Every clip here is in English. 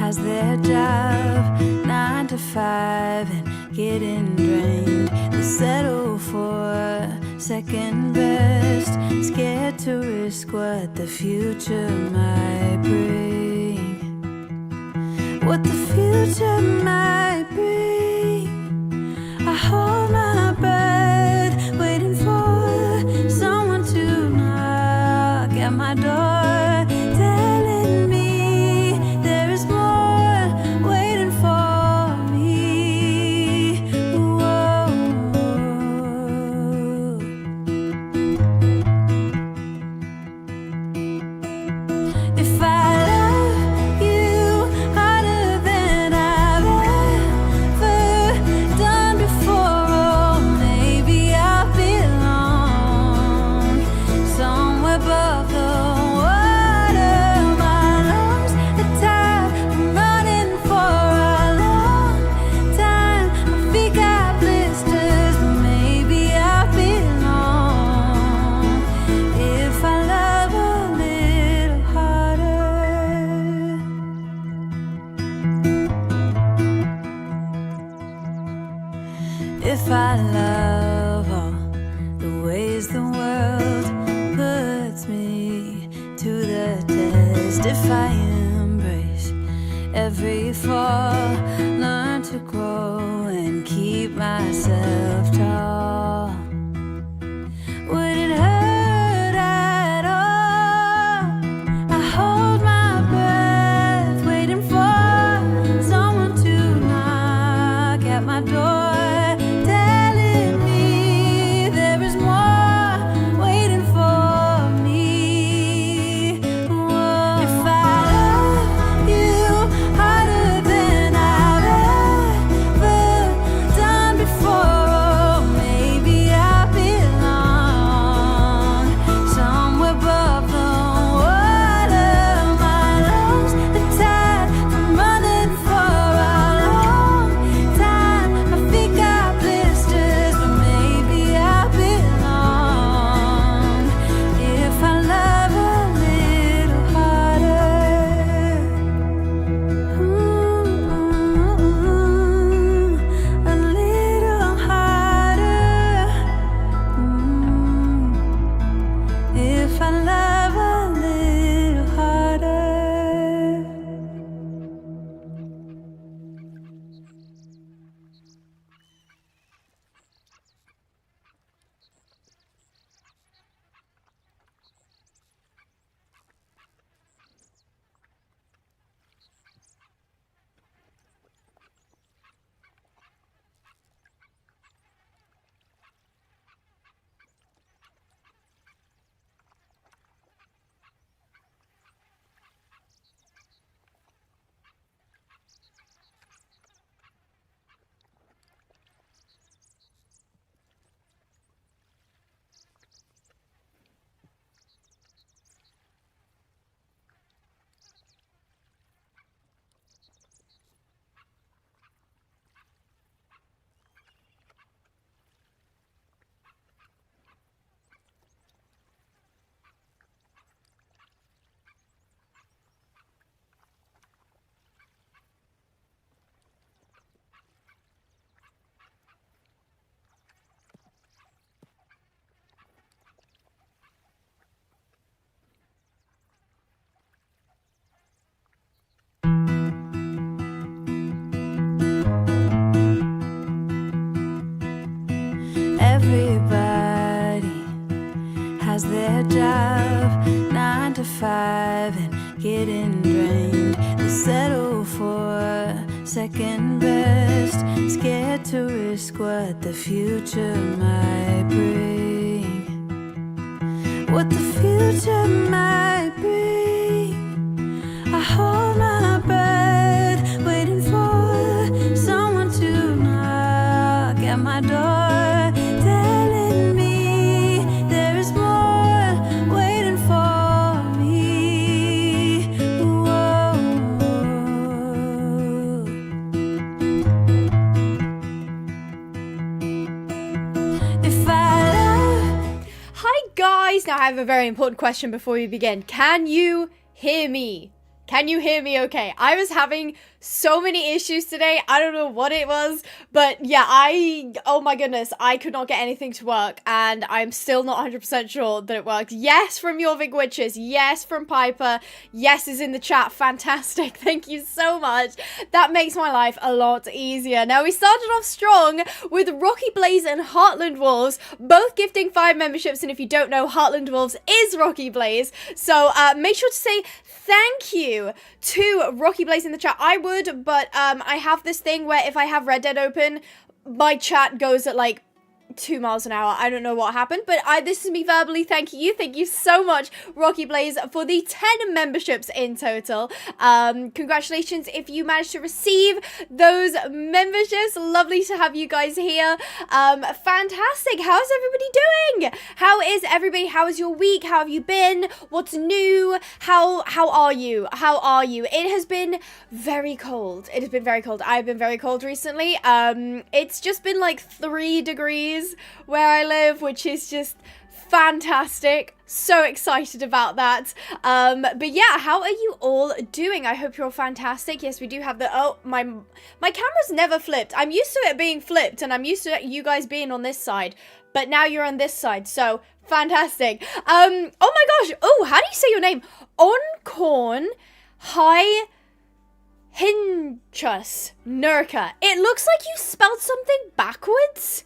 has their job 9 to 5 and getting drained. They settle for second best, scared to risk what the future might bring. What the future might bring. I hold my breath, waiting for someone to knock at my door, telling me there is more waiting for me. Whoa. If I love you harder than I've ever done before, oh, maybe I belong somewhere above the water. My lungs are tired, I'm running for a long time. My feet got blisters, but maybe I belong if I love a little harder. If I love all the ways the world puts me to the test, if I embrace every fall, learn to grow and keep myself tall, would it hurt at all? I hold my breath, waiting for someone to knock at my door, telling me there is more waiting for me. Whoa. If I love you harder than I've ever done before, oh, maybe I belong somewhere above the water. My lungs are tired, I'm running for a long time. My feet got blisters, but maybe I belong if I love a little harder. A little harder. If I love a little harder. Everybody has their job 9 to 5 and getting drained. They settle for second best, scared to risk what the future might bring. What the future might bring. I hold my breath, waiting for someone to knock at my door, telling me there is more waiting for me. Whoa. If I love. Hi guys, now I have a very important question before we begin. Can you hear me? Can you hear me okay? I was having so many issues today. I don't know what it was, but yeah, oh my goodness, I could not get anything to work, and I'm still not 100% sure that it worked. Yes, from your Vic Witches. Yes, from Piper. Yes is in the chat. Fantastic. Thank you so much. That makes my life a lot easier. Now, we started off strong with Rocky Blaze and Heartland Wolves, both gifting 5 memberships, and if you don't know, Heartland Wolves is Rocky Blaze. So make sure to say thank you to Rocky Blaze in the chat. I would, but I have this thing where if I have Red Dead open, my chat goes at like 2 miles an hour. I don't know what happened, but this is me verbally thanking you. Thank you so much, Rocky Blaze, for the 10 memberships in total. Congratulations if you managed to receive those memberships. Lovely to have you guys here. Fantastic. How's everybody doing? How is everybody? How is your week? How have you been? What's new? How are you? How are you? It has been very cold. It has been very cold. I've been very cold recently. It's just been like 3 degrees where I live, which is just fantastic. So excited about that. But yeah, how are you all doing? I hope you're all fantastic. Yes, we do have the my camera's never flipped. I'm used to it being flipped, and I'm used to you guys being on this side, but now you're on this side, so fantastic. Oh my gosh. Oh, how do you say your name? Oncorn Hi Hinchus Nurka. It looks like you spelled something backwards.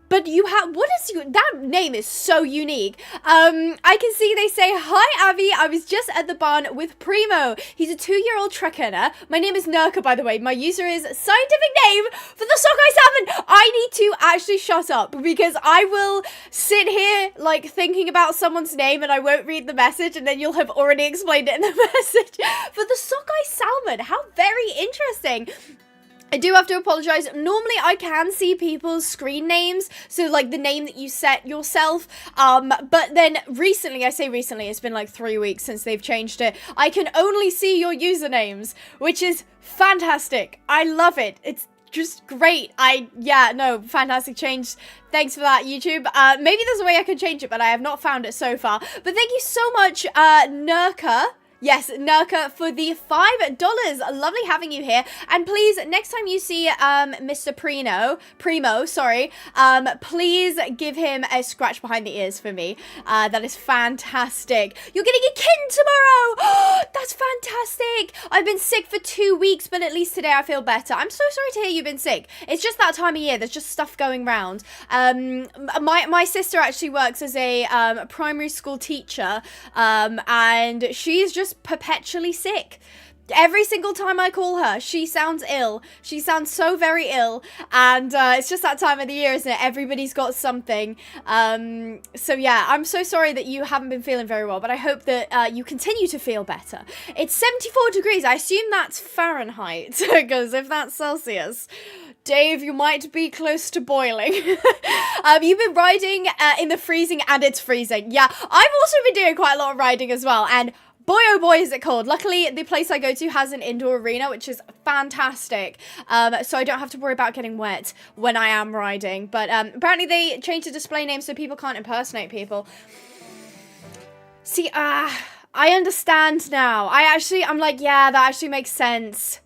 But you have, that name is so unique. I can see they say, hi Abby, I was just at the barn with Primo. He's a 2-year-old Trekkenner. My name is Nurka, by the way. My user is scientific name for the Sockeye Salmon. I need to actually shut up because I will sit here like thinking about someone's name and I won't read the message, and then you'll have already explained it in the message. For the Sockeye Salmon, how very interesting. I do have to apologize. Normally I can see people's screen names, so like the name that you set yourself, but then recently, I say recently, it's been like 3 weeks since they've changed it, I can only see your usernames, which is fantastic. I love it. It's just great. Fantastic change. Thanks for that, YouTube. Maybe there's a way I can change it, but I have not found it so far. But thank you so much, Nurka. Yes, Nurka, for the $5. Lovely having you here. And please, next time you see Mr. Primo, please give him a scratch behind the ears for me. That is fantastic. You're getting a kitten tomorrow! That's fantastic! I've been sick for 2 weeks, but at least today I feel better. I'm so sorry to hear you've been sick. It's just that time of year. There's just stuff going round. My sister actually works as a primary school teacher, and she's just perpetually sick. Every single time I call her, she sounds ill. She sounds so very ill, and it's just that time of the year, isn't it? Everybody's got something. So yeah, I'm so sorry that you haven't been feeling very well, but I hope that you continue to feel better. It's 74 degrees. I assume that's Fahrenheit, because if that's Celsius, Dave, you might be close to boiling. You've been riding in the freezing, and it's freezing. Yeah, I've also been doing quite a lot of riding as well, and boy, oh boy, is it cold. Luckily, the place I go to has an indoor arena, which is fantastic. So I don't have to worry about getting wet when I am riding. But apparently they changed the display name so people can't impersonate people. See, I understand now. I'm like, yeah, that actually makes sense.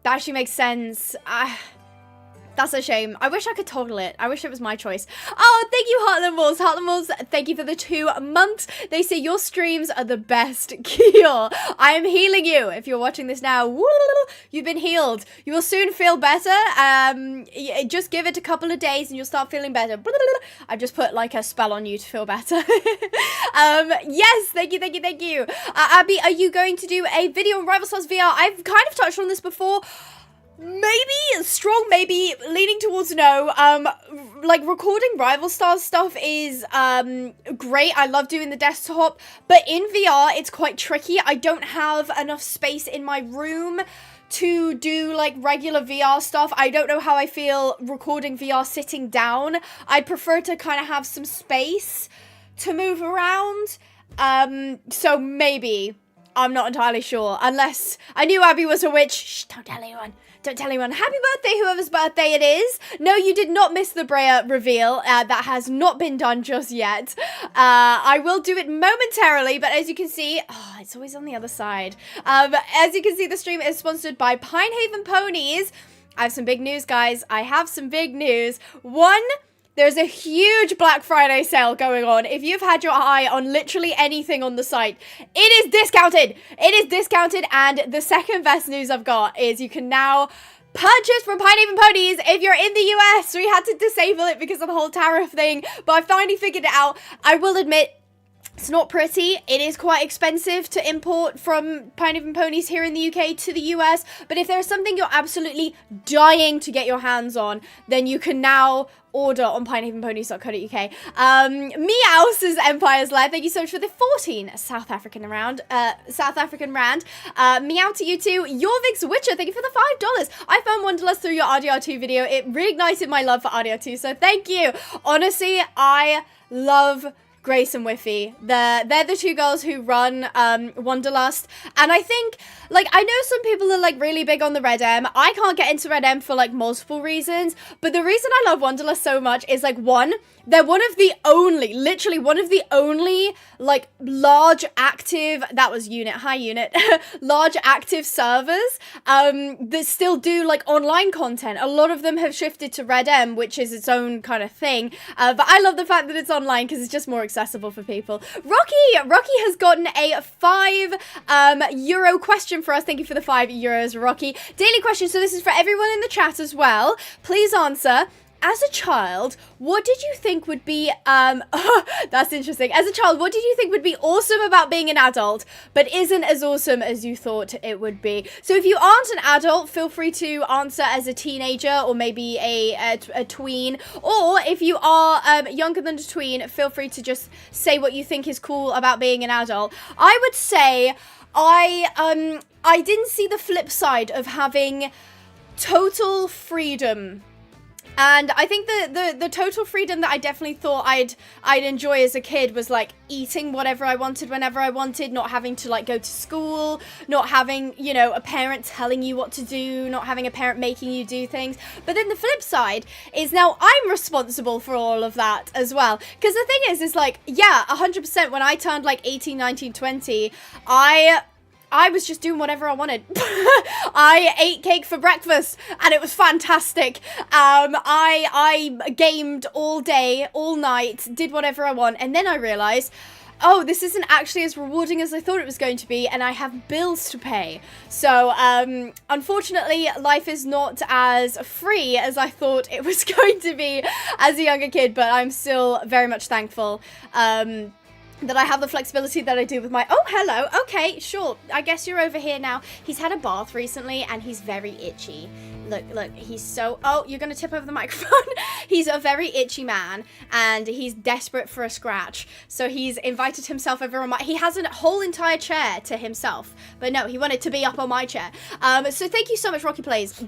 That actually makes sense. That's a shame. I wish I could toggle it. I wish it was my choice. Oh, thank you, Heartland Wolves. Heartland Wolves, thank you for the 2 months. They say your streams are the best cure. I am healing you. If you're watching this now, woo, you've been healed. You will soon feel better. Just give it a couple of days and you'll start feeling better. I just put like a spell on you to feel better. Yes, thank you. Abby, are you going to do a video on Rival Stars VR? I've kind of touched on this before. Maybe strong, maybe leaning towards no. Like recording Rival Stars stuff is great. I love doing the desktop, but in VR it's quite tricky. I don't have enough space in my room to do like regular VR stuff. I don't know how I feel recording VR sitting down. I'd prefer to kind of have some space to move around. So maybe I'm not entirely sure. Unless I knew Abby was a witch. Shh, don't tell anyone. Don't tell anyone. Happy birthday, whoever's birthday it is. No, you did not miss the Brea reveal. That has not been done just yet. I will do it momentarily, but as you can see, it's always on the other side. As you can see, the stream is sponsored by Pinehaven Ponies. I have some big news, guys. I have some big news. One, there's a huge Black Friday sale going on. If you've had your eye on literally anything on the site, it is discounted. It is discounted. And the second best news I've got is you can now purchase from Pinehaven Ponies if you're in the US. We had to disable it because of the whole tariff thing, but I finally figured it out. I will admit, it's not pretty. It is quite expensive to import from Pinehaven Ponies here in the UK to the US. But if there's something you're absolutely dying to get your hands on, then you can now order on pinehavenponies.co.uk. Meows's Empire's Lair, thank you so much for the 14 South African Rand. Meow to you too. Jorvik's Witcher, thank you for the $5. I found Wanderlust through your RDR2 video. It reignited my love for RDR2, so thank you. Honestly, I love Grace and Wiffy. They're the two girls who run Wanderlust, and I think, like, I know some people are like really big on the Red M. I can't get into Red M for like multiple reasons, but the reason I love Wanderlust so much is like, one, they're one of the only, literally one of the only like large active, that was unit, hi unit, large active servers that still do like online content. A lot of them have shifted to Red M, which is its own kind of thing, but I love the fact that it's online because it's just more accessible for people. Rocky has gotten a €5 question for us. Thank you for the €5, Rocky. Daily question, so this is for everyone in the chat as well. Please answer. As a child, what did you think would be, that's interesting. As a child, what did you think would be awesome about being an adult, but isn't as awesome as you thought it would be? So if you aren't an adult, feel free to answer as a teenager or maybe a tween. Or if you are younger than a tween, feel free to just say what you think is cool about being an adult. I would say I didn't see the flip side of having total freedom. And I think the total freedom that I definitely thought I'd enjoy as a kid was like eating whatever I wanted whenever I wanted, not having to like go to school, not having, you know, a parent telling you what to do, not having a parent making you do things. But then the flip side is now I'm responsible for all of that as well. Because the thing is like, yeah, 100% when I turned like 18, 19, 20, I was just doing whatever I wanted. I ate cake for breakfast and it was fantastic. I gamed all day, all night, did whatever I want. And then I realized, oh, this isn't actually as rewarding as I thought it was going to be, and I have bills to pay. So, unfortunately, life is not as free as I thought it was going to be as a younger kid, but I'm still very much thankful, that I have the flexibility that I do with my... Oh, hello. Okay, sure. I guess you're over here now. He's had a bath recently, and he's very itchy. Look, he's so... Oh, you're going to tip over the microphone. He's a very itchy man, and he's desperate for a scratch. So he's invited himself over on my... He has a whole entire chair to himself. But no, he wanted to be up on my chair. So thank you so much, Rocky Blaze.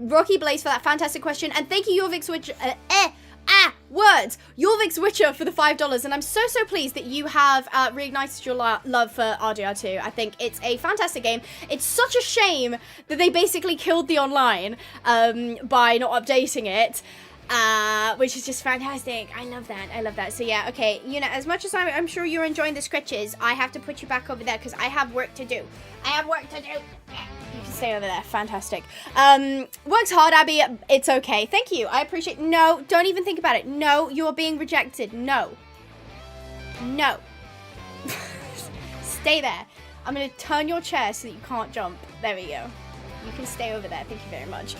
Rocky Blaze, for that fantastic question. And thank you, Jorvik's Witcher... words! Jorvik's Witcher for the $5, and I'm so pleased that you have reignited your love for RDR2. I think it's a fantastic game. It's such a shame that they basically killed the online by not updating it. Which is just fantastic. I love that. So yeah, okay, you know, as much as I'm sure you're enjoying the scratches, I have to put you back over there because I have work to do. You can stay over there. Fantastic. Works hard, Abby. It's okay. Thank you. I appreciate... No, don't even think about it. No, you're being rejected. No. Stay there. I'm going to turn your chair so that you can't jump. There we go. You can stay over there. Thank you very much.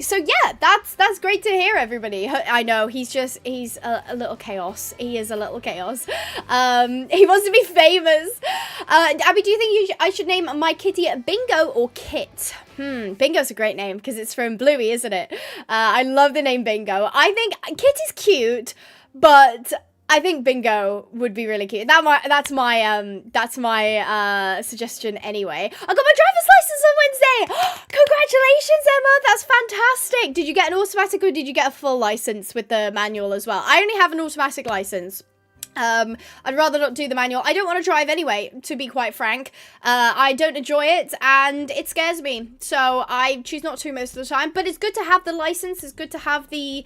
So yeah, that's great to hear, everybody. I know he's a little chaos. He is a little chaos. He wants to be famous. Abby, do you think I should name my kitty Bingo or Kit? Bingo's a great name because it's from Bluey, isn't it? I love the name Bingo. I think Kit is cute, but I think Bingo would be really cute. That's my suggestion anyway. I got my driver's license on Wednesday. Congratulations, Emma. That's fantastic. Did you get an automatic or did you get a full license with the manual as well? I only have an automatic license. I'd rather not do the manual. I don't want to drive anyway, to be quite frank. I don't enjoy it, and it scares me. So I choose not to most of the time. But it's good to have the license. It's good to have the,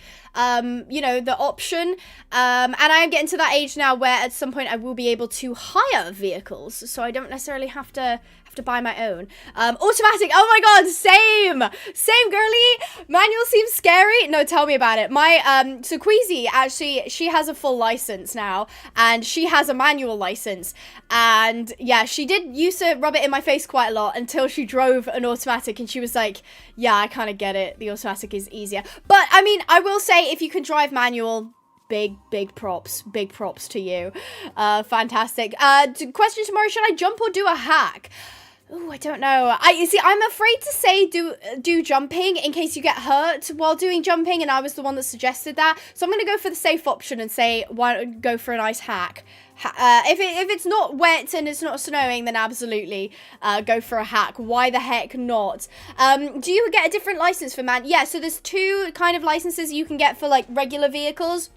you know, the option. And I am getting to that age now where at some point I will be able to hire vehicles. So I don't necessarily have to buy my own. Automatic, oh my god, same girly. Manual seems scary. No, tell me about it. My so Queasy, actually, she has a full license now, and she has a manual license, and yeah, she did used to rub it in my face quite a lot until she drove an automatic, and she was like, yeah, I kind of get it, the automatic is easier. But I mean, I will say, if you can drive manual, big props to you. Fantastic. Question tomorrow, should I jump or do a hack? Oh, I don't know. You see, I'm afraid to say do jumping in case you get hurt while doing jumping, and I was the one that suggested that. So I'm going to go for the safe option and say, why don't go for a nice hack. If it's not wet and it's not snowing, then absolutely go for a hack. Why the heck not? Do you get a different license for man? Yeah, so there's two kind of licenses you can get for like regular vehicles.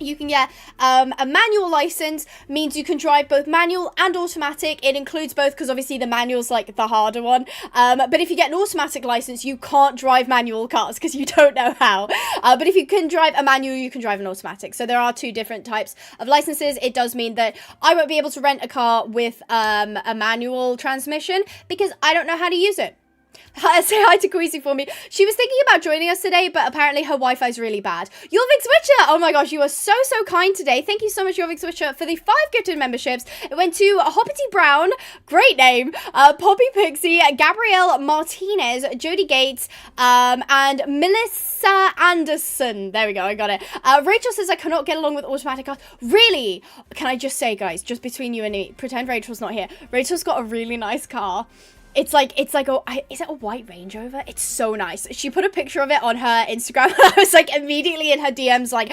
You can get a manual license, means you can drive both manual and automatic. It includes both because obviously the manual's like the harder one. But if you get an automatic license, you can't drive manual cars because you don't know how. But if you can drive a manual, you can drive an automatic. So there are two different types of licenses. It does mean that I won't be able to rent a car with a manual transmission because I don't know how to use it. Say hi to Queasy for me. She was thinking about joining us today, but apparently her Wi-Fi is really bad. Jorvik Switcher! Oh my gosh, you are so kind today. Thank you so much, Jorvik Switcher, for the 5 gifted memberships. It went to Hoppity Brown, great name, Poppy Pixie, Gabrielle Martinez, Jody Gates, and Melissa Anderson. There we go, I got it. Rachel says I cannot get along with automatic cars. Really? Can I just say, guys, just between you and me, pretend Rachel's not here. Rachel's got a really nice car. It's like is it a white Range Rover? It's so nice. She put a picture of it on her Instagram. I was like immediately in her DMs like,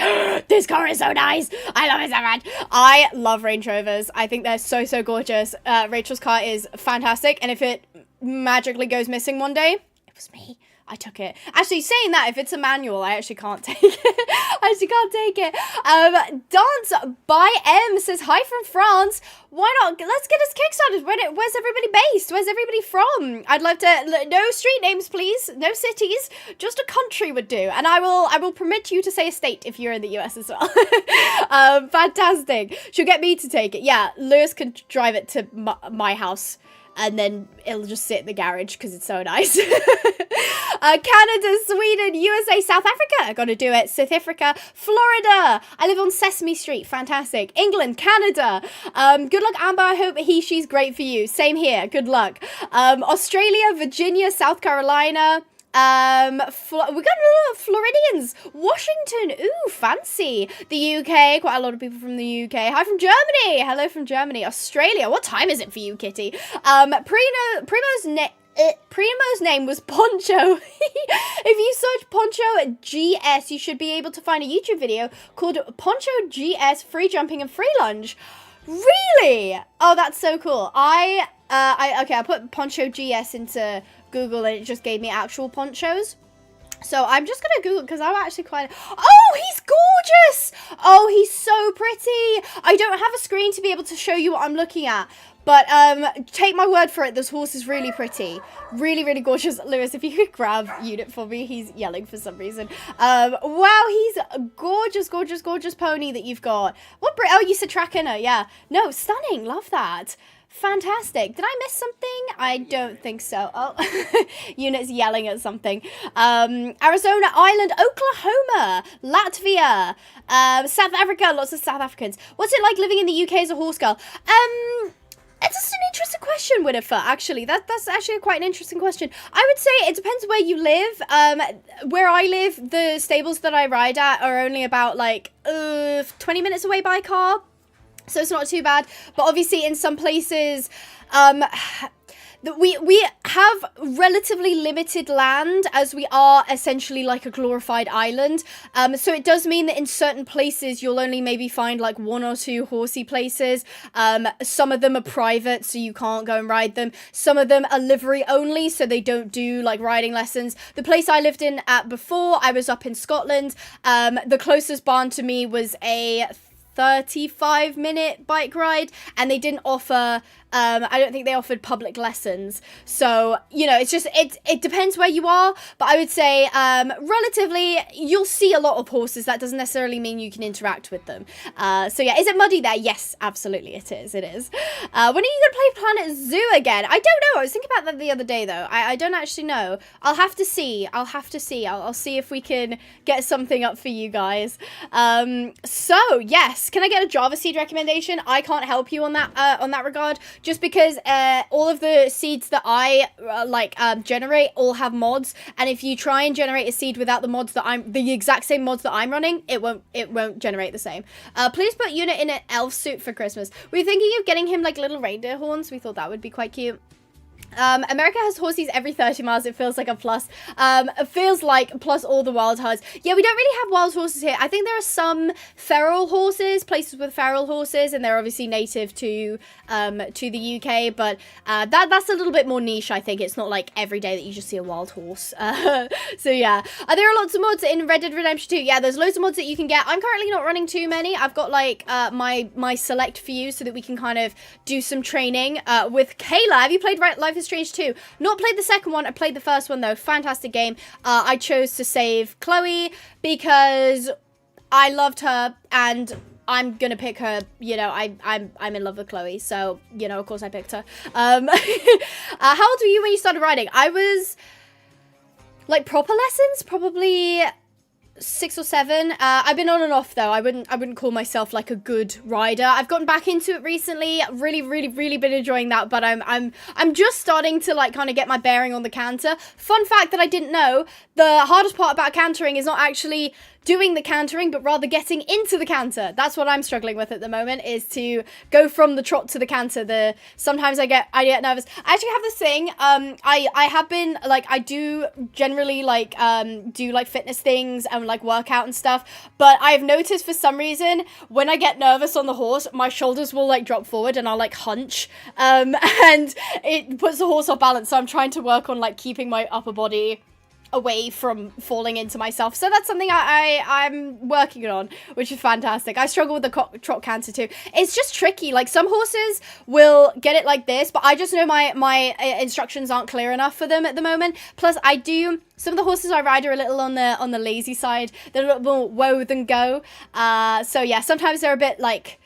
this car is so nice. I love it so much. I love Range Rovers. I think they're so gorgeous. Rachel's car is fantastic. And if it magically goes missing one day, it was me. I took it. Actually, saying that, if it's a manual, I actually can't take it. I actually can't take it. Dance by M says, hi from France. Why not? Let's get us kickstarted. Where's everybody based? Where's everybody from? I'd love to, no street names, please. No cities. Just a country would do. And I will permit you to say a state if you're in the US as well. Fantastic. She'll get me to take it. Yeah, Lewis can drive it to my house. And then it'll just sit in the garage because it's so nice. Canada, Sweden, USA, South Africa. Gotta do it. South Africa, Florida. I live on Sesame Street. Fantastic. England, Canada. Good luck, Amber. I hope she's great for you. Same here. Good luck. Australia, Virginia, South Carolina. We got a lot of Floridians. Washington, ooh, fancy. The UK, quite a lot of people from the UK. Hi from Germany. Hello from Germany. Australia, what time is it for you, Kitty? Primo's name was Poncho. If you search Poncho GS, you should be able to find a YouTube video called Poncho GS Free Jumping and Free Lunge. Really? Oh, that's so cool. Okay, I put Poncho GS into Google and it just gave me actual ponchos. So I'm just gonna Google because I'm actually quite... Oh, he's gorgeous! Oh, he's so pretty! I don't have a screen to be able to show you what I'm looking at. But take my word for it, this horse is really pretty. Really gorgeous. Lewis, if you could grab Unit for me. He's yelling for some reason. Wow, he's a gorgeous pony that you've got. What breed? Oh, you said Trackiner, yeah. No, stunning. Love that. Fantastic. Did I miss something? I don't think so. Oh, Unit's yelling at something. Arizona, Ireland, Oklahoma, Latvia, South Africa, lots of South Africans. What's it like living in the UK as a horse girl? It's an interesting question, Winifred, actually. That's actually quite an interesting question. I would say it depends where you live. Where I live, the stables that I ride at are only about, like, 20 minutes away by car. So it's not too bad. But obviously in some places, we have relatively limited land as we are essentially like a glorified island. So it does mean that in certain places you'll only maybe find like 1 or 2 horsey places. Some of them are private, so you can't go and ride them. Some of them are livery only, so they don't do like riding lessons. The place I lived in at before, I was up in Scotland. The closest barn to me was a 35-minute bike ride, and they didn't offer I don't think they offered public lessons. So, you know, it's just, it depends where you are, but I would say, relatively, you'll see a lot of horses. That doesn't necessarily mean you can interact with them. So yeah, is it muddy there? Yes, absolutely it is. It is. When are you going to play Planet Zoo again? I don't know. I was thinking about that the other day, though. I don't actually know. I'll have to see. I'll see if we can get something up for you guys. So yes, can I get a Java seed recommendation? I can't help you on that regard. Just because all of the seeds that I generate all have mods, and if you try and generate a seed without the exact same mods that I'm running, it won't generate the same. Please put Unit in an elf suit for Christmas. We were thinking of getting him like little reindeer horns. We thought that would be quite cute. America has horses every 30 miles. It feels like a plus. It feels like plus all the wild herds. Yeah, we don't really have wild horses here. I think there are some feral horses, places with feral horses, and they're obviously native to the UK, but that's a little bit more niche, I think. It's not like every day that you just see a wild horse. So yeah. There are lots of mods in Red Dead Redemption 2. Yeah, there's loads of mods that you can get. I'm currently not running too many. I've got like my select few so that we can kind of do some training with Kayla. Have you played Life is Strange 2? Not played the second one. I played the first one though. Fantastic game. I chose to save Chloe because I loved her and I'm gonna pick her. You know, I'm in love with Chloe, so you know, of course I picked her. How old were you when you started riding? I was like proper lessons, probably 6 or 7. I've been on and off though. I wouldn't call myself like a good rider. I've gotten back into it recently. Really been enjoying that, but I'm just starting to like kind of get my bearing on the canter. Fun fact that I didn't know, the hardest part about cantering is not actually doing the cantering, but rather getting into the canter. That's what I'm struggling with at the moment, is to go from the trot to the canter. Sometimes I get nervous. I actually have this thing. I have been like, I do generally like do like fitness things and like workout and stuff, but I've noticed for some reason when I get nervous on the horse, my shoulders will like drop forward and I'll like hunch, and it puts the horse off balance. So I'm trying to work on like keeping my upper body away from falling into myself. So that's something I'm working on, which is fantastic. I struggle with the trot canter too. It's just tricky. Like some horses will get it like this, but I just know my instructions aren't clear enough for them at the moment. Plus some of the horses I ride are a little on the lazy side. They're a little more woe than go. So yeah, sometimes they're a bit like,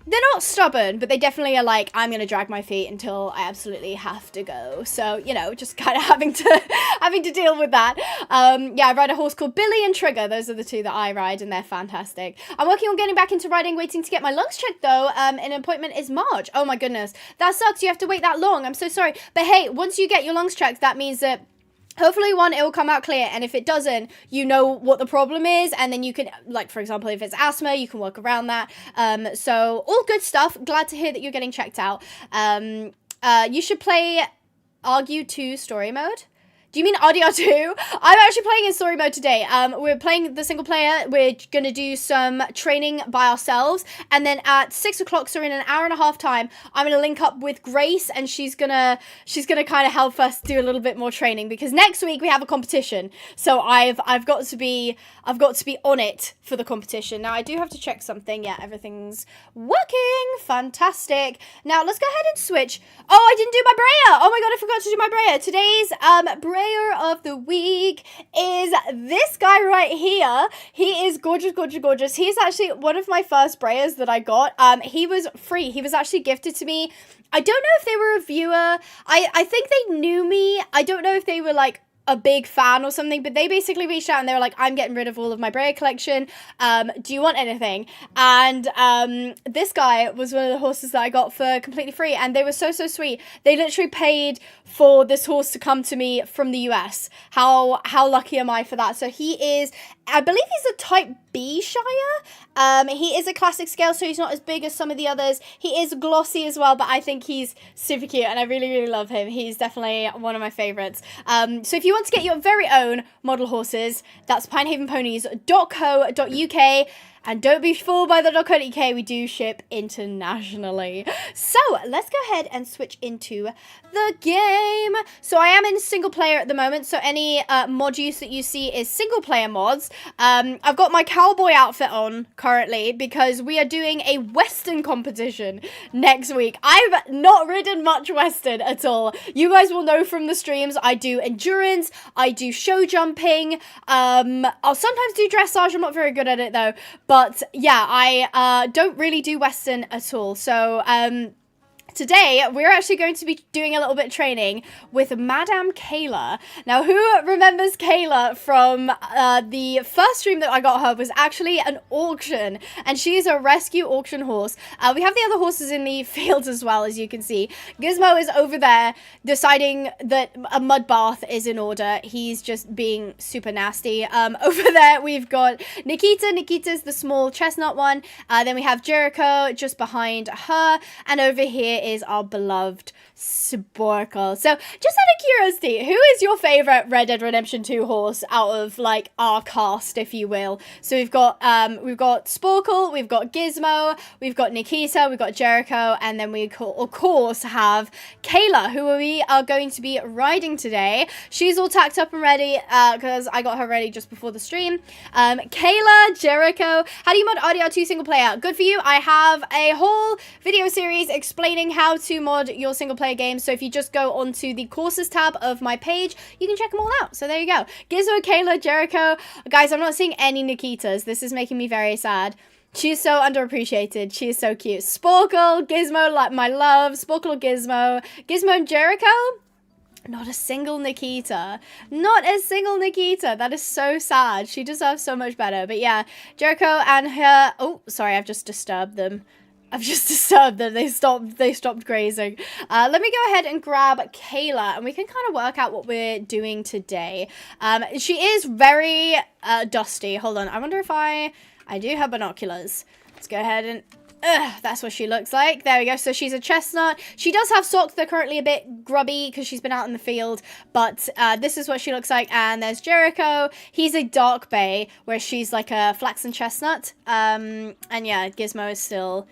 they're not stubborn, but they definitely are like, I'm going to drag my feet until I absolutely have to go. So, you know, just kind of having to deal with that. Yeah, I ride a horse called Billy and Trigger. Those are the two that I ride, and they're fantastic. I'm working on getting back into riding, waiting to get my lungs checked, though. An appointment is March. Oh, my goodness. That sucks. You have to wait that long. I'm so sorry. But hey, once you get your lungs checked, that means that hopefully, it will come out clear, and if it doesn't, you know what the problem is, and then you can, like, for example, if it's asthma, you can work around that. So, all good stuff. Glad to hear that you're getting checked out. You should play Argue 2 story mode. Do you mean RDR2? I'm actually playing in story mode today. We're playing the single player. We're going to do some training by ourselves. And then at 6 o'clock, so in an hour and a half time, I'm going to link up with Grace, and she's gonna kind of help us do a little bit more training, because next week we have a competition. So I've got to be on it for the competition. Now I do have to check something. Yeah, everything's working. Fantastic. Now let's go ahead and switch. Oh, I didn't do my brayer. Oh my god, I forgot to do my brayer. Today's brayer of the week is this guy right here. He is gorgeous. He's actually one of my first brayers that I got. He was free. He was actually gifted to me. I don't know if they were a viewer. I think they knew me. I don't know if they were like a big fan or something, but they basically reached out and they were like, I'm getting rid of all of my brayer collection. Do you want anything? And this guy was one of the horses that I got for completely free, and they were so sweet. They literally paid for this horse to come to me from the US. How lucky am I for that? So he is, I believe he's a type B Shire. He is a classic scale, so he's not as big as some of the others. He is glossy as well, but I think he's super cute, and I really love him. He's definitely one of my favorites. So if you want to get your very own model horses, that's pinehavenponies.co.uk. And don't be fooled by the .co.uk, we do ship internationally. So, let's go ahead and switch into the game. So, I am in single player at the moment, so any mod use that you see is single player mods. I've got my cowboy outfit on currently because we are doing a Western competition next week. I've not ridden much Western at all. You guys will know from the streams, I do endurance, I do show jumping, I'll sometimes do dressage, I'm not very good at it though. But yeah, I don't really do Western at all. So today, we're actually going to be doing a little bit of training with Madame Kayla. Now, who remembers Kayla from the first stream that I got her was actually an auction, and she's a rescue auction horse. We have the other horses in the field as well, as you can see. Gizmo is over there deciding that a mud bath is in order. He's just being super nasty. Over there, we've got Nikita. Nikita's the small chestnut one. Then we have Jericho just behind her, and over here is our beloved Sporkle. So, just out of curiosity, who is your favorite Red Dead Redemption 2 horse out of like our cast, if you will? So we've got Sporkle, we've got Gizmo, we've got Nikita, we've got Jericho, and then we of course have Kayla, who we are going to be riding today. She's all tacked up and ready because I got her ready just before the stream. Kayla, Jericho, how do you mod RDR2 single player? Good for you. I have a whole video series explaining how to mod your single player games. So if you just go onto the courses tab of my page, you can check them all out. So there you go. Gizmo, Kayla, Jericho. Guys, I'm not seeing any Nikitas. This is making me very sad. She is so underappreciated. She is so cute. Sporkle, Gizmo, like my love. Sporkle, Gizmo. Gizmo and Jericho. Not a single Nikita. Not a single Nikita. That is so sad. She deserves so much better. But yeah, Jericho and her... Oh, sorry, I've just disturbed them. They stopped grazing. Let me go ahead and grab Kayla, and we can kind of work out what we're doing today. She is very dusty. Hold on. I wonder if I do have binoculars. Let's go ahead and... that's what she looks like. There we go. So she's a chestnut. She does have socks. They're currently a bit grubby because she's been out in the field. But this is what she looks like. And there's Jericho. He's a dark bay, where she's like a flaxen chestnut. And yeah, Gizmo is still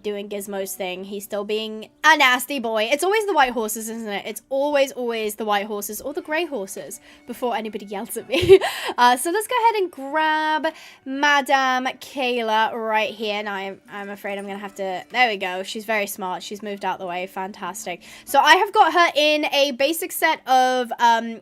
doing Gizmo's thing. He's still being a nasty boy. It's always the white horses, isn't it? It's always the white horses or the grey horses before anybody yells at me. So let's go ahead and grab Madame Kayla right here. Now I'm afraid I'm gonna have to... There we go. She's very smart. She's moved out the way. Fantastic. So I have got her in a basic set of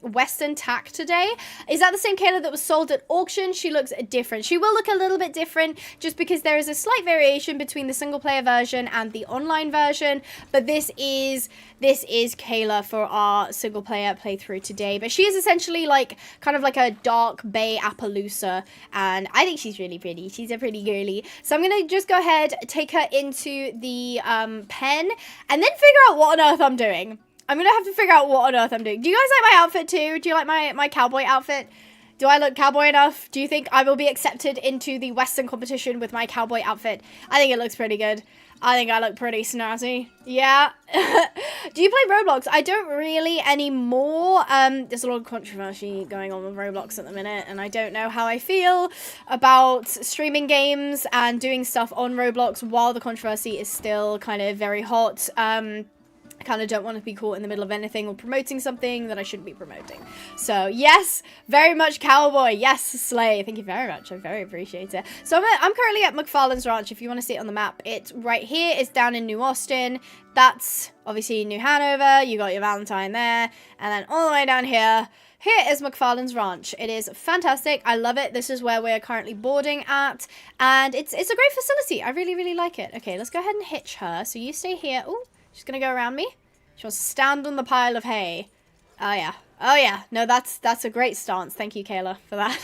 Western tack today. Is that the same Kayla that was sold at auction? She looks different. She will look a little bit different just because there is a slight variation between the single player version and the online version, but this is Kayla for our single player playthrough today. But she is essentially like kind of like a dark bay Appaloosa, and I think she's really pretty. She's a pretty girly. So I'm gonna just go ahead, take her into the pen, and then figure out what on earth I'm doing. I'm gonna have to figure out what on earth I'm doing. Do you guys like my outfit too? Do you like my cowboy outfit? Do I look cowboy enough? Do you think I will be accepted into the Western competition with my cowboy outfit? I think it looks pretty good. I think I look pretty snazzy. Yeah. Do you play Roblox? I don't really anymore. There's a lot of controversy going on with Roblox at the minute, and I don't know how I feel about streaming games and doing stuff on Roblox while the controversy is still kind of very hot. I kind of don't want to be caught in the middle of anything or promoting something that I shouldn't be promoting. So, yes, very much cowboy. Yes, slay. Thank you very much. I very appreciate it. So, I'm currently at McFarlane's Ranch. If you want to see it on the map, it's right here. It's down in New Austin. That's obviously New Hanover. You got your Valentine there. And then all the way down here. Here is McFarlane's Ranch. It is fantastic. I love it. This is where we're currently boarding at. And it's a great facility. I really, really like it. Okay, let's go ahead and hitch her. So, you stay here. Oh. She's gonna go around me. She wants to stand on the pile of hay. Oh yeah. Oh yeah. No, that's a great stance. Thank you, Kayla, for that.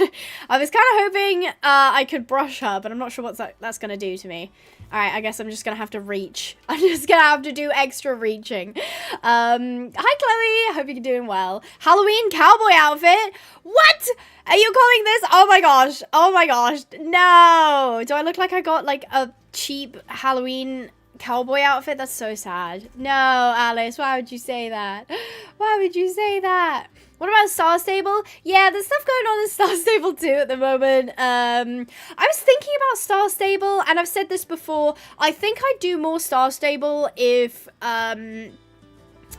I was kind of hoping I could brush her, but I'm not sure what that's gonna do to me. All right, I guess I'm just gonna have to reach. I'm just gonna have to do extra reaching. Hi, Chloe. Hope you're doing well. Halloween cowboy outfit. What? Are you calling this? Oh my gosh. Oh my gosh. No. Do I look like I got like a cheap Halloween cowboy outfit. That's so sad. No, Alice, why would you say that? Why would you say that? What about Star Stable? Yeah, there's stuff going on in Star Stable too at the moment. I was thinking about Star Stable, and I've said this before. I think I'd do more Star Stable if,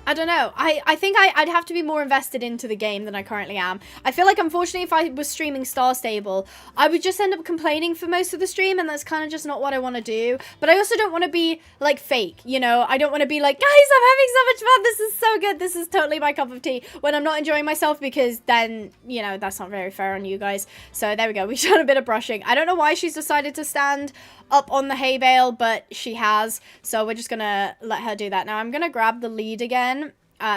I don't know. I think I'd have to be more invested into the game than I currently am. I feel like, unfortunately, if I was streaming Star Stable, I would just end up complaining for most of the stream, and that's kind of just not what I want to do. But I also don't want to be, like, fake, you know? I don't want to be like, guys, I'm having so much fun. This is so good. This is totally my cup of tea, when I'm not enjoying myself, because then, you know, that's not very fair on you guys. So there we go. We've done a bit of brushing. I don't know why she's decided to stand up on the hay bale, but she has. So we're just going to let her do that. Now I'm going to grab the lead again.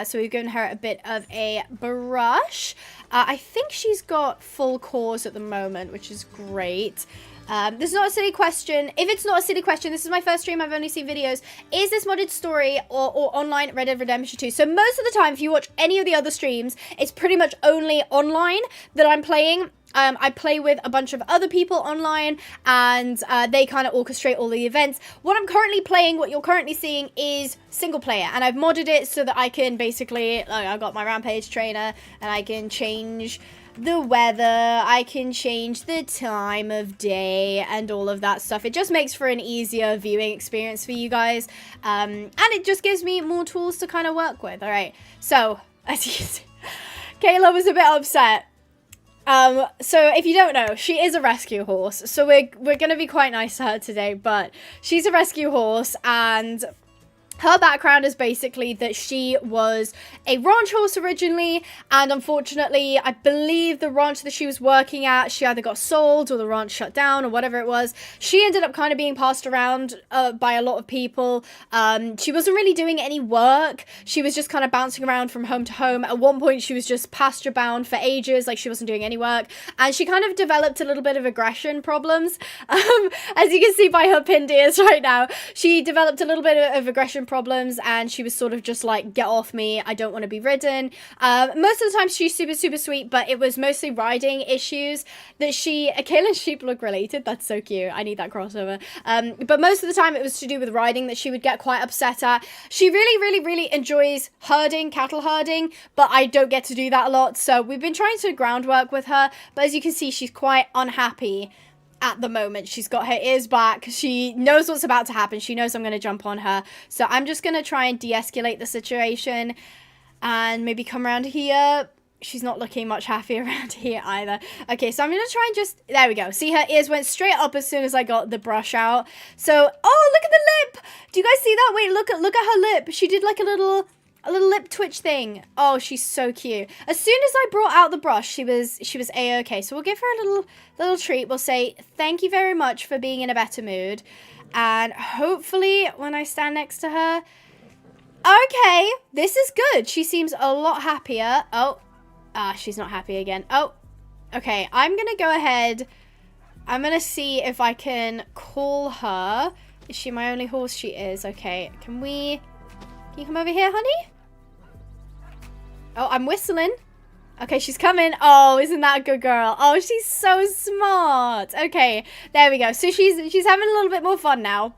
So we've given her a bit of a brush. I think she's got full cores at the moment, which is great. This is not a silly question. If it's not a silly question, this is my first stream. I've only seen videos. Is this modded story or online Red Dead Redemption 2? So most of the time, if you watch any of the other streams, it's pretty much only online that I'm playing. I play with a bunch of other people online, and they kind of orchestrate all the events. What I'm currently playing, what you're currently seeing, is single player, and I've modded it so that I can basically, like, I've got my Rampage trainer, and I can change the weather, I can change the time of day, and all of that stuff. It just makes for an easier viewing experience for you guys, and it just gives me more tools to kind of work with. All right, so as you can see, Kayla was a bit upset. So if you don't know, she is a rescue horse. So we're going to be quite nice to her today, but she's a rescue horse, and her background is basically that she was a ranch horse originally, and unfortunately, I believe the ranch that she was working at, she either got sold or the ranch shut down or whatever it was. She ended up kind of being passed around by a lot of people. She wasn't really doing any work. She was just kind of bouncing around from home to home. At one point, she was just pasture bound for ages, like she wasn't doing any work, and she kind of developed a little bit of aggression problems. As you can see by her pinned ears right now, she developed a little bit of aggression problems, and she was sort of just like, get off me, I don't want to be ridden. Most of the time she's super sweet, but it was mostly riding issues that Kayla and Sheep look related. That's so cute. I need that crossover. But most of the time it was to do with riding that she would get quite upset at. She really enjoys herding, cattle herding, but I don't get to do that a lot. So we've been trying to groundwork with her, but as you can see, she's quite unhappy at the moment. She's got her ears back. She knows what's about to happen. She knows I'm going to jump on her. So I'm just going to try and de-escalate the situation and maybe come around here. She's not looking much happy around here either. Okay, so I'm going to try and just... There we go. See, her ears went straight up as soon as I got the brush out. So, oh, look at the lip. Do you guys see that? Wait, look at her lip. She did like a little lip twitch thing. Oh, she's so cute. As soon as I brought out the brush, she was a-okay. So we'll give her a little treat. We'll say thank you very much for being in a better mood, and hopefully when I stand next to her, okay, this is good. She seems a lot happier. Oh, she's not happy again. Oh, okay. I'm gonna go ahead. I'm gonna see if I can call her. Is she my only horse? She is. Okay. Can you come over here, honey? Oh, I'm whistling. Okay, she's coming. Oh, isn't that a good girl? Oh, she's so smart. Okay, there we go. So she's having a little bit more fun now.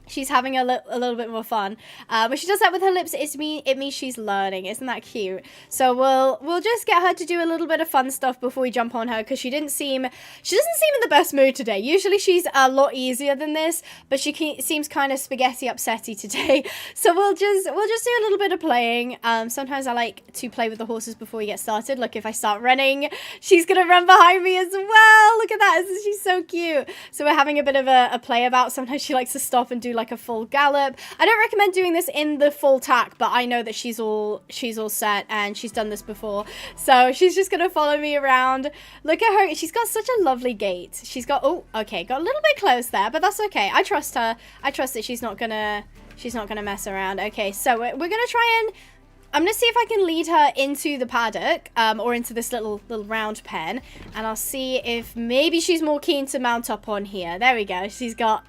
She's having a little bit more fun. When she does that with her lips, it means she's learning. Isn't that cute? So we'll just get her to do a little bit of fun stuff before we jump on her, because she doesn't seem in the best mood today. Usually she's a lot easier than this, but she seems kind of spaghetti upsetty today. So we'll just do a little bit of playing. Sometimes I like to play with the horses before we get started. Look, if I start running, she's gonna run behind me as well. Look at that. She's so cute. So we're having a bit of a play about. Sometimes she likes to stop and do like a full gallop. I don't recommend doing this in the full tack, but I know that she's all set and she's done this before. So she's just gonna follow me around. Look at her. She's got such a lovely gait. She's got, oh, okay, got a little bit close there, but that's okay. I trust her. I trust that she's not gonna mess around. Okay, so we're gonna try and I'm going to see if I can lead her into the paddock, or into this little round pen, and I'll see if maybe she's more keen to mount up on here. There we go. She's got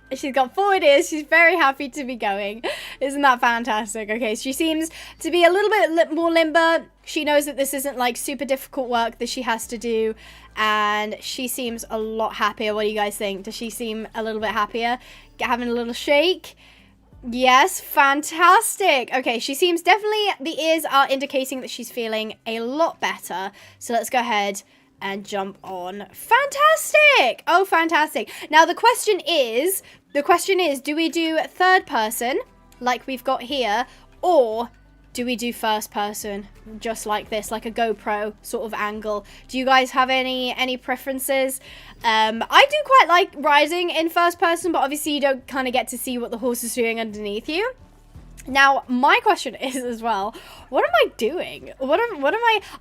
forward ears. She's very happy to be going. Isn't that fantastic? Okay, she seems to be a little bit more limber. She knows that this isn't like super difficult work that she has to do, and she seems a lot happier. What do you guys think? Does she seem a little bit happier? Having a little shake? Yes, fantastic. Okay, she seems definitely, the ears are indicating that she's feeling a lot better. So let's go ahead and jump on. Fantastic. Oh, fantastic. Now the question is, do we do third person like we've got here, or do we do first person just like this, like a GoPro sort of angle? Do you guys have any preferences? I do quite like riding in first person, but obviously you don't kind of get to see what the horse is doing underneath you. Now, my question is as well, what am I doing?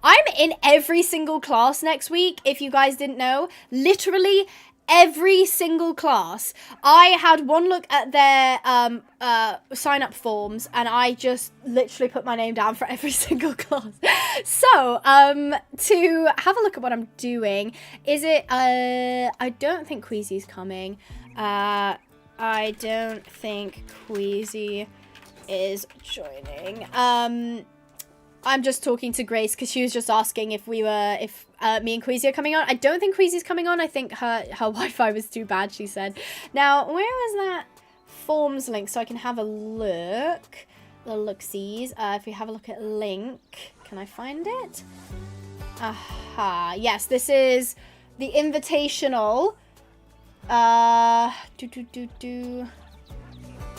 I'm in every single class next week, if you guys didn't know. Literally every single class. I had one look at their sign up forms, and I just literally put my name down for every single class. So to have a look at what I'm doing, is it I don't think Queasy's coming. I don't think Queasy is joining. I'm just talking to Grace because she was just asking if me and Queasy are coming on. I don't think Queasy's coming on. I think her Wi-Fi was too bad, she said. Now, where is that forms link so I can have a look? The look-sees. If we have a look at link, can I find it? Aha. Yes, this is the invitational.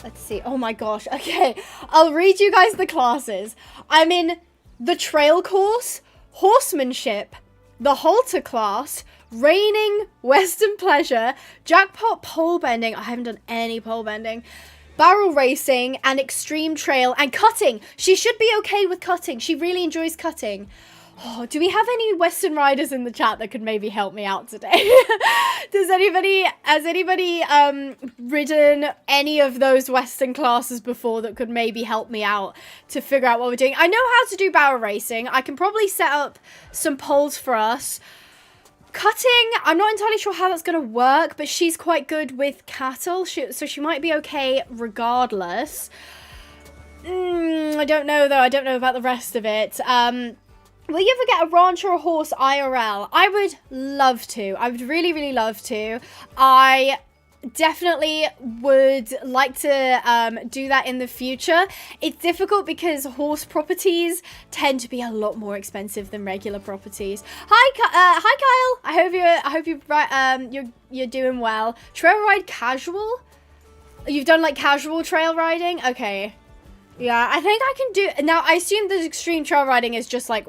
Let's see. Oh my gosh. Okay. I'll read you guys the classes. I'm in the trail course, horsemanship, the halter class, reining, western pleasure, jackpot pole bending. I haven't done any pole bending. Barrel racing and extreme trail and cutting. She should be okay with cutting. She really enjoys cutting. Oh, do we have any Western riders in the chat that could maybe help me out today? Has anybody ridden any of those Western classes before that could maybe help me out to figure out what we're doing? I know how to do barrel racing. I can probably set up some poles for us. Cutting, I'm not entirely sure how that's going to work, but she's quite good with cattle, so she might be okay regardless. I don't know, though. I don't know about the rest of it. Will you ever get a ranch or a horse IRL? I would love to. I would really, really love to. I definitely would like to do that in the future. It's difficult because horse properties tend to be a lot more expensive than regular properties. Hi Kyle. I hope you're doing well. Trail ride casual? You've done like casual trail riding? Okay. Yeah, I think I can do. Now I assume the extreme trail riding is just like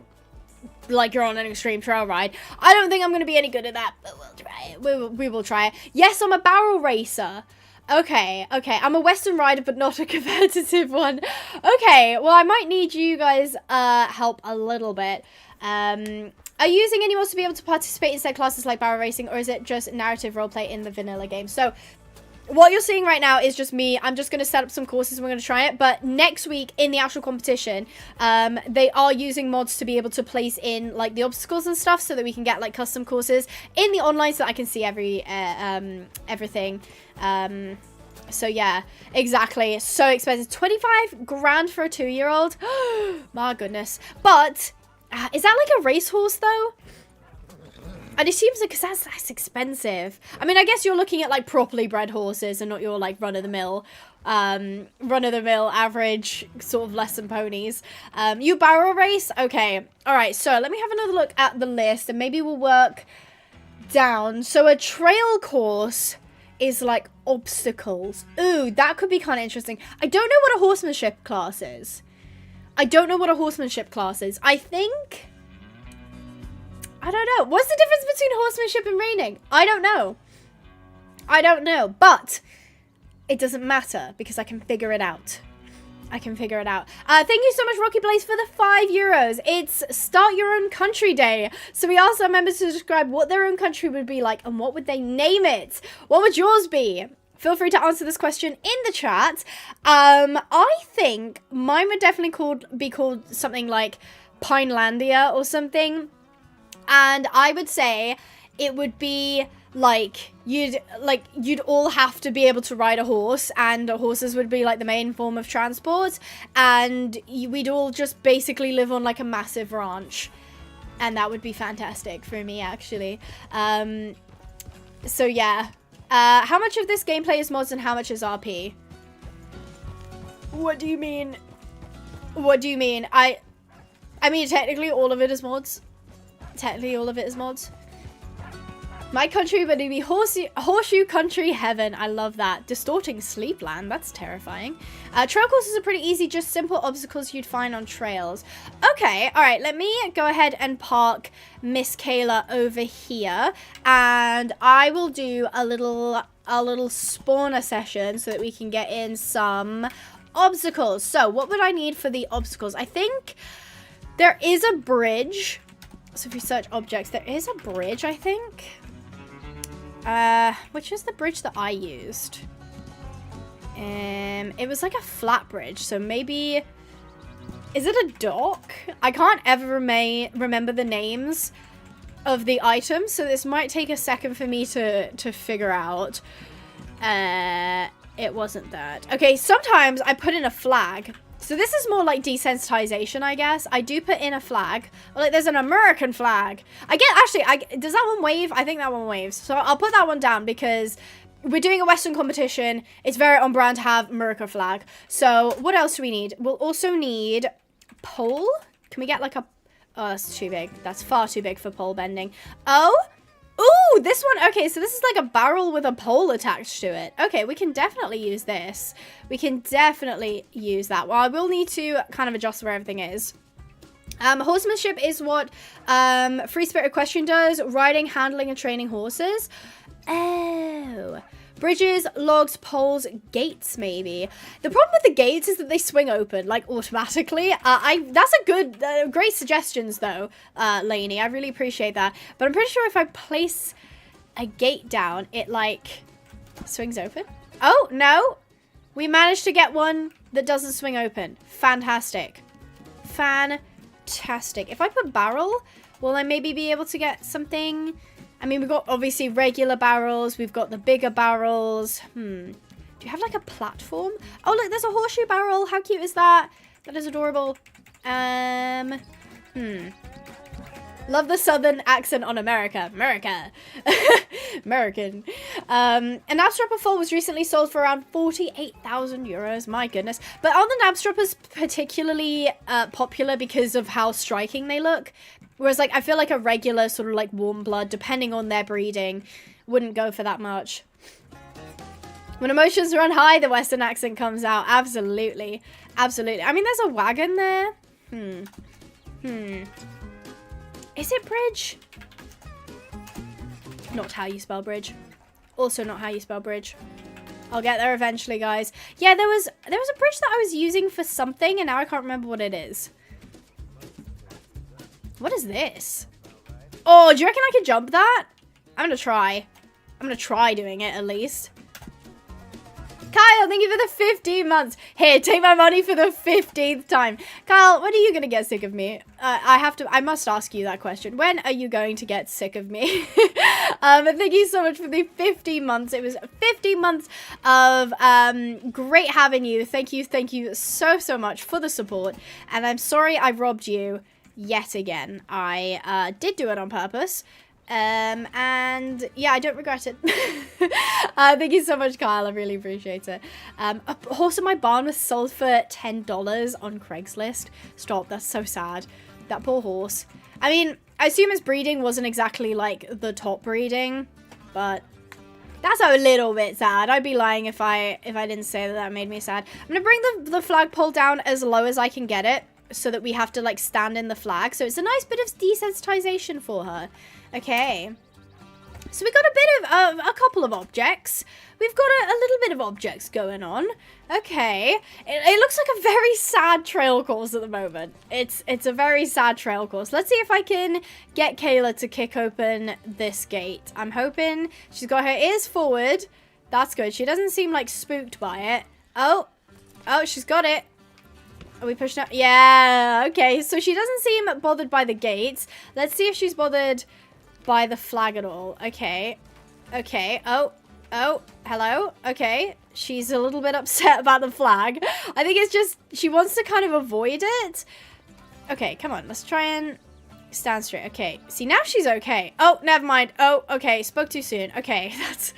you're on an extreme trail ride. I don't think I'm going to be any good at that, but we'll try it. We will try it. Yes, I'm a barrel racer. Okay. I'm a Western rider, but not a competitive one. Okay, well, I might need you guys help a little bit. Are you using any mods to be able to participate in said classes like barrel racing, or is it just narrative roleplay in the vanilla game? So what you're seeing right now is just me. I'm just going to set up some courses and we're going to try it. But next week in the actual competition, they are using mods to be able to place in like the obstacles and stuff so that we can get like custom courses in the online so that I can see everything. So yeah, exactly. So expensive. 25 grand for a 2-year-old. My goodness. But is that like a racehorse though? And it seems like, because that's expensive. I mean, I guess you're looking at like properly bred horses and not your like run-of-the-mill average sort of lesson ponies. You barrel race? Okay. All right. So let me have another look at the list and maybe we'll work down. So a trail course is like obstacles. Ooh, that could be kind of interesting. I don't know what a horsemanship class is. I think... I don't know. What's the difference between horsemanship and reining? I don't know. But it doesn't matter because I can figure it out. Thank you so much, Rocky Blaze, for the €5. It's Start Your Own Country Day. So we asked our members to describe what their own country would be like and what would they name it. What would yours be? Feel free to answer this question in the chat. I think mine would definitely be called something like Pinelandia or something. And I would say it would be like you'd all have to be able to ride a horse, and horses would be like the main form of transport, and we'd all just basically live on like a massive ranch, and that would be fantastic for me actually. So yeah, how much of this gameplay is mods and how much is RP? What do you mean? What do you mean? I mean, technically all of it is mods. Technically all of it is mods. My country would be horseshoe country heaven. I love that. Distorting sleepland. That's terrifying. Trail courses are pretty easy. Just simple obstacles you'd find on trails. Okay. All right. Let me go ahead and park Miss Kayla over here. And I will do a little spawner session so that we can get in some obstacles. So what would I need for the obstacles? I think there is a bridge. So if you search objects, there is a bridge, I think. Which is the bridge that I used? It was like a flat bridge, so maybe... Is it a dock? I can't ever remember the names of the items, so this might take a second for me to figure out. It wasn't that. Okay, sometimes I put in a flag. So this is more like desensitization, I guess. I do put in a flag. Like, there's an American flag. Does that one wave? I think that one waves. So I'll put that one down because we're doing a Western competition. It's very on brand to have America flag. So what else do we need? We'll also need pole. Can we get like a... Oh, that's too big. That's far too big for pole bending. Oh! Ooh, this one. Okay, so this is like a barrel with a pole attached to it. Okay, we can definitely use this. We can definitely use that. Well, I will need to kind of adjust where everything is. Horsemanship is what Free Spirit Equestrian does. Riding, handling, and training horses. Oh. Bridges, logs, poles, gates, maybe. The problem with the gates is that they swing open, like, automatically. That's a good, great suggestions, though, Lainey. I really appreciate that. But I'm pretty sure if I place a gate down, it, like, swings open. Oh, no. We managed to get one that doesn't swing open. Fantastic. Fantastic. If I put barrel, will I maybe be able to get something... I mean, we've got, obviously, regular barrels. We've got the bigger barrels. Do you have, like, a platform? Oh, look, there's a horseshoe barrel. How cute is that? That is adorable. Love the southern accent on America. America. American. A Knabstrapper foal was recently sold for around 48,000 euros. My goodness. But are the Knabstrappers particularly popular because of how striking they look? Whereas, like, I feel like a regular sort of, like, warm blood, depending on their breeding, wouldn't go for that much. When emotions run high, the Western accent comes out. Absolutely. Absolutely. I mean, there's a wagon there. Is it bridge? Not how you spell bridge. Also not how you spell bridge. I'll get there eventually, guys. Yeah, there was a bridge that I was using for something, and now I can't remember what it is. What is this? Oh, do you reckon I could jump that? I'm gonna try. I'm gonna try doing it, at least. Kyle, thank you for the 15 months. Here, take my money for the 15th time. Kyle, when are you going to get sick of me? I must ask you that question. When are you going to get sick of me? Thank you so much for the 15 months. It was 15 months of great having you. Thank you so much for the support. And I'm sorry I robbed you yet again. I did do it on purpose. And yeah, I don't regret it. Thank you so much, Kyle. I really appreciate it. A horse in my barn was sold for $10 on Craigslist. Stop, that's so sad. That poor horse. I mean, I assume his breeding wasn't exactly like the top breeding, but that's a little bit sad. I'd be lying if I didn't say that made me sad. I'm gonna bring the flagpole down as low as I can get it, so that we have to like stand in the flag. So it's a nice bit of desensitization for her. Okay, so we got a bit of a couple of objects. We've got a little bit of objects going on. Okay, it looks like a very sad trail course at the moment. It's a very sad trail course. Let's see if I can get Kayla to kick open this gate. I'm hoping she's got her ears forward. That's good. She doesn't seem like spooked by it. Oh, she's got it. Are we pushing up? Yeah, okay. So she doesn't seem bothered by the gates. Let's see if she's bothered by the flag at all. Okay. Oh, hello. Okay. She's a little bit upset about the flag. I think it's just she wants to kind of avoid it. Okay, come on. Let's try and stand straight. Okay. See, now she's okay. Oh, never mind. Oh, okay. Spoke too soon. Okay, that's...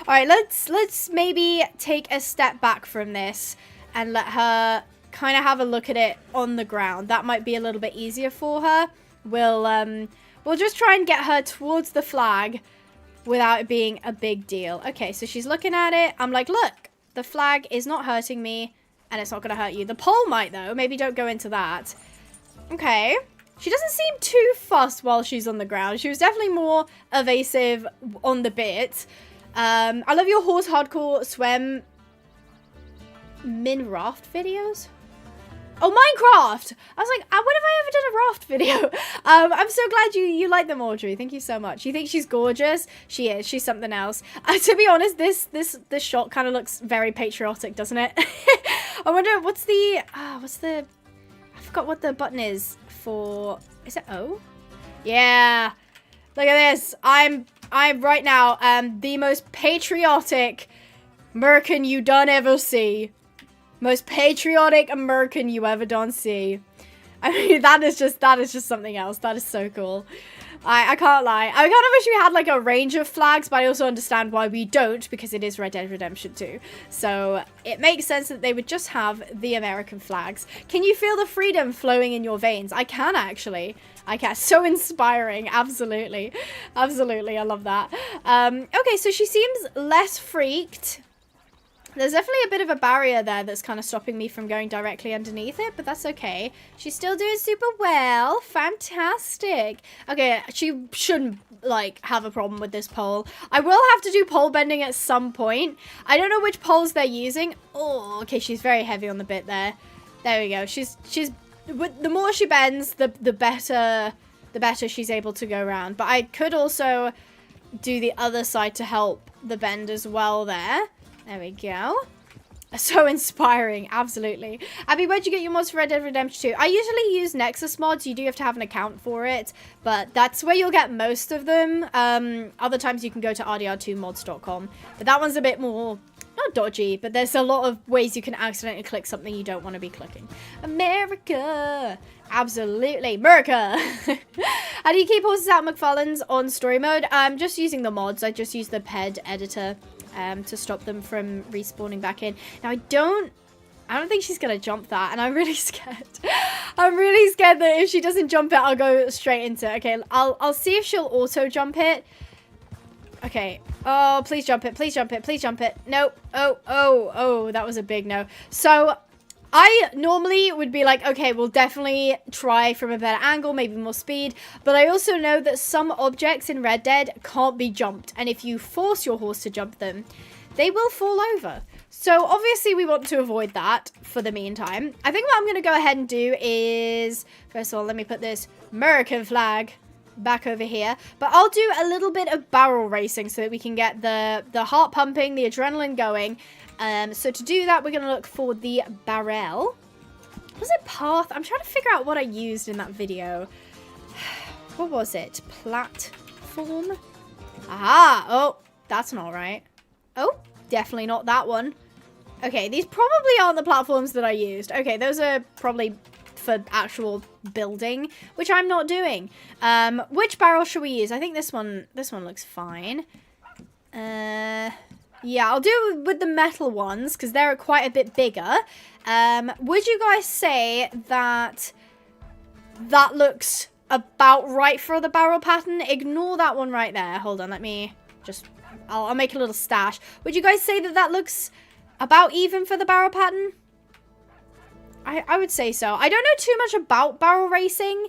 All right, let's maybe take a step back from this and let her kind of have a look at it on the ground. That might be a little bit easier for her. We'll just try and get her towards the flag without it being a big deal. Okay, so she's looking at it. I'm like, look, the flag is not hurting me, and it's not going to hurt you. The pole might, though. Maybe don't go into that. Okay. She doesn't seem too fussed while she's on the ground. She was definitely more evasive on the bit. I love your horse hardcore swim min raft videos. Oh, Minecraft! I was like, when have I ever done a raft video? I'm so glad you like them, Audrey. Thank you so much. You think she's gorgeous? She is. She's something else. To be honest, this shot kind of looks very patriotic, doesn't it? I wonder what's the I forgot what the button is for. Is it O? Yeah. Look at this. I'm right now the most patriotic American you done ever see. Most patriotic American you ever done see. I mean, that is just something else. That is so cool. I can't lie. I kind of wish we had like a range of flags, but I also understand why we don't, because it is Red Dead Redemption 2. So it makes sense that they would just have the American flags. Can you feel the freedom flowing in your veins? I can, actually. I can. So inspiring. Absolutely. Absolutely. I love that. Okay, so she seems less freaked. There's definitely a bit of a barrier there that's kind of stopping me from going directly underneath it, but that's okay. She's still doing super well. Fantastic. Okay, she shouldn't, like, have a problem with this pole. I will have to do pole bending at some point. I don't know which poles they're using. Oh, okay, she's very heavy on the bit there. There we go. The more she bends, the better she's able to go around. But I could also do the other side to help the bend as well there. There we go. So inspiring, absolutely. Abby, where'd you get your mods for Red Dead Redemption 2? I usually use Nexus mods. You do have to have an account for it, but that's where you'll get most of them. Other times you can go to rdr2mods.com, but that one's a bit more, not dodgy, but there's a lot of ways you can accidentally click something you don't want to be clicking. America! Absolutely, America! How do you keep horses out McFarlane's on story mode? I'm just using the mods. I just use the PED editor. To stop them from respawning back in. Now, I don't think she's gonna jump that, and I'm really scared. I'm really scared that if she doesn't jump it, I'll go straight into it. Okay, I'll see if she'll auto jump it. Okay. Oh, please jump it. Please jump it. Please jump it. Nope. Oh, that was a big no. So I normally would be like, okay, we'll definitely try from a better angle, maybe more speed. But I also know that some objects in Red Dead can't be jumped. And if you force your horse to jump them, they will fall over. So obviously we want to avoid that for the meantime. I think what I'm going to go ahead and do is, first of all, let me put this American flag back over here. But I'll do a little bit of barrel racing so that we can get the heart pumping, the adrenaline going. So to do that, we're going to look for the barrel. Was it path? I'm trying to figure out what I used in that video. What was it? Platform? Aha! Oh, that's not right. Oh, definitely not that one. Okay, these probably aren't the platforms that I used. Okay, those are probably for actual building, which I'm not doing. Which barrel should we use? I think this one looks fine. Yeah, I'll do it with the metal ones because they're quite a bit bigger. Would you guys say that looks about right for the barrel pattern? Ignore that one right there. Hold on, let me just... I'll make a little stash. Would you guys say that looks about even for the barrel pattern? I would say so. I don't know too much about barrel racing,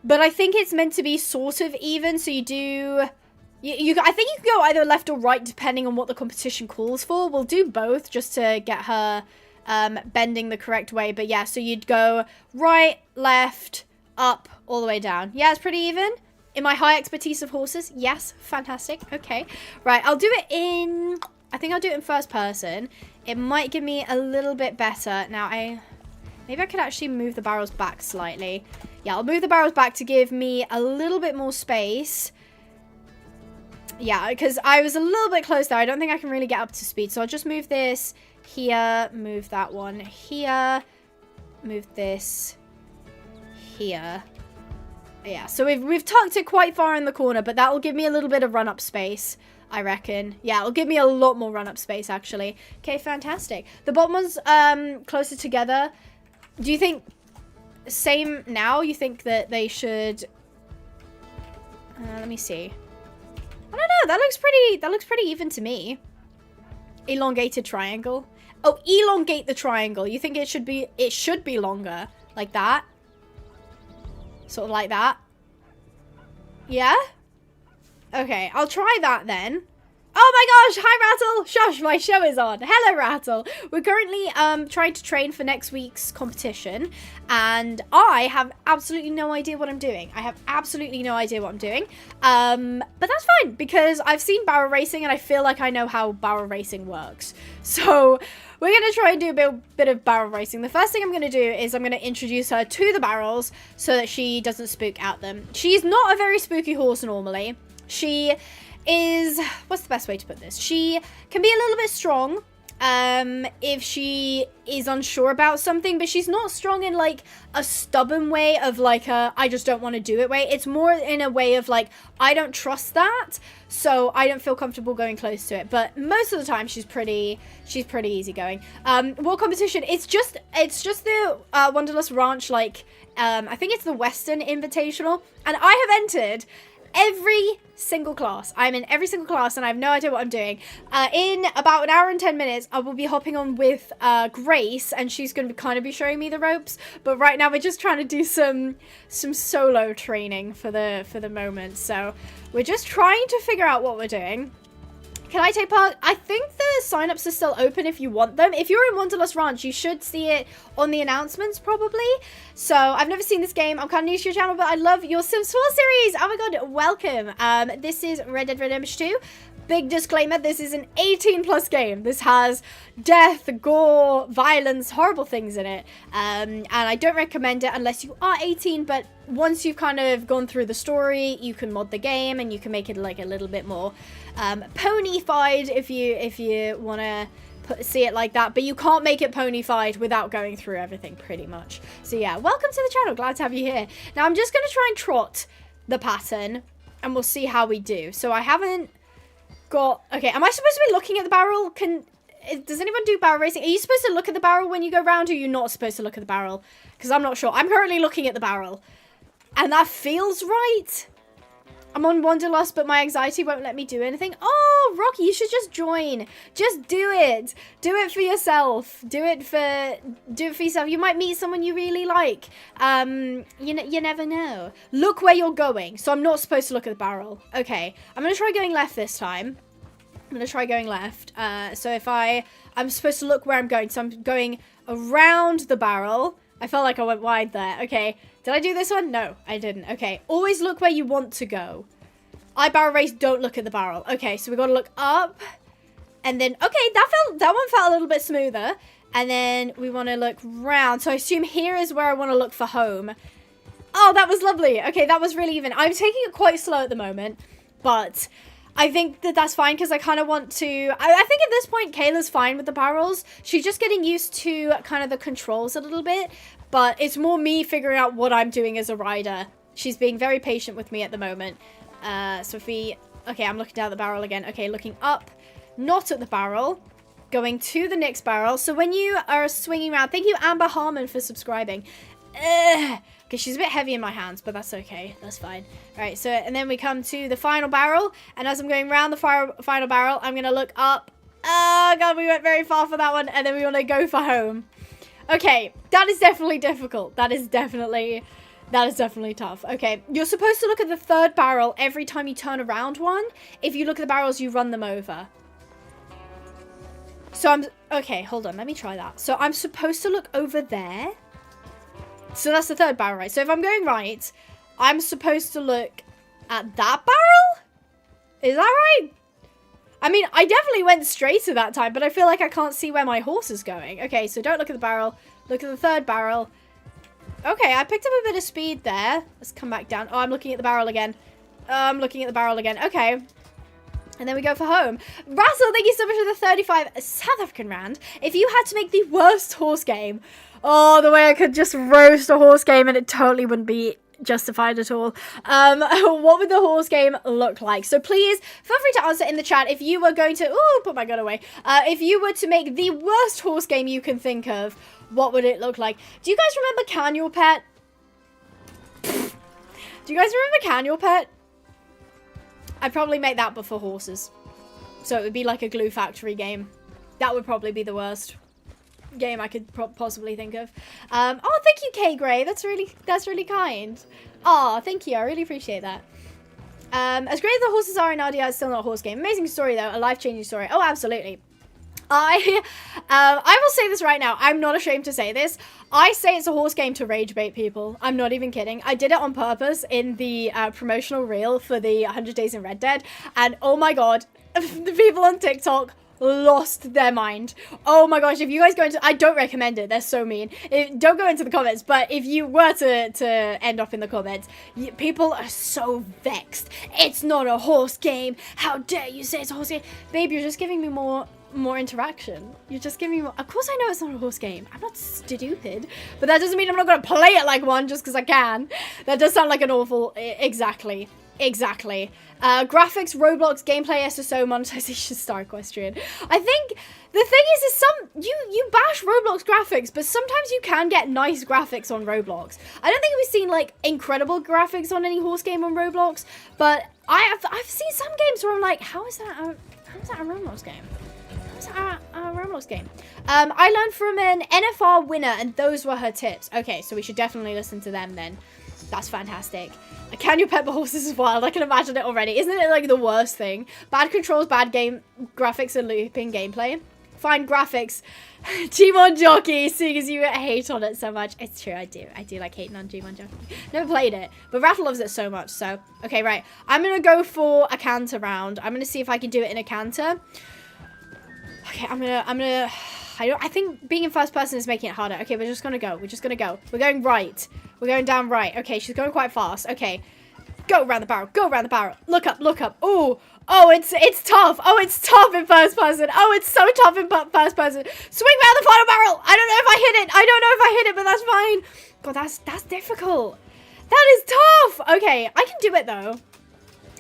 but I think it's meant to be sort of even, so you do... I think you can go either left or right depending on what the competition calls for. We'll do both just to get her bending the correct way. But yeah, so you'd go right, left, up, all the way down. Yeah, it's pretty even. In my high expertise of horses, yes, fantastic. Okay, right, I'll do it in... I think I'll do it in first person. It might give me a little bit better. Now, maybe I could actually move the barrels back slightly. Yeah, I'll move the barrels back to give me a little bit more space. Yeah, because I was a little bit close there. I don't think I can really get up to speed. So I'll just move this here, move that one here, move this here. Yeah, so we've tucked it quite far in the corner, but that will give me a little bit of run-up space I reckon. Yeah, it'll give me a lot more run-up space, actually. Okay, fantastic. The bottom one's closer together. Do you think... Same now? You think that they should... let me see. I don't know. That looks pretty even to me. Elongated triangle. Oh, elongate the triangle. You think it should be longer. Like that? Sort of like that? Yeah? Okay, I'll try that then. Oh my gosh, hi Rattle! Shush, my show is on. Hello Rattle. We're currently trying to train for next week's competition, and I have absolutely no idea what I'm doing. But that's fine because I've seen barrel racing and I feel like I know how barrel racing works. So we're gonna try and do a bit of barrel racing. The first thing I'm gonna do is I'm gonna introduce her to the barrels so that she doesn't spook out them. She's not a very spooky horse normally. She is, what's the best way to put this? She can be a little bit strong if she is unsure about something, but she's not strong in like a stubborn way of like a I just don't want to do it way. It's more in a way of like I don't trust that, so I don't feel comfortable going close to it. But most of the time she's pretty easygoing. What competition? It's just the Wanderlust Ranch, like I think it's the Western Invitational, and I have entered every single class. I'm in every single class and I have no idea what I'm doing. In about an hour and 10 minutes, I will be hopping on with Grace, and she's going to kind of be showing me the ropes. But right now we're just trying to do some solo training for the moment. So we're just trying to figure out what we're doing. Can I take part? I think the sign-ups are still open if you want them. If you're in Wanderlust Ranch, you should see it on the announcements probably. So I've never seen this game. I'm kind of new to your channel, but I love your Sims 4 series. Oh my god, welcome. This is Red Dead Redemption 2. Big disclaimer, this is an 18+ game. This has death, gore, violence, horrible things in it. And I don't recommend it unless you are 18, but once you've kind of gone through the story, you can mod the game and you can make it like a little bit more pony-fied if you want to see it like that, but you can't make it pony-fied without going through everything pretty much. So yeah, welcome to the channel, glad to have you here. Now I'm just going to try and trot the pattern and we'll see how we do. So I haven't got, okay, am I supposed to be looking at the barrel? Does anyone do barrel racing? Are you supposed to look at the barrel when you go round, or are you not supposed to look at the barrel? Because I'm not sure. I'm currently looking at the barrel and that feels right. I'm on Wanderlust, but my anxiety won't let me do anything. Oh, Rocky, you should just join. Just do it. Do it for yourself. Do it for yourself. You might meet someone you really like. You never know. Look where you're going. So I'm not supposed to look at the barrel. Okay, I'm gonna try going left this time. I'm gonna try going left. So if I'm supposed to look where I'm going. So I'm going around the barrel. I felt like I went wide there. Okay. Did I do this one? No, I didn't. Okay. Always look where you want to go. I barrel race, don't look at the barrel. Okay, so we got to look up. And then, okay, that one felt a little bit smoother. And then we want to look round. So I assume here is where I want to look for home. Oh, that was lovely. Okay, that was really even. I'm taking it quite slow at the moment. But I think that that's fine because I kind of want to... I think at this point, Kayla's fine with the barrels. She's just getting used to kind of the controls a little bit. But it's more me figuring out what I'm doing as a rider. She's being very patient with me at the moment. So if we... Okay, I'm looking down the barrel again. Okay, looking up. Not at the barrel. Going to the next barrel. So when you are swinging around... Thank you, Amber Harmon, for subscribing. Okay, she's a bit heavy in my hands, but that's okay. That's fine. All right, so... And then we come to the final barrel. And as I'm going around the final barrel, I'm going to look up. Oh, God, we went very far for that one. And then we want to go for home. Okay, that is definitely difficult. That is definitely tough. Okay, you're supposed to look at the third barrel every time you turn around one. If you look at the barrels, you run them over. So okay, hold on, let me try that. So I'm supposed to look over there. So that's the third barrel, right? So if I'm going right, I'm supposed to look at that barrel? Is that right? I mean, I definitely went straighter that time, but I feel like I can't see where my horse is going. Okay, so don't look at the barrel. Look at the third barrel. Okay, I picked up a bit of speed there. Let's come back down. Oh, I'm looking at the barrel again. I'm looking at the barrel again. Okay. And then we go for home. Russell, thank you so much for the 35 South African rand. If you had to make the worst horse game, oh, the way I could just roast a horse game and it totally wouldn't be justified at all. What would the horse game look like? So please feel free to answer in the chat if you were going to, put my gun away. If you were to make the worst horse game you can think of, what would it look like? Do you guys remember Can Your Pet? Do you guys remember Can Your Pet? I'd probably make that but for horses. So it would be like a glue factory game. That would probably be the worst game I could possibly think of. Oh, thank you, Kay Gray. That's really kind. Oh, thank you. I really appreciate that. As great as the horses are in RDR, it's still not a horse game. Amazing story though, a life-changing story. Oh, absolutely. I will say this right now. I'm not ashamed to say this. I say it's a horse game to rage bait people. I'm not even kidding. I did it on purpose in the promotional reel for the 100 Days in Red Dead. And oh my god, the people on TikTok lost their mind. Oh my gosh, if you guys go into, I don't recommend it, they're so mean. Don't go into the comments, but if you were to end up in the comments, people are so vexed. It's not a horse game. How dare you say it's a horse game? Babe, you're just giving me more interaction. You're just giving me more. Of course I know it's not a horse game. I'm not stupid, but that doesn't mean I'm not going to play it like one just because I can. That does sound like an awful, exactly. Graphics, Roblox, gameplay, SSO, monetization, star Equestrian. I think the thing is you bash Roblox graphics, but sometimes you can get nice graphics on Roblox. I don't think we've seen like incredible graphics on any horse game on Roblox, but I've seen some games where I'm like, how is that a Roblox game? Roblox game. I learned from an NFR winner, and those were her tips. Okay, so we should definitely listen to them then. That's fantastic. Can Your Pet Horses is wild. I can imagine it already. Isn't it like the worst thing? Bad controls, bad game graphics, and looping gameplay. Fine graphics. Gmon Jockey, seeing as you hate on it so much. It's true, I do. I do like hating on Gmon Jockey. Never played it, but Rattle loves it so much. So, okay, right. I'm gonna go for a canter round. I'm gonna see if I can do it in a canter. Okay, I think being in first person is making it harder. Okay, we're just gonna go. We're going right. We're going down right. Okay, she's going quite fast. Okay. Go around the barrel. Look up. Oh, it's tough. Oh, it's tough in first person. Oh, it's so tough in first person. Swing around the final barrel. I don't know if I hit it, but that's fine. God, that's difficult. That is tough. Okay, I can do it though.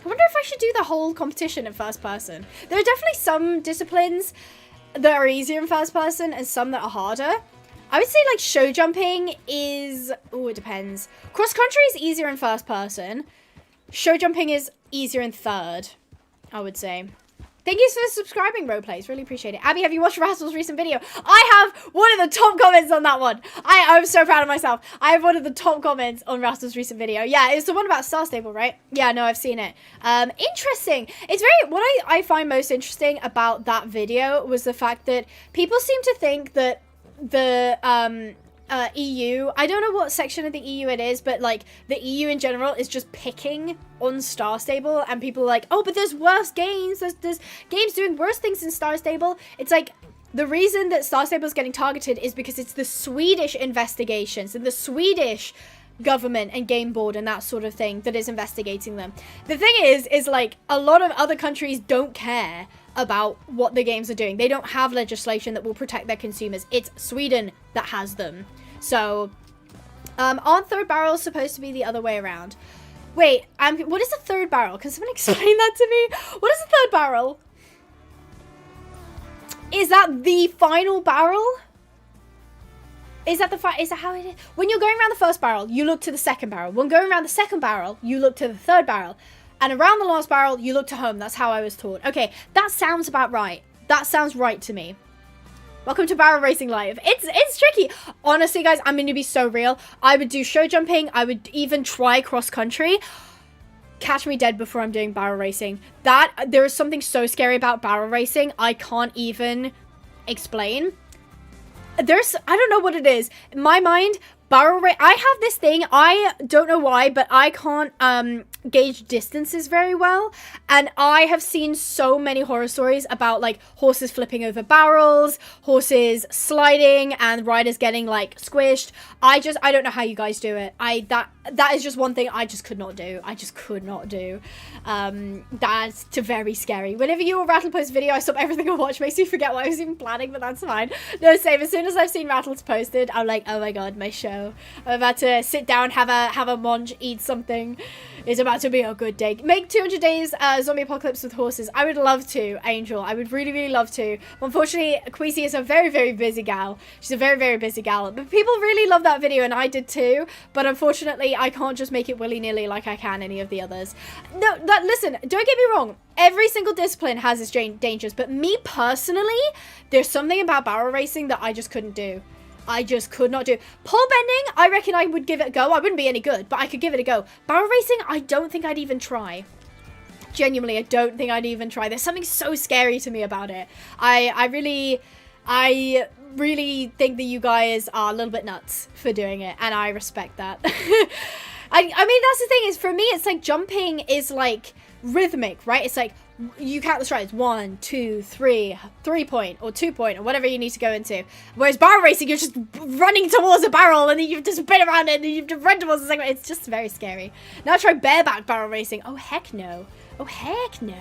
I wonder if I should do the whole competition in first person. There are definitely some disciplines that are easier in first person and some that are harder. I would say like show jumping is, it depends. Cross country is easier in first person. Show jumping is easier in third, I would say. Thank you for subscribing, Roleplays. Really appreciate it. Abby, have you watched Razzle's recent video? I have one of the top comments on that one. I'm so proud of myself. I have one of the top comments on Razzle's recent video. Yeah, it's the one about Star Stable, right? Yeah, no, I've seen it. Interesting. It's very, what I find most interesting about that video was the fact that people seem to think that the EU, I don't know what section of the EU it is, but like the EU in general is just picking on Star Stable, and people are like, oh, but there's worse games, there's games doing worse things than Star Stable. It's like the reason that Star Stable is getting targeted is because it's the Swedish investigations and the Swedish government and game board and that sort of thing that is investigating them. The thing is like a lot of other countries don't care about what the games are doing. They don't have legislation that will protect their consumers. It's Sweden that has them. So, aren't third barrels supposed to be the other way around? Wait, what is the third barrel? Can someone explain that to me? What is the third barrel? Is that the final barrel? Is that how it is? When you're going around the first barrel, you look to the second barrel. When going around the second barrel, you look to the third barrel. And around the last barrel, you look to home. That's how I was taught. Okay, that sounds about right. That sounds right to me. Welcome to Barrel Racing Live. It's tricky. Honestly, guys, I'm going to be so real. I would do show jumping. I would even try cross country. Catch me dead before I'm doing barrel racing. There is something so scary about barrel racing. I can't even explain. I don't know what it is. In my mind, I have this thing, I don't know why, but I can't gauge distances very well, and I have seen so many horror stories about like horses flipping over barrels, horses sliding, and riders getting like squished. I don't know how you guys do it. that is just one thing I just could not do. I just could not do. That's very scary. Whenever you Rattle post a video, I stop everything I watch. Makes me forget what I was even planning, but that's fine. No, same. As soon as I've seen Rattles posted, I'm like, oh my god, my show. I'm about to sit down, have a munch, eat something. It's about to be a good day. Make 200 days zombie apocalypse with horses. I would love to, Angel. I would really, really love to. But unfortunately, Queasy is a very, very busy gal. She's a very, very busy gal. But people really love that video, and I did too. But unfortunately, I can't just make it willy-nilly like I can any of the others. No, listen, don't get me wrong. Every single discipline has its dangers. But me personally, there's something about barrel racing that I just couldn't do. I just could not do. Pole bending, I reckon I would give it a go. I wouldn't be any good, but I could give it a go. Barrel racing, I don't think I'd even try. Genuinely, I don't think I'd even try. There's something so scary to me about it. I really think that you guys are a little bit nuts for doing it, and I respect that. I mean, that's the thing, is for me, it's like jumping is like rhythmic, right? It's like you count the strides, 1, 2, 3, 3-point or 2-point or whatever you need to go into. Whereas barrel racing, you're just running towards a barrel and then you have to spin around it and then you have to run towards the segment. It's just very scary. Now try bareback barrel racing. Oh heck no. Oh heck no.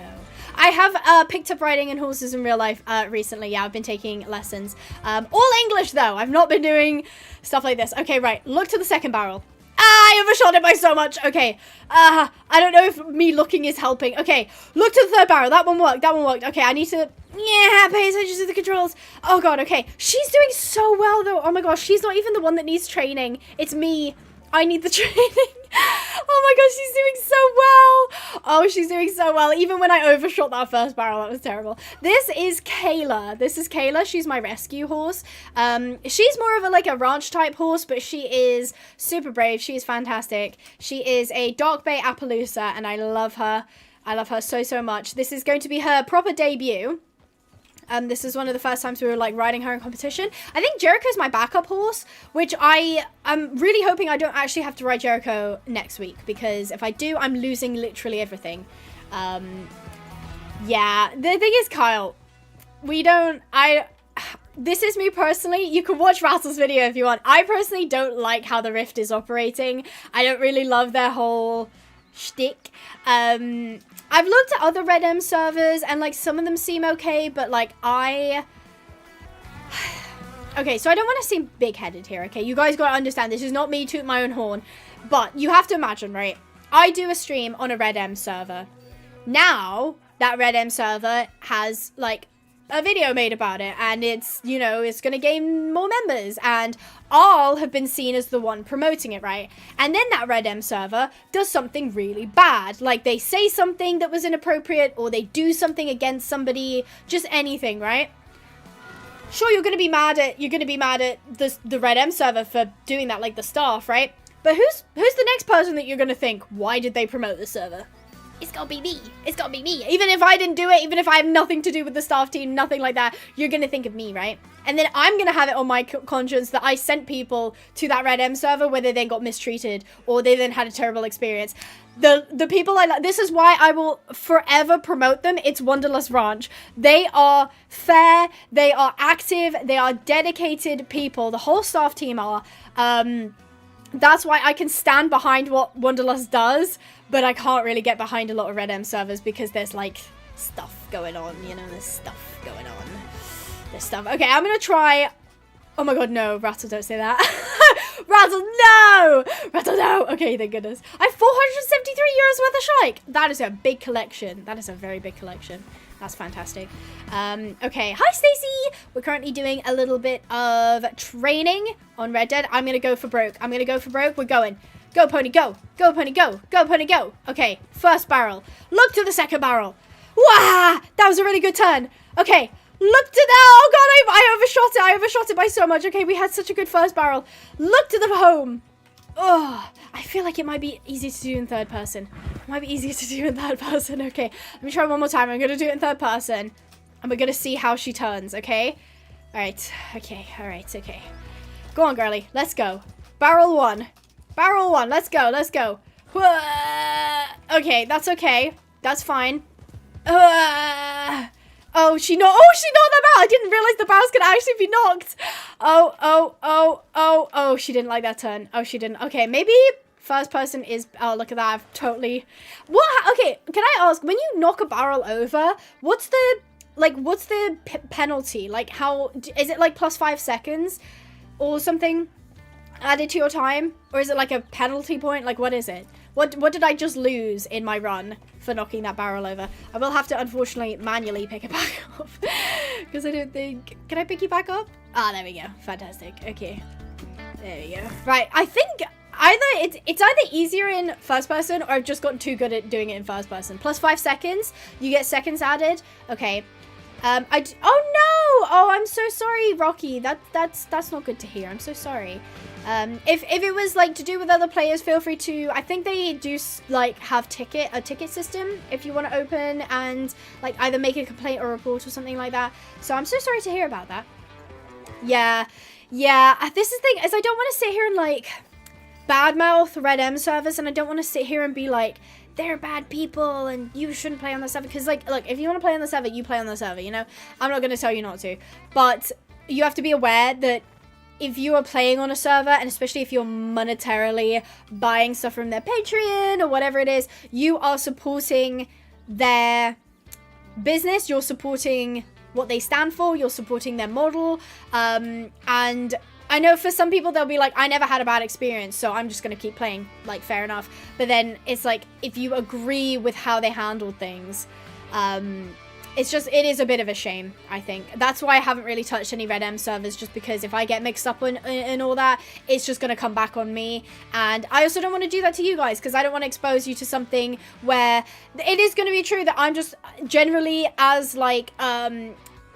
I have picked up riding in horses in real life recently. Yeah, I've been taking lessons. All English though. I've not been doing stuff like this. Okay, right. Look to the second barrel. I overshot it by so much. Okay. I don't know if me looking is helping. Okay. Look to the third barrel. That one worked. That one worked. Okay. I need to, yeah, pay attention to the controls. Oh, God. Okay. She's doing so well, though. Oh, my gosh. She's not even the one that needs training. It's me. I need the training. Oh, my gosh. She's doing so well. Oh, she's doing so well. Even when I overshot that first barrel, that was terrible. This is Kayla. This is Kayla. She's my rescue horse. She's more of a ranch type horse, but she is super brave. She is fantastic. She is a Dark Bay Appaloosa, and I love her. I love her so, so much. This is going to be her proper debut. This is one of the first times we were riding her in competition. I think Jericho's my backup horse, which I'm really hoping I don't actually have to ride Jericho next week, because if I do, I'm losing literally everything. Yeah, the thing is, Kyle, this is me personally. You can watch Rattle's video if you want. I personally don't like how the Rift is operating. I don't really love their whole shtick. I've looked at other Red M servers and some of them seem okay, but okay, so I don't want to seem big-headed here, okay? You guys gotta understand, this is not me tooting my own horn, but you have to imagine, right? I do a stream on a Red M server. Now, that Red M server has, a video made about it, and it's, it's gonna gain more members, and I'll have been seen as the one promoting it, right? And then that Red M server does something really bad. They say something that was inappropriate, or they do something against somebody, just anything, right? Sure, you're gonna be mad at the Red M server for doing that, the staff, right? But who's the next person that you're gonna think, why did they promote the server? It's gonna be me. It's gonna be me. Even if I didn't do it, even if I have nothing to do with the staff team, nothing like that, you're gonna think of me, right? And then I'm gonna have it on my conscience that I sent people to that Red M server where they then got mistreated or they then had a terrible experience. The people I like, this is why I will forever promote them. It's Wanderlust Ranch. They are fair, they are active, they are dedicated people. The whole staff team are. That's why I can stand behind what Wanderlust does, but I can't really get behind a lot of Red M servers because there's stuff going on, there's stuff going on. There's stuff. Okay, I'm gonna try. Oh my god, no, Rattle, don't say that. Rattle, no! Rattle, no! Okay, thank goodness. I have 473 euros worth of Shike. That is a big collection. That is a very big collection. That's fantastic. Okay, hi Stacey! We're currently doing a little bit of training on Red Dead. I'm gonna go for broke. I'm gonna go for broke. We're going. Go, pony, go. Go, pony, go. Go, pony, go. Okay, first barrel. Look to the second barrel. Wow! That was a really good turn. Okay, look to that. Oh god, I overshot it. I overshot it by so much. Okay, we had such a good first barrel. Look to the home. Oh, I feel like it might be easy to do in third person. It might be easier to do in third person. Okay, let me try one more time. I'm going to do it in third person. And we're going to see how she turns, okay? All right, okay, all right, okay. Go on, girly. Let's go. Barrel one. Barrel one. Let's go, let's go. Okay, that's okay. That's fine. Oh, she knocked that barrel. I didn't realize the barrels could actually be knocked. Oh, she didn't like that turn. Oh, she didn't. Okay, maybe first person is, oh, look at that. I've totally, what, okay, can I ask, when you knock a barrel over, what's the penalty? Like, how, is it like plus 5 seconds or something added to your time? Or is it like a penalty point? Like, what is it? What did I just lose in my run for knocking that barrel over? I will have to, unfortunately, manually pick it back up. Because I don't think... Can I pick you back up? Ah, there we go. Fantastic. Okay. There we go. Right, I think either it's either easier in first person or I've just gotten too good at doing it in first person. Plus 5 seconds. You get seconds added. Okay. Oh, no! Oh, I'm so sorry, Rocky. That's not good to hear. I'm so sorry. If it was like to do with other players, feel free to, I think they do like have a ticket system if you want to open and like either make a complaint or report or something like that. So I'm so sorry to hear about that. Yeah. This is the thing, is I don't want to sit here and like badmouth Red M servers, and I don't want to sit here and be like, they're bad people and you shouldn't play on the server. Because like, look, if you want to play on the server, you play on the server, you know? I'm not going to tell you not to. But you have to be aware that if you are playing on a server, and especially if you're monetarily buying stuff from their Patreon or whatever it is, you are supporting their business, you're supporting what they stand for, you're supporting their model, and I know for some people they'll be like, I never had a bad experience, so I'm just going to keep playing, like, fair enough. But then it's like, if you agree with how they handled things, it is a bit of a shame, I think. That's why I haven't really touched any Red M servers, just because if I get mixed up in all that, it's just going to come back on me. And I also don't want to do that to you guys, because I don't want to expose you to something where it is going to be true that I'm just generally as, like,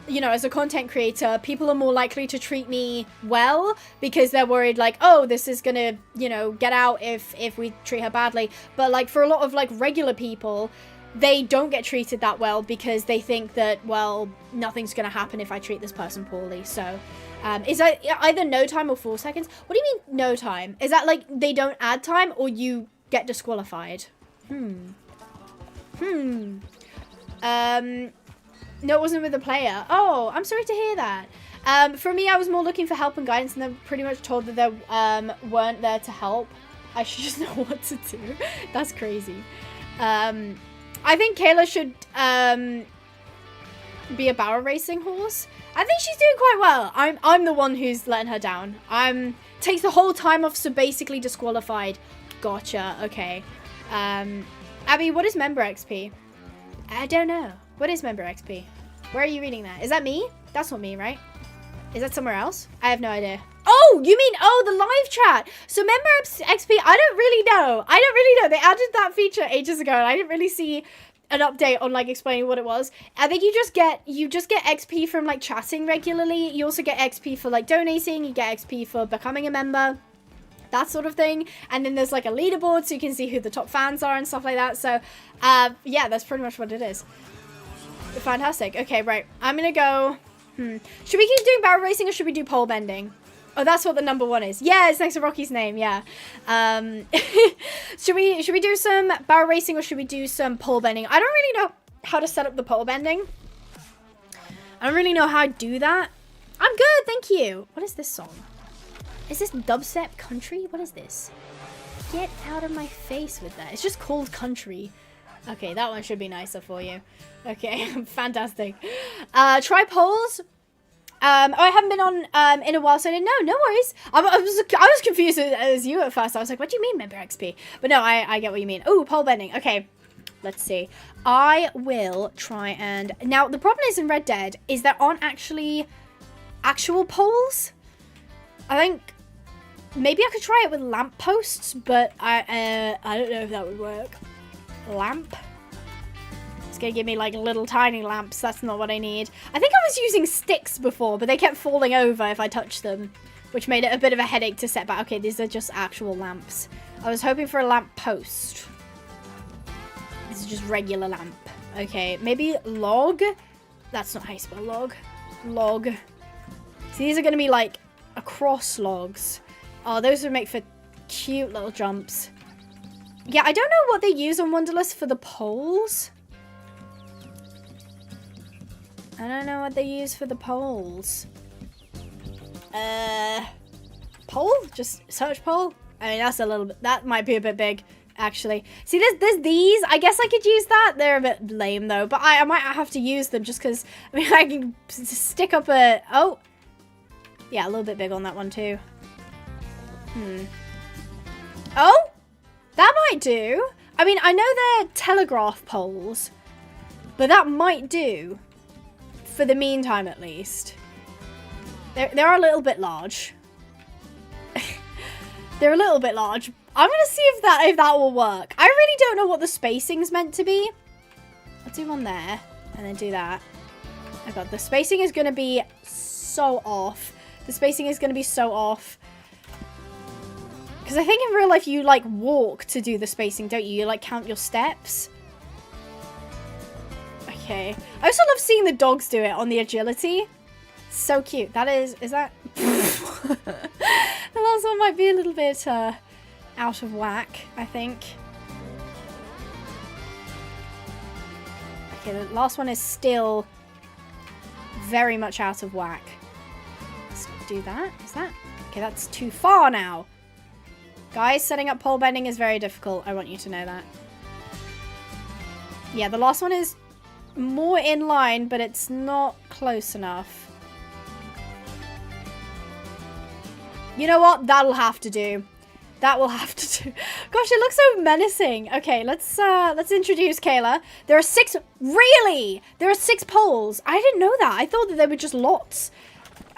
you know, as a content creator, people are more likely to treat me well because they're worried like, oh, this is gonna, you know, get out if we treat her badly. But like for a lot of like regular people, they don't get treated that well because they think that, well, nothing's gonna happen if I treat this person poorly. So is that either no time or 4 seconds? What do you mean no time? Is that like they don't add time or you get disqualified? No, it wasn't with the player. Oh, I'm sorry to hear that. For me, I was more looking for help and guidance, and they're pretty much told that they weren't there to help. I should just know what to do. That's crazy. I think Kayla should be a barrel racing horse. I think she's doing quite well. I'm the one who's letting her down. Takes the whole time off, so basically disqualified. Gotcha. Okay. Abby, what is member XP? I don't know. What is member XP? Where are you reading that? Is that me? That's not me, right? Is that somewhere else? I have no idea. Oh, you mean, oh, the live chat. So member XP, I don't really know. They added that feature ages ago, and I didn't really see an update on like explaining what it was. I think you just get XP from like chatting regularly. You also get XP for like donating. You get XP for becoming a member. That sort of thing. And then there's like a leaderboard so you can see who the top fans are and stuff like that. So, yeah, that's pretty much what it is. Fantastic. Okay, right. I'm gonna go... Should we keep doing barrel racing or should we do pole bending? Oh, that's what the number 1 is. Yeah, it's next to Rocky's name, yeah. Should we do some barrel racing or should we do some pole bending? I don't really know how to set up the pole bending. I don't really know how to do that. I'm good, thank you. What is this song? Is this dubstep country? What is this? Get out of my face with that. It's just called country. Okay, that one should be nicer for you. Okay, fantastic. Try polls. Oh, I haven't been on in a while, so I didn't know. No worries. I was confused as you at first. I was like, what do you mean member XP? But no, I get what you mean. Oh, pole bending. Okay, let's see. I will try and... Now, the problem is in Red Dead is there aren't actually actual poles. I think maybe I could try it with lampposts, but I don't know if that would work. Lamp. It's gonna give me like little tiny lamps. That's not what I need. I think I was using sticks before, but they kept falling over if I touched them, which made it a bit of a headache to set back. Okay, these are just actual lamps. I was hoping for a lamp post. This is just regular lamp. Okay, maybe log. That's not how you spell log. Log. So these are gonna be like across logs. Oh, those would make for cute little jumps. Yeah, I don't know what they use on Wonderlust for the poles. I don't know what they use for the poles. Pole? Just search pole? I mean, that's a little bit, that might be a bit big, actually. See, there's these. I guess I could use that. They're a bit lame, though. But I might have to use them just because, I mean, I can stick up a, oh. Yeah, a little bit big on that one, too. Oh, that might do. I mean, I know they're telegraph poles, but that might do. For the meantime, at least. They're a little bit large. They're a little bit large. I'm gonna see if that will work. I really don't know what the spacing's meant to be. I'll do one there, and then do that. Oh god, the spacing is gonna be so off. The spacing is gonna be so off. Because I think in real life you, like, walk to do the spacing, don't you? You, like, count your steps. Okay. I also love seeing the dogs do it on the agility. So cute. That is that... The last one might be a little bit out of whack, I think. Okay, the last one is still very much out of whack. Let's do that. Is that? Okay, that's too far now. Guys, setting up pole bending is very difficult. I want you to know that. Yeah, the last one is more in line, but it's not close enough. You know what? That'll have to do. That will have to do. Gosh, it looks so menacing. Okay, let's introduce Kayla. There are 6. Really? There are 6 poles. I didn't know that. I thought that there were just lots.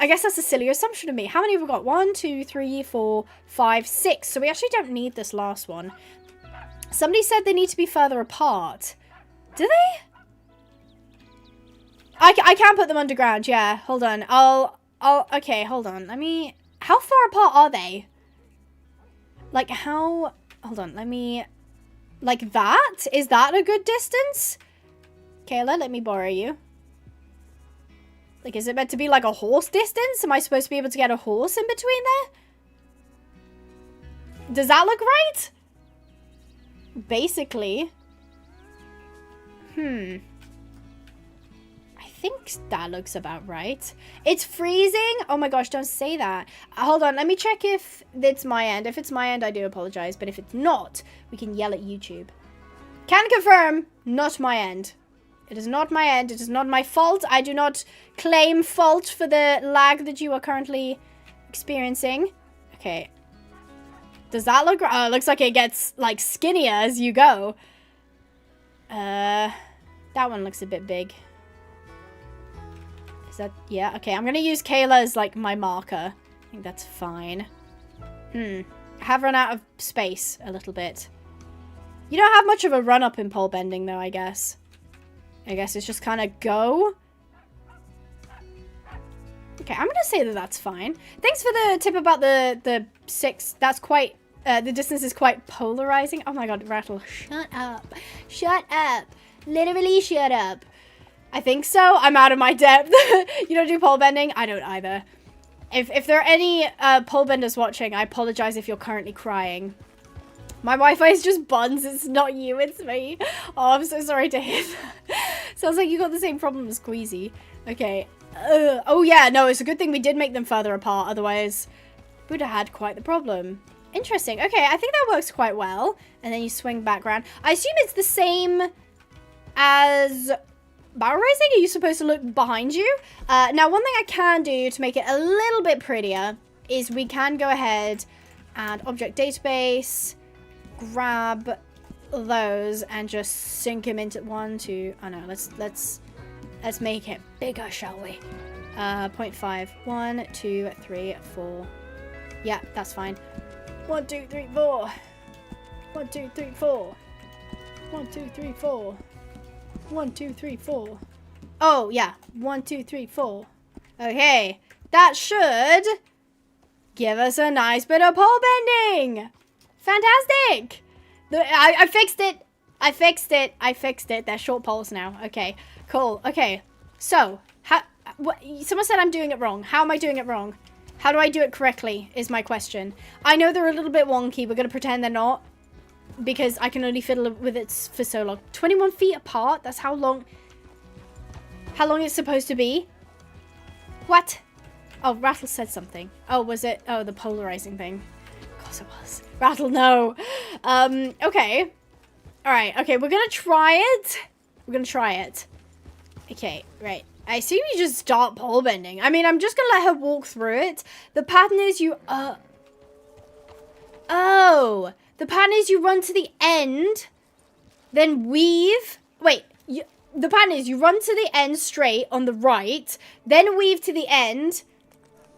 I guess that's a silly assumption of me. How many have we got? 1, 2, 3, 4, 5, 6. So we actually don't need this last one. Somebody said they need to be further apart. Do they? I can put them underground. Yeah. Hold on. Okay. Hold on. Let me. How far apart are they? Like, how... Hold on, let me... Like that? Is that a good distance? Kayla, let me borrow you. Like, is it meant to be like a horse distance? Am I supposed to be able to get a horse in between there? Does that look right? Basically. I think that looks about right. It's freezing. Oh my gosh, don't say that. Hold on, let me check if it's my end. If it's my end, I do apologize. But if it's not, we can yell at YouTube. Can confirm, not my end. It is not my end. It is not my fault. I do not claim fault for the lag that you are currently experiencing. Okay. Does that look right? Oh, it looks like it gets, like, skinnier as you go. That one looks a bit big. That, yeah, okay, I'm gonna use Kayla as like my marker. I think that's fine. I have run out of space a little bit. You don't have much of a run up in pole bending though, I guess. I guess it's just kind of go. Okay, I'm gonna say that that's fine. Thanks for the tip about the 6. That's quite, the distance is quite polarizing. Oh my god, Rattle, shut up. Shut up. Literally shut up. I think so. I'm out of my depth. You don't do pole bending? I don't either. If there are any pole benders watching, I apologize if you're currently crying. My Wi-Fi is just buns. It's not you, it's me. Oh, I'm so sorry to hear that. Sounds like you got the same problem as Squeezy. Okay. Oh yeah, no, it's a good thing we did make them further apart. Otherwise, we'd have had quite the problem. Interesting. Okay, I think that works quite well. And then you swing back around. I assume it's the same as... barrel racing? Are you supposed to look behind you? Now, one thing I can do to make it a little bit prettier is we can go ahead and object database, grab those, and just sync them into 1, 2. Oh no, let's make it bigger, shall we? 0.5. 1, 2, 3, 4. Yeah, that's fine. 1, 2, 3, 4. 1, 2, 3, 4. 1, 2, 3, 4. 1, 2, 3, 4. Oh, yeah. 1, 2, 3, 4. Okay. That should give us a nice bit of pole bending. Fantastic. I fixed it. I fixed it. I fixed it. They're short poles now. Okay. Cool. Okay. So, someone said I'm doing it wrong. How am I doing it wrong? How do I do it correctly is my question. I know they're a little bit wonky. We're going to pretend they're not. Because I can only fiddle with it for so long. 21 feet apart? That's how long it's supposed to be? What? Oh, Rattle said something. Oh, was it? Oh, the polarizing thing. course it was. Rattle, no. Okay. Alright, okay, we're gonna try it. We're gonna try it. Okay, right. I assume you just start pole bending. I mean, I'm just gonna let her walk through it. The pattern is you, oh. The pattern is you run to the end, then weave. Wait, the pattern is you run to the end straight on the right, then weave to the end,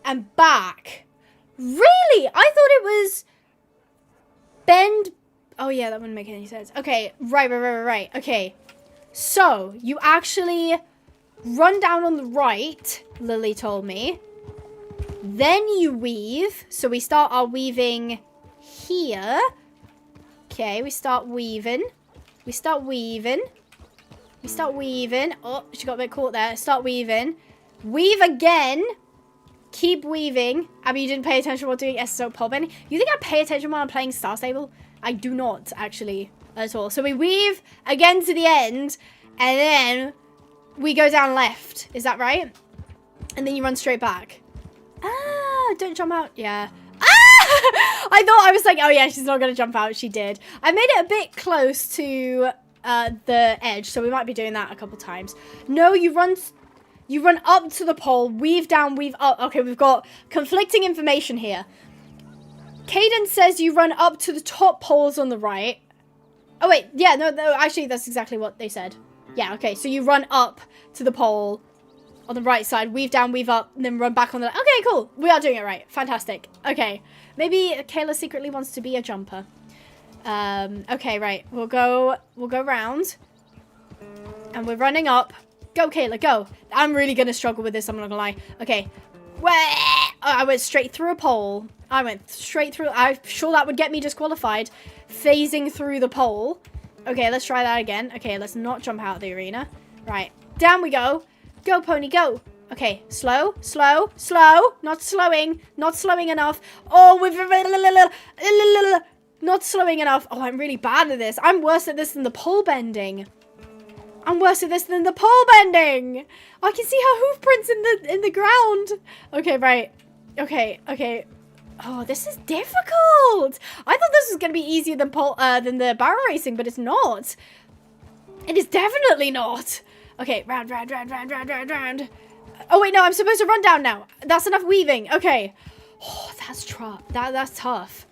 and back. Really? I thought it was bend. Oh, yeah, that wouldn't make any sense. Okay, right. Okay, so you actually run down on the right, Lily told me. Then you weave. So we start our weaving here. Okay, we start weaving. We start weaving. Oh, she got a bit caught there. Start weaving. Weave again. Keep weaving. Abby, you didn't pay attention while doing SSO pole bending. You think I pay attention while I'm playing Star Stable? I do not, actually, at all. So we weave again to the end, and then we go down left. Is that right? And then you run straight back. Ah, don't jump out. Yeah. Ah! I thought, I was like, oh yeah, she's not going to jump out. She did. I made it a bit close to the edge, so we might be doing that a couple times. No, you run up to the pole, weave down, weave up. Okay, we've got conflicting information here. Caden says you run up to the top poles on the right. Oh, wait. Yeah, no, actually, that's exactly what they said. Yeah, okay. So you run up to the pole on the right side, weave down, weave up, and then run back on the... Okay, cool. We are doing it right. Fantastic. Okay. Maybe Kayla secretly wants to be a jumper. Okay, right. We'll go round. And we're running up. Go, Kayla, go. I'm really going to struggle with this, I'm not going to lie. Okay. I went straight through a pole. I went straight through. I'm sure that would get me disqualified. Phasing through the pole. Okay, let's try that again. Okay, let's not jump out of the arena. Right. Down we go. Go, pony, go. Okay, slow. Not slowing. Not slowing enough. Oh, not slowing enough. Oh, I'm really bad at this. I'm worse at this than the pole bending. I can see her hoof prints in the ground. Okay, right. Okay. Oh, this is difficult. I thought this was gonna be easier than the barrel racing, but it's not. It is definitely not. Okay, round. Oh wait, no, I'm supposed to run down now. That's enough weaving. Okay. Oh, that's tough.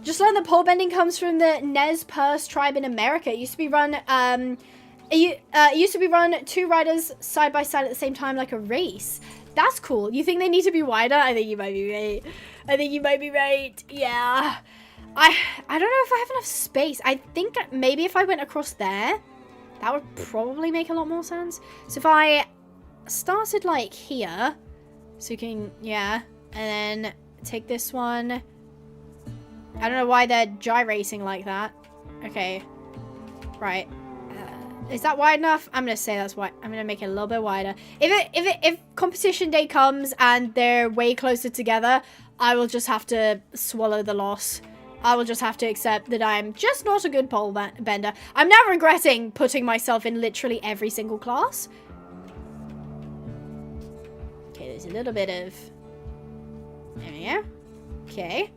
Just learn that pole bending comes from the Nez Perce tribe in America. It used to be run. It used to be run 2 riders side by side at the same time, like a race. That's cool. You think they need to be wider? I think you might be right. Yeah. I don't know if I have enough space. I think maybe if I went across there, that would probably make a lot more sense. So if I started like here, so you can, yeah, and then take this one. I don't know why they're gyrating like that. Okay. Right. Is that wide enough? I'm gonna say that's wide. I'm gonna make it a little bit wider. If competition day comes and they're way closer together, I will just have to swallow the loss. I will just have to accept that I'm just not a good pole bender. I'm now regretting putting myself in literally every single class. Okay, there's a little bit of... There we go. Okay.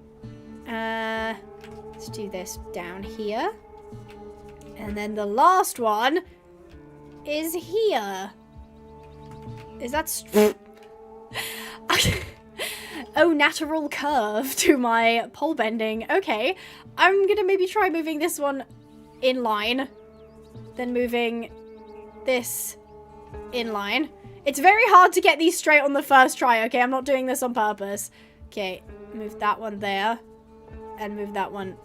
Let's do this down here. And then the last one is here. Is that... Oh, natural curve to my pole bending. Okay. I'm going to maybe try moving this one in line. Then moving this in line. It's very hard to get these straight on the first try. Okay, I'm not doing this on purpose. Okay, move that one there. And move that one.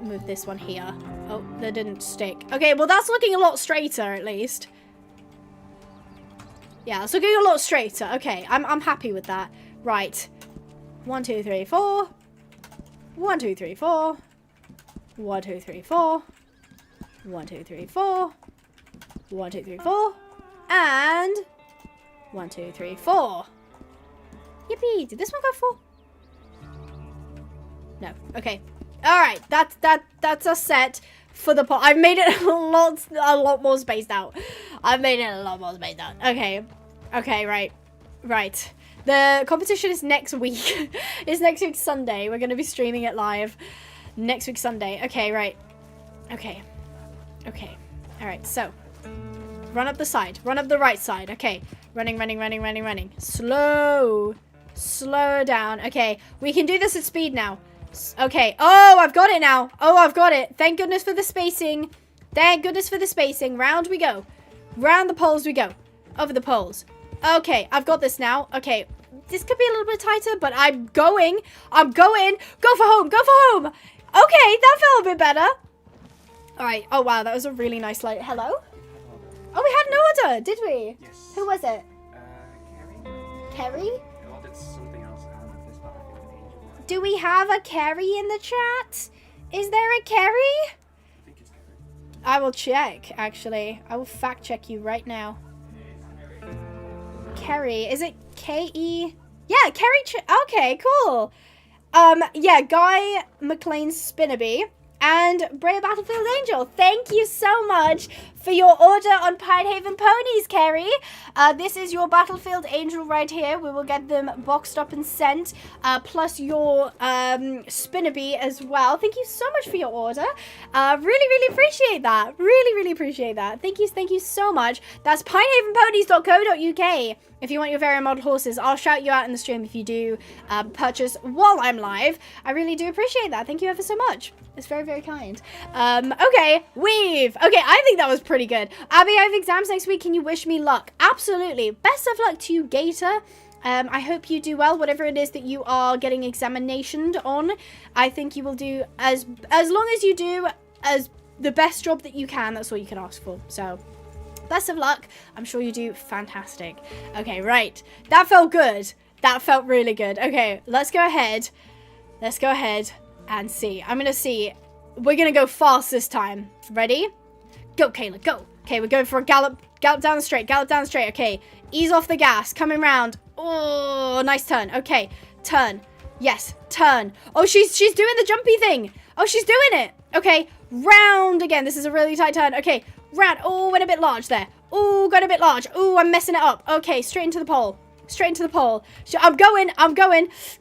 Move this one here. Oh, that didn't stick. Okay, well that's looking a lot straighter at least. Yeah, it's looking a lot straighter. Okay, I'm happy with that. Right. 1, 2, 3, 4. 1, 2, 3, 4. 1, 2, 3, 4. 1, 2, 3, 4. 1, 2, 3, 4. And 1, 2, 3, 4. Yippee! Did this one go 4? No. Okay. All right. That's a set for the pot. I've made it a lot more spaced out. Okay. Okay. Right. The competition is next week. It's next week Sunday. We're going to be streaming it live next week Sunday. Okay, right. Okay. Okay. All right, so run up the side. Run up the right side. Okay. Running, running, running, running, running. Slow. Slow down. Okay, we can do this at speed now. Okay. Oh, I've got it now. Oh, I've got it. Thank goodness for the spacing. Thank goodness for the spacing. Round we go. Round the poles we go. Over the poles. Okay, I've got this now. Okay, this could be a little bit tighter, but I'm going. I'm going. Go for home. Go for home. Okay, that felt a bit better. All right. Oh, wow. That was a really nice light. Hello? Oh, we had an order, did we? Yes. Who was it? Carrie? Kerry? No, that's something else. I don't know if this Battlefield Angel. Do we have a Kerry in the chat? Is there a Kerry? I think it's Carrie. I will check, actually. I will fact check you right now. Kerry. Is it K-E? Yeah, Kerry. Okay, cool. Yeah, Guy McLean Spinnerby and Bray Battlefield Angel. Thank you so much for your order on Pinehaven Ponies, Kerry. This is your Battlefield Angel right here. We will get them boxed up and sent, plus your Spinnerby as well. Thank you so much for your order. Really, really appreciate that. Really, really appreciate that. Thank you so much. That's pinehavenponies.co.uk. If you want your very model horses, I'll shout you out in the stream if you do purchase while I'm live. I really do appreciate that. Thank you ever so much. It's very, very kind. Okay, weave. Okay, I think that was pretty good. Abby, I have exams next week. Can you wish me luck? Absolutely. Best of luck to you, Gator. I hope you do well, whatever it is that you are getting examinationed on. I think you will do as long as you do as the best job that you can. That's all you can ask for. So, best of luck. I'm sure you do fantastic. Okay, right. That felt good. That felt really good. Okay, let's go ahead. Let's go ahead and see. I'm going to see. We're going to go fast this time. Ready? Go, Kayla, go. Okay, we're going for a gallop. Gallop down the straight. Gallop down the straight. Okay, ease off the gas. Coming round. Oh, nice turn. Okay, turn. Yes, turn. Oh, she's doing the jumpy thing. Oh, she's doing it. Okay, round again. This is a really tight turn. Okay, round. Oh, went a bit large there. Oh, got a bit large. Oh, I'm messing it up. Okay, straight into the pole. Straight into the pole. I'm going.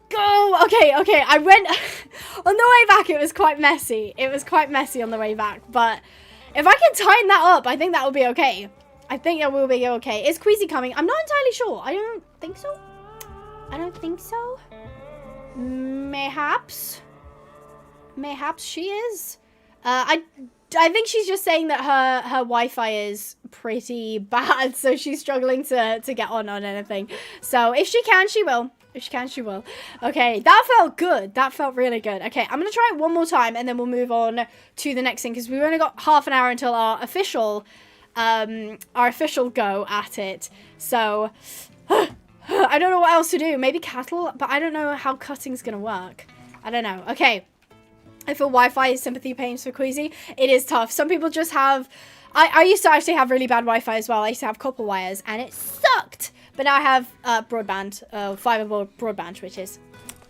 Go. Okay. I went on the way back. It was quite messy. On the way back. But if I can tighten that up, I think that will be okay. Is Queasy coming? I'm not entirely sure. I don't think so. Mayhaps she is. I think she's just saying that her Wi-Fi is pretty bad, so she's struggling to get on anything. So if she can, she will. Okay, that felt good. That felt really good. Okay, I'm gonna try it one more time, and then we'll move on to the next thing, because we've only got half an hour until our official go at it. So I don't know what else to do. Maybe cattle, but I don't know how cutting's gonna work. I don't know. Okay. I feel Wi-Fi sympathy pains for Queasy. It is tough. Some people just have... I used to actually have really bad Wi-Fi as well. I used to have copper wires, and it sucked. But now I have broadband, fiber broadband, which is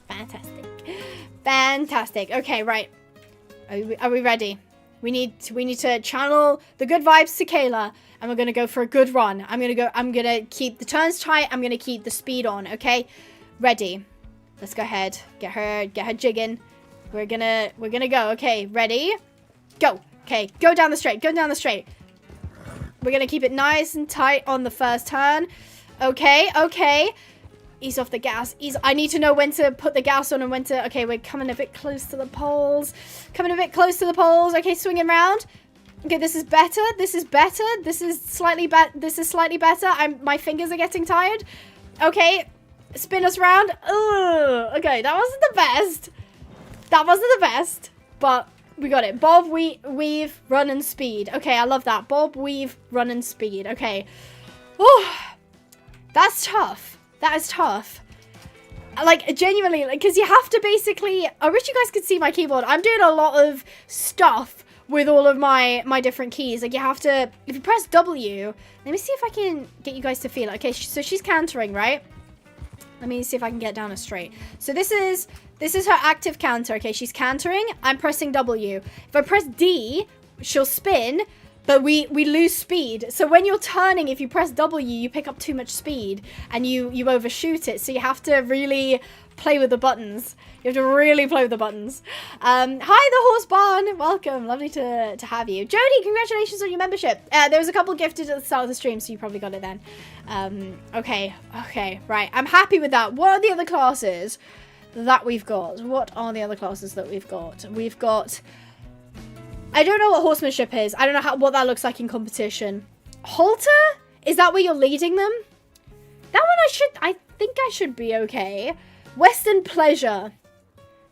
fantastic. Fantastic. Okay, right. Are we ready? We need to channel the good vibes to Kayla, and we're gonna go for a good run. I'm gonna keep the turns tight. I'm gonna keep the speed on. Okay, ready. Let's go ahead. Get her jigging. We're gonna go. Okay, ready? Go. Okay, go down the straight. We're gonna keep it nice and tight on the first turn. Okay. Ease off the gas. I need to know when to put the gas on and when to... Okay, we're coming a bit close to the poles. Okay, swinging round. Okay, this is better. This is slightly better. My fingers are getting tired. Okay, spin us round. Ugh. Okay, that wasn't the best. But we got it. Bob, weave, run, and speed. Okay, I love that. Bob, weave, run, and speed. Okay. Oh, that's tough. That is tough. Like, genuinely, because you have to basically... I wish you guys could see my keyboard. I'm doing a lot of stuff with all of my different keys. Like, you have to... If you press W... Let me see if I can get you guys to feel it. Okay, so she's cantering, right? Let me see if I can get down a straight. So this is her active canter. Okay, she's cantering. I'm pressing W. If I press D, she'll spin. but we lose speed. So when you're turning, if you press W, you pick up too much speed and you overshoot it. So you have to really play with the buttons. You have to really play with the buttons. Hi, the Horse Barn. Welcome. Lovely to have you. Jody, congratulations on your membership. There was a couple gifted at the start of the stream, so you probably got it then. Okay, right. I'm happy with that. What are the other classes that we've got? What are the other classes that we've got? We've got... I don't know what horsemanship is. I don't know what that looks like in competition. Halter? Is that where you're leading them? That one I think I should be okay. Western pleasure.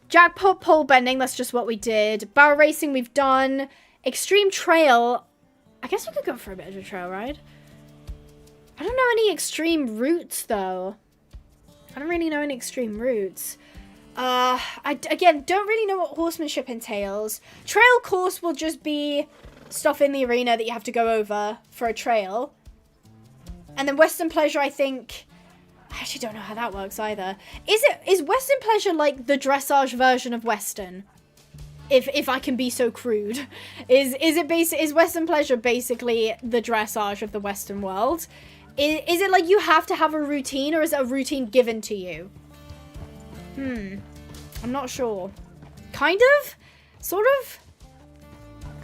Jackpot pole bending, that's just what we did. Barrel racing we've done. Extreme trail. I guess we could go for a bit of a trail ride. I don't know any extreme routes though. I don't really know any extreme routes. Again, don't really know what horsemanship entails. Trail course will just be stuff in the arena that you have to go over for a trail. And then Western pleasure, I think... I actually don't know how that works either. Is Western pleasure like the dressage version of Western? If I can be so crude. Is Western pleasure basically the dressage of the Western world? Is it like you have to have a routine, or is it a routine given to you? I'm not sure. Kind of? Sort of?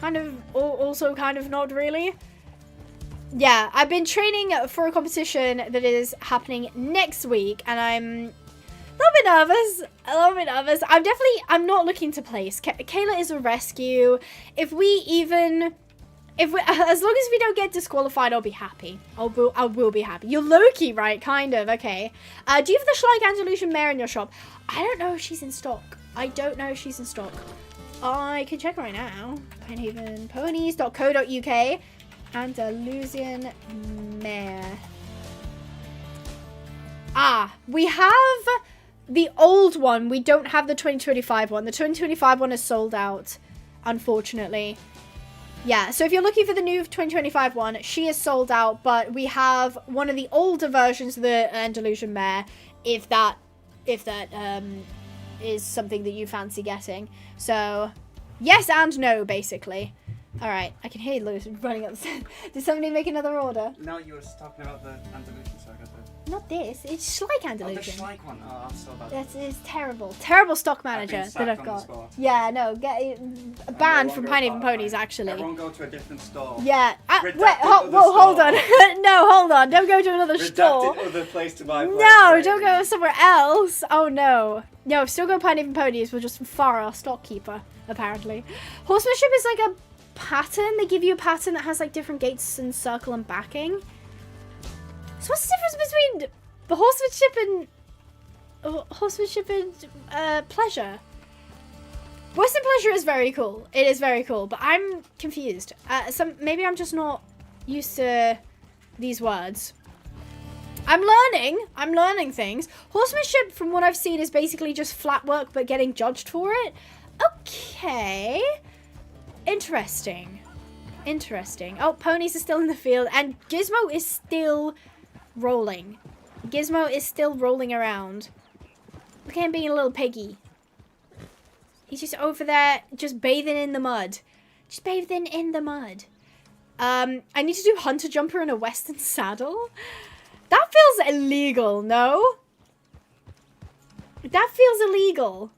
Kind of, also kind of not really. Yeah, I've been training for a competition that is happening next week, and I'm a little bit nervous. I'm not looking to place. Kayla is a rescue. As long as we don't get disqualified, I'll be happy. I will be happy. You're Loki, right? Kind of, okay. Do you have the Schleich Andalusian mare in your shop? I don't know if she's in stock. I can check right now. pinehavenponies.co.uk. Andalusian mare. We have the old one. We don't have the 2025 one. The 2025 one is sold out, unfortunately. Yeah, so if you're looking for the new 2025 one, she is sold out, but we have one of the older versions of the Andalusian mare, if that is something that you fancy getting. So, yes and no, basically. Alright, I can hear Lewis running up the stairs. Did somebody make another order? No, you were talking about the Andalusian, so I got the... Not this, it's Schleich Andalusian. Oh, the Schleich one. Oh, I'm so bad. That is terrible. Terrible stock manager that I've got. Yeah, no, get banned from Pinehaven Ponies, actually. Everyone go to a different store. Yeah. Hold on. No, hold on. Don't go to another store. Redacted other place to buy. No, don't go somewhere else. Oh, no. No, still go Pinehaven Ponies. We'll just fire our stock keeper, apparently. Horsemanship is like a pattern. They give you a pattern that has like different gates and circle and backing. So what's the difference between the horsemanship and pleasure? Western pleasure is very cool. It is very cool, but I'm confused. Maybe I'm just not used to these words. I'm learning things. Horsemanship, from what I've seen, is basically just flat work but getting judged for it. Okay. Interesting. Oh, ponies are still in the field, and Gizmo is still rolling. Gizmo is still rolling around. Look at him being a little piggy. He's just over there, just bathing in the mud. I need to do Hunter Jumper in a Western saddle. That feels illegal, no? That feels illegal.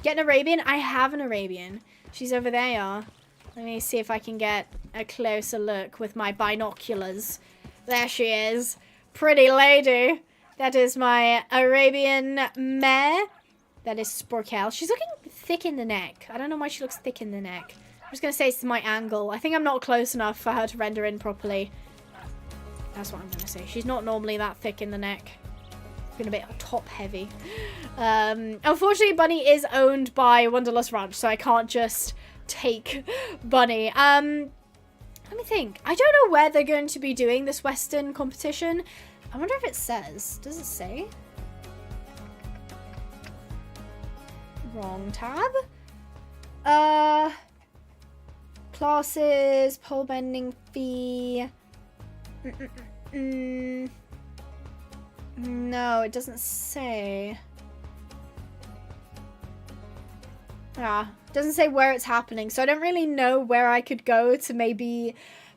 Get an Arabian? I have an Arabian. She's over there. Let me see if I can get a closer look with my binoculars. There she is. Pretty lady. That is my Arabian mare. That is Sporkel. She's looking thick in the neck. I don't know why she looks thick in the neck. I'm just going to say it's my angle. I think I'm not close enough for her to render in properly. That's what I'm going to say. She's not normally that thick in the neck. Been a bit top heavy. Unfortunately, Bunny is owned by Wanderlust Ranch, so I can't just take Bunny. Let me think. I don't know where they're going to be doing this Western competition. I wonder if it says. Does it say? Wrong tab. Classes, pole bending fee. No, it doesn't say. Doesn't say where it's happening, so I don't really know where I could go to maybe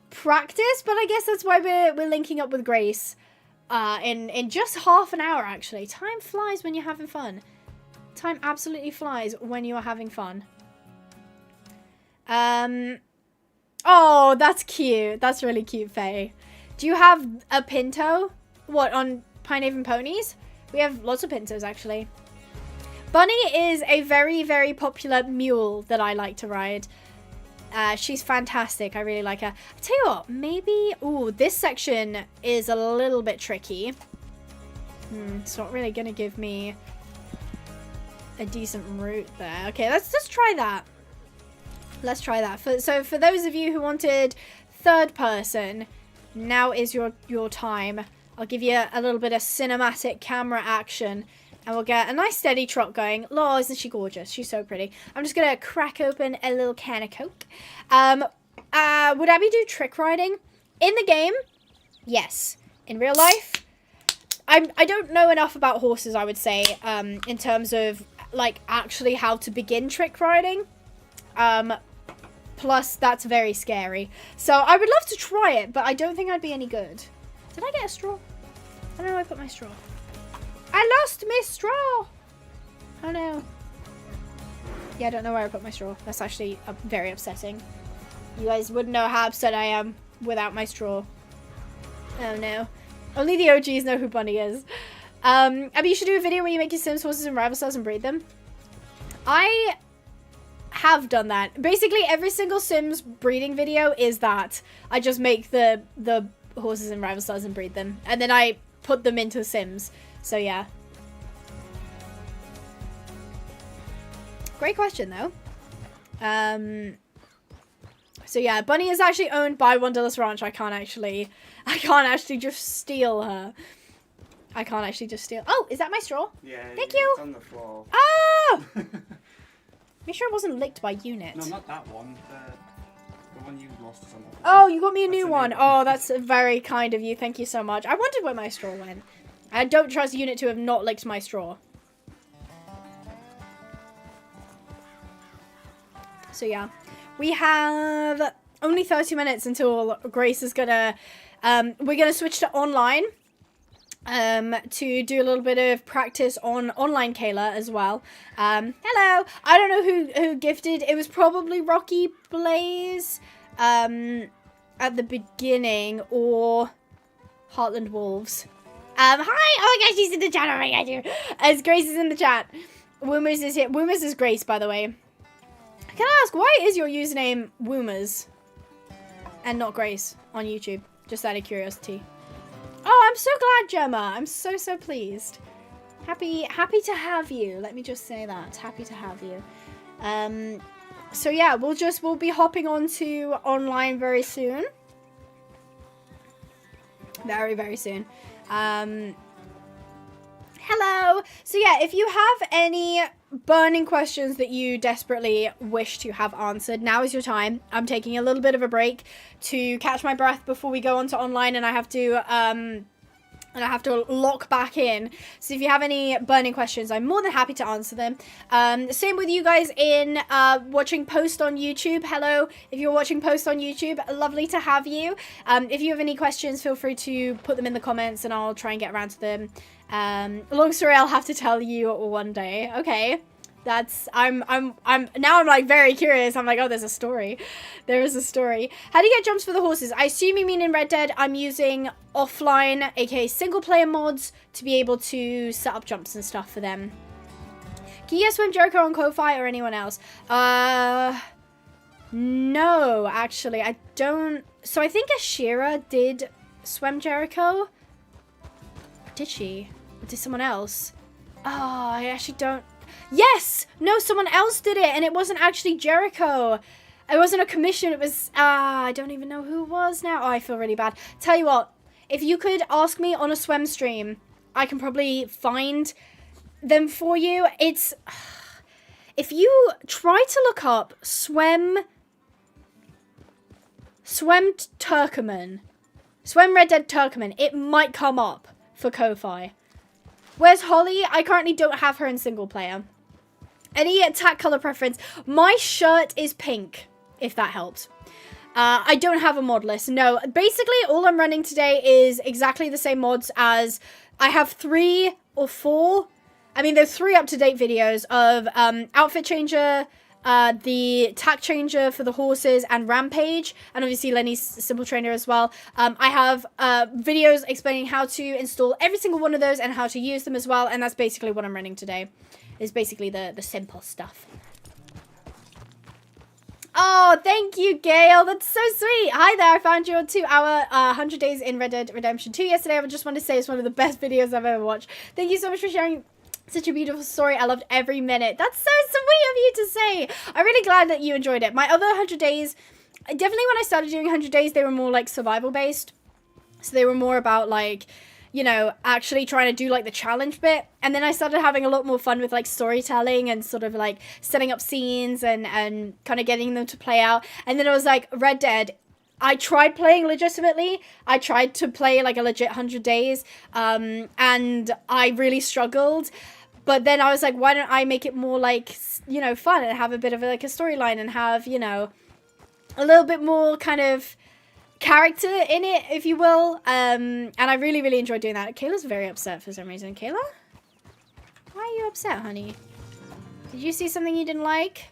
practice, but I guess that's why we're linking up with Grace in just half an hour, actually. Time flies when you're having fun. Time absolutely flies when you are having fun. Oh, that's cute. That's really cute, Faye. Do you have a Pinto? What, on Pinehaven Ponies? We have lots of Pintos, actually. Bunny is a very, very popular mule that I like to ride. She's fantastic. I really like her. I tell you what, maybe... Ooh, this section is a little bit tricky. It's not really going to give me a decent route there. Okay, let's try that. Let's try that. So for those of you who wanted third person, now is your time. I'll give you a little bit of cinematic camera action. And we'll get a nice steady trot going. Lol, isn't she gorgeous? She's so pretty. I'm just going to crack open a little can of Coke. Would Abby do trick riding? In the game, yes. In real life, I don't know enough about horses, I would say, in terms of, like, actually how to begin trick riding. Plus, that's very scary. So, I would love to try it, but I don't think I'd be any good. Did I get a straw? I don't know where I put my straw. I lost my straw! Oh no. Yeah, I don't know where I put my straw. That's actually very upsetting. You guys wouldn't know how upset I am without my straw. Oh no. Only the OGs know who Bunny is. Abby, you should do a video where you make your Sims horses and rival cells and breed them. I have done that. Basically, every single Sims breeding video is that. I just make the horses and rival cells and breed them. And then I put them into Sims. So, yeah. Great question, though. So, yeah, Bunny is actually owned by Wanderlust Ranch. I can't actually just steal her. I can't actually just steal. Oh, is that my straw? Yeah. Thank you. It's on the floor. Oh! Make sure it wasn't licked by Unit. No, not that one. The one you lost is on the floor. Oh, you got me a That's new one. Oh, that's very kind of you. Thank you so much. I wondered where my straw went. I don't trust Unit to have not licked my straw. So yeah, we have only 30 minutes until Grace is gonna, we're gonna switch to online, to do a little bit of practice on online Kayla as well. Hello, I don't know who gifted, it was probably Rocky Blaze, at the beginning, or Heartland Wolves. Hi! Oh my gosh, she's in the chat. Oh my gosh, as Grace is in the chat. Woomers is here. Woomers is Grace, by the way. Can I ask, why is your username Woomers and not Grace on YouTube? Just out of curiosity. Oh, I'm so glad, Gemma. I'm so pleased. Happy to have you. Let me just say that. Happy to have you. So yeah, we'll be hopping on to online very soon. Very soon. Hello. So yeah, if you have any burning questions that you desperately wish to have answered, now is your time. I'm taking a little bit of a break to catch my breath before we go on to online, and I have to lock back in. So if you have any burning questions, I'm more than happy to answer them. Same with you guys in watching post on YouTube. Hello, if you're watching post on YouTube, lovely to have you. If you have any questions, feel free to put them in the comments and I'll try and get around to them. Long story I'll have to tell you one day. Okay. I'm now like very curious. I'm like, oh, there's a story. There is a story. How do you get jumps for the horses? I assume you mean in Red Dead. I'm using offline, aka single player mods, to be able to set up jumps and stuff for them. Can you guys swim Jericho on Ko-Fi or anyone else? No, actually, I don't. So I think Ashira did swim Jericho. Did she? Or did someone else? Oh, I actually don't. Yes! No, someone else did it, and it wasn't actually Jericho. It wasn't a commission, it was, I don't even know who it was now. Oh, I feel really bad. Tell you what, if you could ask me on a swim stream, I can probably find them for you. It's, if you try to look up Swem Turkmen, Swem Red Dead Turkmen, it might come up for Ko-Fi. Where's Holly? I currently don't have her in single player. Any attack color preference? My shirt is pink, if that helps. I don't have a mod list. No, basically all I'm running today is exactly the same mods as I have 3 or 4. I mean, there's 3 up-to-date videos of outfit changer, the tack changer for the horses, and rampage, and obviously Lenny's simple trainer as well. I have videos explaining how to install every single one of those and how to use them as well, and that's basically what I'm running today. Is basically the simple stuff. Oh, thank you, Gail. That's so sweet. Hi there. I found your 2-hour 100 Days in Red Dead Redemption 2 yesterday. I just want to say it's one of the best videos I've ever watched. Thank you so much for sharing such a beautiful story. I loved every minute. That's so sweet of you to say. I'm really glad that you enjoyed it. My other 100 Days, definitely when I started doing 100 Days, they were more like survival based. So they were more about like, you know, actually trying to do like the challenge bit. And then I started having a lot more fun with like storytelling and sort of like setting up scenes and kind of getting them to play out. And then it was like Red Dead. I tried playing legitimately. I tried to play like a legit 100 Days. And I really struggled. But then I was like, why don't I make it more like, you know, fun and have a bit of like a storyline and have, you know, a little bit more kind of character in it, if you will. And I really, really enjoyed doing that. Kayla's very upset for some reason. Kayla? Why are you upset, honey? Did you see something you didn't like?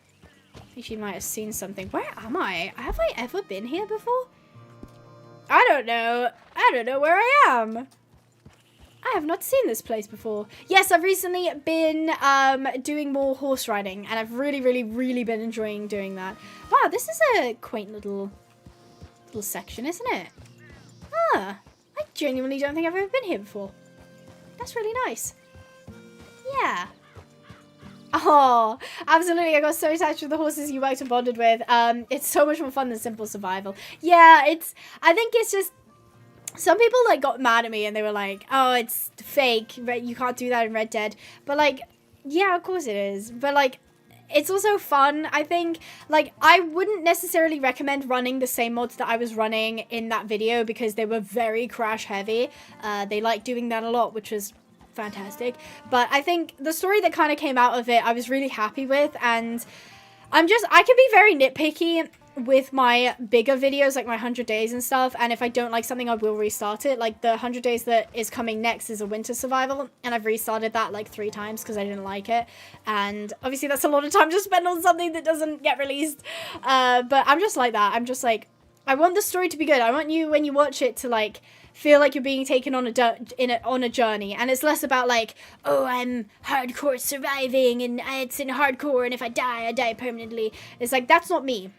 I think she might have seen something. Where am I? Have I ever been here before? I don't know. I don't know where I am. I have not seen this place before. Yes, I've recently been doing more horse riding, and I've really, really, really been enjoying doing that. Wow, this is a quaint little section, isn't it? Ah, I genuinely don't think I've ever been here before. That's really nice. Yeah. Oh, absolutely. I got so attached with the horses you worked and bonded with. It's so much more fun than simple survival. Yeah, I think it's just, some people like got mad at me and they were like, oh, it's fake. You can't do that in Red Dead. But like, yeah, of course it is. But like, it's also fun, I think. Like, I wouldn't necessarily recommend running the same mods that I was running in that video because they were very crash heavy. They like doing that a lot, which was fantastic. But I think the story that kind of came out of it, I was really happy with. And I can be very nitpicky with my bigger videos, like my 100 days and stuff, and if I don't like something, I will restart it. Like the 100 days that is coming next is a winter survival, and I've restarted that like 3 times because I didn't like it, and obviously that's a lot of time to spend on something that doesn't get released. But I'm just like that. I'm just like, I want the story to be good. I want you, when you watch it, to like feel like you're being taken on a journey, and it's less about like, oh, I'm hardcore surviving and it's in hardcore, and if I die permanently. It's like, that's not me.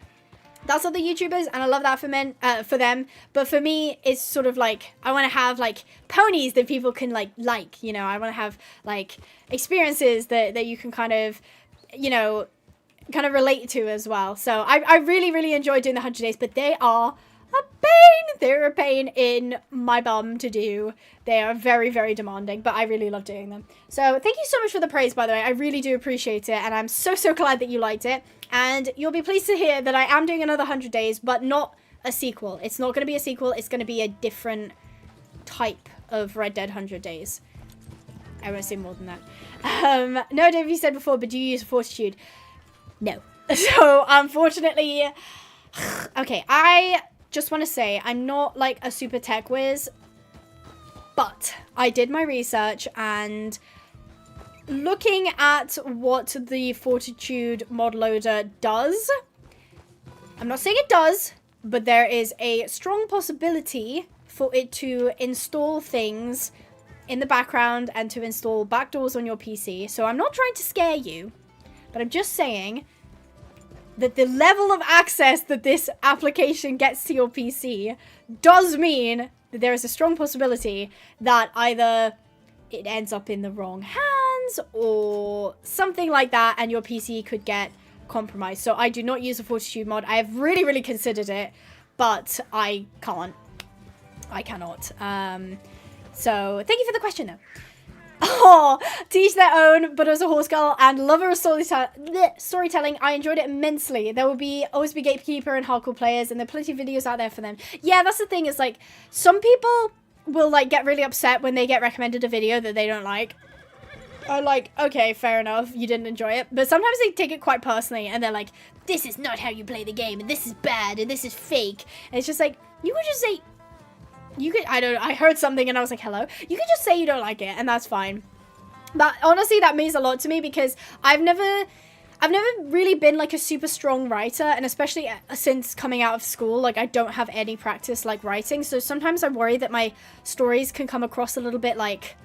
That's other YouTubers, and I love that for them. But for me, it's sort of like, I want to have like ponies that people can like, you know, I want to have like experiences that you can kind of, you know, kind of relate to as well. So I really, really enjoy doing the 100 days, but they are a pain. They're a pain in my bum to do. They are very, very demanding, but I really love doing them. So thank you so much for the praise, by the way. I really do appreciate it, and I'm so, so glad that you liked it. And you'll be pleased to hear that I am doing another 100 days, but not a sequel. It's not going to be a sequel. It's going to be a different type of Red Dead 100 days. I won't say more than that. No, Dave, you said before, but do you use Fortitude? No. So, unfortunately, okay, I just want to say I'm not like a super tech whiz, but I did my research, and looking at what the Fortitude mod loader does, I'm not saying it does, but there is a strong possibility for it to install things in the background and to install backdoors on your PC. So I'm not trying to scare you, but I'm just saying that the level of access that this application gets to your PC does mean that there is a strong possibility that either it ends up in the wrong hands or something like that, and your PC could get compromised. So I do not use a Fortitude mod. I have really, really considered it, but I can't. I cannot. So thank you for the question, though. Oh, teach their own, but as a horse girl and lover of storytelling, I enjoyed it immensely. There will always be gatekeeper and hardcore players, and there are plenty of videos out there for them. Yeah, that's the thing, is like, some people will like get really upset when they get recommended a video that they don't like. are like, okay, fair enough, you didn't enjoy it. But sometimes they take it quite personally and they're like, this is not how you play the game, and this is bad, and this is fake. And it's just like, you could just say, I heard something and I was like, hello? You could just say you don't like it, and that's fine. But honestly, that means a lot to me because I've never really been like a super strong writer, and especially since coming out of school, like I don't have any practice like writing. So sometimes I worry that my stories can come across a little bit like,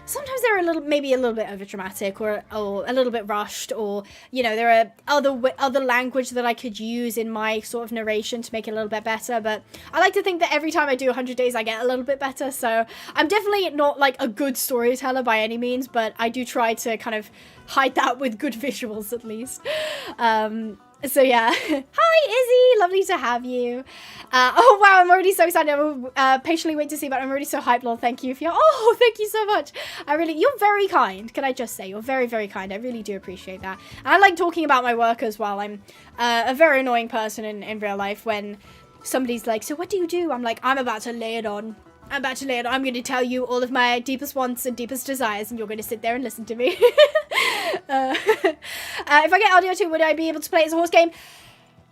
sometimes they're maybe a little bit overdramatic or a little bit rushed, or, you know, there are other language that I could use in my sort of narration to make it a little bit better. But I like to think that every time I do 100 days, I get a little bit better. So I'm definitely not like a good storyteller by any means, but I do try to kind of hide that with good visuals at least. So yeah. Hi Izzy, lovely to have you. Oh wow, I'm already so excited. I will patiently wait to see, but I'm already so hyped, lol. Thank you for your, oh, thank you so much. You're very kind, can I just say, you're very, very kind. I really do appreciate that. And I like talking about my work as well. I'm a very annoying person in real life when somebody's like, so what do you do? I'm like, I'm about to lay it on. I'm going to tell you all of my deepest wants and deepest desires, and you're going to sit there and listen to me. If I get audio too, would I be able to play it as a horse game?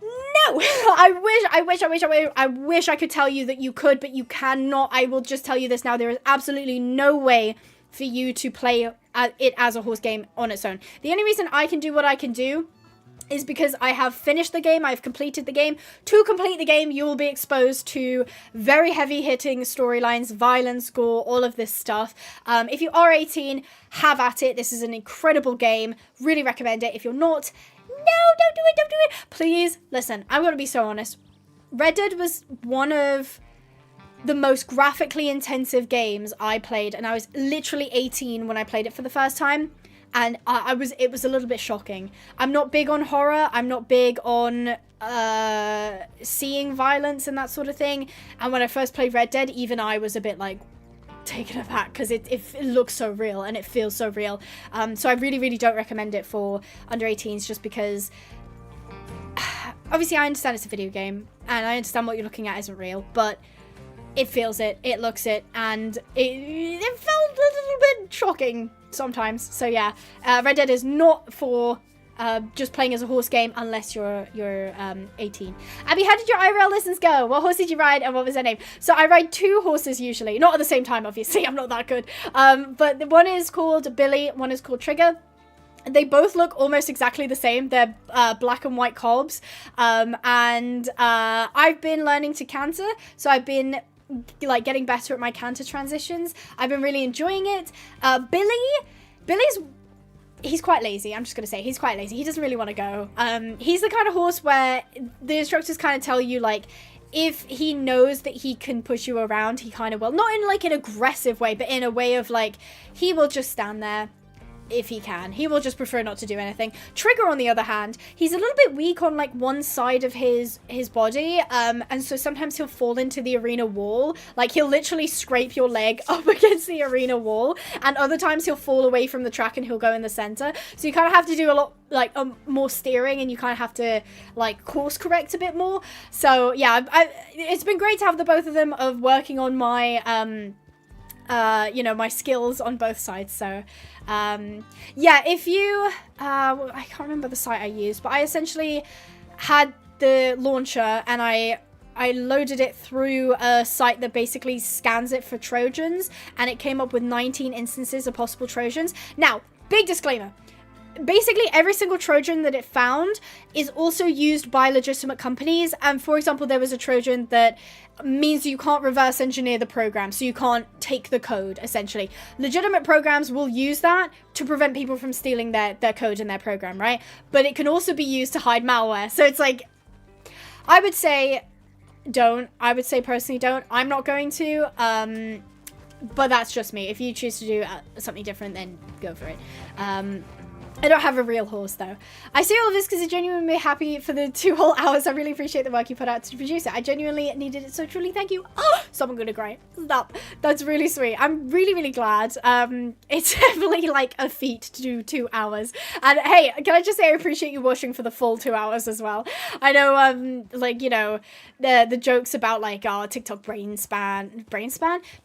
No. I wish I could tell you that you could, but you cannot. I will just tell you this now. There is absolutely no way for you to play it as a horse game on its own. The only reason I can do what I can do is because I have finished the game, I've completed the game. To complete the game, you will be exposed to very heavy-hitting storylines, violence, gore, all of this stuff. If you are 18, have at it. This is an incredible game. Really recommend it. If you're not, no, don't do it. Please, listen, I'm going to be so honest. Red Dead was one of the most graphically intensive games I played, and I was literally 18 when I played it for the first time. And it was a little bit shocking. I'm not big on horror. I'm not big on seeing violence and that sort of thing. And when I first played Red Dead, even I was a bit like taken aback because it looks so real and it feels so real. So I really, really don't recommend it for under 18s, just because obviously I understand it's a video game and I understand what you're looking at isn't real, but it feels it, it looks it, and it felt a little bit shocking sometimes. So yeah, Red Dead is not for just playing as a horse game unless you're 18. Abby, how did your IRL lessons go? What horse did you ride and what was their name? So I ride 2 horses usually, not at the same time obviously, I'm not that good. But one is called Billy, one is called Trigger. They both look almost exactly the same. They're black and white cobs. And I've been learning to canter, so I've been like getting better at my canter transitions. I've been really enjoying it. He's quite lazy. I'm just gonna say he's quite lazy. He doesn't really want to go. He's the kind of horse where the instructors kind of tell you, like, if he knows that he can push you around, he kind of will. Not in like an aggressive way, but in a way of like, he will just stand there if he can. He will just prefer not to do anything. Trigger, on the other hand, he's a little bit weak on like one side of his body, and so sometimes he'll fall into the arena wall. Like, he'll literally scrape your leg up against the arena wall, and other times he'll fall away from the track and he'll go in the center. So you kind of have to do a lot like more steering, and you kind of have to like course correct a bit more. So yeah, it's been great to have the both of them of working on my my skills on both sides. So yeah, if you I can't remember the site I used, but I essentially had the launcher and I loaded it through a site that basically scans it for Trojans, and it came up with 19 instances of possible Trojans. Now, big disclaimer. Basically, every single Trojan that it found is also used by legitimate companies. And for example, there was a Trojan that means you can't reverse engineer the program, so you can't take the code, essentially. Legitimate programs will use that to prevent people from stealing their code in their program, right? But it can also be used to hide malware. So it's like, I would say don't. I would say personally don't. I'm not going to. But that's just me. If you choose to do something different, then go for it. I don't have a real horse, though. I say all of this because I genuinely made me happy for the 2 whole hours. I really appreciate the work you put out to produce it. I genuinely needed it, so truly thank you. Oh, stop, I'm gonna cry. Stop. That's really sweet. I'm really, really glad. It's definitely like a feat to do 2 hours. And hey, can I just say I appreciate you watching for the full 2 hours as well. I know, like, you know, the jokes about like, oh, TikTok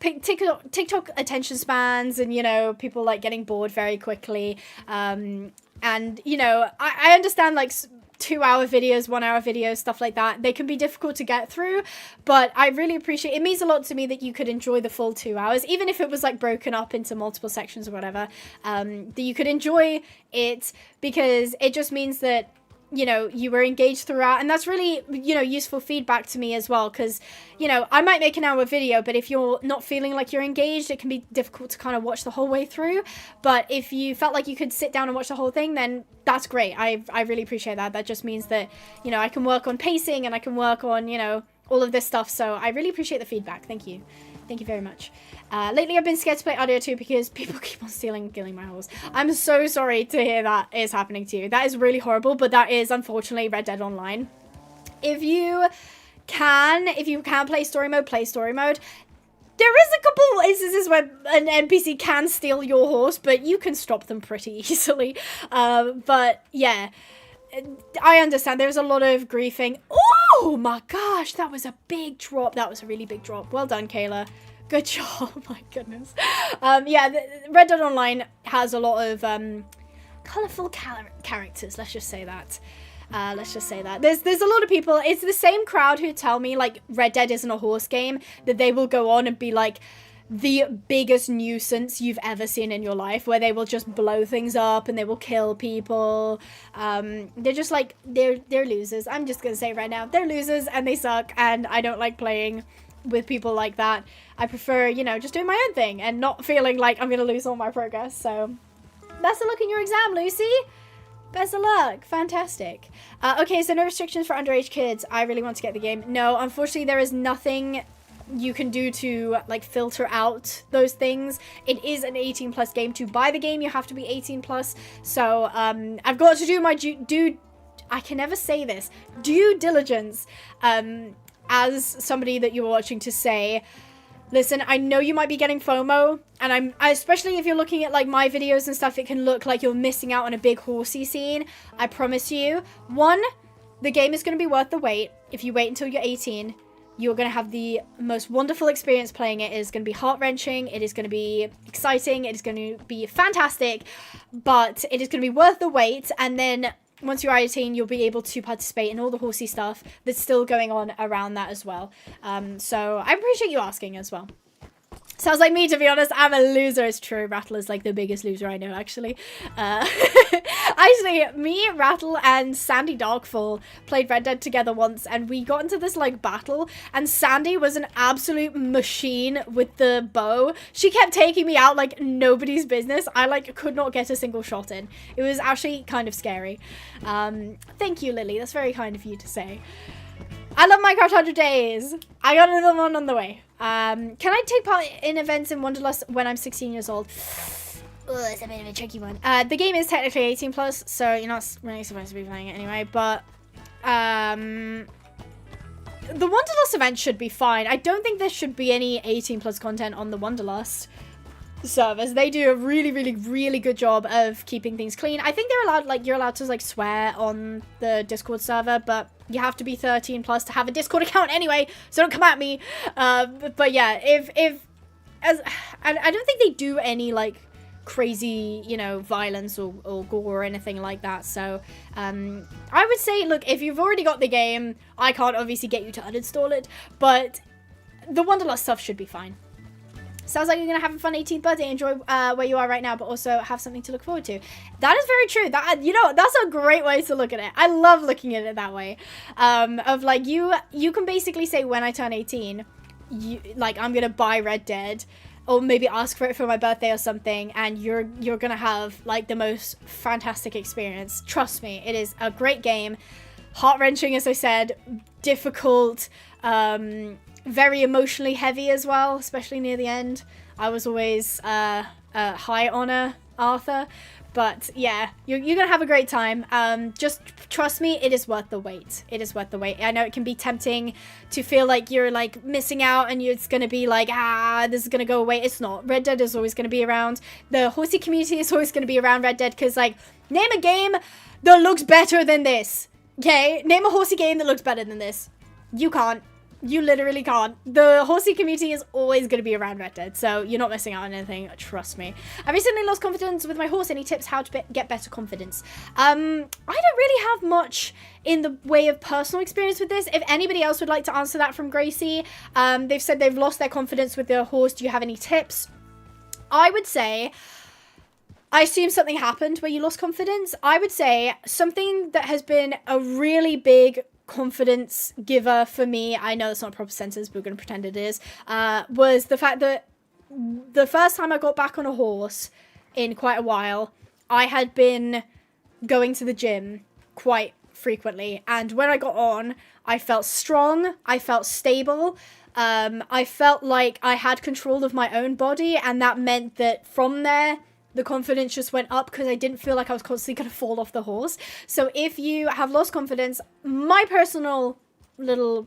TikTok attention spans, and, you know, people like getting bored very quickly. And, you know, I understand like 2-hour videos, 1-hour videos, stuff like that. They can be difficult to get through, but I really appreciate, it means a lot to me that you could enjoy the full 2 hours, even if it was like broken up into multiple sections or whatever, that you could enjoy it, because it just means that, you know, you were engaged throughout, and that's really, you know, useful feedback to me as well, because, you know, I might make an hour video, but if you're not feeling like you're engaged, it can be difficult to kind of watch the whole way through. But if you felt like you could sit down and watch the whole thing, then that's great. I really appreciate that. That just means that, you know, I can work on pacing, and I can work on, you know, all of this stuff. So I really appreciate the feedback. Thank you. Thank you very much. Lately, I've been scared to play audio too because people keep on stealing and killing my horse. I'm so sorry to hear that is happening to you. That is really horrible, but that is unfortunately Red Dead Online. If you can play story mode, play story mode. There is a couple instances where an NPC can steal your horse, but you can stop them pretty easily. But yeah, I understand. There's a lot of griefing. Oh my gosh, that was a big drop. That was a really big drop. Well done, Kayla. Good job. My goodness. Yeah, Red Dead Online has a lot of colorful characters. Let's just say that. There's a lot of people. It's the same crowd who tell me like Red Dead isn't a horse game, that they will go on and be like the biggest nuisance you've ever seen in your life, where they will just blow things up and they will kill people. They're just like, they're losers. I'm just gonna say right now, they're losers and they suck, and I don't like playing with people like that. I prefer, you know, just doing my own thing and not feeling like I'm gonna lose all my progress. So best of luck in your exam, Lucy. Best of luck. Fantastic. Okay, so no restrictions for underage kids. I really want to get the game. No, unfortunately, there is nothing you can do to like filter out those things. It is an 18 plus game. To buy the game, you have to be 18 plus. So I've got to do my I can never say this, due diligence, as somebody that you're watching, to say, listen, I know you might be getting FOMO, and especially if you're looking at like my videos and stuff, it can look like you're missing out on a big horsey scene. I promise you, one, the game is going to be worth the wait. If you wait until you're 18, you're going to have the most wonderful experience playing it. It is going to be heart-wrenching. It is going to be exciting. It is going to be fantastic, but it is going to be worth the wait. And then once you're 18, you'll be able to participate in all the horsey stuff that's still going on around that as well. So I appreciate you asking as well. Sounds like me, to be honest. I'm a loser. It's true. Rattle is like the biggest loser I know, actually. Actually, me, Rattle, and Sandy Darkfall played Red Dead together once, and we got into this like battle, and Sandy was an absolute machine with the bow. She kept taking me out like nobody's business. I like could not get a single shot in. It was actually kind of scary. Thank you, Lily. That's very kind of you to say. I love Minecraft 100 Days. I got another one on the way. Can I take part in events in Wanderlust when I'm 16 years old? Oh, it's a bit of a tricky one. The game is technically 18 plus, so you're not really supposed to be playing it anyway, but the Wanderlust event should be fine. I don't think there should be any 18 plus content on the Wanderlust servers. They do a really, really, really good job of keeping things clean. I think they're allowed, like, you're allowed to like swear on the Discord server, but you have to be 13 plus to have a Discord account anyway, so don't come at me. But yeah, I don't think they do any like crazy, you know, violence or gore or anything like that. So I would say, look, if you've already got the game, I can't obviously get you to uninstall it, but the Wanderlust stuff should be fine. Sounds like you're going to have a fun 18th birthday. Enjoy where you are right now, but also have something to look forward to. That is very true. That, you know, that's a great way to look at it. I love looking at it that way. Of like, you can basically say, when I turn 18, like, I'm going to buy Red Dead, or maybe ask for it for my birthday or something, and you're going to have like the most fantastic experience. Trust me, it is a great game. Heart-wrenching, as I said, difficult, very emotionally heavy as well, especially near the end. I was always high on Arthur, But yeah, you're gonna have a great time. Just trust me, it is worth the wait. It is worth the wait. I know it can be tempting to feel like you're like missing out and it's gonna be like, this is gonna go away. It's not. Red Dead is always gonna be around. The horsey community is always gonna be around Red Dead because, like, name a game that looks better than this. Okay? Name a horsey game that looks better than this. You can't. You literally can't. The horsey community is always going to be around Red Dead, so you're not missing out on anything, trust me. I recently lost confidence with my horse. Any tips how to get better confidence? I don't really have much in the way of personal experience with this. If anybody else would like to answer that from Gracie, they've said they've lost their confidence with their horse. Do you have any tips? I would say, I assume something happened where you lost confidence. I would say something that has been a really big confidence giver for me, I know that's not a proper sentence, but we're going to pretend it is, was the fact that the first time I got back on a horse in quite a while, I had been going to the gym quite frequently, and when I got on, I felt strong, I felt stable, I felt like I had control of my own body, and that meant that from there, the confidence just went up because I didn't feel like I was constantly going to fall off the horse. So if you have lost confidence, my personal little,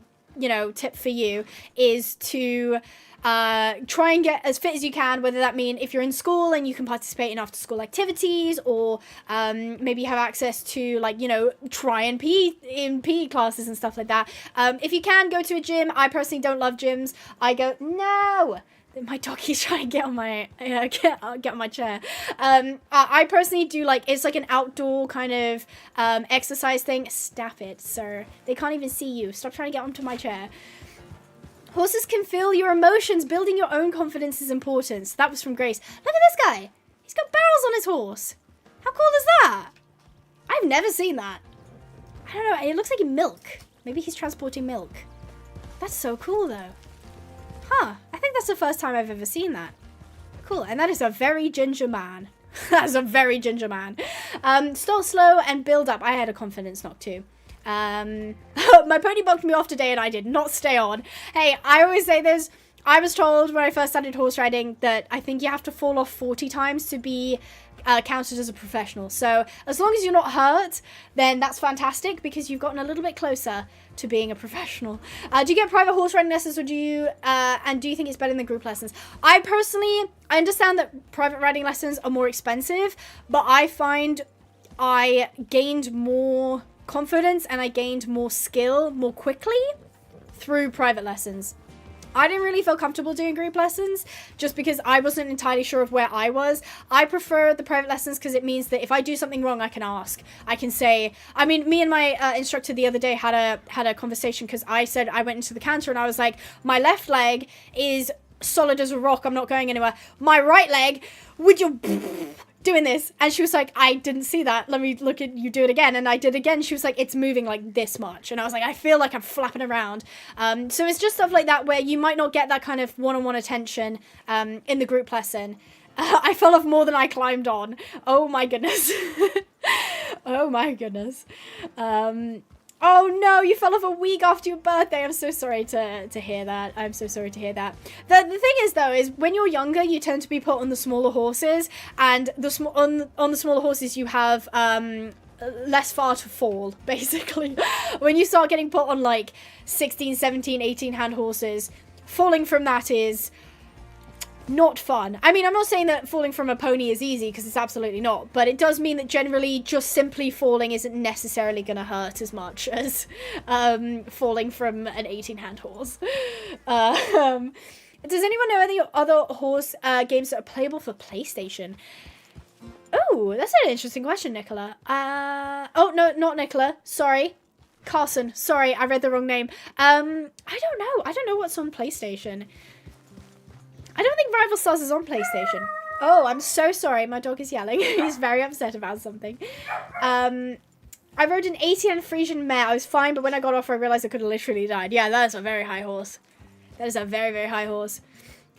tip for you is to try and get as fit as you can, whether that mean if you're in school and you can participate in after school activities, or maybe you have access to, like, try and PE classes and stuff like that. If you can, go to a gym. I personally don't love gyms. I go, no! My doggy's trying to get on my get on my chair. I personally do, like, it's like an outdoor kind of exercise thing. Stop it, sir. They can't even see you. Stop trying to get onto my chair. Horses can feel your emotions. Building your own confidence is important. So that was from Grace. Look at this guy. He's got barrels on his horse. How cool is that? I've never seen that. I don't know. It looks like milk. Maybe he's transporting milk. That's so cool, though. Huh, I think that's the first time I've ever seen that. Cool, and that is a very ginger man. That's a very ginger man. Start slow and build up. I had a confidence knock too. My pony bumped me off today and I did not stay on. Hey, I always say this. I was told when I first started horse riding that I think you have to fall off 40 times to be counted as a professional. So as long as you're not hurt, then that's fantastic because you've gotten a little bit closer to being a professional. Do you get private horse riding lessons, or do you think it's better than group lessons? I understand that private riding lessons are more expensive, but I find I gained more confidence and I gained more skill more quickly through private lessons. I didn't really feel comfortable doing group lessons just because I wasn't entirely sure of where I was. I prefer the private lessons because it means that if I do something wrong, I can ask. I can say, I mean, me and my instructor the other day had a conversation because I said I went into the canter and I was like, my left leg is solid as a rock. I'm not going anywhere. My right leg, would you doing this? And she was like, I didn't see that. Let me look at you do it again. And I did again. She was like, it's moving like this much. And I was like, I feel like I'm flapping around. So it's just stuff like that where you might not get that kind of one-on-one attention in the group lesson. I fell off more than I climbed on. Oh my goodness. Oh my goodness. Oh no, you fell off a week after your birthday. I'm so sorry to hear that. I'm so sorry to hear that. The thing is, though, is when you're younger, you tend to be put on the smaller horses, and on the smaller horses, you have less far to fall, basically. When you start getting put on like 16, 17, 18 hand horses, falling from that is not fun. I mean, I'm not saying that falling from a pony is easy, because it's absolutely not, but it does mean that generally just simply falling isn't necessarily going to hurt as much as falling from an 18-hand horse. Does anyone know any other horse games that are playable for PlayStation? Oh, that's an interesting question, Nicola. Oh, no, not Nicola. Sorry. Carson. Sorry, I read the wrong name. I don't know. I don't know what's on PlayStation. I don't think Rival Stars is on PlayStation. Oh, I'm so sorry. My dog is yelling. He's very upset about something. I rode an 18 Frisian mare. I was fine, but when I got off, I realized I could have literally died. Yeah, that is a very high horse. That is a very, very high horse.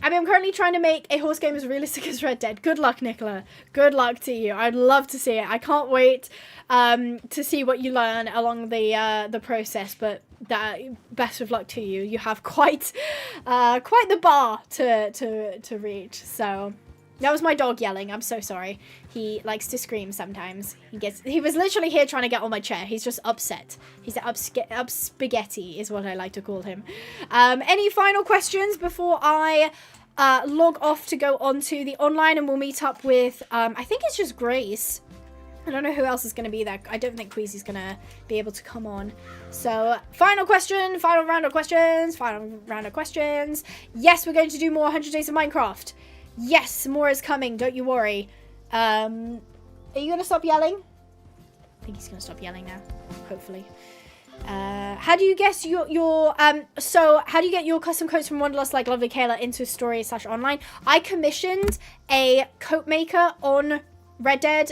I mean, I'm currently trying to make a horse game as realistic as Red Dead. Good luck, Nicola. Good luck to you. I'd love to see it. I can't wait to see what you learn along the process, but best of luck to you. You have quite the bar to reach. So, That was my dog yelling. I'm so sorry. He likes to scream sometimes. He was literally here trying to get on my chair. He's just upset. He's up spaghetti is what I like to call him. Any final questions before I log off to go onto the online, and we'll meet up with, I think it's just Grace. I don't know who else is going to be there. I don't think Queasy's going to be able to come on. So, final question, final round of questions. Yes, we're going to do more 100 Days of Minecraft. Yes, more is coming. Don't you worry. Are you going to stop yelling? I think he's going to stop yelling now. Hopefully. How do you guess so how do you get your custom coats from Wanderlust like Lovely Kayla into story/online? I commissioned a coat maker on Red Dead.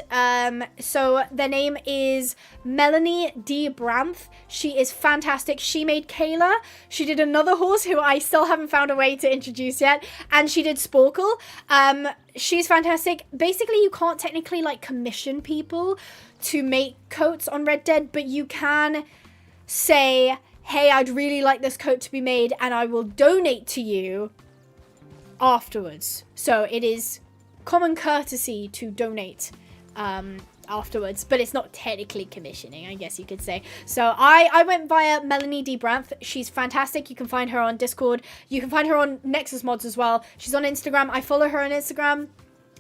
So their name is Melanie D. Branth. She is fantastic. She made Kayla. She did another horse who I still haven't found a way to introduce yet. And she did Sporkle. She's fantastic. Basically, you can't technically like commission people to make coats on Red Dead, but you can say, hey, I'd really like this coat to be made and I will donate to you afterwards. So it is common courtesy to donate afterwards, but it's not technically commissioning, I guess you could say. So I went via Melanie D. Branth. She's fantastic. You can find her on Discord. You can find her on Nexus Mods as well. She's on Instagram. I follow her on Instagram.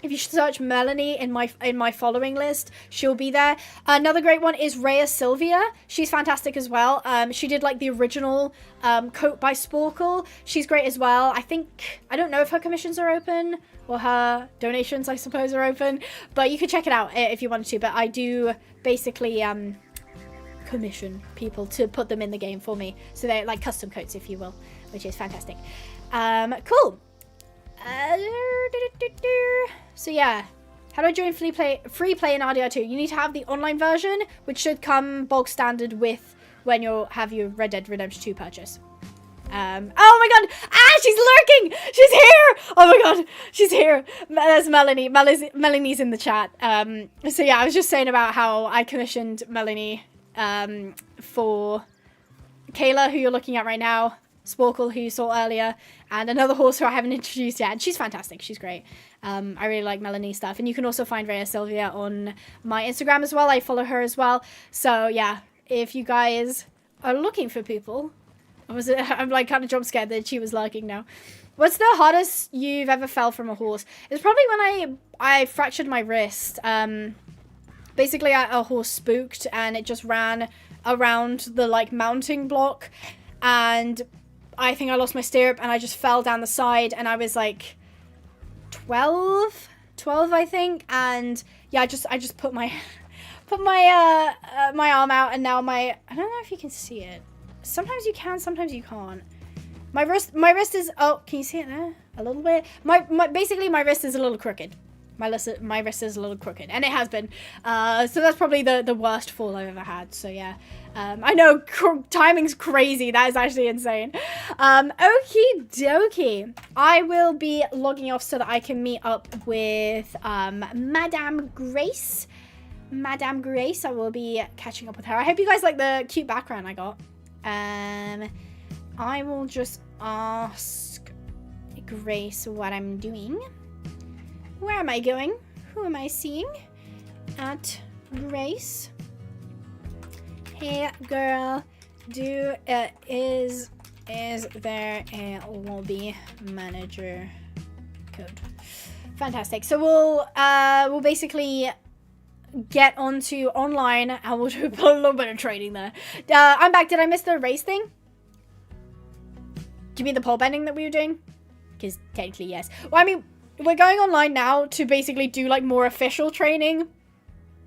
If you search Melanie in my following list, she'll be there. Another great one is Rhea Sylvia. She's fantastic as well. She did like the original coat by Sporkle. She's great as well. I don't know if her commissions are open or her donations, I suppose, are open, but you can check it out if you wanted to. But I do basically commission people to put them in the game for me, so they're like custom coats, if you will, which is fantastic. Cool. So yeah, how do I join free play in RDR2? You need to have the online version, which should come bog standard with when you have your Red Dead Redemption 2 purchase. Oh my god! Ah, she's lurking! She's here! Oh my god, she's here! There's Melanie. Melanie's in the chat. So yeah, I was just saying about how I commissioned Melanie for Kayla, who you're looking at right now, Sporkle, who you saw earlier, and another horse who I haven't introduced yet. And she's fantastic. She's great. I really like Melanie's stuff. And you can also find Rhea Sylvia on my Instagram as well. I follow her as well. So yeah, if you guys are looking for people... I'm like kind of jump scared that she was lurking now. What's the hardest you've ever fell from a horse? It's probably when I fractured my wrist. Basically, a horse spooked and it just ran around the like mounting block, and I think I lost my stirrup and I just fell down the side, and I was like 12 I think, and yeah, I just put my my arm out, and now I don't know if you can see it. Sometimes you can, sometimes you can't. My wrist is, oh, can you see it there? A little bit. Basically my wrist is a little crooked. My wrist is a little crooked, and it has been. So that's probably the worst fall I've ever had. So yeah, I know timing's crazy. That is actually insane. Okie dokie. I will be logging off so that I can meet up with Madame Grace. Madame Grace. I will be catching up with her. I hope you guys like the cute background I got. I will just ask Grace what I'm doing. Where am I going? Who am I seeing? At Grace. Hey girl, is there a lobby manager code? Fantastic. So we'll basically get onto online and we'll do a little bit of trading there. I'm back. Did I miss the race thing? Do you mean the pole bending that we were doing? Because technically yes. Well, I mean, we're going online now to basically do like more official training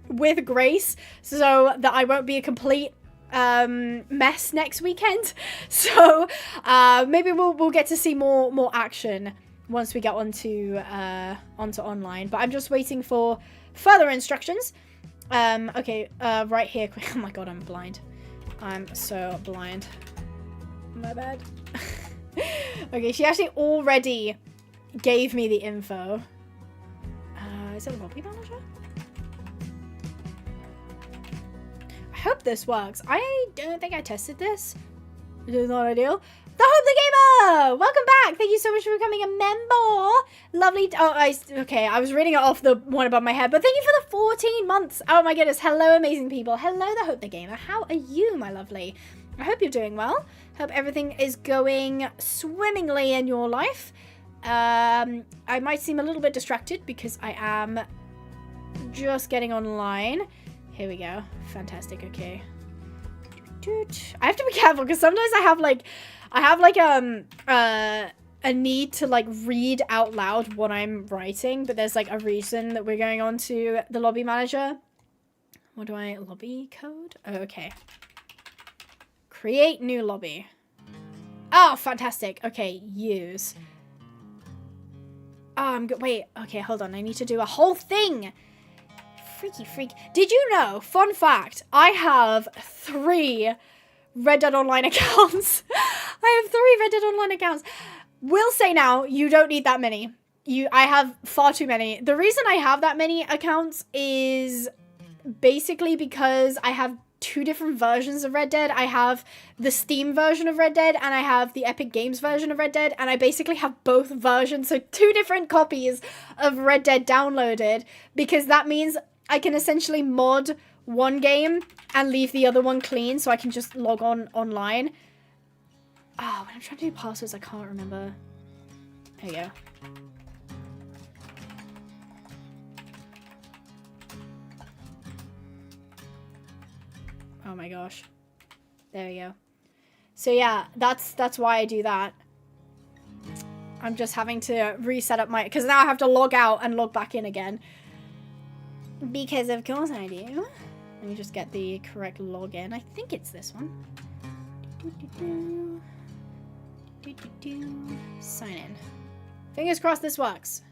with Grace, so that I won't be a complete mess next weekend. So maybe we'll get to see more action once we get onto online. But I'm just waiting for further instructions. Okay, right here. Oh my god, I'm blind. I'm so blind. My bad. Okay, she actually already gave me the info. Is it a lobby manager? I hope this works. I don't think I tested this. It is not ideal. The Home the Gamer! Welcome back. Thank you so much for becoming a member. Lovely. Okay, I was reading it off the one above my head, but thank you for the 14 months. Oh my goodness. Hello, amazing people. Hello, the Hope the Gamer. How are you, my lovely? I hope you're doing well. Hope everything is going swimmingly in your life. I might seem a little bit distracted because I am just getting online. Here we go. Fantastic. Okay. I have to be careful because sometimes I have a need to like read out loud what I'm writing, but there's like a reason that we're going on to the lobby manager. What do I lobby code? Oh, okay. Create new lobby. Oh, fantastic. Okay, use. Oh, I'm good. Wait. Okay, hold on. I need to do a whole thing. Freaky freak. Did you know, fun fact, I have 3 Red Dead Online accounts. I have 3 Red Dead Online accounts. Will say now, you don't need that many. I have far too many. The reason I have that many accounts is basically because I have 2 different versions of Red Dead. I have the Steam version of Red Dead and I have the Epic Games version of Red Dead, and I basically have both versions, so 2 different copies of Red Dead downloaded, because that means I can essentially mod one game and leave the other one clean so I can just log on online. Oh, when I'm trying to do passwords, I can't remember. There you go. Oh my gosh. There we go. So yeah, that's why I do that. I'm just having to reset up my... because now I have to log out and log back in again. Because of course I do. Let me just get the correct login. I think it's this one. Sign in. Fingers crossed this works.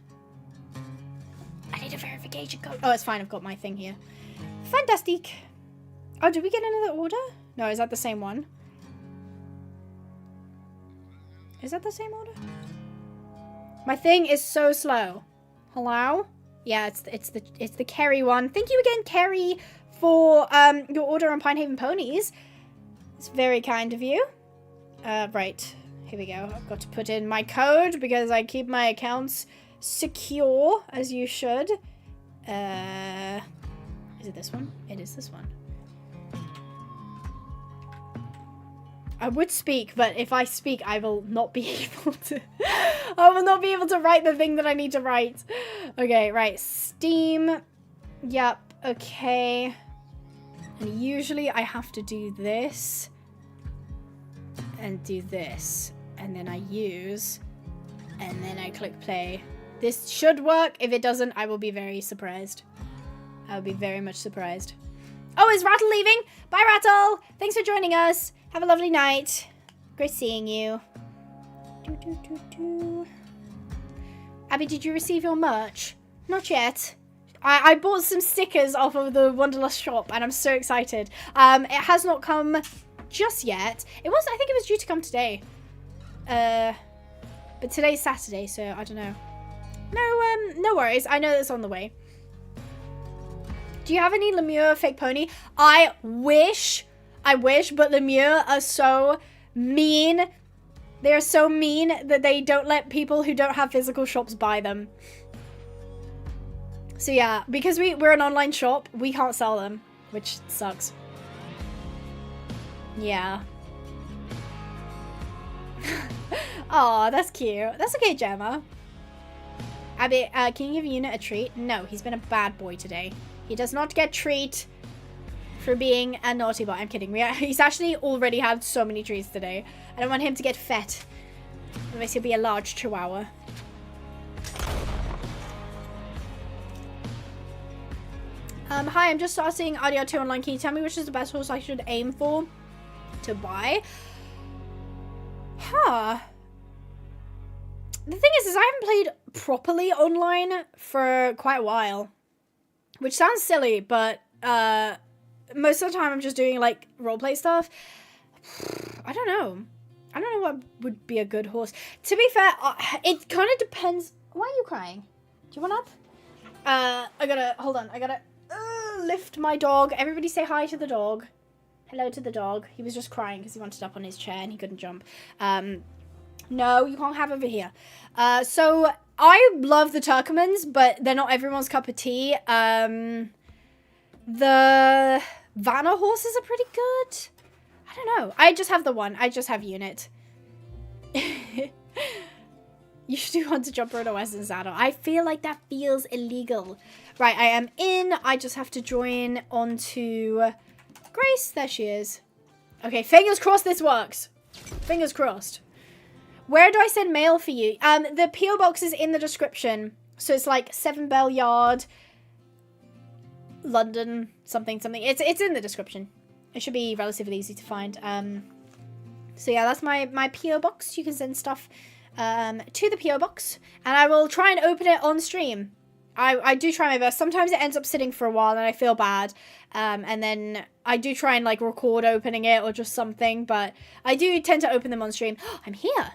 I need a verification code. Oh, it's fine. I've got my thing here. Fantastic. Oh, did we get another order? No, is that the same one? Is that the same order? My thing is so slow. Hello? Yeah, it's the Kerry one. Thank you again, Kerry, for your order on Pinehaven Ponies. It's very kind of you. Right. Here we go. I've got to put in my code because I keep my accounts secure, as you should. Is it this one? It is this one. I would speak, but if I speak, I will not be able to... I will not be able to write the thing that I need to write. Okay, right. Steam. Yep. Okay. And usually I have to do this. And do this. And then I use. And then I click play. This should work. If it doesn't, I will be very surprised. I will be very much surprised. Oh, is Rattle leaving? Bye, Rattle. Thanks for joining us. Have a lovely night. Great seeing you. Abby, did you receive your merch? Not yet. I bought some stickers off of the Wanderlust shop and I'm so excited. It has not come just yet. I think it was due to come today. But today's Saturday, so I don't know. No worries. I know it's on the way. Do you have any Lemure fake pony? I wish, but Lemure are so mean. They are so mean that they don't let people who don't have physical shops buy them. So yeah, because we're an online shop, we can't sell them, which sucks. Yeah. Aw, that's cute. That's okay, Gemma. Abby, can you give Unit a treat? No, he's been a bad boy today. He does not get treat for being a naughty boy. I'm kidding. He's actually already had so many treats today. I don't want him to get fat. Otherwise he'll be a large chihuahua. Hi, I'm just starting RDR2 online. Can you tell me which is the best horse I should aim for to buy? Huh. The thing is I haven't played properly online for quite a while. Which sounds silly, but most of the time I'm just doing like roleplay stuff. I don't know. I don't know what would be a good horse. To be fair, it kind of depends. Why are you crying? Do you want up? Hold on. I gotta lift my dog. Everybody say hi to the dog. Hello to the dog. He was just crying because he wanted up on his chair and he couldn't jump. No, you can't have over here. So I love the Turkmens, but they're not everyone's cup of tea. The Vanna horses are pretty good. I don't know. I just have the one. I just have unit. You should do Hunter Jumper in a Western saddle. I feel like that feels illegal. Right, I am in. I just have to join onto Grace. There she is. Okay, fingers crossed this works. Fingers crossed. Where do I send mail for you? The P.O. box is in the description. So it's like 7 Bell Yard, London, something. It's in the description. It should be relatively easy to find. So yeah, that's my P.O. box. You can send stuff to the P.O. box. And I will try and open it on stream. I do try my best. Sometimes it ends up sitting for a while and I feel bad. And then I do try and like record opening it or just something. But I do tend to open them on stream. Oh, I'm here.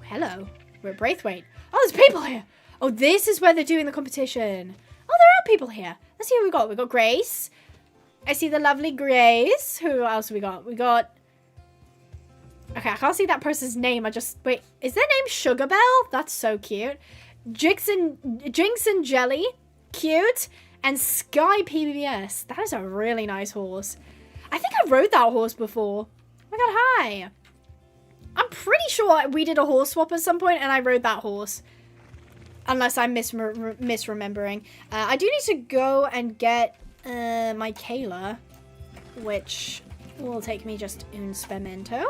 Hello. We're at Braithwaite. Oh, there's people here. Oh, this is where they're doing the competition. Oh, there are people here. Let's see who we got. We got Grace. I see the lovely Grace. Who else we got? We got... Okay, I can't see that person's name. Wait, is their name Sugarbell? That's so cute. Jinx and Jelly. Cute. And Sky PBS. That is a really nice horse. I think I rode that horse before. Oh my god, hi. I'm pretty sure we did a horse swap at some point and I rode that horse. Unless I'm misremembering. I do need to go and get my Kayla. Which will take me just un spamento.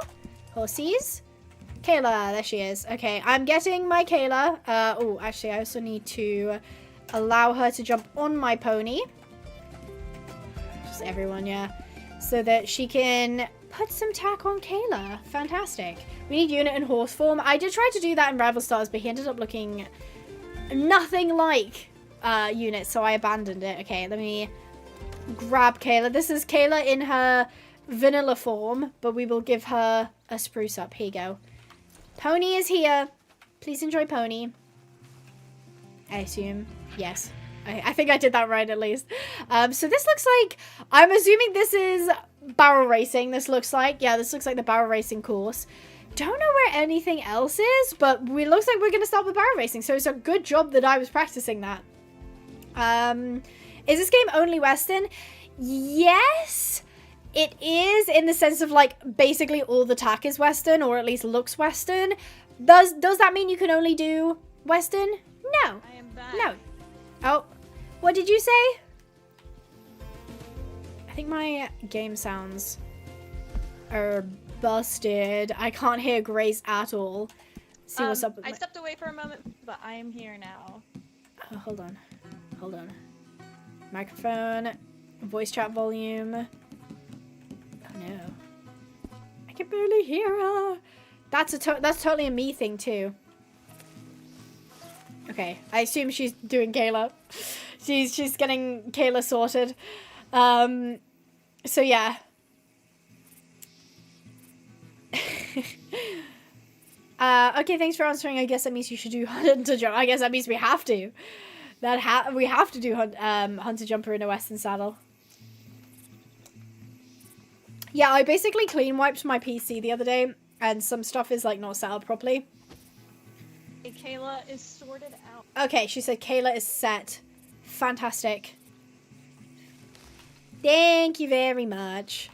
Horsies. Kayla, there she is. Okay, I'm getting my Kayla. Oh, actually, I also need to allow her to jump on my pony. Just everyone, yeah. So that she can put some tack on Kayla. Fantastic. We need unit in horse form. I did try to do that in Rival Stars, but he ended up looking nothing like unit, so I abandoned it. Okay, let me grab Kayla. This is Kayla in her vanilla form, but we will give her a spruce up. Here you go. Pony is here. Please enjoy Pony. I assume. Yes. I think I did that right at least. So this looks like, I'm assuming this is barrel racing. This looks like, yeah, this looks like the barrel racing course. Don't know where anything else is, but it looks like we're going to start with barrel racing. So it's a good job that I was practicing that. Is this game only Western? Yes, it is, in the sense of like basically all the tack is Western, or at least looks Western. Does that mean you can only do Western? No. I am back. No. Oh, what did you say? I think my game sounds are busted. I can't hear Grace at all. See what's up with I stepped away for a moment, but I am here now. Oh, hold on. Hold on. Microphone. Voice chat volume. Oh no. I can barely hear her. That's totally a me thing too. Okay, I assume she's doing Kayla. She's getting Kayla sorted. So yeah. Okay, thanks for answering. I guess that means you should do Hunter Jumper. I guess that means we have to. We have to do Hunter Jumper in a Western saddle. Yeah, I basically clean wiped my PC the other day, and some stuff is like not set up properly. Kayla is sorted out. Okay, she said Kayla is set. Fantastic. Thank you very much.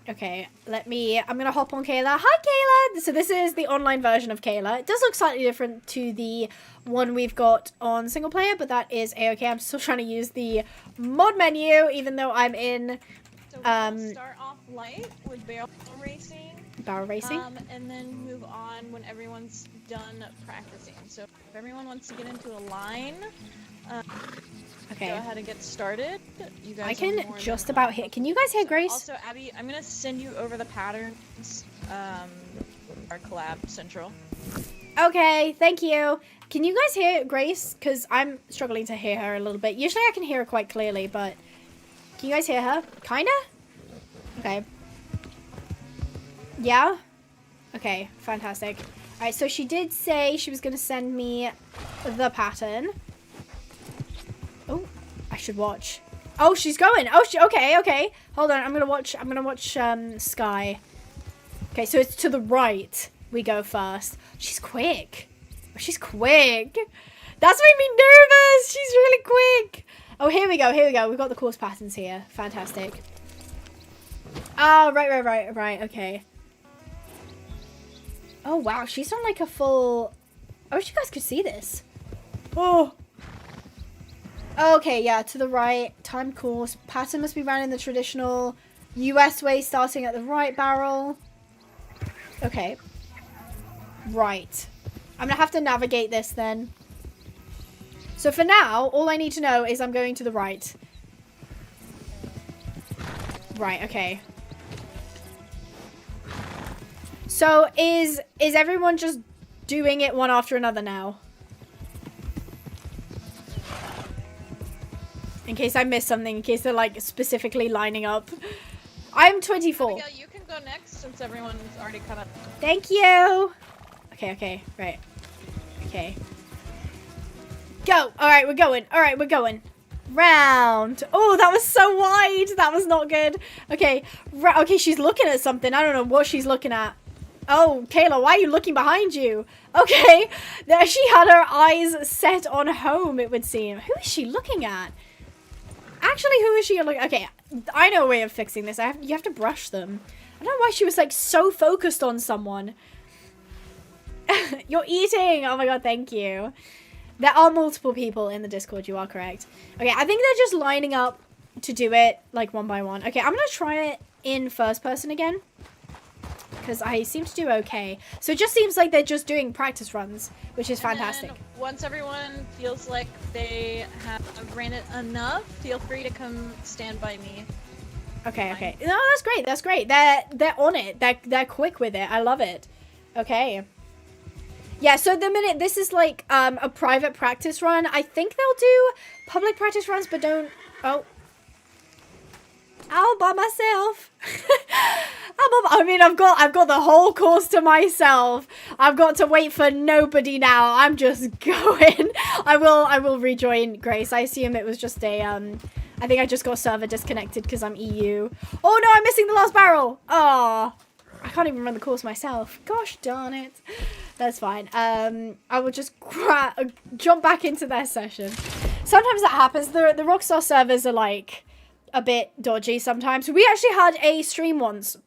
Okay, I'm gonna hop on Kayla. Hi, Kayla! So this is the online version of Kayla. It does look slightly different to the one we've got on single player, but that is a-okay. I'm still trying to use the mod menu, even though I'm in... So we'll start off light with barrel racing. Barrel racing? And then move on when everyone's done practicing. So if everyone wants to get into a line, okay. Go ahead and get started. You guys I can just about hear. Can you guys hear Grace? Also, Abby, I'm gonna send you over the patterns. Our collab central. Okay, thank you. Can you guys hear Grace? Because I'm struggling to hear her a little bit. Usually I can hear her quite clearly, but can you guys hear her? Kinda? Okay. Yeah? Okay, fantastic. Alright, so she did say she was going to send me the pattern. Oh, I should watch. Oh, she's going. Oh, okay. Hold on, I'm going to watch Sky. Okay, so it's to the right we go first. She's quick. She's quick. That's made me nervous. She's really quick. Oh, here we go. Here we go. We've got the course patterns here. Fantastic. Oh, right. Okay. Oh, wow. She's on like a full... I wish you guys could see this. Oh. Okay, yeah. To the right. Time course. Pattern must be ran in the traditional US way, starting at the right barrel. Okay. Right. I'm going to have to navigate this then. So for now, all I need to know is I'm going to the right. Right, okay. So is everyone just doing it one after another now? In case I missed something, in case they're like specifically lining up. I'm 24. Abigail, you can go next since everyone's already caught up. Thank you. Okay, right. Okay. Go. All right, we're going. Round. Oh, that was so wide. That was not good. Okay. Okay, she's looking at something. I don't know what she's looking at. Oh, Kayla, why are you looking behind you? Okay. There, she had her eyes set on home, it would seem. Who is she looking at? Actually, who is she looking? Okay, I know a way of fixing this. You have to brush them. I don't know why she was like so focused on someone. You're eating. Oh my god, thank you. There are multiple people in the Discord, you are correct. Okay, I think they're just lining up to do it, like, one by one. Okay, I'm gonna try it in first person again. Because I seem to do okay. So it just seems like they're just doing practice runs, which is fantastic. And then once everyone feels like they have ran it enough, feel free to come stand by me. Okay. No, that's great. They're on it. They're quick with it. I love it. Okay. Yeah, so the minute this is like a private practice run, I think they'll do public practice runs, but don't... Oh. All by myself. I mean, I've got the whole course to myself. I've got to wait for nobody now. I'm just going. I will rejoin Grace. I assume it was just a I think I just got server disconnected because I'm EU. Oh no, I'm missing the last barrel. Oh, I can't even run the course myself. Gosh darn it. That's fine. I will just jump back into their session. Sometimes that happens. The Rockstar servers are like a bit dodgy sometimes. We actually had a stream once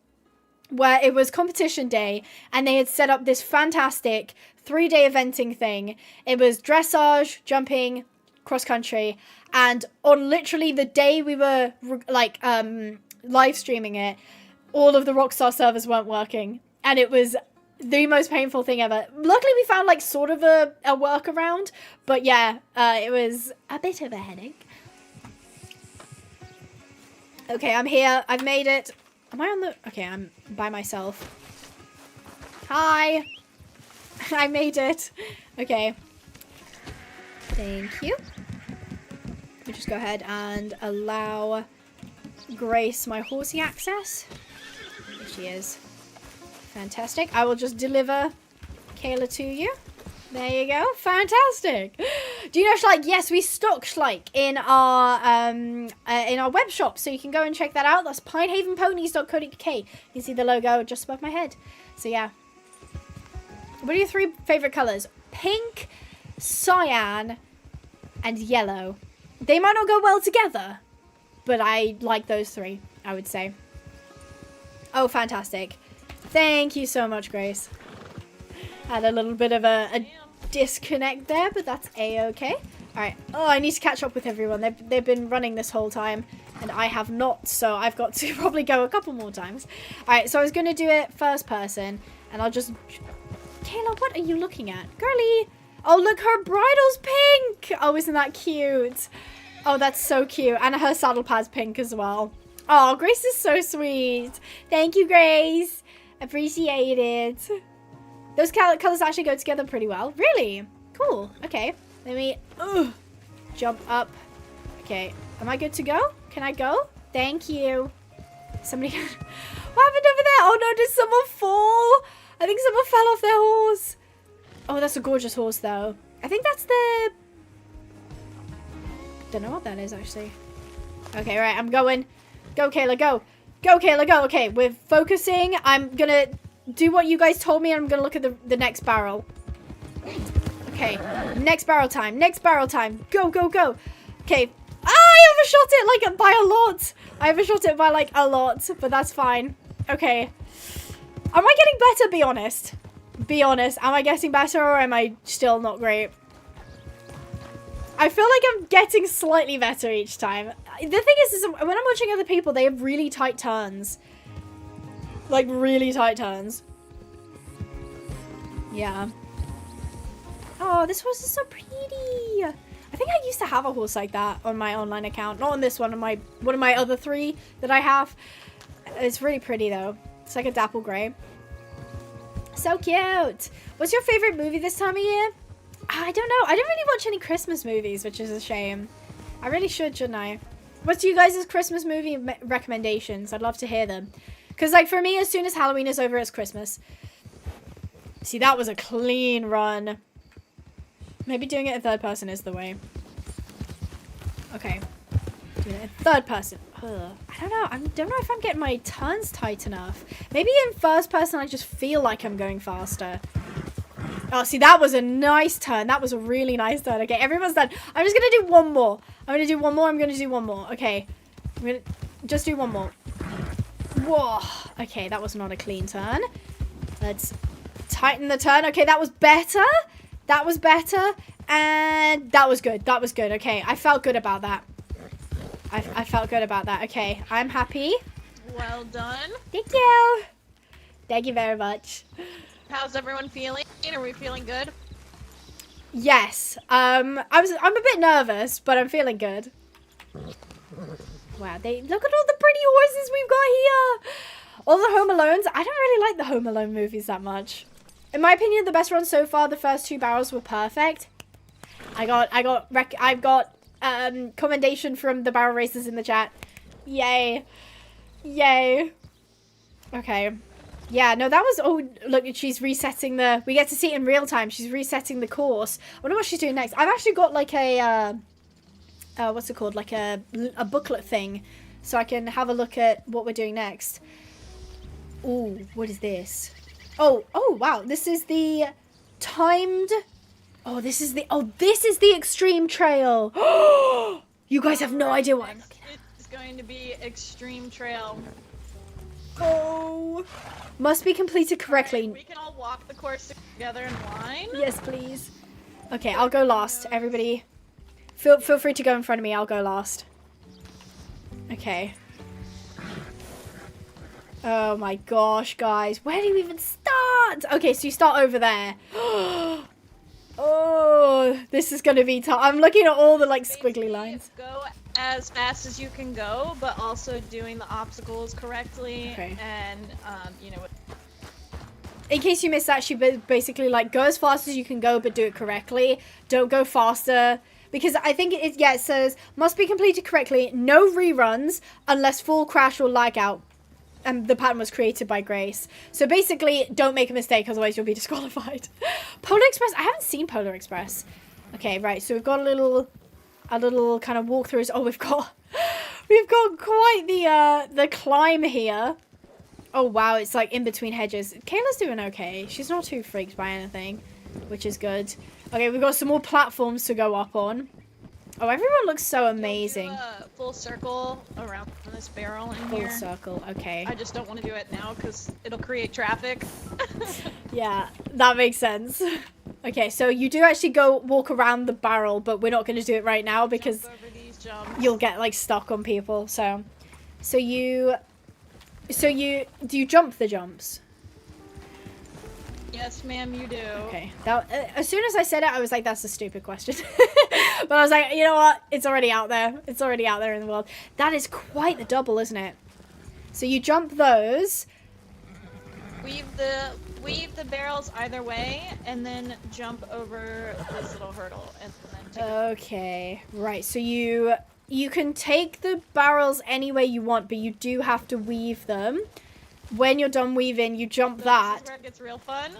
where it was competition day and they had set up this fantastic 3-day eventing thing. It was dressage, jumping, cross country, and on literally the day we were like live streaming it, all of the Rockstar servers weren't working and it was the most painful thing ever. Luckily we found like sort of a workaround, but yeah, it was a bit of a headache. Okay, I'm here. I've made it. Am I on the... Okay, I'm by myself. Hi. I made it. Okay. Thank you. Let me just go ahead and allow Grace my horsey access. There she is. Fantastic. I will just deliver Kayla to you. There you go. Fantastic. Do you know Schleich? Yes, we stock Schleich in our web shop, so you can go and check that out. That's pinehavenponies.co.uk. You can see the logo just above my head. So yeah. What are your 3 favorite colors? Pink, cyan, and yellow. They might not go well together, but I like those 3, I would say. Oh, fantastic. Thank you so much, Grace. Had a little bit of a disconnect there, but that's a-okay. Alright. Oh, I need to catch up with everyone. They've been running this whole time, and I have not, so I've got to probably go a couple more times. Alright, so I was going to do it first person, and I'll just... Kayla, what are you looking at? Girly! Oh, look, her bridle's pink! Oh, isn't that cute? Oh, that's so cute. And her saddle pad's pink as well. Oh, Grace is so sweet. Thank you, Grace. Appreciate it. Those colors actually go together pretty well. Really? Cool. Okay. Let me jump up. Okay. Am I good to go? Can I go? Thank you. Somebody... What happened over there? Oh no, did someone fall? I think someone fell off their horse. Oh, that's a gorgeous horse though. I think that's the... Don't know what that is actually. Okay, right. I'm going. Go, Kayla, go. Go, Kayla, go. Okay, we're focusing. I'm gonna do what you guys told me, and I'm gonna look at the next barrel. Okay, next barrel time. Next barrel time. Go, go, go. Okay. Ah, I overshot it like by a lot. I overshot it by like a lot, but that's fine. Okay. Am I getting better? Be honest. Be honest. Am I getting better or am I still not great? I feel like I'm getting slightly better each time. The thing is when I'm watching other people, they have really tight turns. Like, really tight turns. Yeah. Oh, this horse is so pretty. I think I used to have a horse like that on my online account. Not on this one, on one of my other 3 that I have. It's really pretty, though. It's like a dapple gray. So cute. What's your favorite movie this time of year? I don't know. I don't really watch any Christmas movies, which is a shame. I really should, shouldn't I? What's you guys' Christmas movie recommendations? I'd love to hear them. Because, like, for me, as soon as Halloween is over, it's Christmas. See, that was a clean run. Maybe doing it in third person is the way. Okay. Doing it in third person. Ugh. I don't know. I don't know if I'm getting my turns tight enough. Maybe in first person, I just feel like I'm going faster. Oh, see, that was a nice turn. That was a really nice turn. Okay, everyone's done. I'm just going to do one more. I'm going to do one more. I'm going to do one more. Okay. I'm going to just do one more. Whoa. Okay, that was not a clean turn. Let's tighten the turn. Okay, that was better. That was better. And that was good. That was good. Okay, I felt good about that. I felt good about that. Okay, I'm happy. Well done. Thank you. Thank you very much. How's everyone feeling? Are we feeling good? Yes. I'm a bit nervous, but I'm feeling good. Wow, look at all the pretty horses we've got here. All the Home Alones. I don't really like the Home Alone movies that much. In my opinion, the best run so far, the first 2 barrels were perfect. I got commendation from the barrel racers in the chat. Yay. Yay. Okay. Yeah, no, that was... Oh, look, she's resetting the... We get to see it in real time. She's resetting the course. I wonder what she's doing next. I've actually got like a... what's it called? Like a booklet thing. So I can have a look at what we're doing next. Ooh, what is this? Oh, wow. This is the timed... Oh, this is the extreme trail. You guys have no idea what I'm looking at. It's going to be extreme trail. Oh. Must be completed correctly. Right, we can all walk the course together in line. Yes, please. Okay, I'll go last. Everybody, feel free to go in front of me. I'll go last. Okay. Oh my gosh, guys. Where do you even start? Okay, so you start over there. Oh, this is going to be tough. I'm looking at all the, like, squiggly lines. Go as fast as you can go, but also doing the obstacles correctly. Okay. And, you know... In case you missed that, she basically, like, go as fast as you can go, but do it correctly. Don't go faster. Because I think it says, must be completed correctly. No reruns unless full crash or lag out. And the pattern was created by Grace. So basically, don't make a mistake, otherwise you'll be disqualified. Polar Express? I haven't seen Polar Express. Okay, right. So we've got a little kind of walkthroughs. Oh, we've got quite the climb here. Oh wow, it's like in between hedges. Kayla's doing okay. She's not too freaked by anything, which is good. Okay, we've got some more platforms to go up on. Oh, everyone looks so amazing. Do a full circle around this barrel in Full here. circle, okay. I just don't want to do it now because it'll create traffic. Yeah, that makes sense. Okay, so you do actually go walk around the barrel, but we're not going to do it right now because Jump over these jumps. you'll get like stuck on people. So you do you jump the jumps? Yes, ma'am, you do. Okay. That as soon as I said it, I was like, that's a stupid question. But I was like, you know what? It's already out there. It's already out there in the world. That is quite the double, isn't it? So you jump those. Weave the barrels either way, and then jump over this little hurdle, and then take Okay. Right. So you can take the barrels any way you want, but you do have to weave them. When you're done weaving, you jump that. This is where it gets real fun.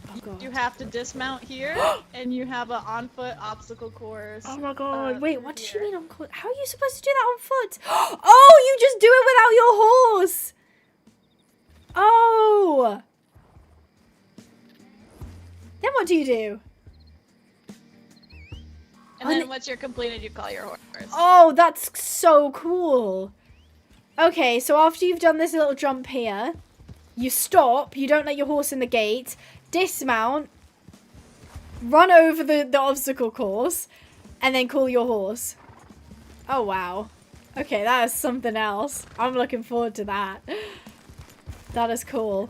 Oh, God. You have to dismount here, and you have an on-foot obstacle course. Oh my God! Wait, what does she here. mean on foot? How are you supposed to do that on foot? Oh, you just do it without your horse. Oh, Then what do you do? And then once you're completed, you call your horse. Oh, that's so cool. Okay, so after you've done this little jump here, you stop, you don't let your horse in the gate, dismount, run over the obstacle course, and then call your horse. Oh, wow. Okay, that is something else. I'm looking forward to that. That is cool.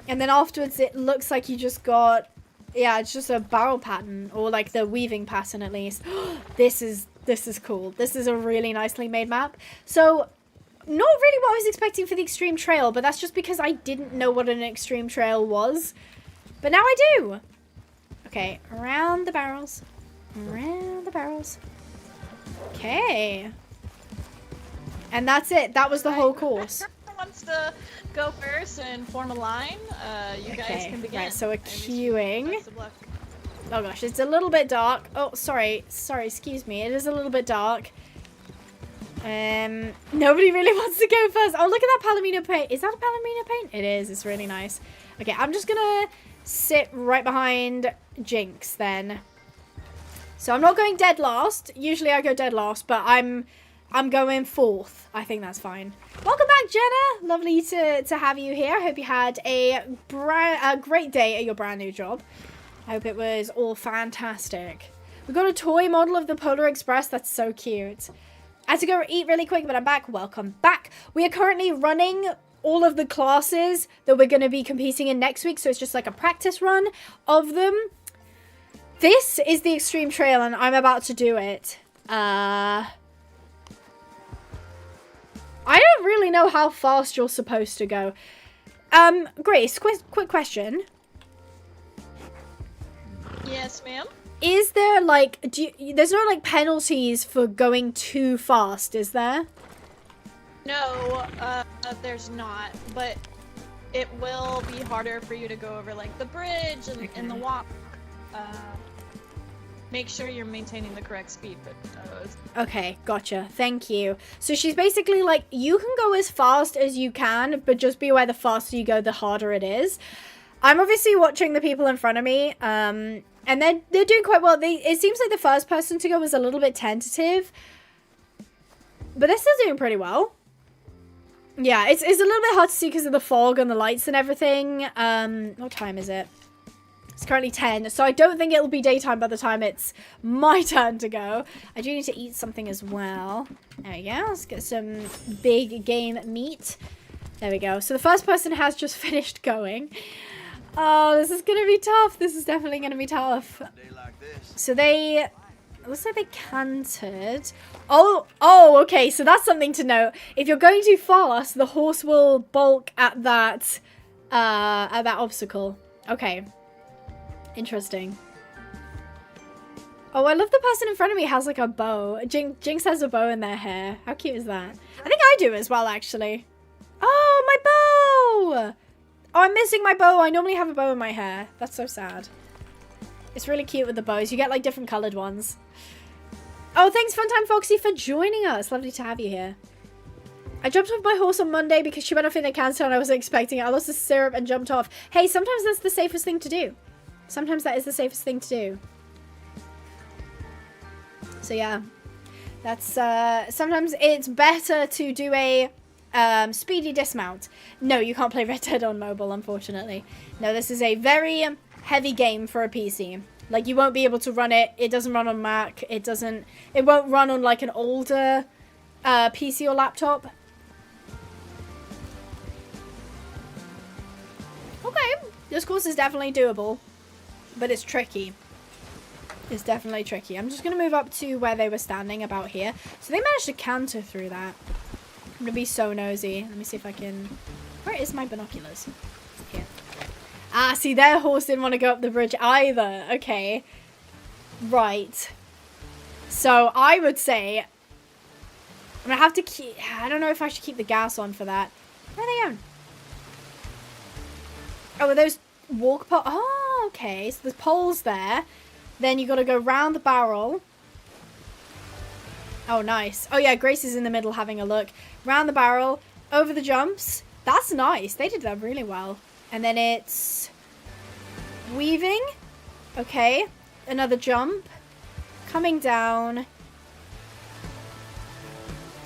And then afterwards, it looks like you just got... Yeah, it's just a barrel pattern, or like the weaving pattern at least. This is cool. This is a really nicely made map. So, not really what I was expecting for the extreme trail, but that's just because I didn't know what an extreme trail was. But now I do. Okay, around the barrels. Around the barrels. Okay. And that's it. That was the whole course. Wants to go first and form a line, you guys can begin. Right, so we're queuing. Best of luck. Oh gosh, it's a little bit dark. Oh, sorry, excuse me. It is a little bit dark. Nobody really wants to go first. Oh, look at that Palomino paint. Is that a Palomino paint? It is. It's really nice. Okay, I'm just gonna sit right behind Jinx then. So I'm not going dead last. Usually I go dead last, but I'm going fourth. I think that's fine. Welcome back, Jenna. Lovely to have you here. I hope you had a great day at your brand new job. I hope it was all fantastic. We got a toy model of the Polar Express. That's so cute. I had to go eat really quick, but I'm back. Welcome back. We are currently running all of the classes that we're going to be competing in next week. So it's just like a practice run of them. This is the extreme trail, and I'm about to do it. I don't really know how fast you're supposed to go. Grace, quick question. Yes, ma'am. Is there like, there's no like penalties for going too fast, is there? No, there's not, but it will be harder for you to go over like the bridge and the walk. Make sure you're maintaining the correct speed for those. Okay, gotcha. Thank you. So she's basically like, you can go as fast as you can, but just be aware the faster you go, the harder it is. I'm obviously watching the people in front of me, and they're doing quite well. It seems like the first person to go was a little bit tentative, but they're still doing pretty well. Yeah, it's a little bit hard to see because of the fog and the lights and everything. What time is it? It's currently 10, so I don't think it'll be daytime by the time it's my turn to go. I do need to eat something as well. There we go. Let's get some big game meat. There we go. So the first person has just finished going. Oh, this is going to be tough. This is definitely going to be tough. So they... looks like they cantered. Oh, okay. So that's something to note. If you're going too fast, the horse will balk at that obstacle. Okay. Interesting. Oh, I love the person in front of me has like a bow. Jinx has a bow in their hair. How cute is that? I think I do as well, actually. Oh, my bow! Oh, I'm missing my bow. I normally have a bow in my hair. That's so sad. It's really cute with the bows. You get like different colored ones. Oh, thanks Funtime Foxy for joining us. Lovely to have you here. I jumped off my horse on Monday because she went off in a cancer and I wasn't expecting it. I lost the syrup and jumped off. Hey, sometimes that's the safest thing to do. Sometimes that is the safest thing to do. So yeah, that's sometimes it's better to do a speedy dismount. No, you can't play Red Dead on mobile, unfortunately. No, this is a very heavy game for a PC. Like, you won't be able to run it. It doesn't run on Mac. It won't run on like an older PC or laptop. Okay, this course is definitely doable. But it's tricky. It's definitely tricky. I'm just going to move up to where they were standing about here. So they managed to canter through that. I'm going to be so nosy. Let me see if I can... Where is my binoculars? Here. Ah, see, their horse didn't want to go up the bridge either. Okay. Right. So I would say... I'm going to have to keep... I don't know if I should keep the gas on for that. Where are they going? Oh, are those walk poles? Oh, okay. So there's poles there. Then you got to go round the barrel. Oh, nice. Oh, yeah, Grace is in the middle having a look. Round the barrel, over the jumps. That's nice. They did that really well. And then it's weaving. Okay, another jump. Coming down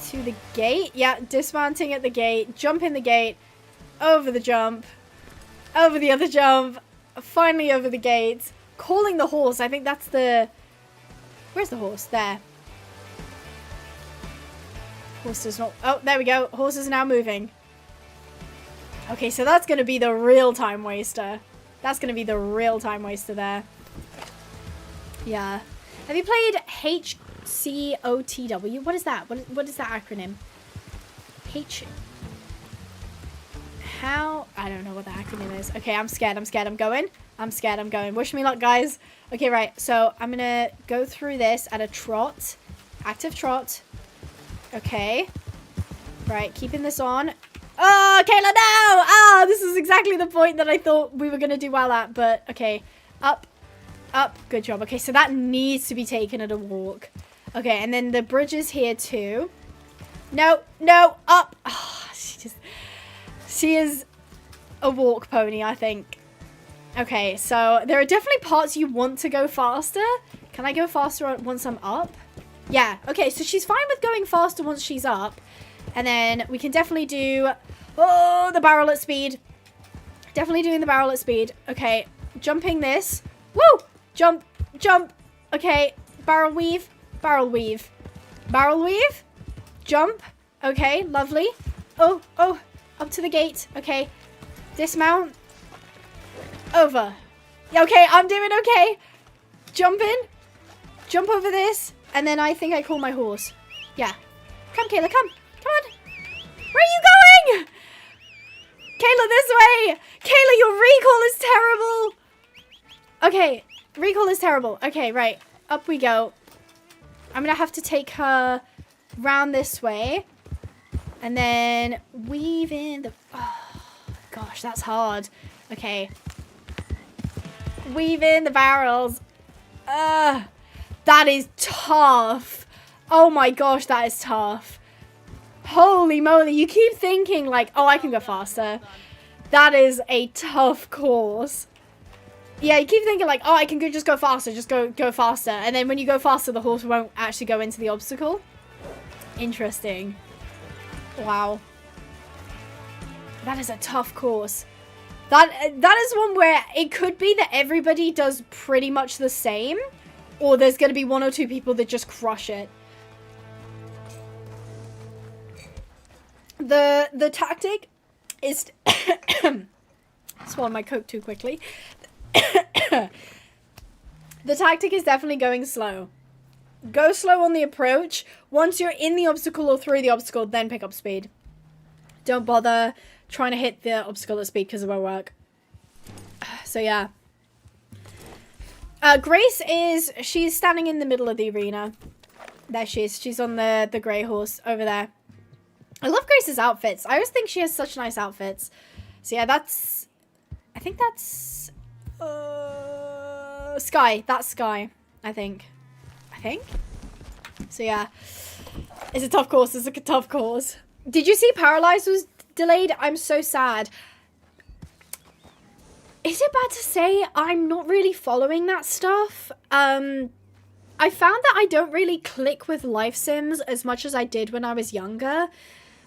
to the gate. Yeah, dismounting at the gate. Jumping the gate. Over the jump. Over the other jump. Finally over the gate. Calling the horse. I think that's the... Where's the horse? There. Horse does not... Oh, there we go. Horse is now moving. Okay, so that's going to be the real time waster. That's going to be the real time waster there. Yeah. Have you played HCOTW? What is that? What is that acronym? How? I don't know what the acronym is. Okay, I'm scared. I'm scared. I'm going. I'm scared. I'm going. Wish me luck, guys. Okay, right. So I'm going to go through this at a trot. Active trot. Okay. Right, keeping this on. Oh, Kayla, no! Ah, this is exactly the point that I thought we were going to do well at. But, okay. Up. Up. Good job. Okay, so that needs to be taken at a walk. Okay, and then the bridge is here too. No, no, up. Oh, she is a walk pony, I think. Okay, so there are definitely parts you want to go faster. Can I go faster once I'm up? Yeah, okay, so she's fine with going faster once she's up. And then we can definitely do, oh, the barrel at speed. Definitely doing the barrel at speed. Okay, jumping this. Woo! Jump, jump. Okay, barrel weave, barrel weave. Barrel weave. Jump. Okay, lovely. Oh, oh, up to the gate. Okay, dismount. Over. Okay, I'm doing okay. Jump in. Jump over this. And then I think I call my horse. Yeah. Come, Kayla, come. Come on. Where are you going? Kayla, this way. Kayla, your recall is terrible. Okay, recall is terrible. Okay, right. Up we go. I'm going to have to take her round this way. And then weave in the... Oh, gosh, that's hard. Okay. Weave in the barrels. That is tough. Oh my gosh, that is tough. Holy moly, you keep thinking like, oh, I can go faster. That is a tough course. Yeah, you keep thinking like, oh, I can just go faster, just go faster. And then when you go faster, the horse won't actually go into the obstacle. Interesting. Wow. That is a tough course. That is one where it could be that everybody does pretty much the same, or there's going to be one or two people that just crush it. The tactic is swallowed my Coke too quickly. The tactic is definitely going slow. Go slow on the approach. Once you're in the obstacle or through the obstacle, then pick up speed. Don't bother trying to hit the obstacle at speed because it won't work. So yeah. Grace she's standing in the middle of the arena. There she is. She's on the grey horse over there. I love Grace's outfits. I always think she has such nice outfits. So yeah, I think that's Sky. That's Sky, I think. So yeah. It's a tough course. It's a tough course. Did you see Paralyzed was delayed? I'm so sad. Is it bad to say I'm not really following that stuff? I found that I don't really click with life sims as much as I did when I was younger.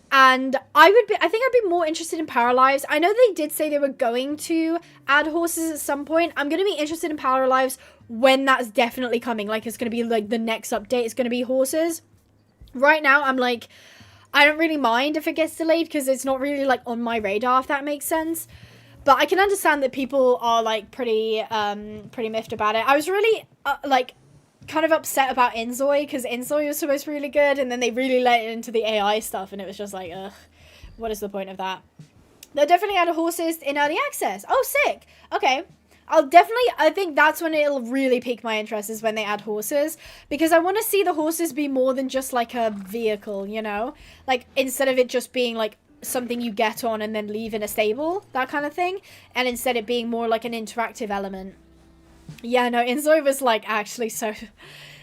And I think I'd be more interested in Paralyzed. I know they did say they were going to add horses at some point. I'm going to be interested in Paralyzed when that's definitely coming. Like, it's going to be like the next update. It's going to be horses. Right now, I'm like, I don't really mind if it gets delayed because it's not really like on my radar, if that makes sense. But I can understand that people are like pretty miffed about it. I was really kind of upset about Inzoi because Inzoi was supposed to be really good, and then they really let it into the AI stuff, and it was just like, ugh, what is the point of that? They'll definitely add horses in early access. Oh, sick. Okay. I think that's when it'll really pique my interest, is when they add horses, because I want to see the horses be more than just like a vehicle, you know? Like, instead of it just being like something you get on and then leave in a stable, that kind of thing, and instead it being more like an interactive element. Yeah, no, Inzoi was like actually so,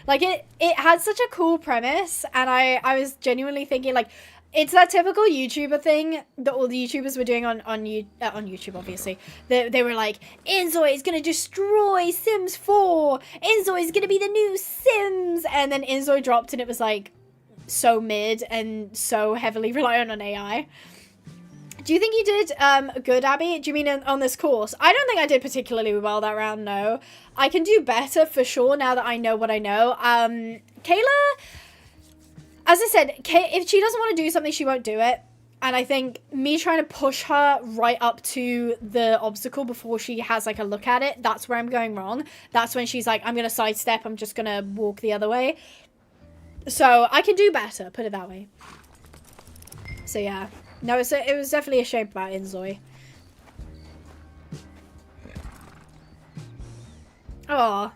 like it had such a cool premise, and I was genuinely thinking like, It's that typical YouTuber thing that all the YouTubers were doing on YouTube, obviously. They were like, Inzoi is going to destroy Sims 4. Inzoi is going to be the new Sims. And then Inzoi dropped and it was like so mid and so heavily reliant on AI. Do you think you did good, Abby? Do you mean on this course? I don't think I did particularly well that round, no. I can do better for sure now that I know what I know. Kayla, as I said, if she doesn't want to do something, she won't do it. And I think me trying to push her right up to the obstacle before she has like a look at it, that's where I'm going wrong. That's when she's like, I'm going to sidestep, I'm just going to walk the other way. So I can do better, put it that way. So yeah. No, it was definitely a shame about Inzoi. Oh,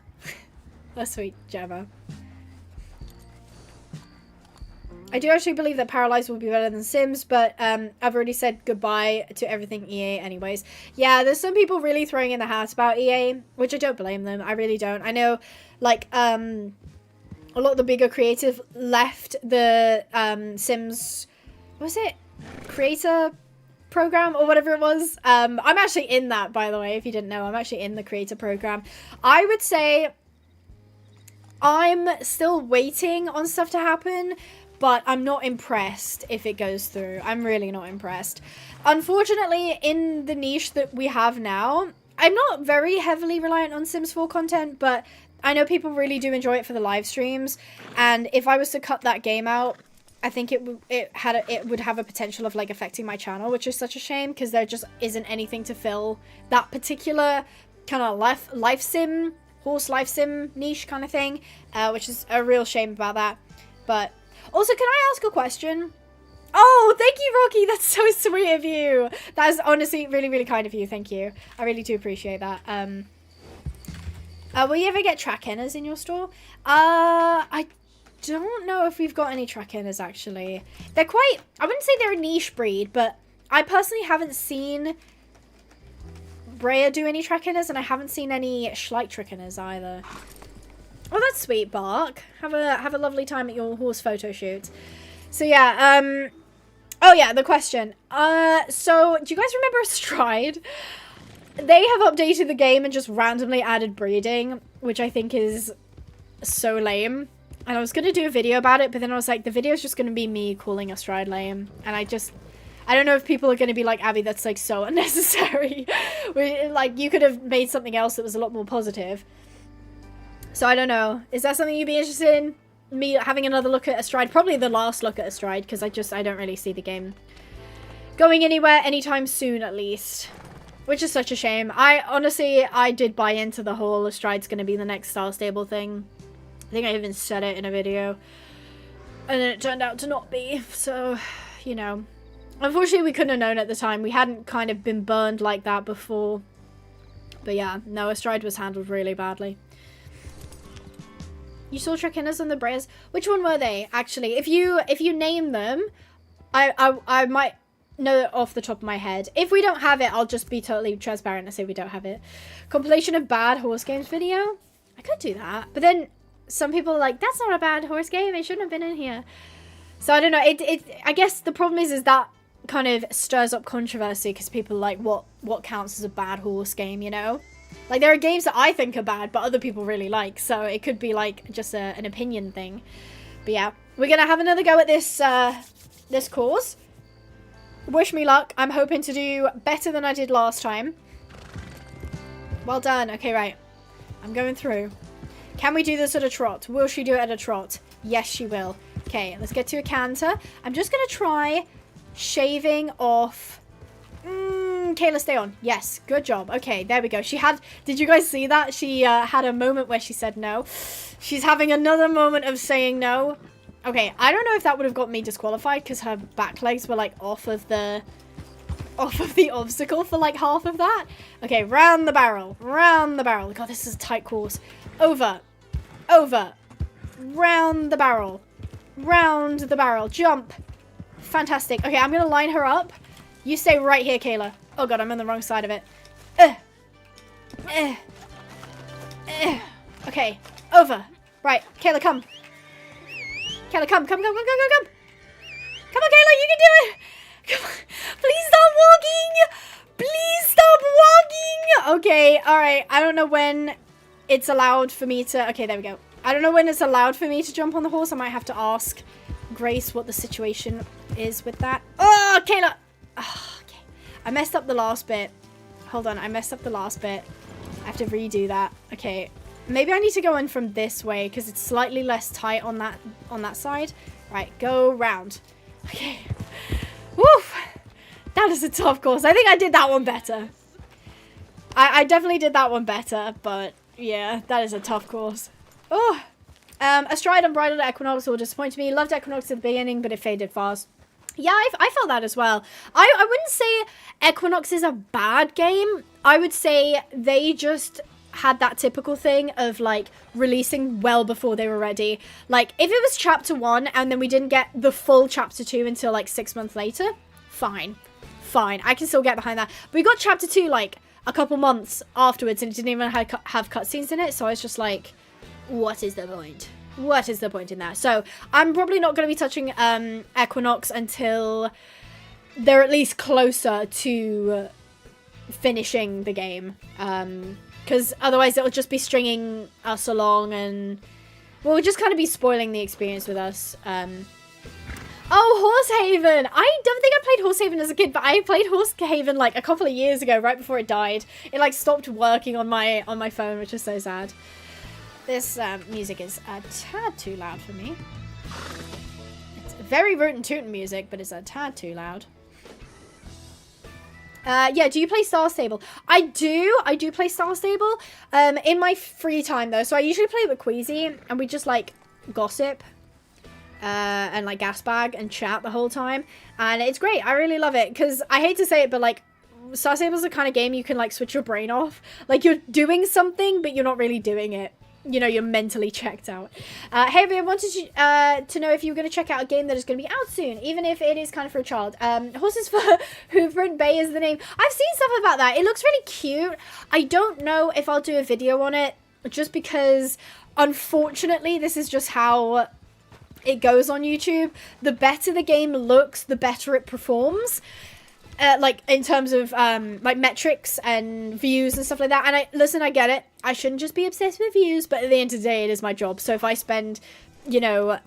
that's sweet, Gemma. I do actually believe that Paralyzed will be better than Sims, but I've already said goodbye to everything EA anyways. Yeah, there's some people really throwing in the hat about EA, which I don't blame them. I really don't. I know, like, a lot of the bigger creative left the Sims... What was it? Creator program or whatever it was. I'm actually in that, by the way, if you didn't know. I'm actually in the creator program. I would say I'm still waiting on stuff to happen, but I'm not impressed if it goes through. I'm really not impressed. Unfortunately, in the niche that we have now, I'm not very heavily reliant on Sims 4 content, but I know people really do enjoy it for the live streams, and if I was to cut that game out, I think it would have a potential of like affecting my channel, which is such a shame because there just isn't anything to fill that particular kind of life sim, horse life sim niche kind of thing, which is a real shame about that. But also, can I ask a question? Oh, thank you, Rocky. That's so sweet of you. That is honestly really, really kind of you. Thank you. I really do appreciate that. Will you ever get track henners in your store? I don't know if we've got any track henners, actually. They're quite... I wouldn't say they're a niche breed, but I personally haven't seen Brea do any track henners, and I haven't seen any Schleich track henners either. Oh, that's sweet, Bark. Have a lovely time at your horse photo shoot. So, yeah, oh, yeah, the question. So, do you guys remember Stride? They have updated the game and just randomly added breeding, which I think is so lame. And I was going to do a video about it, but then I was like, the video is just going to be me calling Stride lame. And I don't know if people are going to be like, Abby, that's like so unnecessary. Like, you could have made something else that was a lot more positive. So I don't know. Is that something you'd be interested in? Me having another look at Stride? Probably the last look at Stride, because I don't really see the game going anywhere anytime soon, at least. Which is such a shame. I did buy into the whole Stride's going to be the next Star Stable thing. I think I even said it in a video. And then it turned out to not be. So, you know. Unfortunately, we couldn't have known at the time. We hadn't kind of been burned like that before. But yeah, no, Stride was handled really badly. You saw Trakinas on the Breas? Which one were they, actually? If you name them, I might know it off the top of my head. If we don't have it, I'll just be totally transparent and say we don't have it. Compilation of bad horse games video? I could do that. But then some people are like, that's not a bad horse game. It shouldn't have been in here. So I don't know. I guess the problem is that kind of stirs up controversy because people are like, what counts as a bad horse game, you know? Like, there are games that I think are bad, but other people really like. So it could be like just an opinion thing. But yeah, we're going to have another go at this course. Wish me luck. I'm hoping to do better than I did last time. Well done. Okay, right. I'm going through. Can we do this at a trot? Will she do it at a trot? Yes, she will. Okay, let's get to a canter. I'm just going to try shaving off... Kayla, stay on. Yes, good job. Okay, there we go. She had... Did you guys see that? She had a moment where she said no. She's having another moment of saying no. Okay, I don't know if that would have got me disqualified because her back legs were like off of the obstacle for like half of that. Okay, round the barrel. Round the barrel. God, this is a tight course. Over. Over. Round the barrel. Round the barrel. Jump. Fantastic. Okay, I'm going to line her up. You stay right here, Kayla. Oh god, I'm on the wrong side of it. Okay, over. Right, Kayla, come. Kayla, come. Come on, Kayla, you can do it. Come on. Please stop walking. Please stop walking. Okay, all right. I don't know when it's allowed for me to... Okay, there we go. I don't know when it's allowed for me to jump on the horse. I might have to ask Grace what the situation is with that. Oh, Kayla. Oh, okay. I messed up the last bit. Hold on. I messed up the last bit. I have to redo that. Okay. Maybe I need to go in from this way because it's slightly less tight on that side. Right, go round. Okay. Woof. That is a tough course. I think I did that one better. I definitely did that one better, but yeah, that is a tough course. Oh. Astride Unbridled Equinox will disappoint me. Loved Equinox at the beginning, but it faded fast. Yeah, I felt that as well. I wouldn't say Equinox is a bad game. I would say they just had that typical thing of like releasing well before they were ready. Like if it was chapter 1 and then we didn't get the full chapter 2 until like 6 months later, fine. I can still get behind that. But we got chapter 2 like a couple months afterwards and it didn't even have cutscenes in it. So I was just like, what is the point? What is the point in that? So I'm probably not going to be touching Equinox until they're at least closer to finishing the game. Because otherwise it'll just be stringing us along and we'll just kind of be spoiling the experience with us. Oh, Horsehaven! I don't think I played Horsehaven as a kid, but I played Horsehaven like a couple of years ago, right before it died. It like stopped working on my phone, which is so sad. This music is a tad too loud for me. It's very rootin' tootin' music, but it's a tad too loud. Yeah, do you play Star Stable? I do play Star Stable in my free time though. So I usually play with Queasy and we just like gossip and like gas bag and chat the whole time. And it's great. I really love it because I hate to say it, but like Star Stable's the kind of game you can like switch your brain off. Like you're doing something, but you're not really doing it. You know, you're mentally checked out. Hey, I wanted you, to know if you were going to check out a game that is going to be out soon, even if it is kind of for a child. Horses for Hoovering Bay is the name. I've seen stuff about that. It looks really cute. I don't know if I'll do a video on it, just because, unfortunately, this is just how it goes on YouTube. The better the game looks, the better it performs. Like in terms of like metrics and views and stuff like that. And I get it. I shouldn't just be obsessed with views, but at the end of the day, it is my job. So if I spend, you know,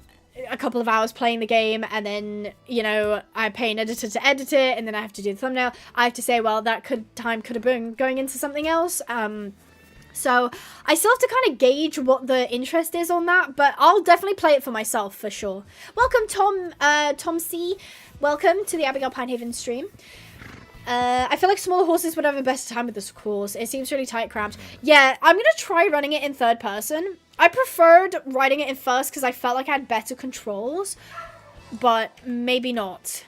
a couple of hours playing the game and then, you know, I pay an editor to edit it and then I have to do the thumbnail, I have to say, well, that time could have been going into something else. So I still have to kind of gauge what the interest is on that, but I'll definitely play it for myself for sure. Welcome, Tom C. Welcome to the Abigail Pinehaven stream. I feel like smaller horses would have a better time with this course. It seems really tight cramped. Yeah, I'm going to try running it in third person. I preferred writing it in first because I felt like I had better controls, but maybe not.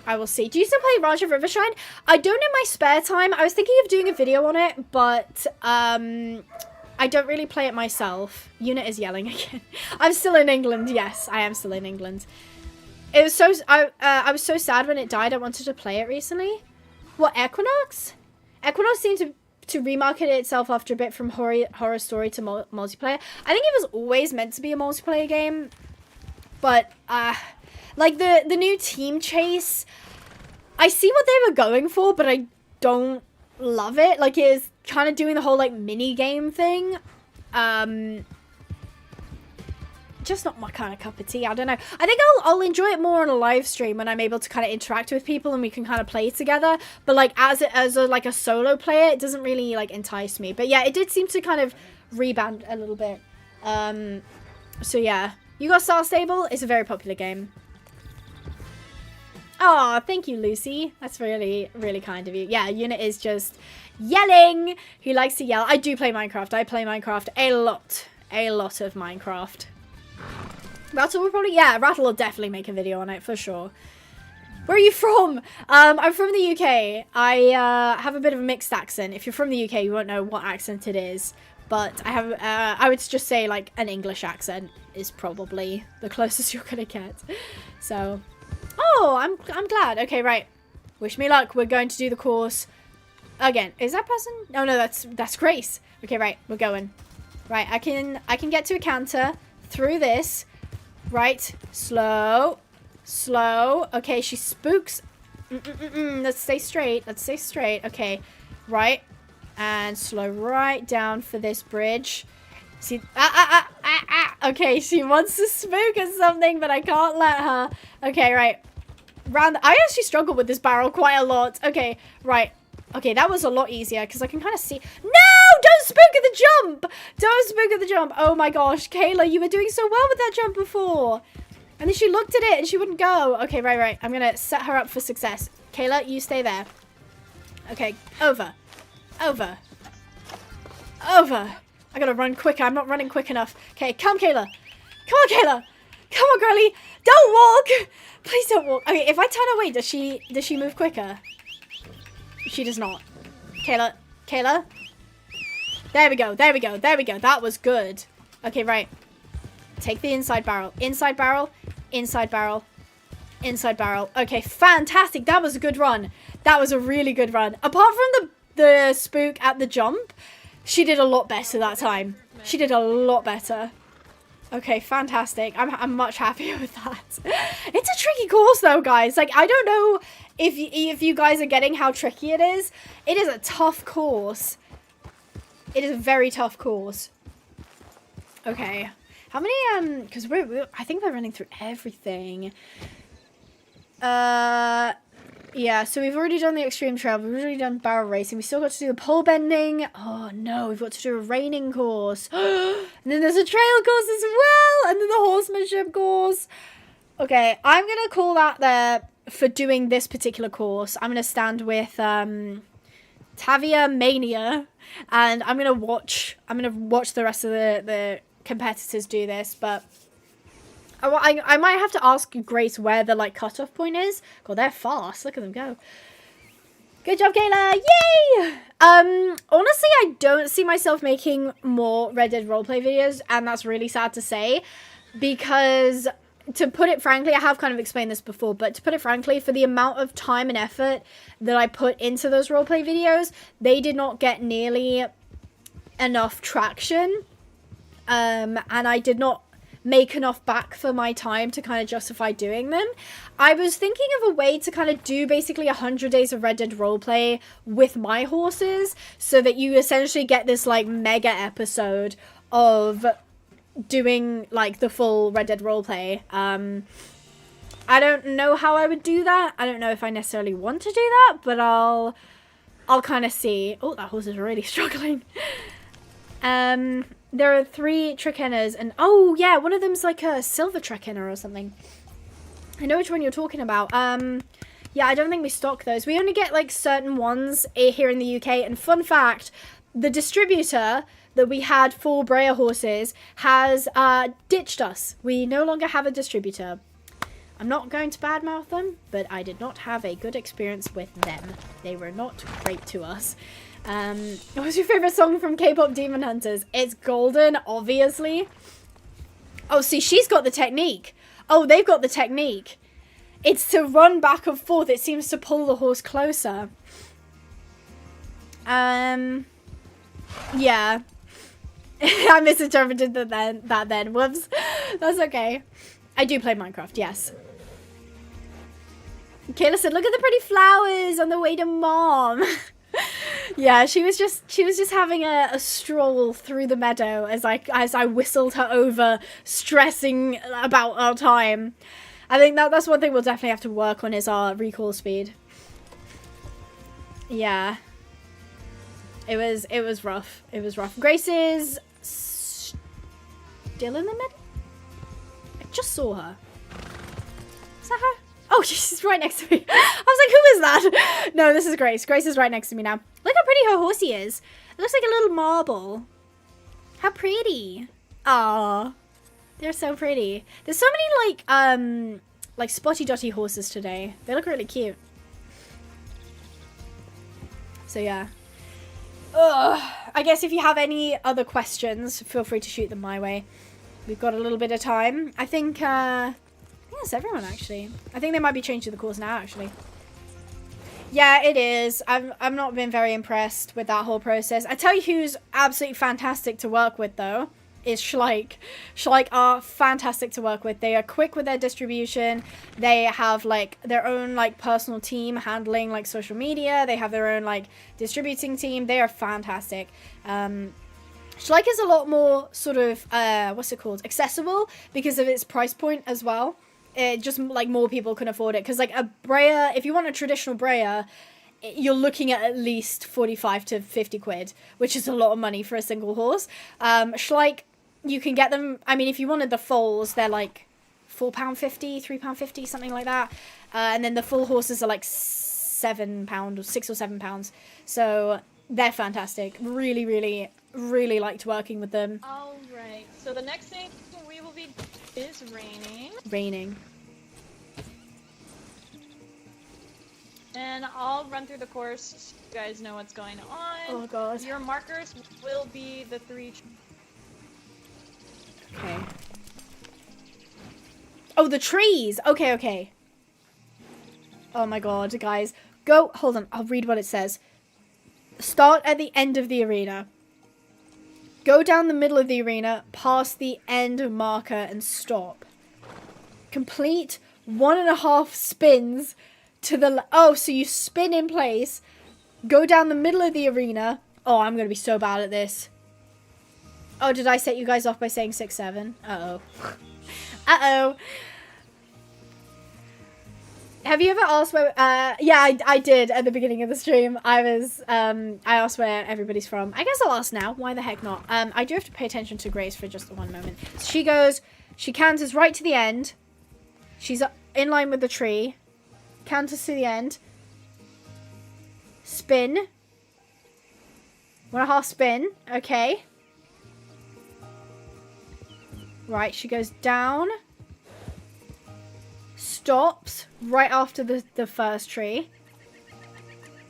I will see. Do you still play Raja Rivershine? I don't in my spare time. I was thinking of doing a video on it, but I don't really play it myself. Unit is yelling again. I'm still in England. Yes, I am still in England. It was so I was so sad when it died. I wanted to play it recently. What, Equinox? Equinox seemed to remarket itself after a bit from horror story to multiplayer. I think it was always meant to be a multiplayer game, but like the new Team Chase, I see what they were going for, but I don't love it. Like it is kind of doing the whole like mini game thing. Just not my kind of cup of tea. I don't know. I think I'll enjoy it more on a live stream when I'm able to kind of interact with people and we can kind of play together. But like as a solo player, it doesn't really like entice me. But yeah, it did seem to kind of rebound a little bit. So yeah, you got Star Stable. It's a very popular game. Oh, thank you, Lucy. That's really, really kind of you. Yeah, Unit is just yelling. He likes to yell. I do play Minecraft. I play Minecraft a lot of Minecraft. Rattle will probably, yeah, Rattle will definitely make a video on it for sure. Where are you from? I'm from the UK. I have a bit of a mixed accent. If you're from the UK, you won't know what accent it is. But I have, I would just say like an English accent is probably the closest you're gonna get. So, oh, I'm glad. Okay, right. Wish me luck. We're going to do the course again. Is that person? Oh no, that's Grace. Okay, right. We're going. Right. I can get to a canter through this. Right. Slow. Slow. Okay, she spooks. Let's stay straight. Let's stay straight. Okay, right. And slow right down for this bridge. See, okay, she wants to spook at something, but I can't let her. Okay, right. Round. I actually struggle with this barrel quite a lot. Okay, right. Okay, that was a lot easier because I can kind of see. No! Don't spook at the jump! Don't spook at the jump. Oh my gosh, Kayla, you were doing so well with that jump before. And then she looked at it and she wouldn't go. Okay, right. I'm going to set her up for success. Kayla, you stay there. Okay, over. Over. Over. I got to run quicker. I'm not running quick enough. Okay, come, Kayla. Come on, Kayla. Come on, girlie. Don't walk. Please don't walk. Okay, if I turn away, does she move quicker? She does not. Kayla. Kayla. There we go. There we go. There we go. That was good. Okay, right. Take the inside barrel. Inside barrel. Inside barrel. Inside barrel. Okay, fantastic. That was a good run. That was a really good run. Apart from the spook at the jump, she did a lot better that time. She did a lot better. Okay, fantastic. I'm much happier with that. It's a tricky course though, guys. Like, I don't know if you guys are getting how tricky it is. It is a tough course. It is a very tough course. Okay. How many, because I think we're running through everything. Yeah, so we've already done the extreme trail. We've already done barrel racing. We still got to do the pole bending. Oh no, we've got to do a reining course. And then there's a trail course as well. And then the horsemanship course. Okay, I'm going to call that there for doing this particular course. I'm going to stand with Tavia Mania. And I'm going to watch the rest of the competitors do this. But I might have to ask Grace where the like cutoff point is. God, they're fast. Look at them go. Good job, Kayla. Yay! Honestly, I don't see myself making more Red Dead roleplay videos, and that's really sad to say, because to put it frankly, I have kind of explained this before, but to put it frankly, for the amount of time and effort that I put into those roleplay videos, they did not get nearly enough traction, and I did not make enough back for my time to kind of justify doing them. I was thinking of a way to kind of do basically 100 days of Red Dead roleplay with my horses, so that you essentially get this like mega episode of doing like the full Red Dead roleplay. I don't know how I would do that. I don't know if I necessarily want to do that, but I'll kind of see. Oh, that horse is really struggling. There are 3 Trikennas, and oh yeah, one of them's like a silver Trikenna or something. I know which one you're talking about. Yeah, I don't think we stock those. We only get like certain ones here in the UK. And fun fact, the distributor that we had for Breyer horses has ditched us. We no longer have a distributor. I'm not going to badmouth them, but I did not have a good experience with them. They were not great to us. What's your favorite song from K-pop Demon Hunters? It's Golden, obviously. Oh, see, she's got the technique. Oh, they've got the technique. It's to run back and forth. It seems to pull the horse closer. Yeah. I misinterpreted that then. Whoops. That's okay. I do play Minecraft, yes. Kayla said, look at the pretty flowers on the way to mom. Yeah, she was just having a stroll through the meadow as I whistled her over, stressing about our time. I think that's one thing we'll definitely have to work on, is our recall speed. Yeah. It was rough. It was rough. Grace is still in the middle? I just saw her. Is that her? Oh, she's right next to me. I was like, who is that? No, this is Grace. Grace is right next to me now. Look how pretty her horsey is. It looks like a little marble. How pretty. Aww. They're so pretty. There's so many, like spotty dotty horses today. They look really cute. So, yeah. Ugh. I guess if you have any other questions, feel free to shoot them my way. We've got a little bit of time. I think that's everyone, actually. I think they might be changing the course now, actually. Yeah, it is. I've not been very impressed with that whole process. I tell you who's absolutely fantastic to work with, though. is Schleich. Schleich are fantastic to work with. They are quick with their distribution. They have like their own like personal team handling like social media. They have their own like distributing team. They are fantastic. Schleich is a lot more sort of what's it called, accessible because of its price point as well. It just like more people can afford it because like a brayer, if you want a traditional brayer, you're looking at least 45 to 50 quid, which is a lot of money for a single horse. Schleich, you can get them, I mean, if you wanted the foals, they're like £4.50, £3.50, something like that. And then the full horses are like £7 or £6 or £7. So they're fantastic. Really, really, really liked working with them. All right. So the next thing we will be is raining. Raining. And I'll run through the course so you guys know what's going on. Oh god. Your markers will be the 3... Okay. Oh, the trees! Okay, okay. Oh my god, guys. Go, hold on, I'll read what it says. Start at the end of the arena. Go down the middle of the arena, past the end marker and stop. Complete 1.5 spins to the... Oh, so you spin in place, go down the middle of the arena. Oh, I'm going to be so bad at this. Oh, did I set you guys off by saying 6-7? Uh-oh. Uh-oh. Have you ever asked where... yeah, I did at the beginning of the stream. I asked where everybody's from. I guess I'll ask now. Why the heck not? I do have to pay attention to Grace for just one moment. So she goes... She canters right to the end. She's in line with the tree. Canters to the end. Spin. 1.5 spin. Okay. Right, she goes down. Stops right after the first tree.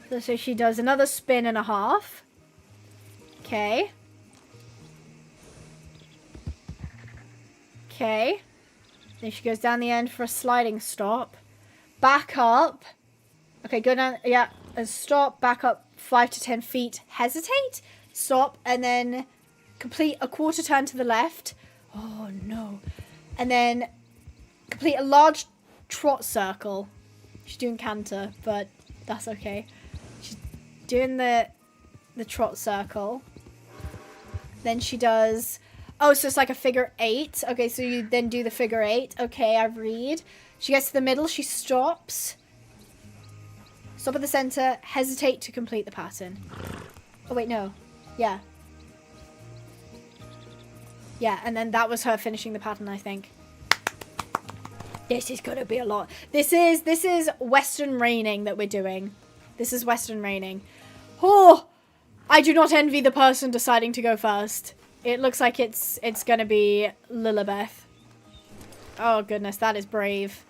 So she does another spin and a half. Okay. Okay. Then she goes down the end for a sliding stop. Back up. Okay, go down. Yeah, and stop. Back up 5 to 10 feet. Hesitate. Stop. And then complete a quarter turn to the left. Oh, no. And then complete a large trot circle. She's doing canter, but that's okay. She's doing the trot circle. Then she does... Oh, so it's like a figure 8. Okay, so you then do the figure 8. Okay, I read. She gets to the middle. She stops. Stop at the center. Hesitate to complete the pattern. Oh, wait, no. Yeah. Yeah, and then that was her finishing the pattern, I think. This is going to be a lot. This is Western Raining that we're doing. This is Western Raining. Oh! I do not envy the person deciding to go first. It looks like it's going to be Lilibeth. Oh, goodness, that is brave.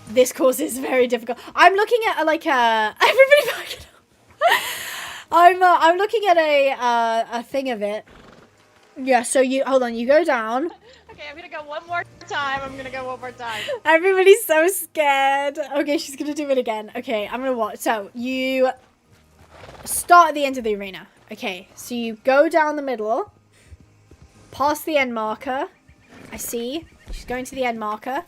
This course is very difficult. I'm looking at, like, everybody back it up. I'm looking at a thing of it. Yeah, so you... Hold on, you go down. Okay, I'm gonna go one more time. Everybody's so scared. Okay, she's gonna do it again. Okay, I'm gonna watch. So, you start at the end of the arena. Okay, so you go down the middle, past the end marker. I see. She's going to the end marker.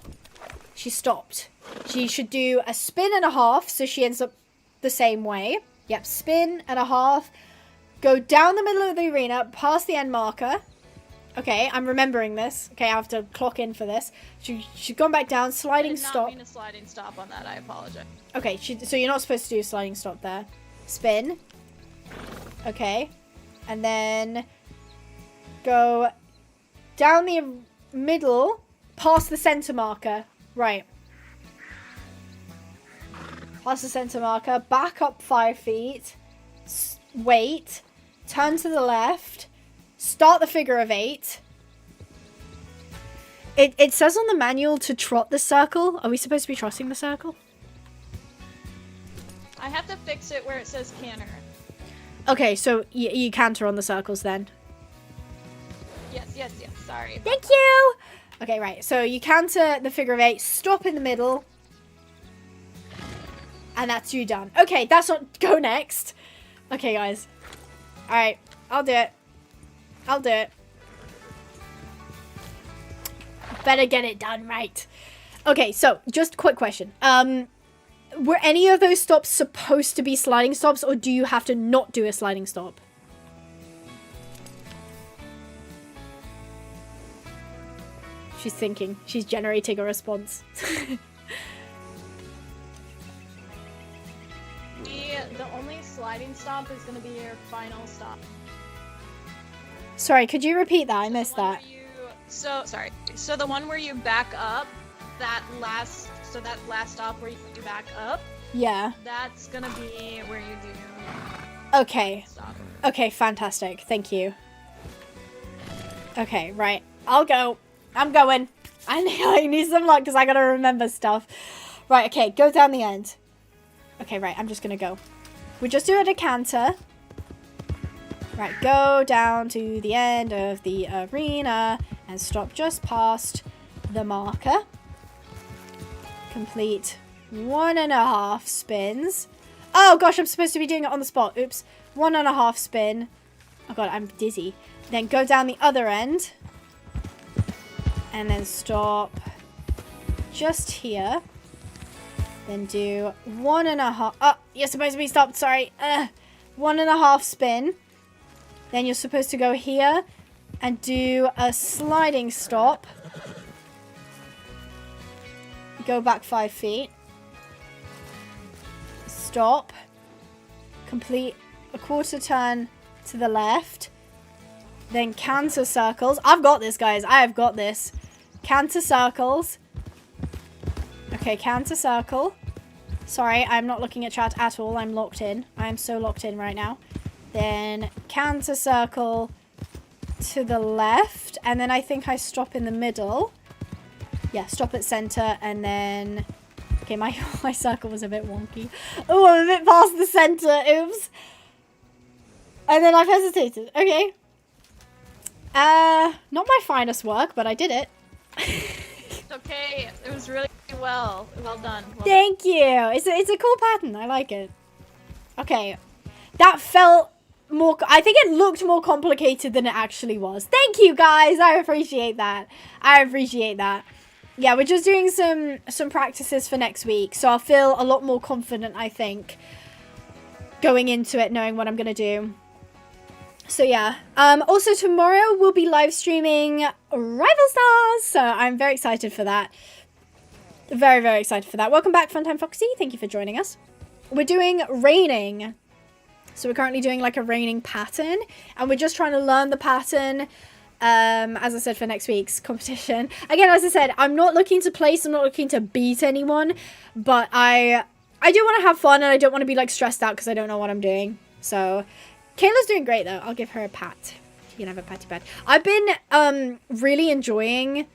She stopped. She should do a spin and a half, so she ends up the same way. Yep, spin and a half. Go down the middle of the arena, past the end marker. Okay, I'm remembering this. Okay, I have to clock in for this. She's gone back down, sliding stop. I did not mean a sliding stop on that, I apologize. Okay, so you're not supposed to do a sliding stop there. Spin. Okay. And then go down the middle, past the center marker. Right. Past the center marker, back up 5 feet. Wait. Turn to the left. Start the figure of 8. It says on the manual to trot the circle. Are we supposed to be trotting the circle? I have to fix it where it says canter. Okay, so you canter on the circles then. Yes, sorry. Thank you! Okay, right. So you canter the figure of 8. Stop in the middle. And that's you done. Okay, that's not... Go next. Okay, guys. Alright, I'll do it. Better get it done right. Okay, so just a quick question. Were any of those stops supposed to be sliding stops, or do you have to not do a sliding stop? She's thinking. She's generating a response. The only sliding stop is going to be your final stop. Sorry, could you repeat that? I missed that. So the one where you back up, that last stop where you back up, Yeah. that's gonna be where you do Okay. stop. Okay, fantastic. Thank you. Okay, right. I'll go. I'm going. I need some luck because I gotta remember stuff. Right, okay, go down the end. Okay, right, I'm just gonna go. We just do a decanter. Right, go down to the end of the arena and stop just past the marker. Complete 1.5 spins. Oh gosh, I'm supposed to be doing it on the spot. Oops. 1.5 spin. Oh god, I'm dizzy. Then go down the other end. And then stop just here. Then do 1.5. Oh, you're supposed to be stopped. Sorry. 1.5 spin. Then you're supposed to go here and do a sliding stop. Go back 5 feet. Stop. Complete a quarter turn to the left. Then canter circles. I've got this, guys. I have got this. Canter circles. Okay, canter circle. Sorry, I'm not looking at chat at all. I'm locked in. I'm so locked in right now. Then canter circle to the left. And then I think I stop in the middle. Yeah, stop at center. And then... Okay, my circle was a bit wonky. Oh, I'm a bit past the center. Oops. And then I've hesitated. Okay. Not my finest work, but I did it. It's okay. It was really well done. Thank you. It's a cool pattern. I like it. Okay. That felt more... I think it looked more complicated than it actually was. Thank you, guys. I appreciate that. I appreciate that. Yeah, we're just doing some practices for next week. So I'll feel a lot more confident, I think, going into it, knowing what I'm going to do. So yeah. Also, tomorrow we'll be live streaming Rival Stars. So I'm very excited for that. Very, very excited for that. Welcome back, Funtime Foxy. Thank you for joining us. We're doing raining. So we're currently doing like a raining pattern. And we're just trying to learn the pattern, as I said, for next week's competition. Again, as I said, I'm not looking to place. I'm not looking to beat anyone. But I do want to have fun. And I don't want to be like stressed out because I don't know what I'm doing. So Kayla's doing great though. I'll give her a pat. You can have a patty pat. I've been really enjoying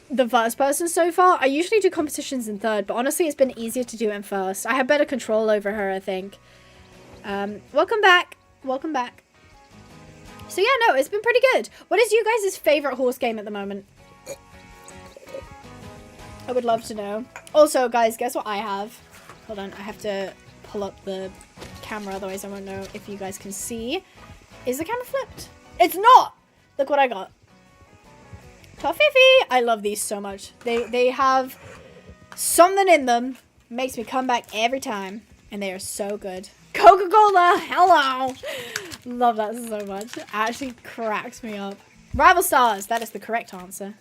the first person so far. I usually do competitions in third, but honestly it's been easier to do in first. I have better control over her, I think. Welcome back. Welcome back. So yeah, no, it's been pretty good. What is you guys' favorite horse game at the moment? I would love to know. Also, guys, guess what I have? Hold on, I have to pull up the camera, otherwise I won't know if you guys can see. Is the camera flipped? It's not! Look what I got. Toffifee! I love these so much. They have something in them. Makes me come back every time. And they are so good. Coca-Cola! Hello! Love that so much. It actually cracks me up. Rival Stars! That is the correct answer.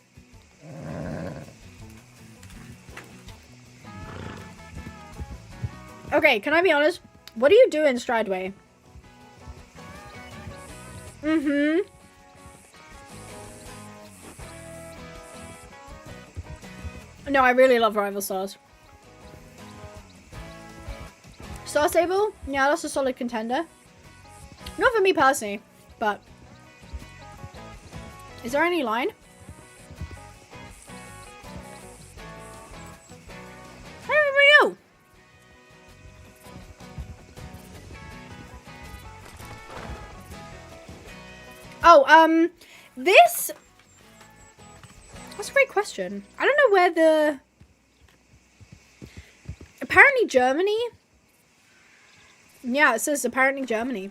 Okay, can I be honest? What do you do in Strideway? Mm-hmm. No, I really love Rival Stars. Star Stable? Yeah, that's a solid contender. Not for me personally, but... Is there any line? How do we know? Oh, this... That's a great question. I don't know where the... Apparently Germany. Yeah, it says apparently Germany.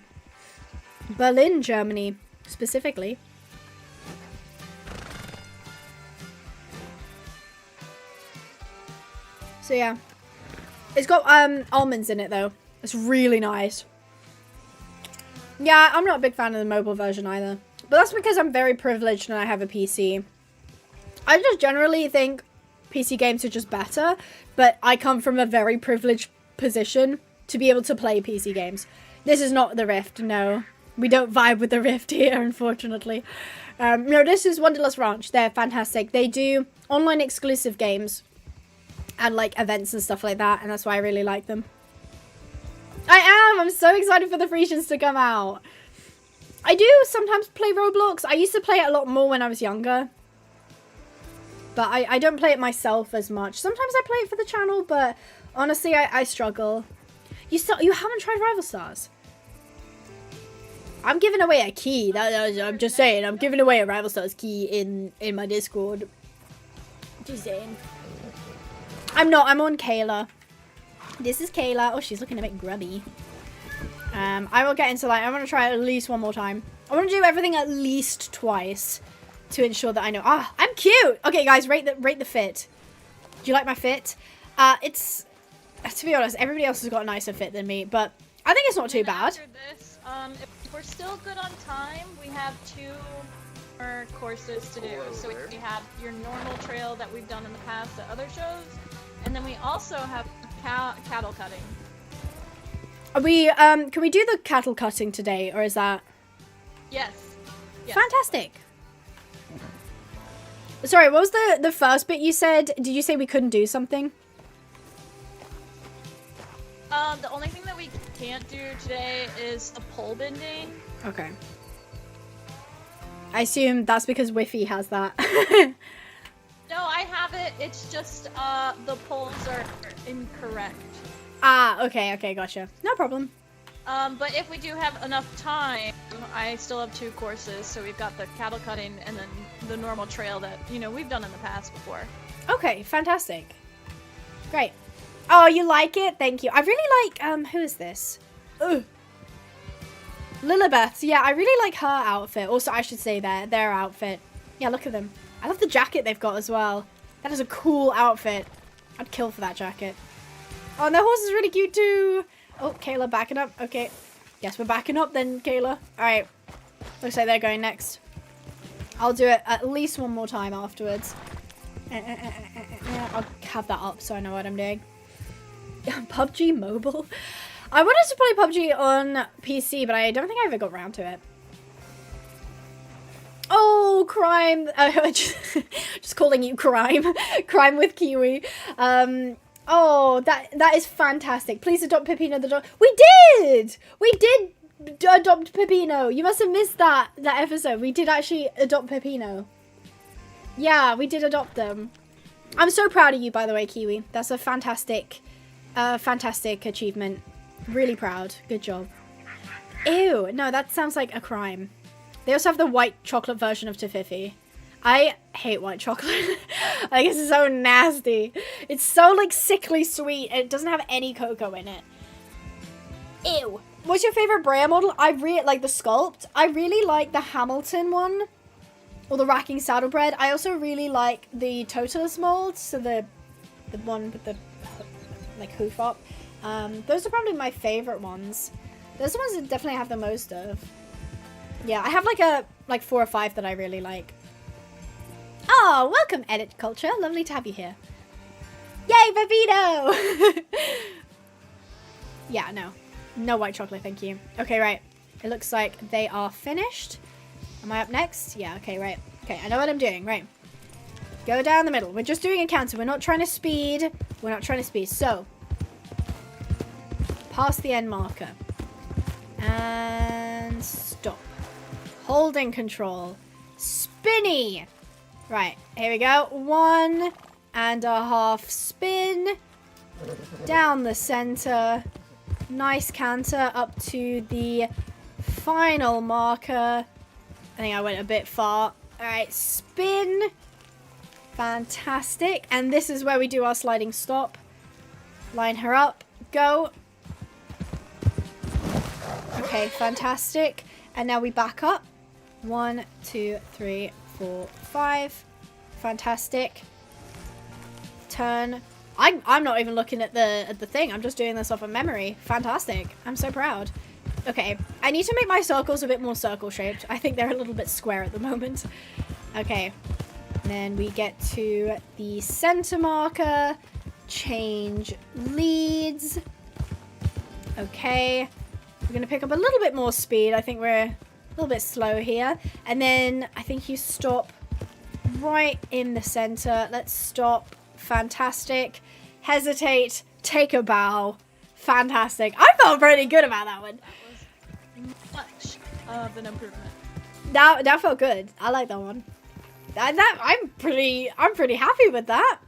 Berlin, Germany, specifically. So yeah. It's got almonds in it though. It's really nice. Yeah, I'm not a big fan of the mobile version either. But that's because I'm very privileged and I have a PC. I just generally think PC games are just better, but I come from a very privileged position to be able to play PC games. This is not the Rift, no. We don't vibe with the Rift here, unfortunately. No, this is Wanderlust Ranch. They're fantastic. They do online exclusive games and like events and stuff like that, and that's why I really like them. I'm so excited for the Frisians to come out. I do sometimes play Roblox. I used to play it a lot more when I was younger. But I don't play it myself as much. Sometimes I play it for the channel, but honestly, I struggle. You haven't tried Rival Stars? I'm giving away a key. I'm just saying, I'm giving away a Rival Stars key in my Discord. Just saying. I'm not. I'm on Kayla. This is Kayla. Oh, she's looking a bit grubby. I will get into that. I want to try it at least one more time. I want to do everything at least twice to ensure that I know. Ah, I'm cute. Okay, guys, rate the fit. Do you like my fit? It's, to be honest, everybody else has got a nicer fit than me, but I think it's not too bad. After this, if we're still good on time, we have 2 more courses to do. So we have your normal trail that we've done in the past at other shows, and then we also have cattle cutting. Are we, can we do the cattle cutting today, or is that? Yes. Fantastic. Sorry, what was the first bit you said? Did you say we couldn't do something? The only thing that we can't do today is the pole bending. Okay. I assume that's because Wiffy has that. No, I have it. It's just the poles are incorrect. Ah, okay, gotcha. No problem. But if we do have enough time, I still have 2 courses. So we've got the cattle cutting and then the normal trail that, you know, we've done in the past before. Okay, fantastic. Great. Oh, you like it? Thank you. I really like, who is this? Ugh. Lilibeth. Yeah, I really like her outfit. Also, I should say their outfit. Yeah, look at them. I love the jacket they've got as well. That is a cool outfit. I'd kill for that jacket. Oh, and their horse is really cute too. Oh, Kayla backing up. Okay. Yes, we're backing up then, Kayla. Alright. Looks like they're going next. I'll do it at least one more time afterwards. I'll have that up so I know what I'm doing. PUBG Mobile? I wanted to play PUBG on PC, but I don't think I ever got around to it. Oh, crime. Just calling you crime. Crime with Kiwi. Oh, that is fantastic. Please adopt Peppino the dog. We did! We did adopt Peppino. You must have missed that episode. We did actually adopt Peppino. Yeah, we did adopt them. I'm so proud of you, by the way, Kiwi. That's a fantastic achievement. Really proud. Good job. Ew, no, that sounds like a crime. They also have the white chocolate version of Toffifee. I hate white chocolate. Like, it's so nasty. It's so, like, sickly sweet. And it doesn't have any cocoa in it. Ew. What's your favorite Brea model? I really like the sculpt. I really like the Hamilton one. Or the Racking Saddlebred. I also really like the Totalus mold. So the one with the, like, hoof up. Those are probably my favorite ones. Those are the ones that definitely have the most of. Yeah, I have like 4 or 5 that I really like. Oh, welcome, Edit Culture. Lovely to have you here. Yay, Pepito! Yeah, no. No white chocolate, thank you. Okay, right. It looks like they are finished. Am I up next? Yeah, okay, right. Okay, I know what I'm doing, right. Go down the middle. We're just doing a counter. We're not trying to speed. We're not trying to speed. So, past the end marker. And stop. Holding control. Spinny! Right, here we go. 1.5 spin. Down the center. Nice canter up to the final marker. I think I went a bit far. Alright, spin. Fantastic. And this is where we do our sliding stop. Line her up. Go. Okay, fantastic. And now we back up. 1, 2, 3, 4, 5. Fantastic. Turn. I'm not even looking at the thing. I'm just doing this off of memory. Fantastic. I'm so proud. Okay, I need to make my circles a bit more circle shaped. I think they're a little bit square at the moment. Okay, and then we get to the center marker. Change leads. Okay, we're gonna pick up a little bit more speed. I think we're a little bit slow here. And then I think you stop right in the center. Let's stop. Fantastic. Hesitate. Take a bow. Fantastic. I felt pretty good about that one. That was much of an improvement. That felt good. I like that one. I'm pretty happy with that.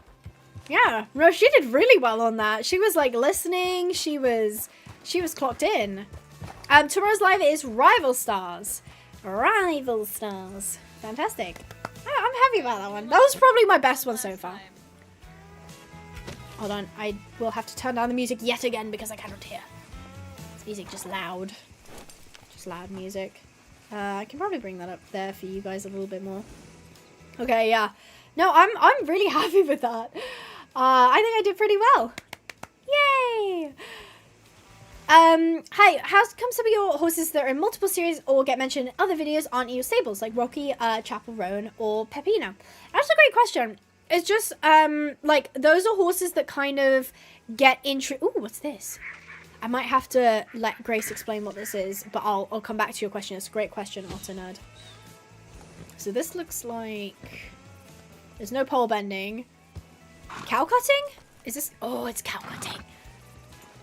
Yeah. No, she did really well on that. She was like listening. She was clocked in. Tomorrow's live is Rival Stars. Rival Stars. Fantastic. I'm happy about that one. That was probably my best one so far. Hold on, I will have to turn down the music yet again because I cannot hear. This music just loud. Just loud music. I can probably bring that up there for you guys a little bit more. Okay, yeah. No, I'm really happy with that. I think I did pretty well. Yay! Hi, how come some of your horses that are in multiple series or get mentioned in other videos aren't in your stables, like Rocky, Chapel Roan, or Peppino? That's a great question. It's just, like, those are horses that kind of get Ooh, what's this? I might have to let Grace explain what this is, but I'll come back to your question. It's a great question, Otter Nerd. So this looks like... There's no pole bending. Cow cutting? Is this... Oh, it's cow cutting.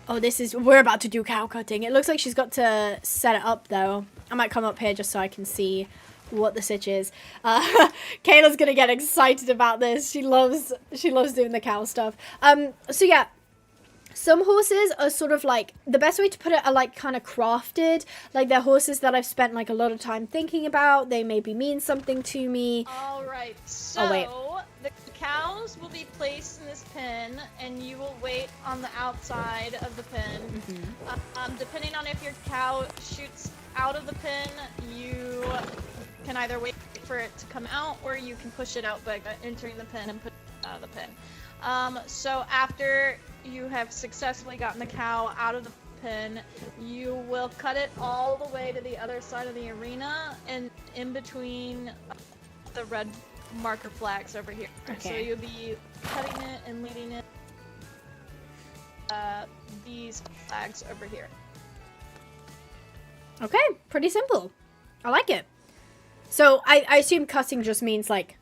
Oh, this is... We're about to do cow cutting. It looks like she's got to set it up, though. I might come up here just so I can see what the sitch is. Kayla's gonna get excited about this. She loves doing the cow stuff. So yeah, some horses are sort of like, the best way to put it are like kind of crafted. Like they're horses that I've spent like a lot of time thinking about. They maybe mean something to me. All right, so wait. the cows will be placed in this pen, and you will wait on the outside of the pen. Depending on if your cow shoots out of the pen, you can either wait for it to come out, or you can push it out by entering the pen and put it out of the pen. So after you have successfully gotten the cow out of the pen, you will cut it all the way to the other side of the arena, and in between the red marker flags over here. Okay. So you'll be cutting it and leading it these flags over here. Okay, pretty simple. I like it. So I assume cutting just means like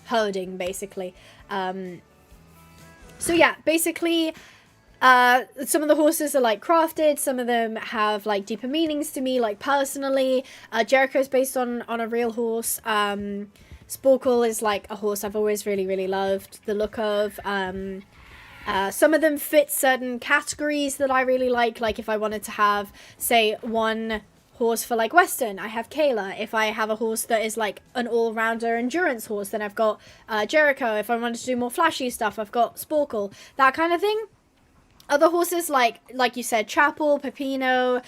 herding, basically. So yeah, basically, some of the horses are like crafted. Some of them have like deeper meanings to me, like personally. Jericho's based on a real horse. Sporkle is like a horse I've always really loved the look of. Some of them fit certain categories that I really like if I wanted to have, say, one horse for like Western, I have Kayla. If I have a horse that is like an all-rounder endurance horse, then I've got Jericho. If I wanted to do more flashy stuff, I've got Sporkle, that kind of thing. Other horses like you said, Chapel, Peppino,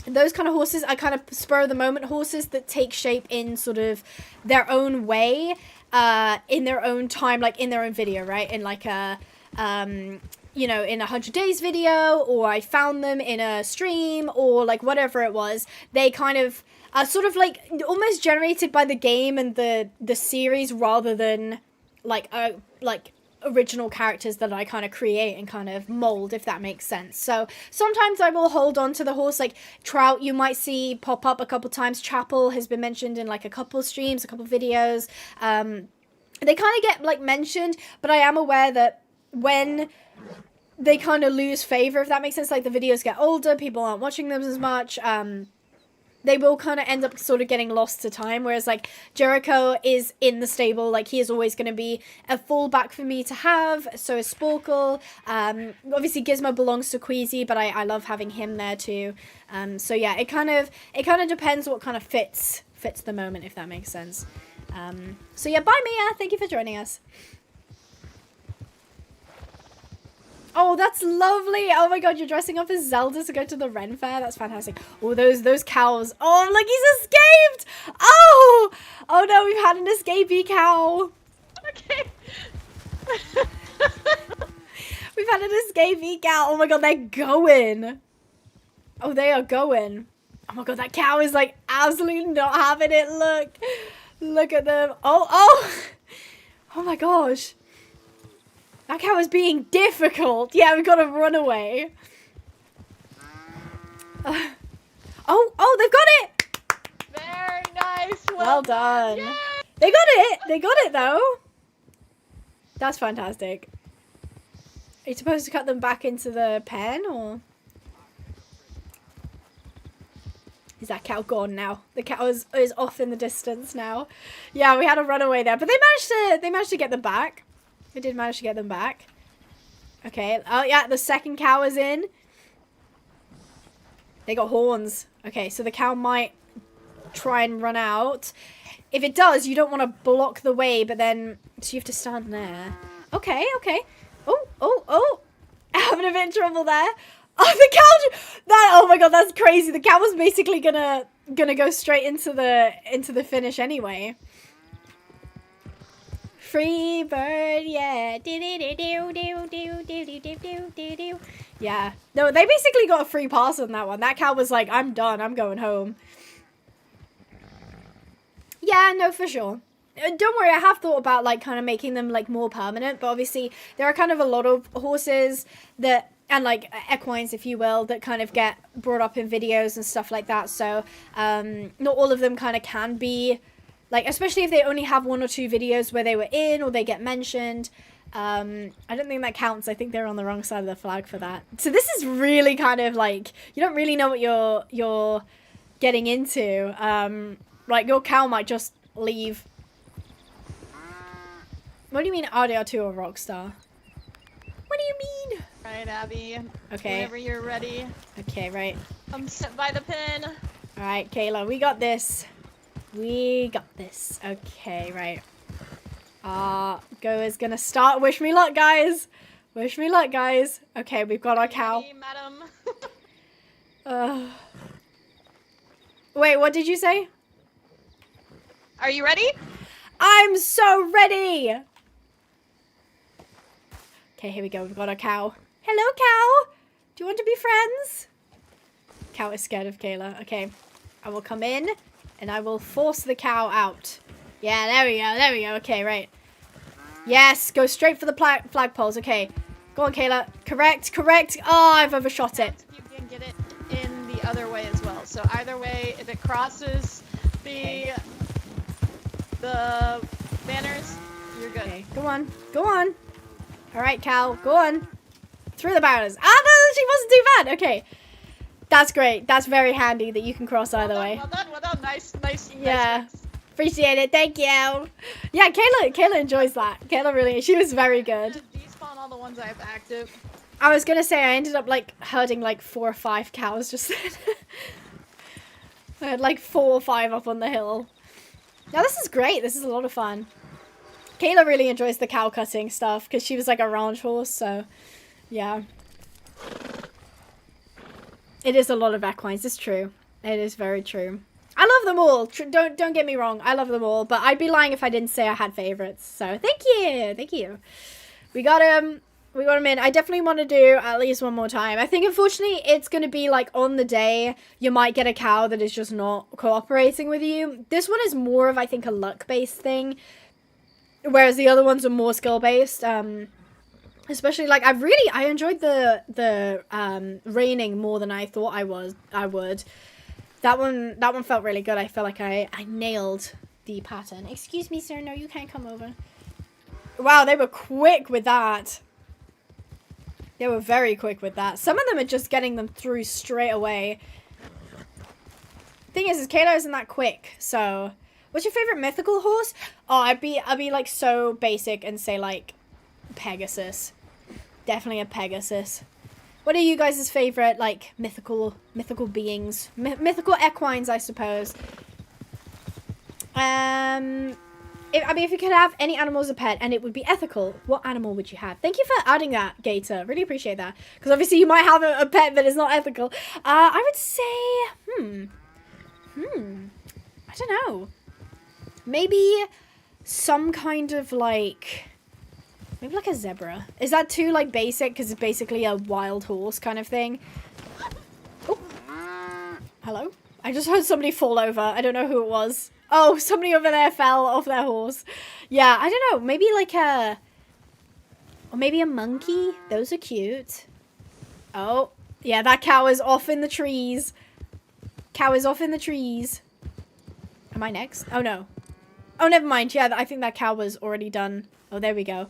those kind of horses are kind of spur of the moment horses that take shape in sort of their own way, in their own time, like in their own video, right? In like a you know, in a 100 days video, or I found them in a stream, or like whatever it was. They kind of are sort of like almost generated by the game and the series, rather than like original characters that I kind of create and kind of mold, if that makes sense. So sometimes I will hold on to the horse, like Trout you might see pop up a couple times. Chapel has been mentioned in like a couple streams, a couple videos. They kind of get like mentioned, but I am aware that when they kind of lose favor, if that makes sense, like the videos get older, people aren't watching them as much, they will kind of end up sort of getting lost to time. Whereas like Jericho is in the stable, like he is always going to be a fallback for me to have. So is Sporkle. Obviously Gizmo belongs to Queasy, but I love having him there too. So yeah, it kind of depends what kind of fits the moment, if that makes sense. So yeah, bye Mia, thank you for joining us. Oh, that's lovely. Oh my god, you're dressing up as Zelda to go to the Ren Fair. That's fantastic. Oh, those cows. Oh, look, he's escaped. Oh no, we've had an escapee cow. Okay. We've had an escape eke out. Oh my god, they're going. Oh, they are going. Oh my god, that cow is like absolutely not having it. Look. Look at them. Oh. Oh my gosh. That cow is being difficult. Yeah, we've got to run away. Oh, they've got it. Very nice. Well done. Yay! They got it. They got it though. That's fantastic. Are you supposed to cut them back into the pen or? Is that cow gone now? The cow is off in the distance now. Yeah, we had a runaway there, but they managed to get them back. They did manage to get them back. Okay. Oh yeah, the second cow is in. They got horns. Okay, so the cow might try and run out. If it does, you don't want to block the way, but then so you have to stand there. Okay. Oh. Having a bit of trouble there. Oh, the cow! Oh my god, that's crazy. The cow was basically gonna go straight into the finish anyway. Free bird, yeah. Yeah. No, they basically got a free pass on that one. That cow was like, I'm done. I'm going home. Yeah, no, for sure. Don't worry, I have thought about like kind of making them like more permanent, but obviously there are kind of a lot of horses that, and like equines, if you will, that kind of get brought up in videos and stuff like that. So not all of them kind of can be like, especially if they only have 1 or 2 videos where they were in or they get mentioned. I don't think that counts. I think they're on the wrong side of the flag for that. So this is really kind of like, you don't really know what you're getting into. Like your cow might just leave. What do you mean RDR2 or Rockstar? What do you mean? Right, Abby. Okay. Whenever you're ready. Okay, right. I'm set by the pin. Alright, Kayla, we got this. We got this. Okay, right. Go is gonna start. Wish me luck, guys. Wish me luck, guys. Okay, we've got our cow. Ready, madam. Wait, what did you say? Are you ready? I'm so ready! Okay, here we go. We've got our cow. Hello, cow! Do you want to be friends? Cow is scared of Kayla. Okay. I will come in, and I will force the cow out. Yeah, there we go. There we go. Okay, right. Yes, go straight for the flagpoles. Okay. Go on, Kayla. Correct. Oh, I've overshot it. You can get it in the other way as well. So either way, if it crosses the banners, you're good. Okay, go on. All right, cow, go on. Through the banners. Ah, no, she wasn't too bad. Okay. That's great. That's very handy that you can cross either way. Well done. Nice. Yeah. Nice. Appreciate it. Thank you. Yeah, Kayla enjoys that. She was very good. Despawn all the ones I have active. I was gonna say I ended up like herding like 4 or 5 cows just then. I had like 4 or 5 up on the hill. Now this is great. This is a lot of fun. Kayla really enjoys the cow cutting stuff because she was like a ranch horse, so yeah. It is a lot of equines. It's true. It is very true. I love them all. Don't get me wrong. I love them all, but I'd be lying if I didn't say I had favorites. So thank you. We got him in. I definitely want to do at least one more time. I think unfortunately it's going to be like on the day you might get a cow that is just not cooperating with you. This one is more of I think a luck based thing, whereas the other ones are more skill based. Especially like I enjoyed the raining more than I thought I would. That one felt really good. I felt like I nailed the pattern. Excuse me, sir. No, you can't come over. Wow, they were quick with that. They were very quick with that. Some of them are just getting them through straight away. Thing is Kayla isn't that quick. So, what's your favorite mythical horse? Oh, I'd be like so basic and say like Pegasus. Definitely a Pegasus. What are you guys' favorite like mythical beings? Mythical equines, I suppose. If you could have any animal as a pet and it would be ethical, what animal would you have? Thank you for adding that, Gator. Really appreciate that. Because obviously you might have a pet that is not ethical. I would say, I don't know. Maybe some kind of like Maybe like a zebra. Is that too like basic? Because it's basically a wild horse kind of thing. Oh. Hello? I just heard somebody fall over. I don't know who it was. Oh, somebody over there fell off their horse. Yeah, I don't know. Maybe like a... Or maybe a monkey. Those are cute. Oh, yeah, that cow is off in the trees. Cow is off in the trees. Am I next? Oh, no. Oh, never mind. Yeah, I think that cow was already done. Oh, there we go.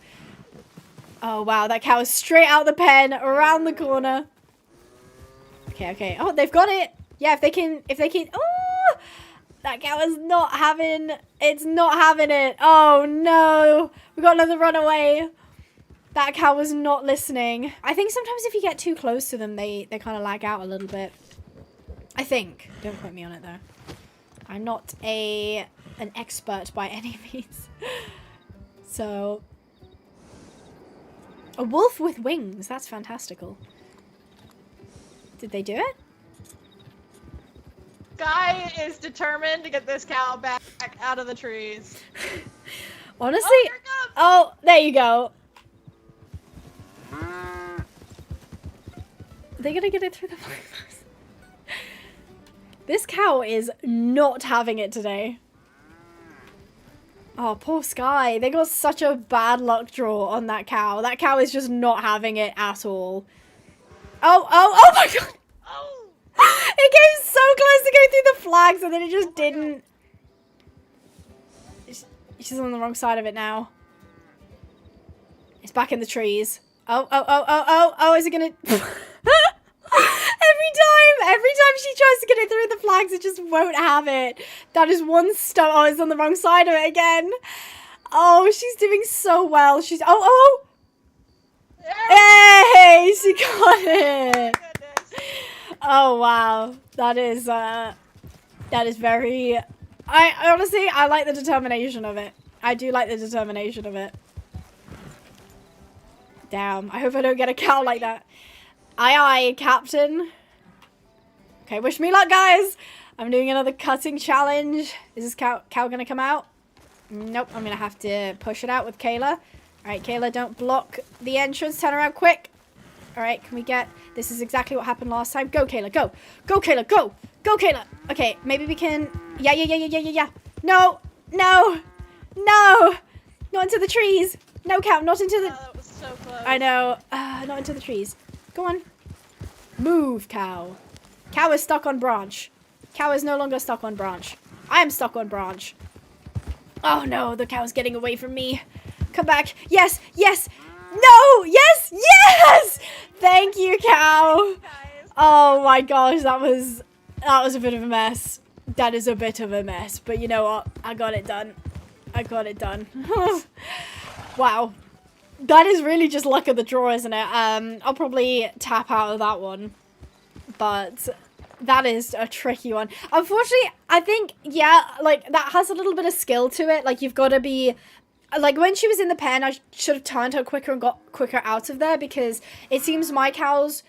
Oh, wow. That cow is straight out the pen, around the corner. Okay, okay. Oh, they've got it. Yeah, if they can... Oh! That cow is not having... It's not having it. Oh, no. We got another runaway. That cow was not listening. I think sometimes if you get too close to them, they kind of lag out a little bit. I think. Don't quote me on it, though. I'm not an expert by any means. So... A wolf with wings. That's fantastical. Did they do it? Guy is determined to get this cow back out of the trees. Honestly... Oh, here it comes. Oh, there you go. Are they gonna get it through the flags? This cow is not having it today. Oh, poor Sky. They got such a bad luck draw on that cow. That cow is just not having it at all. Oh my god! Oh. It came so close to go through the flags and then it just didn't. She's on the wrong side of it now. It's back in the trees. Oh, is it gonna... Every time she tries to get it through the flags, it just won't have it. That is one stone. Oh, it's on the wrong side of it again. Oh, she's doing so well. She's... Oh! Hey, she got it. Oh, wow. That is very... I honestly, I like the determination of it. I do like the determination of it. Damn, I hope I don't get a cow like that. Aye, aye, Captain. Okay, wish me luck, guys. I'm doing another cutting challenge. Is this cow gonna come out? Nope, I'm gonna have to push it out with Kayla. Alright, Kayla, don't block the entrance. Turn around quick. Alright, can we get... This is exactly what happened last time. Go, Kayla, go. Go, Kayla, go. Go, Kayla. Okay, maybe we can... Yeah. No. Not into the trees. No, cow, not into the... Oh, that was so close. I know. Not into the trees. Go on. Move, cow. Cow is stuck on branch. Cow is no longer stuck on branch. I am stuck on branch. Oh no, the cow's getting away from me. Come back. Yes. No. Yes. Thank you, cow. Oh my gosh, that was a bit of a mess. That is a bit of a mess. But you know what? I got it done. Wow. That is really just luck of the draw, isn't it? I'll probably tap out of that one. But that is a tricky one. Unfortunately, I think, yeah, like, that has a little bit of skill to it. Like, you've got to be... Like, when she was in the pen, I should have turned her quicker and got quicker out of there, because it seems my cows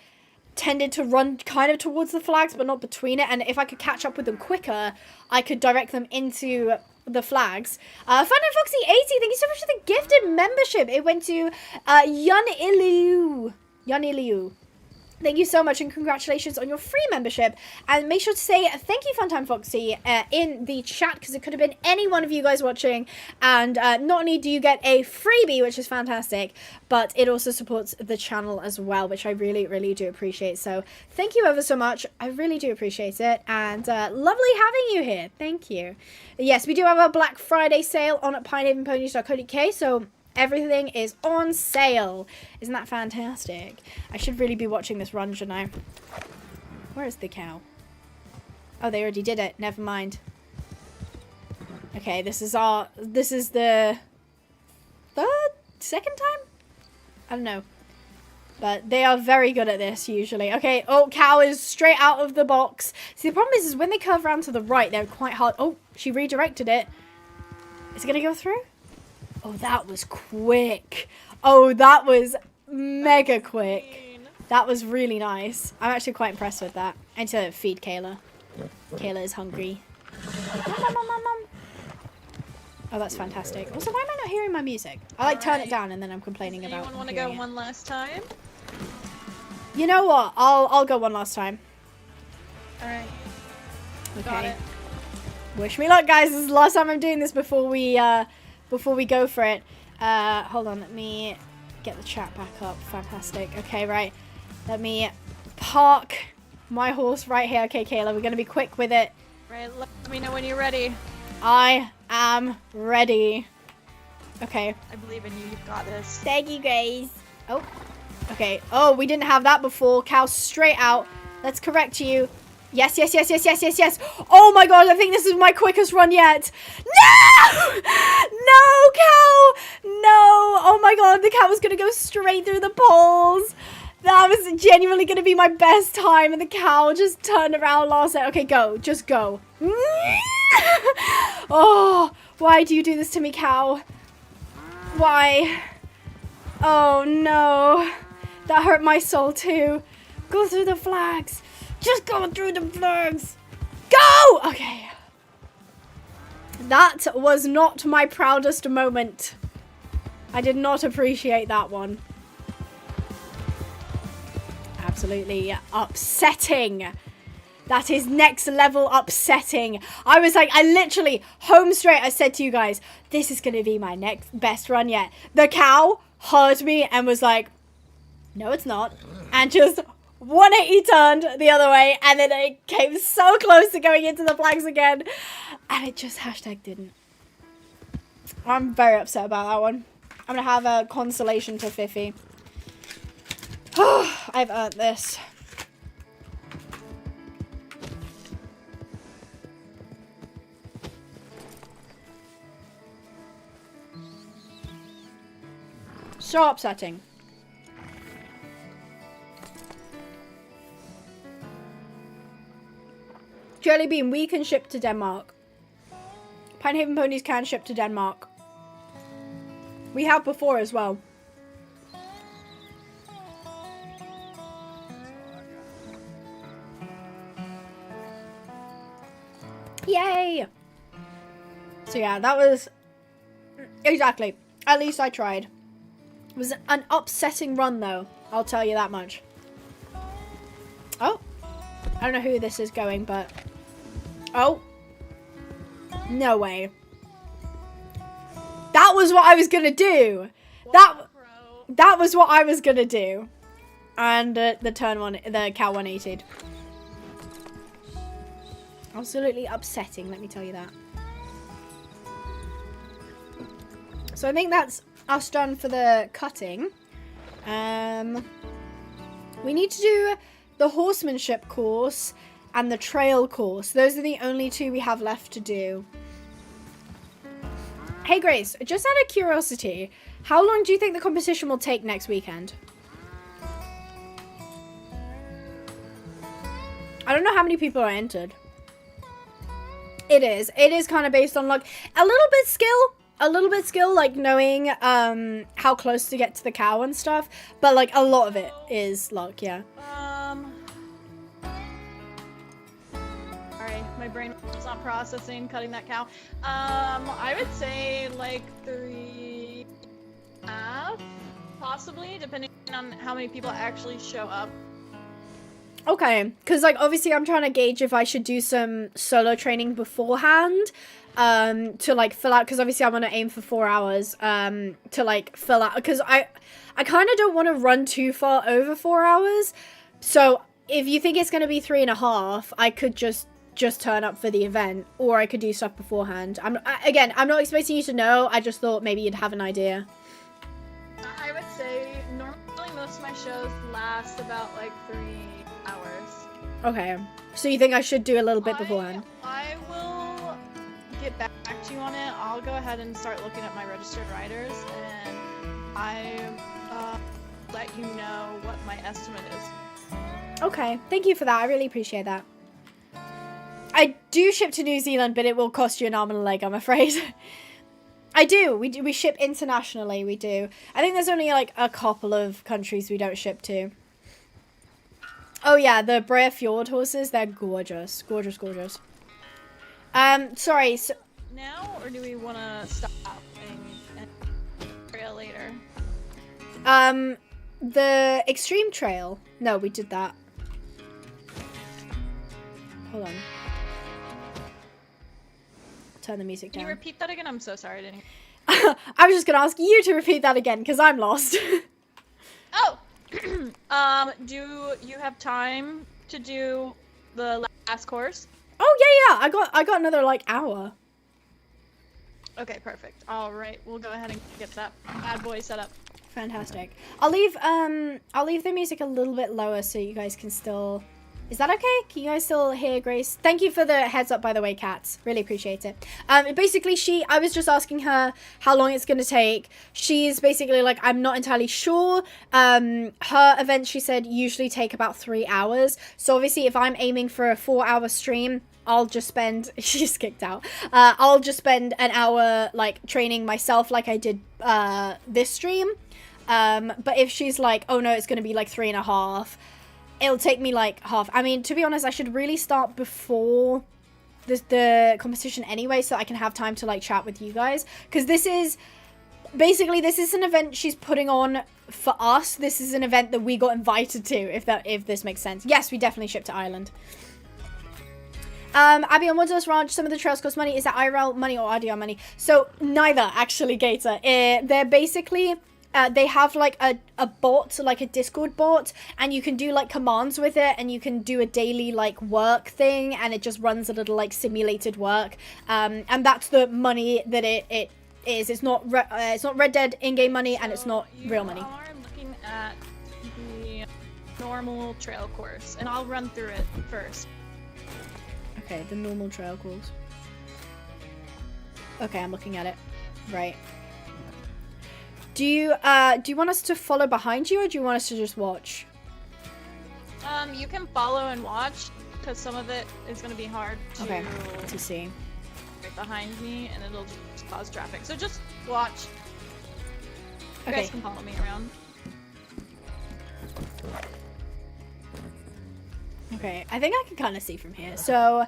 tended to run kind of towards the flags, but not between it. And if I could catch up with them quicker, I could direct them into... the flags. Fun and Foxy 80, thank you so much for the gifted membership. It went to Yun Iliu. Thank you so much and congratulations on your free membership. And make sure to say thank you, Funtime Foxy, in the chat, because it could have been any one of you guys watching. And not only do you get a freebie, which is fantastic, but it also supports the channel as well, which I really, really do appreciate. So thank you ever so much. I really do appreciate it. And lovely having you here. Thank you. Yes, we do have a Black Friday sale on at pinehavenponies.co.uk, so everything is on sale. Isn't that fantastic? I should really be watching this run, shouldn't I? Where is the cow? Oh, they already did it. Never mind. Okay, this is the second time? I don't know. But they are very good at this, usually. Okay, oh, cow is straight out of the box. See, the problem is when they curve around to the right, they're quite hard. Oh, she redirected it. Is it going to go through? Oh, that was quick. Oh, that was mega quick. That was really nice. I'm actually quite impressed with that. I need to feed Kayla. Kayla is hungry. Mom. Oh, that's fantastic. Also, why am I not hearing my music? I like turn it down and then I'm complaining Does about anyone want to hearing go it. one last time? You know what? I'll go one last time. All right. Okay. Got it. Wish me luck, guys. This is the last time I'm doing this before we go for it. Hold on. Let me get the chat back up. Fantastic. Okay, right. Let me park my horse right here. Okay, Kayla, we're gonna be quick with it. Right. Let me know when you're ready. I am ready. Okay. I believe in you. You've got this. Thank you, guys. Oh. Okay. Oh, we didn't have that before. Cow straight out. Let's correct you. Yes, yes, yes, yes, yes, yes, yes. Oh my god, I think this is my quickest run yet. No! No, cow! No! Oh my god, the cow was going to go straight through the poles. That was genuinely going to be my best time, and the cow just turned around last second. Okay, go. Just go. Oh, why do you do this to me, cow? Why? Oh no. That hurt my soul too. Go through the flags. Just go through the flags. Go! Okay. That was not my proudest moment. I did not appreciate that one. Absolutely upsetting. That is next level upsetting. I was like, I literally, home straight, I said to you guys, this is going to be my next best run yet. The cow heard me and was like, no, it's not. And just 180 turned the other way. And then it came so close to going into the flags again. And it just hashtag didn't. I'm very upset about that one. I'm going to have a consolation to Fifi. I've earned this. So upsetting. Jelly bean, we can ship to Denmark. Pinehaven ponies can ship to Denmark. We have before as well. Yay! So yeah, that was... Exactly. At least I tried. It was an upsetting run though. I'll tell you that much. Oh. I don't know who this is going, but... Oh. No way. That was what I was gonna do. That was what I was gonna do. And the cow 180'd. Absolutely upsetting, let me tell you that. So I think that's us done for the cutting. We need to do the horsemanship course and the trail course. Those are the only two we have left to do. Hey Grace, just out of curiosity, how long do you think the competition will take next weekend? I don't know how many people are entered. It is kind of based on luck. A little bit skill, like knowing how close to get to the cow and stuff, but like a lot of it is luck, yeah. Sorry, my brain was not processing cutting that cow. I would say like 3.5, possibly, depending on how many people actually show up. Okay, because like obviously I'm trying to gauge if I should do some solo training beforehand to like fill out, because obviously I want to aim for 4 hours to like fill out, because I kind of don't want to run too far over 4 hours. So if you think it's going to be 3.5, I could just turn up for the event, or I could do stuff beforehand. I'm not expecting you to know. I just thought maybe you'd have an idea. I would say normally most of my shows last about like 3 hours. Okay, so you think I should do a little bit beforehand? I will get back to you on it. I'll go ahead and start looking at my registered riders, and I let you know what my estimate is. Okay, thank you for that. I really appreciate that. I do ship to New Zealand, but it will cost you an arm and a leg, I'm afraid. I do. We ship internationally. We do. I think there's only like a couple of countries we don't ship to. Oh yeah, the Brea Fjord horses, they're gorgeous. Gorgeous, gorgeous. Sorry, so now, or do we want to stop and trail later? The extreme trail. No, we did that. Hold on. Turn the music Can down. you repeat that again? I'm so sorry, I didn't. I was just gonna ask you to repeat that again because I'm lost. Oh, do you have time to do the last course? Oh yeah, I got another like hour. Okay, perfect. All right, we'll go ahead and get that bad boy set up. Fantastic. I'll leave the music a little bit lower so you guys can still. Is that okay? Can you guys still hear Grace? Thank you for the heads up, by the way, cats. Really appreciate it. Basically, I was just asking her how long it's going to take. She's basically like, I'm not entirely sure. Her events, she said, usually take about 3 hours. So obviously, if I'm aiming for a 4-hour stream, I'll just spend, she's kicked out. I'll just spend an hour like training myself like I did this stream. But if she's like, oh no, it's going to be like 3.5, it'll take me like half. I mean, to be honest, I should really start before the competition anyway, so I can have time to like chat with you guys. Because this is an event she's putting on for us. This is an event that we got invited to, if this makes sense. Yes, we definitely shipped to Ireland. Abby, on Wanderlust Ranch, some of the trails cost money. Is that IRL money or RDR money? So neither, actually, Gator. They're basically... they have like a bot, like a Discord bot, and you can do like commands with it, and you can do a daily like work thing, and it just runs a little like simulated work. And that's the money that it is. It's not Red Dead in-game money, and it's not real money. You are looking at the normal trail course, and I'll run through it first. Okay, the normal trail course. Okay, I'm looking at it. Right. Do you want us to follow behind you, or do you want us to just watch? You can follow and watch, because some of it is going to be hard to see. Right behind me, and it'll just cause traffic. So just watch. You guys can follow me around. Okay, I think I can kind of see from here. So,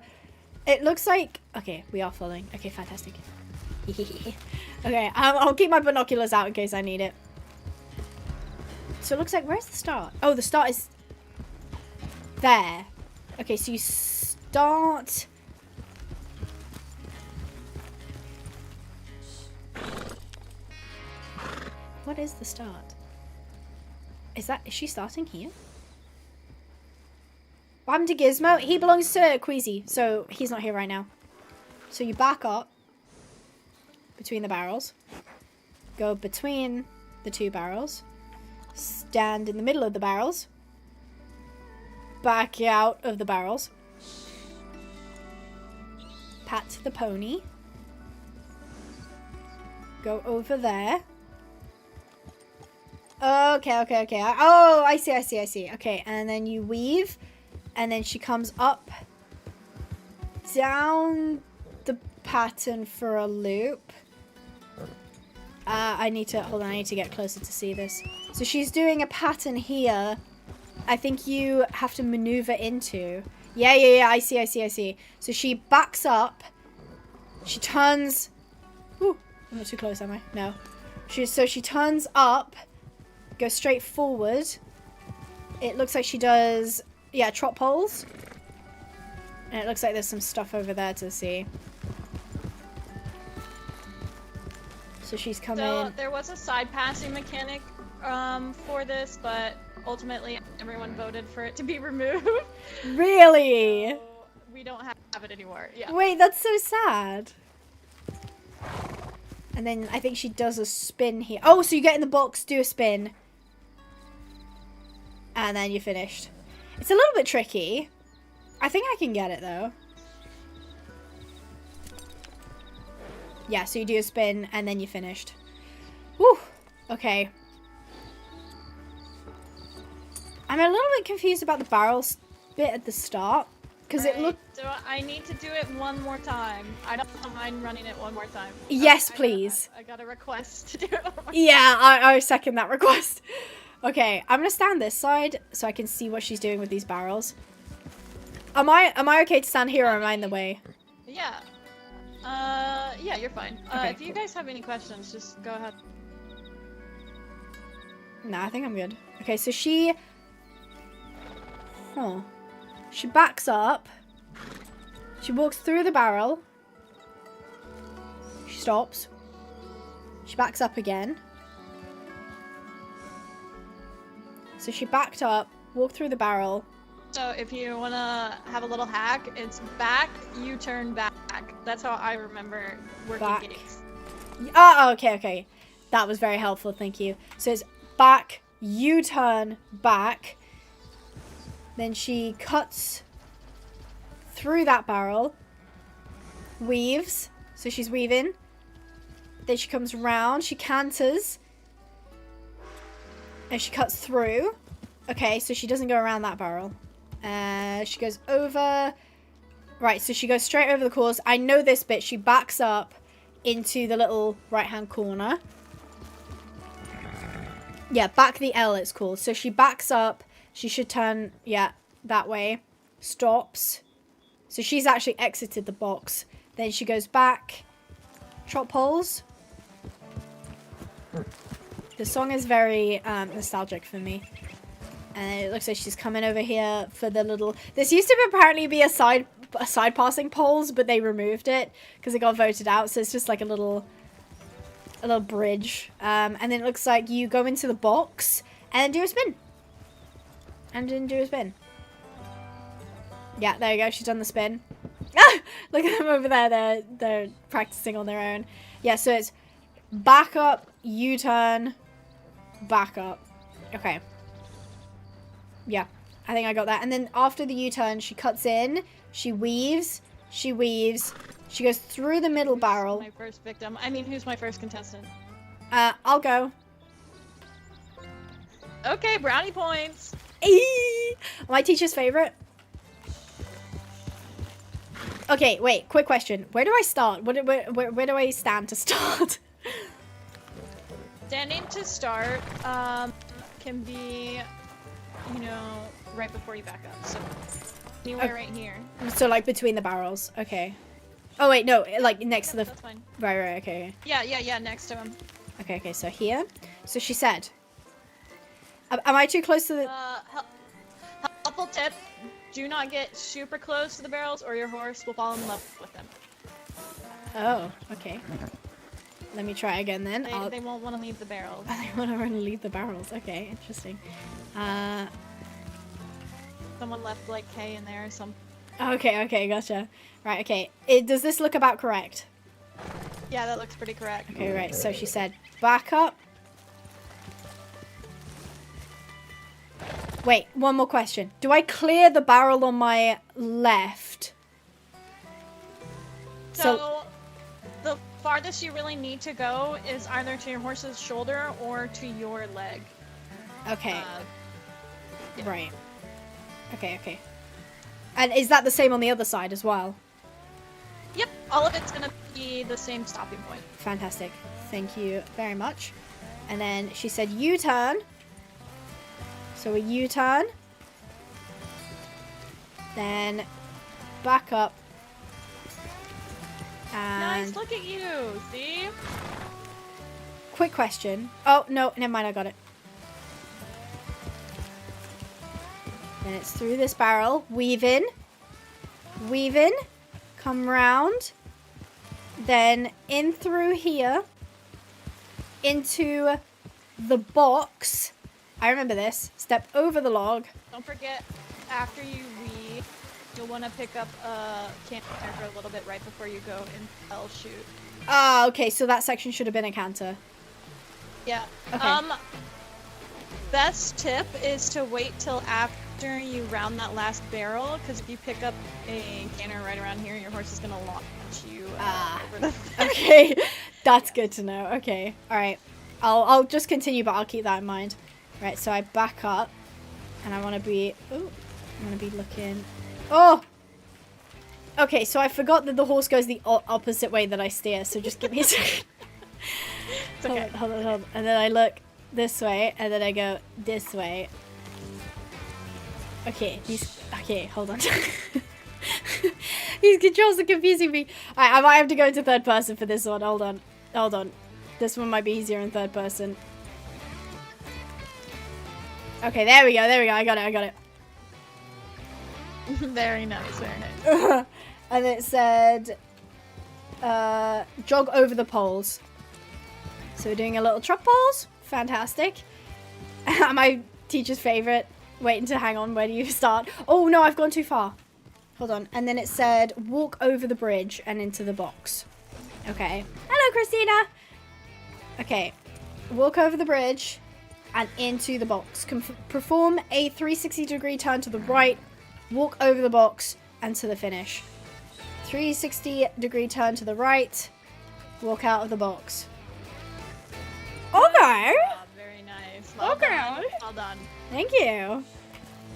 it looks like... Okay, we are following. Okay, fantastic. Okay, I'll keep my binoculars out in case I need it. So it looks like, where's the start? Oh, the start is there. Okay, so you start... What is the start? Is she starting here? What happened to Gizmo? He belongs to Queasy, so he's not here right now. So you back up between the barrels, go between the 2 barrels, stand in the middle of the barrels, back out of the barrels, pat the pony, go over there. Okay. Oh, I see. Okay, and then you weave, and then she comes up, down the pattern for a loop. I need to get closer to see this. So she's doing a pattern here. I think you have to maneuver into. Yeah, I see. So she backs up. She turns. Ooh, I'm not too close, am I? No. So she turns up, goes straight forward. It looks like she does, yeah, trot poles. And it looks like there's some stuff over there to see. So she's coming. So there was a side passing mechanic for this, but ultimately everyone voted for it to be removed. Really? So we don't have it anymore. Yeah. Wait, that's so sad. And then I think she does a spin here. Oh, so you get in the box, do a spin. And then you're finished. It's a little bit tricky. I think I can get it though. Yeah, so you do a spin and then you're finished. Whew. Okay. I'm a little bit confused about the barrels bit at the start. Because it looked... So I need to do it one more time. I don't mind running it one more time. Yes, please. I got a request to do it one more time. Yeah, I second that request. Okay, I'm going to stand this side so I can see what she's doing with these barrels. Am I okay to stand here, or am I in the way? Yeah. Yeah, you're fine. Okay, If you guys have any questions, just go ahead. Nah, I think I'm good. Okay, so she backs up. She walks through the barrel. She stops. She backs up again. So she backed up, walked through the barrel. So if you wanna have a little hack, it's back, U-turn, back. That's how I remember working Back. gates. Oh, okay. That was very helpful, thank you. So it's back, U-turn, back. Then she cuts through that barrel. Weaves. So she's weaving. Then she comes round, she canters. And she cuts through. Okay, so she doesn't go around that barrel. She goes over. Right, so she goes straight over the course. I know this bit. She backs up into the little right-hand corner. Yeah, back the L it's called. So she backs up. She should turn, yeah, that way. Stops. So she's actually exited the box. Then she goes back. Trot poles. The song is very nostalgic for me. And it looks like she's coming over here for the little... This used to apparently be a side passing poles, but they removed it because it got voted out. So it's just like a little bridge. And then it looks like you go into the box and then do a spin. And then do a spin. Yeah, there you go. She's done the spin. Ah! Look at them over there. They're practicing on their own. Yeah, so it's back up, U-turn, back up. Okay. Yeah, I think I got that. And then after the U-turn, she cuts in, she weaves, she goes through the middle barrel. My first victim. I mean, who's my first contestant? I'll go. Okay, brownie points. Eee! My teacher's favorite. Okay, wait, quick question. Where do I start? Where do I stand to start? Standing to start can be, you know, right before you back up. So anywhere right here. So like between the barrels. Okay. Oh wait, no, like next to the... That's fine. Right, okay. Yeah, next to him. Okay, so here. So she said... Am I too close to the... Helpful tip. Do not get super close to the barrels or your horse will fall in love with them. Oh, okay. Let me try again then. They won't want to leave the barrels. They want to leave the barrels. Okay, interesting. Someone left like hay in there or something. Okay, gotcha. Right, okay. Does this look about correct? Yeah, that looks pretty correct. Okay, right. So she said, back up. Wait, one more question. Do I clear the barrel on my left? So the farthest you really need to go is either to your horse's shoulder or to your leg. Okay. Yeah. Right. Okay. And is that the same on the other side as well? Yep, all of it's gonna be the same stopping point. Fantastic. Thank you very much. And then she said U-turn. So a U-turn. Then back up. And Nice, look at you, see? quick question. Oh, no, never mind, I got it. Then it's through this barrel. Weave in. Come round. Then in through here. Into the box. I remember this. Step over the log. Don't forget, after you weave, you'll want to pick up a canter for a little bit right before you go in L shoot. Ah, okay, so that section should have been a canter. Yeah. Okay. Best tip is to wait till after you round that last barrel, because if you pick up a canter right around here, your horse is gonna launch you over the. Okay, that's good to know. Okay, all right. I'll just continue, but I'll keep that in mind. Right, so I back up, and I want to be. Oh, I want to be looking. Oh. Okay, so I forgot that the horse goes the opposite way that I steer. So just give me a second. It's okay. Hold on. And then I look this way, and then I go this way. Okay, okay, hold on. These controls are confusing me. Alright, I might have to go into third person for this one. Hold on. Hold on. This one might be easier in third person. Okay, there we go. There we go. I got it. I got it. Very nice. Very nice. And it said, jog over the poles. So we're doing a little truck poles. Fantastic. My teacher's favorite. Waiting to hang on. Where do you start? Oh, no, I've gone too far. Hold on. And then it said, walk over the bridge and into the box. Okay. Hello, Christina. Okay. Walk over the bridge and into the box. Perform a 360-degree turn to the right. Walk over the box and to the finish. 360-degree turn to the right. Walk out of the box. Okay. Very nice. Well done. Well done. Thank you.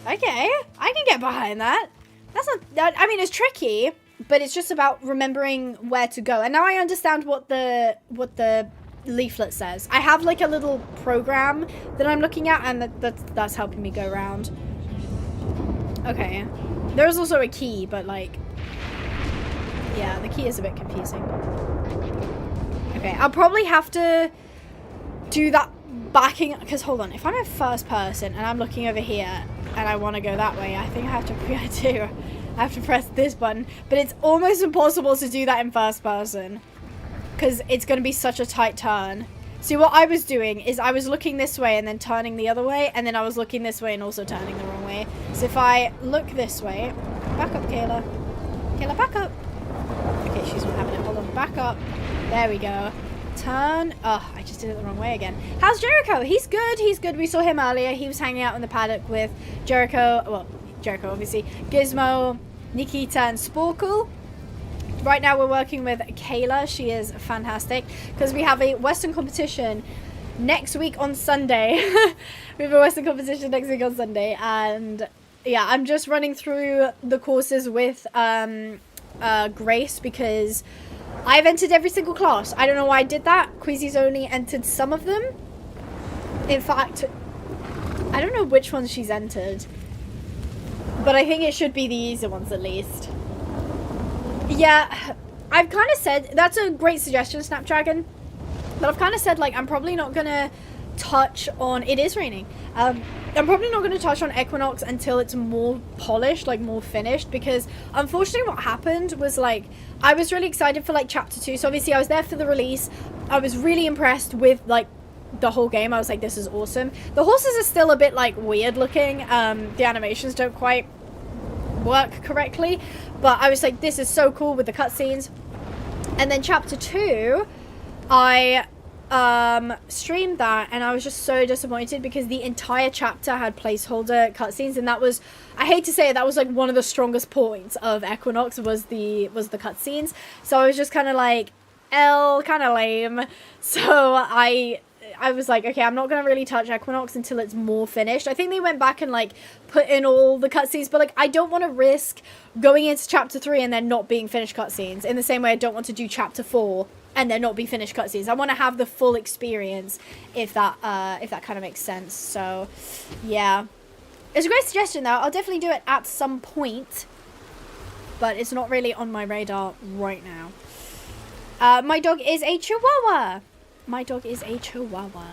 Okay. I can get behind that. That's not that. I mean, it's tricky, but it's just about remembering where to go. And now I understand what the leaflet says. I have like a little program that I'm looking at, and that's helping me go around. Okay. There's also a key, but like, yeah, the key is a bit confusing. Okay, I'll probably have to do that backing, because hold on, if I'm in first person and I'm looking over here and I want to go that way, I think I have to press this button, but it's almost impossible to do that in first person because it's going to be such a tight turn. See, what I was doing is I was looking this way and then turning the other way, and then I was looking this way and also turning the wrong way. So if I look this way, back up, Kayla. Kayla, back up. Okay, she's not having it. Hold on, back up. There we go. Turn. Oh, I just did it the wrong way again. How's Jericho? He's good. He's good. We saw him earlier. He was hanging out in the paddock with Jericho. Well, Jericho, obviously. Gizmo, Nikita, and Sporkle. Right now we're working with Kayla. She is fantastic because we have a Western competition next week on Sunday. We have a Western competition next week on Sunday, and yeah, I'm just running through the courses with Grace because I've entered every single class. I don't know why I did that. Queasy's only entered some of them. In fact, I don't know which ones she's entered, but I think it should be the easier ones at least. Yeah, I've kind of said, that's a great suggestion, Snapdragon, but I've kind of said, like, I'm probably not going to touch on, it is raining, I'm probably not going to touch on Equinox until it's more polished, like, more finished, because, unfortunately, what happened was, like, I was really excited for, like, Chapter 2, so obviously I was there for the release, I was really impressed with, like, the whole game. I was like, this is awesome. The horses are still a bit, like, weird looking, the animations don't quite work correctly, but I was like, this is so cool with the cutscenes. And then Chapter 2, I streamed that, and I was just so disappointed because the entire chapter had placeholder cutscenes, and that was, I hate to say it, that was like one of the strongest points of Equinox was the cutscenes. So I was just kind of like, kind of lame. So I was like, okay, I'm not going to really touch Equinox until it's more finished. I think they went back and, like, put in all the cutscenes, but, like, I don't want to risk going into Chapter 3 and then not being finished cutscenes. In the same way I don't want to do Chapter 4 and then not be finished cutscenes. I want to have the full experience, if that kind of makes sense. So, yeah. It's a great suggestion, though. I'll definitely do it at some point, but it's not really on my radar right now. My dog is a Chihuahua. My dog is a Chihuahua.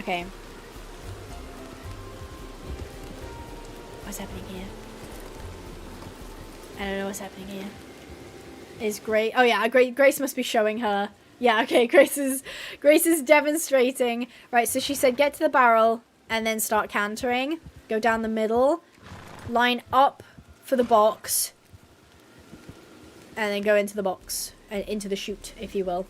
Okay. What's happening here? I don't know what's happening here. Is Grace... Oh, yeah. Grace must be showing her. Yeah, okay. Grace is demonstrating. Right, so she said get to the barrel and then start cantering. Go down the middle. Line up for the box. And then go into the box. Into the chute, if you will.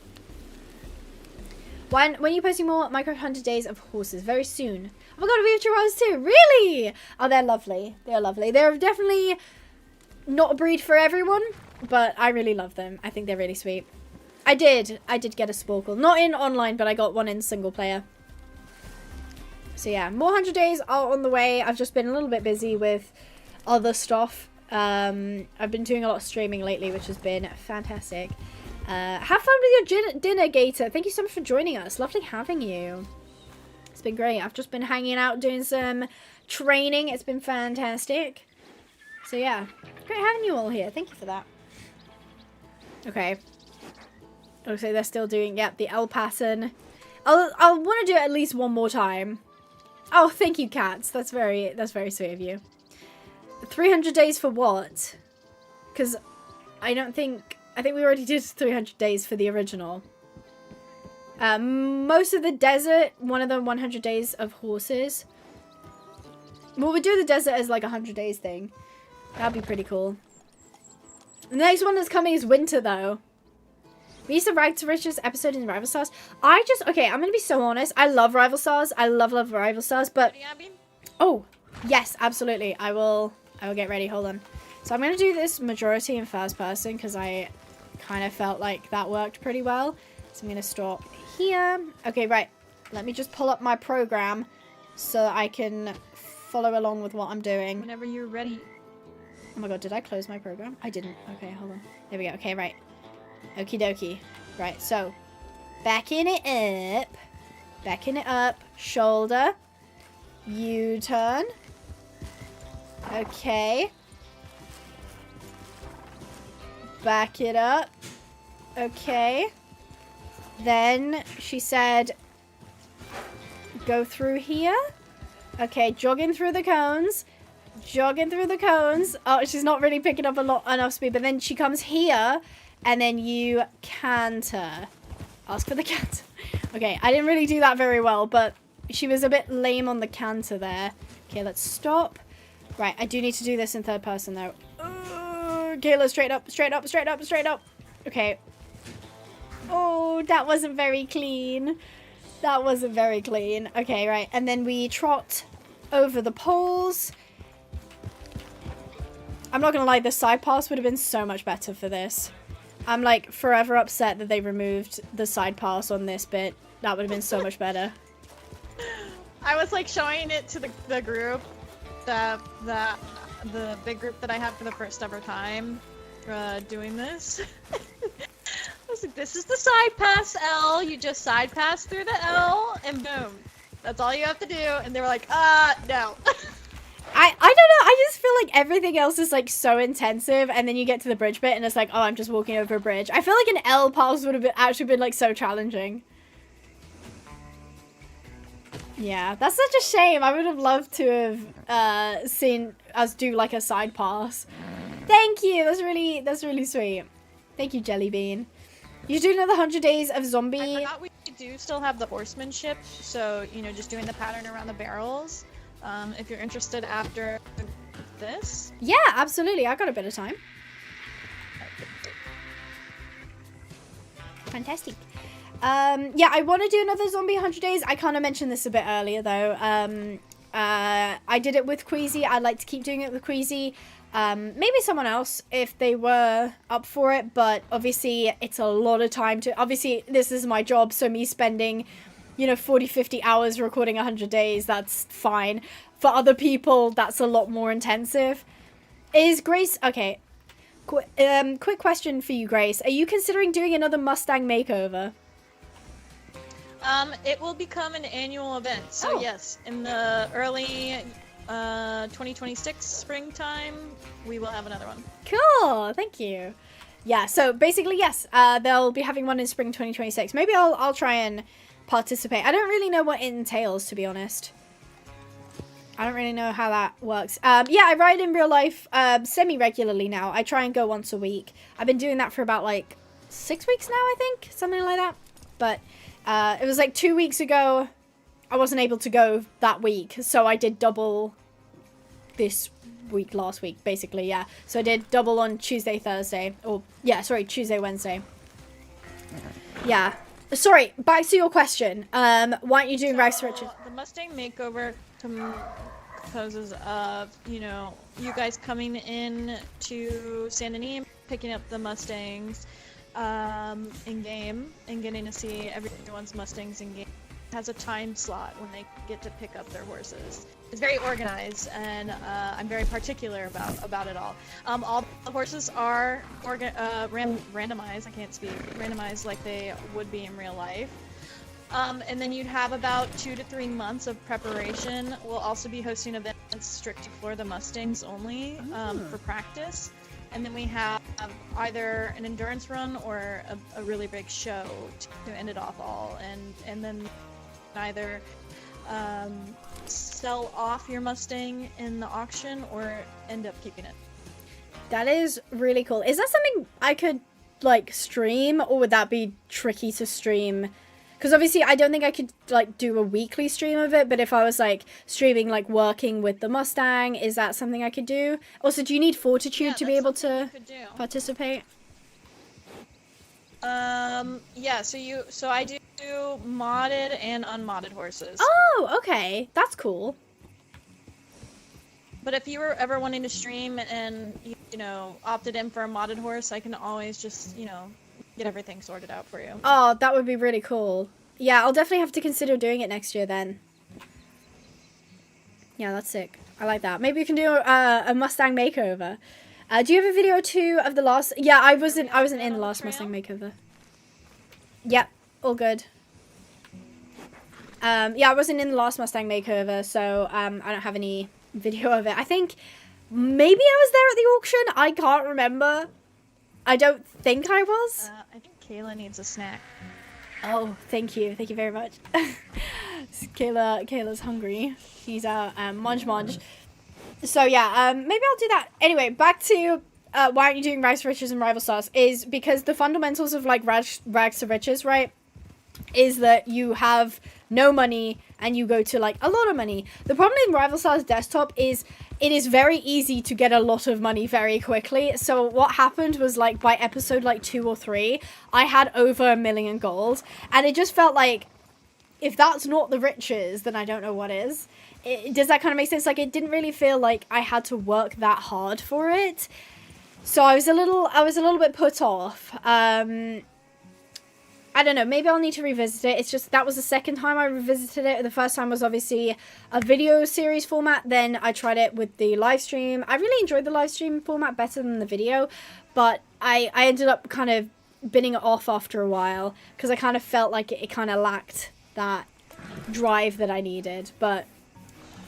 When are you posting more Minecraft 100 Days of Horses? Very soon. Oh my god, we have Chihuahuas too. Really? Oh, they're lovely. They're lovely. They're definitely not a breed for everyone, but I really love them. I think they're really sweet. I did get a Sporkle. Not in online, but I got one in single player. So yeah, more 100 Days are on the way. I've just been a little bit busy with other stuff. I've been doing a lot of streaming lately, which has been fantastic. Have fun with your dinner, Gator. Thank you so much for joining us. Lovely having you. It's been great. I've just been hanging out doing some training. It's been fantastic. So yeah, great having you all here. Thank you for that. Okay. Looks like they're still doing, yep, the L pattern. I'll want to do it at least one more time. Oh, thank you, cats. That's very sweet of you. 300 days for what? Because I think we already did 300 days for the original. Most of the desert, one of the 100 days of horses. Well, we do the desert as like a 100 days thing. That'd be pretty cool. The next one that's coming is winter, though. We used to Rag to Riches episode in Rival Stars. Okay, I'm gonna be so honest. I love Rival Stars. I love Rival Stars, but... Oh, yes, absolutely. I will get ready. Hold on. So I'm gonna do this majority in first person because I kind of felt like that worked pretty well. So I'm gonna stop here. Okay, right. Let me just pull up my program so I can follow along with what I'm doing. Whenever you're ready. Oh my god, did I close my program? I didn't. Okay, hold on. There we go. Okay, right. Okie dokie. Right, so backing it up. Backing it up. Shoulder. U-turn. Okay. Back it up. Okay. Then she said go through here. Okay, jogging through the cones. Jogging through the cones. Oh, she's not really picking up enough speed, but then she comes here. And then you canter. Ask for the canter. Okay, I didn't really do that very well, but she was a bit lame on the canter there. Okay, let's stop. Right, I do need to do this in third person, though. Okay, let's straight up, straight up, straight up, straight up. Okay. Oh, that wasn't very clean. That wasn't very clean. Okay, right. And then we trot over the poles. I'm not going to lie, the side pass would have been so much better for this. I'm like forever upset that they removed the side pass on this bit. That would have been so much better. I was like showing it to the group, the big group that I had for the first ever time doing this. I was like, this is the side pass L. You just side pass through the L and boom. That's all you have to do. And they were like, no. I don't know. I just feel like everything else is like so intensive, and then you get to the bridge bit, and it's like, oh, I'm just walking over a bridge. I feel like an L pass would have actually been like so challenging. Yeah, that's such a shame. I would have loved to have seen us do like a side pass. Thank you. That's really sweet. Thank you, Jellybean. You do another 100 days of zombie. I forgot we do still have the horsemanship, so you know, just doing the pattern around the barrels. If you're interested after this. Yeah, absolutely. I got a bit of time. Fantastic. Yeah, I want to do another zombie 100 days. I kind of mentioned this a bit earlier, though. I did it with Queasy. I'd like to keep doing it with Queasy. Maybe someone else if they were up for it, but obviously it's a lot of time to... Obviously, this is my job, so me spending... 40, 50 hours recording 100 days, that's fine. For other people, that's a lot more intensive. Is Grace... Okay. Quick question for you, Grace. Are you considering doing another Mustang makeover? It will become an annual event. So yes, in the early 2026 springtime, we will have another one. Cool. Thank you. Yeah, so basically, yes. They'll be having one in spring 2026. Maybe I'll try and... participate. I don't really know what it entails, to be honest. I don't really know how that works. Yeah, I ride in real life semi-regularly now. I try and go once a week. I've been doing that for about like 6 weeks now, I think. Something like that. But it was like 2 weeks ago. I wasn't able to go that week. So I did double this week, last week, basically, yeah. So I did double on Tuesday, Thursday. Or, yeah, sorry, Tuesday, Wednesday. Yeah. Sorry, back to your question. Why aren't you doing Rags to Riches? The Mustang makeover composes of, you guys coming in to San Denis, picking up the Mustangs in game, and getting to see everyone's Mustangs in game. It has a time slot when they get to pick up their horses. It's very organized, and I'm very particular about it all. All the horses are randomized. I can't speak. Randomized like they would be in real life. And then you'd have about 2 to 3 months of preparation. We'll also be hosting events events strict for the Mustangs only for practice. And then we have either an endurance run or a really big show to end it off all. And then either sell off your Mustang in the auction or end up keeping it. That is really cool. Is that something I could, like, stream, or would that be tricky to stream? Because obviously I don't think I could, like, do a weekly stream of it, but if I was, like, streaming, like, working with the Mustang, is that something I could do? Also, do you need fortitude to be able to participate? Yeah, so I do modded and unmodded horses. Oh, okay. That's cool. But if you were ever wanting to stream and, you know, opted in for a modded horse, I can always just, you know, get everything sorted out for you. Oh, that would be really cool. Yeah, I'll definitely have to consider doing it next year then. Yeah, that's sick. I like that. Maybe you can do a Mustang makeover. Do you have a video or two of the last? Yeah, I wasn't in the last Mustang makeover. Yep, all good. Yeah, I wasn't in the last Mustang makeover, so I don't have any video of it. I think maybe I was there at the auction. I can't remember. I don't think I was. I think Kayla needs a snack. Oh, thank you. Thank you very much. Kayla's hungry. She's munch. So yeah, maybe I'll do that. Anyway, back to why aren't you doing Rags to Riches and Rival Stars? Is because the fundamentals of like Rags to Riches, right? Is that you have no money and you go to like a lot of money. The problem in Rival Stars Desktop is it is very easy to get a lot of money very quickly. So what happened was like by episode like 2 or 3, I had over 1 million gold, and it just felt like if that's not the riches, then I don't know what is. Does that kind of make sense? Like it didn't really feel like I had to work that hard for it. So I was a little bit put off. I don't know, maybe I'll need to revisit it. It's just that was the second time I revisited it. The first time was obviously a video series format. Then I tried it with the live stream. I really enjoyed the live stream format better than the video, but I ended up kind of binning it off after a while because I kind of felt like it kind of lacked that drive that I needed. But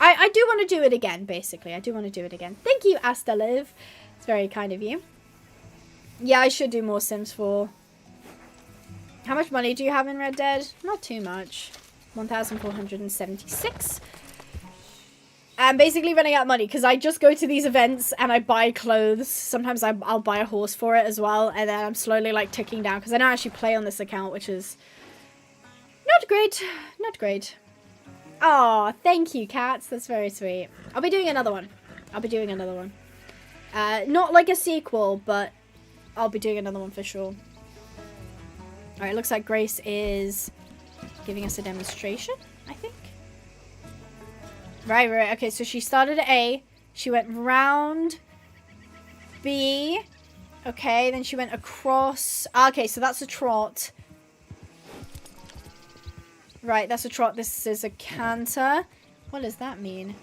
I do want to do it again, basically. I do want to do it again. Thank you, Asta Liv. It's very kind of you. Yeah, I should do more Sims 4. How much money do you have in Red Dead? Not too much. 1,476. I'm basically running out of money because I just go to these events and I buy clothes. Sometimes I'll buy a horse for it as well. And then I'm slowly like ticking down because I don't actually play on this account, which is not great. Not great. Oh, thank you, cats. That's very sweet. I'll be doing another one. Not like a sequel, but I'll be doing another one for sure. Alright, looks like Grace is giving us a demonstration, I think. Right. Okay, so she started at A. She went round B. Okay, then she went across. Okay, so that's a trot. Right, that's a trot. This is a canter. What does that mean?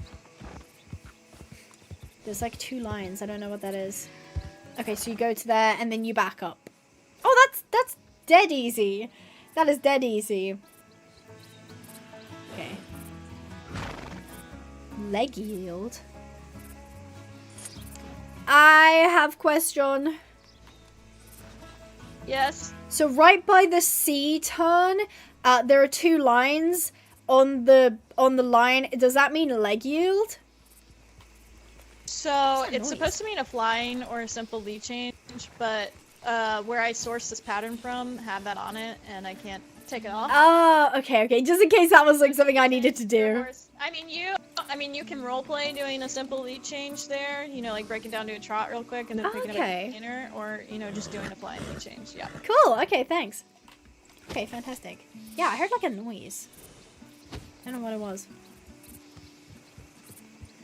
There's like 2 lines. I don't know what that is. Okay, so you go to there and then you back up. Oh, that's dead easy. That is dead easy. Okay. Leg yield. I have question. Yes. So right by the C turn, there are 2 lines on the line. Does that mean leg yield? So it's supposed to mean a flying or a simple lead change, but where I sourced this pattern from had that on it, and I can't take it off. Oh, okay. Just in case that was like something I needed to do. I mean, you can roleplay doing a simple lead change there. You know, like breaking down to a trot real quick and then picking up a container, or you know, just doing a flying lead change. Yeah. Cool. Okay. Thanks. Okay. Fantastic. Yeah, I heard like a noise. I don't know what it was.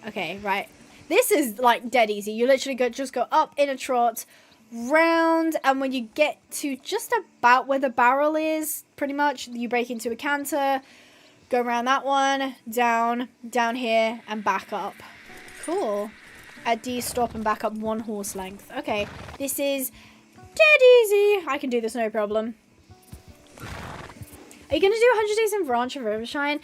Okay. Right. This is like dead easy. You literally just go up in a trot, round, and when you get to just about where the barrel is, pretty much, you break into a canter, go around that one, down here, and back up. Cool. At D, stop and back up 1 horse length. Okay, this is dead easy. I can do this no problem. Are you going to do 100 Days in Branch of Rivershine?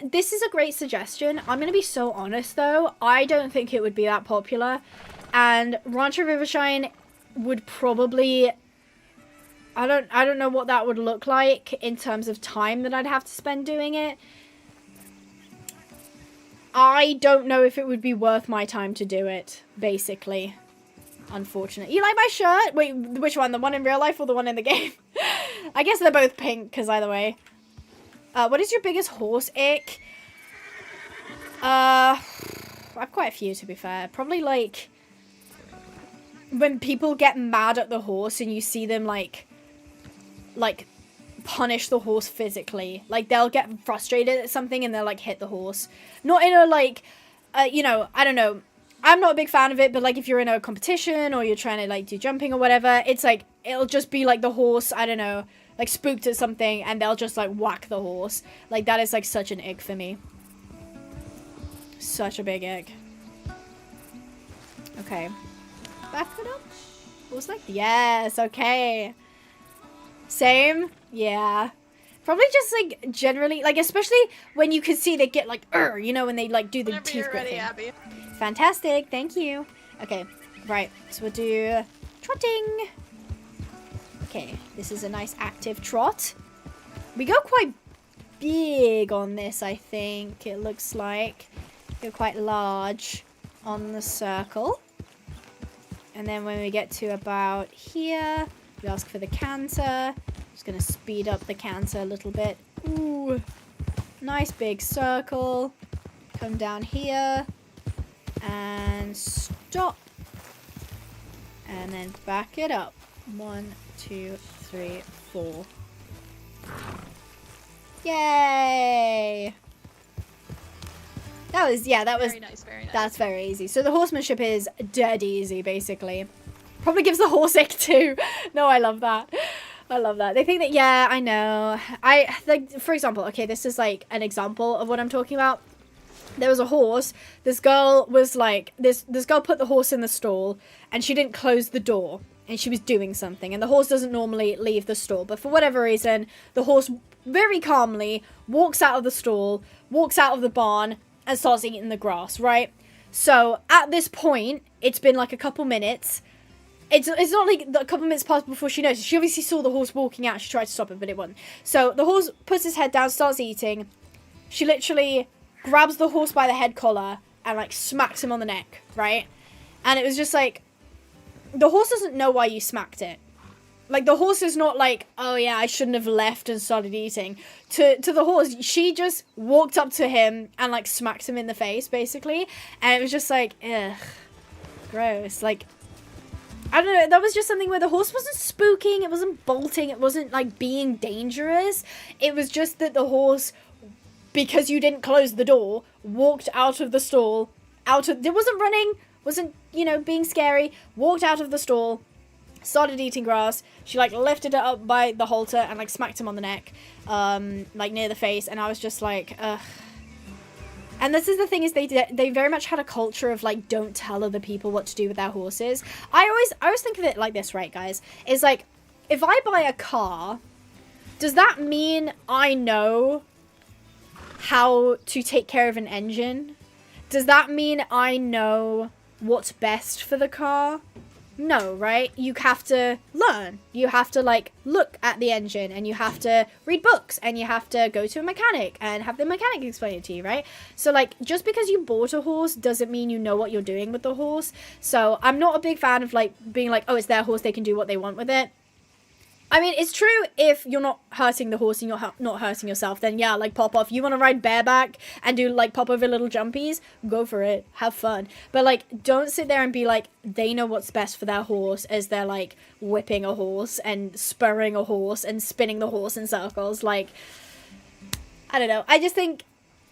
This is a great suggestion. I'm gonna be so honest though. I don't think it would be that popular, and Rancho Rivershine would probably. I don't know what that would look like in terms of time that I'd have to spend doing it. I don't know if it would be worth my time to do it, basically. Unfortunately. You like my shirt? Wait, which one? The one in real life or the one in the game? I guess they're both pink, because either way. What is your biggest horse ick? I have quite a few, to be fair. Probably, like, when people get mad at the horse and you see them, like, punish the horse physically. Like, they'll get frustrated at something and they'll, like, hit the horse. Not in a, like, you know, I don't know. I'm not a big fan of it, but, like, if you're in a competition or you're trying to, like, do jumping or whatever, it's, like, it'll just be, like, the horse, I don't know, like, spooked at something, and they'll just, like, whack the horse. Like, that is, like, such an ick for me. Such a big ick. Okay. Back it up. Horse like, yes, okay. Same? Yeah. Probably just, like, generally, like, especially when you can see they get, like, you know, when they, like, do the Whenever teeth you're grit ready, thing. Abby. Fantastic, thank you. Okay, right, so we'll do trotting. Okay, this is a nice active trot. We go quite big on this, I think, it looks like. Go quite large on the circle. And then when we get to about here, we ask for the canter. Just gonna speed up the canter a little bit. Ooh, nice big circle. Come down here. And stop. And then back it up. 1, 2, 3, 4. Yay! That was, yeah, that was, Very nice, very nice. that's very easy. So the horsemanship is dead easy, basically. Probably gives the horse ick too. No, I love that. I love that. They think that, yeah, I know. Like, for example, okay, this is like an example of what I'm talking about. There was a horse. This girl was like, this girl put the horse in the stall and she didn't close the door and she was doing something. And the horse doesn't normally leave the stall, but for whatever reason, the horse very calmly walks out of the stall, walks out of the barn and starts eating the grass, right? So at this point, it's been like a couple minutes. It's not like a couple minutes passed before she noticed. She obviously saw the horse walking out. She tried to stop it, but it wasn't. So the horse puts his head down, starts eating. She literally grabs the horse by the head collar and like smacks him on the neck, right? And it was just like, the horse doesn't know why you smacked it. Like, the horse is not like, oh yeah, I shouldn't have left and started eating. To the horse, she just walked up to him and like smacked him in the face, basically. And it was just like, ugh, gross. Like, I don't know, that was just something where the horse wasn't spooking, it wasn't bolting, it wasn't like being dangerous. It was just that the horse, because you didn't close the door, walked out of the stall, it wasn't running, wasn't, you know, being scary, walked out of the stall, started eating grass. She like lifted it up by the halter and like smacked him on the neck, like near the face, and I was just like, ugh. And this is the thing, is they very much had a culture of like, don't tell other people what to do with their horses. I always think of it like this, right, guys? Is like, if I buy a car, does that mean I know how to take care of an engine? Does that mean I know what's best for the car? No, right? You have to learn. You have to like look at the engine and you have to read books and you have to go to a mechanic and have the mechanic explain it to you, right? So like, just because you bought a horse doesn't mean you know what you're doing with the horse. So I'm not a big fan of like being like, oh, it's their horse, they can do what they want with it. I mean, it's true if you're not hurting the horse and you're not hurting yourself, then yeah, like pop off. You want to ride bareback and do like pop over little jumpies? Go for it. Have fun. But like, don't sit there and be like, they know what's best for their horse as they're like whipping a horse and spurring a horse and spinning the horse in circles. Like, I don't know. I just think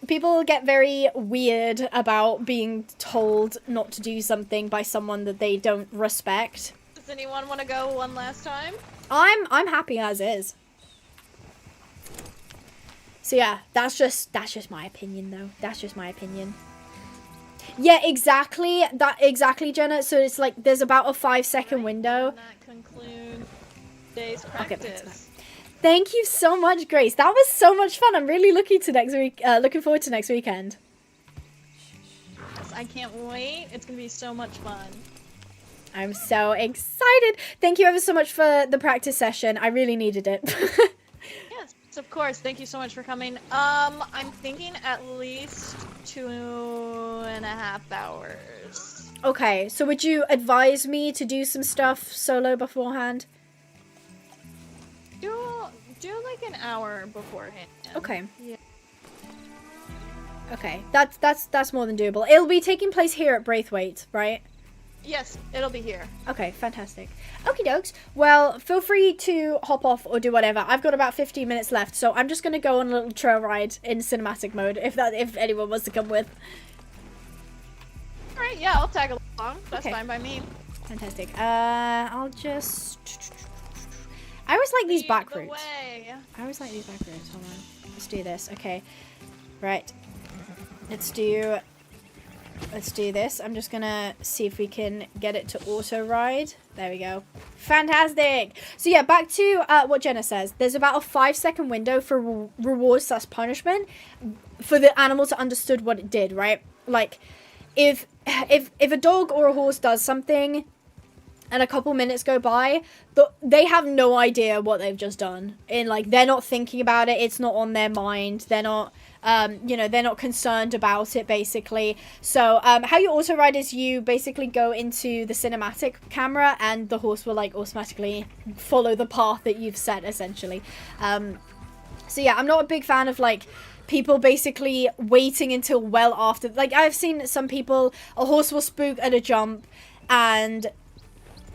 people get very weird about being told not to do something by someone that they don't respect. Does anyone want to go one last time? I'm happy as is. So yeah, that's just my opinion though. That's just my opinion. Yeah, exactly. Exactly, Jenna. So it's like there's about a 5-second window. Not conclude today's practice. Thank you so much, Grace. That was so much fun. I'm really looking forward to next weekend. Yes, I can't wait. It's gonna be so much fun. I'm so excited. Thank you ever so much for the practice session. I really needed it. Yes, of course. Thank you so much for coming. I'm thinking at least 2.5 hours. Okay, so would you advise me to do some stuff solo beforehand? Do like an hour beforehand. Okay. Yeah. Okay, that's more than doable. It'll be taking place here at Braithwaite, right? Yes, it'll be here. Okay, fantastic. Okie dokes. Well, feel free to hop off or do whatever. I've got about 15 minutes left, so I'm just gonna go on a little trail ride in cinematic mode if anyone wants to come with. Alright, yeah, I'll tag along. That's Okay. fine by me. Fantastic. I'll just... I always like these back Lead the routes. way. I always like these back routes. Hold on. Let's do this. Okay. Right. Let's do this. I'm just gonna see if we can get it to auto ride. There we go. Fantastic. So yeah, back to what Jenna says. There's about a 5-second window for reward/punishment for the animal to understood what it did, right? Like, if a dog or a horse does something and a couple minutes go by, they have no idea what they've just done. And like, they're not thinking about it. It's not on their mind. They're not, they're not concerned about it, basically. So how you auto ride is you basically go into the cinematic camera and the horse will like automatically follow the path that you've set, essentially. So yeah, I'm not a big fan of like people basically waiting until well after. Like, I've seen some people, a horse will spook at a jump and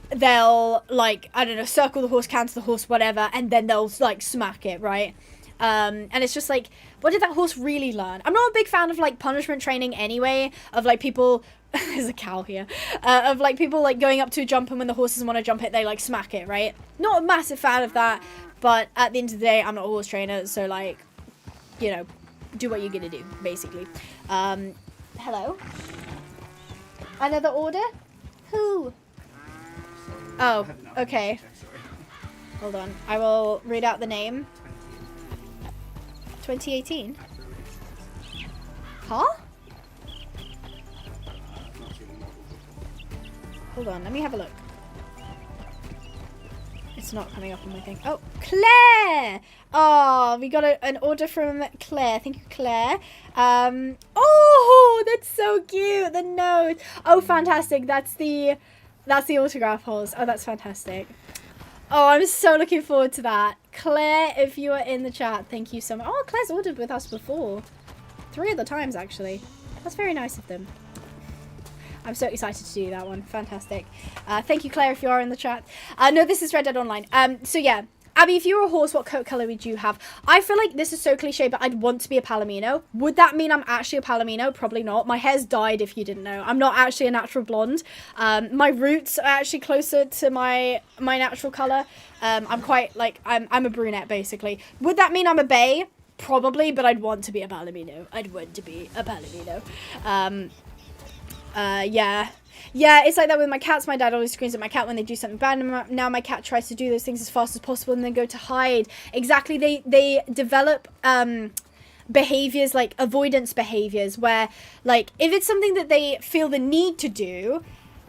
they'll like, I don't know, circle the horse, cancel the horse, whatever, and then they'll like smack it, right? And it's just like, what did that horse really learn? I'm not a big fan of like punishment training anyway, of like people there's a cow here, of like people like going up to a jump and when the horse doesn't want to jump it, they like smack it, right? Not a massive fan of that, but at the end of the day, I'm not a horse trainer, so like, you know, do what you're gonna do, basically. Hello? Another order? Who? Oh, okay. Hold on. I will read out the name. 2018? Huh? Hold on, let me have a look. It's not coming up on my thing. Oh, Claire! Oh, we got an order from Claire. Thank you, Claire. Oh, that's so cute. The note. Oh, fantastic. That's the autograph holes. Oh, that's fantastic. Oh, I'm so looking forward to that. Claire, if you are in the chat, thank you so much. Oh, Claire's ordered with us before. 3 other times, actually. That's very nice of them. I'm so excited to do that one. Fantastic. Thank you, Claire, if you are in the chat. No, this is Red Dead Online. So yeah. Abby, if you were a horse, what coat color would you have? I feel like this is so cliche, but I'd want to be a Palomino. Would that mean I'm actually a Palomino? Probably not. My hair's dyed, if you didn't know. I'm not actually a natural blonde. My roots are actually closer to my natural color. I'm quite, like, I'm a brunette, basically. Would that mean I'm a bay? Probably, but I'd want to be a Palomino. I'd want to be a Palomino. Yeah. Yeah, it's like that with my cats. My dad always screams at my cat when they do something bad. And now my cat tries to do those things as fast as possible and then go to hide. Exactly. They develop behaviors, like avoidance behaviors, where like if it's something that they feel the need to do,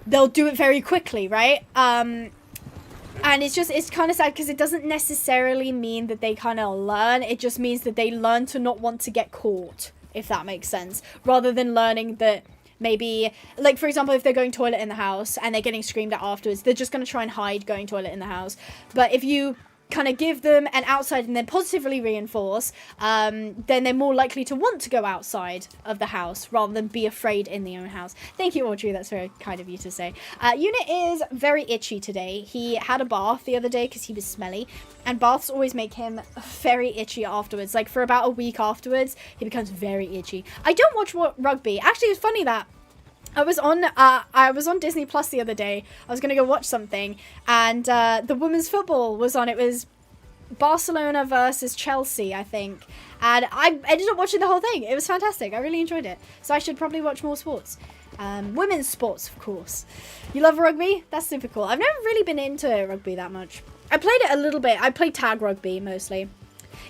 they'll do it very quickly, right? And it's kind of sad because it doesn't necessarily mean that they kind of learn. It just means that they learn to not want to get caught, if that makes sense, rather than learning that maybe, like, for example, if they're going toilet in the house and they're getting screamed at afterwards, they're just going to try and hide going toilet in the house. But if you kind of give them an outside and then positively reinforce, then they're more likely to want to go outside of the house rather than be afraid in the own house. Thank you, Audrey. That's very kind of you to say. Unit is very itchy today. He had a bath the other day because he was smelly, and baths always make him very itchy afterwards. Like, for about a week afterwards, he becomes very itchy. I don't watch rugby. Actually, it's funny that I was on Disney Plus the other day. I was going to go watch something, and the women's football was on. It was Barcelona versus Chelsea, I think. And I ended up watching the whole thing. It was fantastic. I really enjoyed it. So I should probably watch more sports. Women's sports, of course. You love rugby? That's super cool. I've never really been into rugby that much. I played it a little bit. I played tag rugby mostly.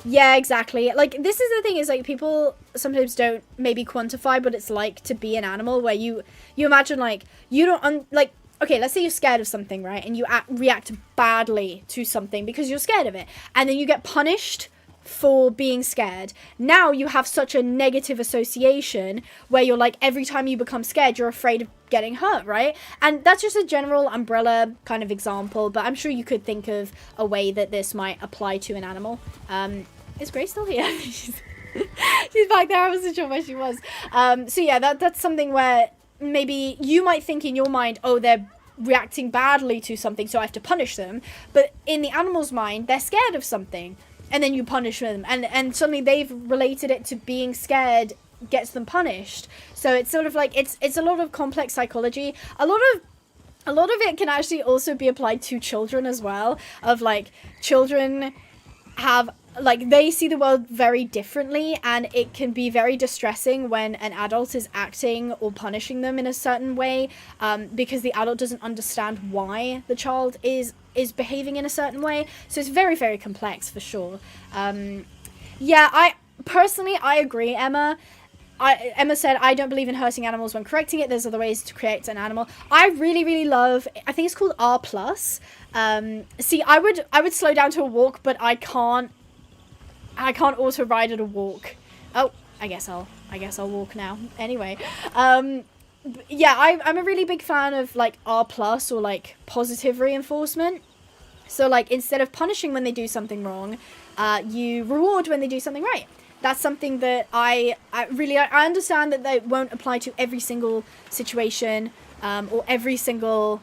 Yeah, exactly. Like, this is the thing, is like people sometimes don't maybe quantify what it's like to be an animal, where you imagine like you don't like, okay, let's say you're scared of something, right? And you react badly to something because you're scared of it, and then you get punished for being scared. Now you have such a negative association where you're like, every time you become scared, you're afraid of getting hurt, right? And that's just a general umbrella kind of example, but I'm sure you could think of a way that this might apply to an animal. Is Grace still here? she's back there. I wasn't sure where she was. So yeah, that's something where maybe you might think in your mind, oh, they're reacting badly to something, so I have to punish them. But in the animal's mind, they're scared of something, and then you punish them, and suddenly they've related it to being scared gets them punished. So it's sort of like it's a lot of complex psychology. A lot of it can actually also be applied to children as well, of like children have, like, they see the world very differently, and it can be very distressing when an adult is acting or punishing them in a certain way, because the adult doesn't understand why the child is behaving in a certain way. So it's very, very complex for sure. Yeah, I agree, Emma. Emma said, I don't believe in hurting animals when correcting it. There's other ways to correct an animal. I really, really love, I think it's called R+. See, I would slow down to a walk, but I can't auto ride at a walk. Oh, I guess I'll walk now. Anyway, yeah, I'm a really big fan of like R+, or like positive reinforcement. So like, instead of punishing when they do something wrong, you reward when they do something right. That's something that I understand that they won't apply to every single situation, or every single,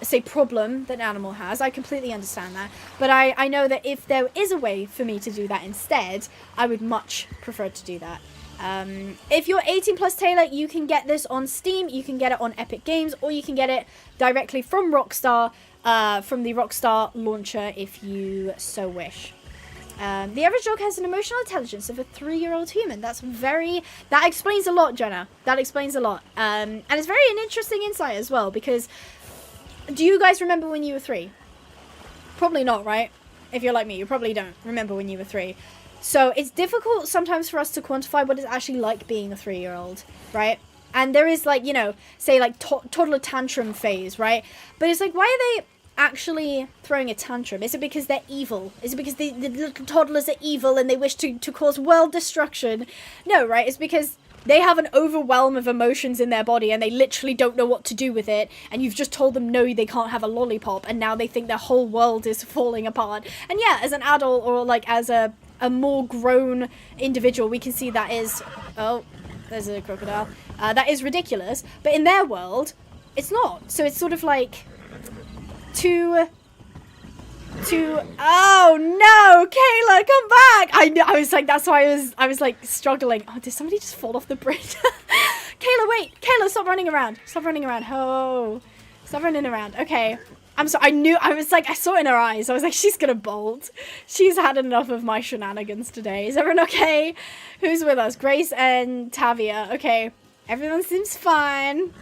say, problem that an animal has. I completely understand that. But I know that if there is a way for me to do that instead, I would much prefer to do that. If you're 18 plus, Taylor, you can get this on Steam, you can get it on Epic Games, or you can get it directly from Rockstar, from the Rockstar launcher if you so wish. The average dog has an emotional intelligence of a 3-year-old human. That explains a lot, Jenna. That explains a lot. And it's very an interesting insight as well, because do you guys remember when you were 3? Probably not, right? If you're like me, you probably don't remember when you were 3. So it's difficult sometimes for us to quantify what it's actually like being a 3-year-old, right? And there is, like, you know, say like toddler tantrum phase, right? But it's like, why are they actually throwing a tantrum? Is it because they're evil? Is it because the little toddlers are evil and they wish to cause world destruction? No, right? It's because they have an overwhelm of emotions in their body and they literally don't know what to do with it, and you've just told them no, they can't have a lollipop, and now they think their whole world is falling apart. And yeah, as an adult, or like as a more grown individual, we can see that is, oh, there's a crocodile, that is ridiculous, but in their world it's not. So it's sort of like oh no, Kayla, come back! I was like, that's why I was like struggling. Oh, did somebody just fall off the bridge? Kayla, wait! Kayla, stop running around! Stop running around! Oh, stop running around. Okay, I'm sorry. I saw it in her eyes. I was like, she's gonna bolt. She's had enough of my shenanigans today. Is everyone okay? Who's with us? Grace and Tavia. Okay, everyone seems fine.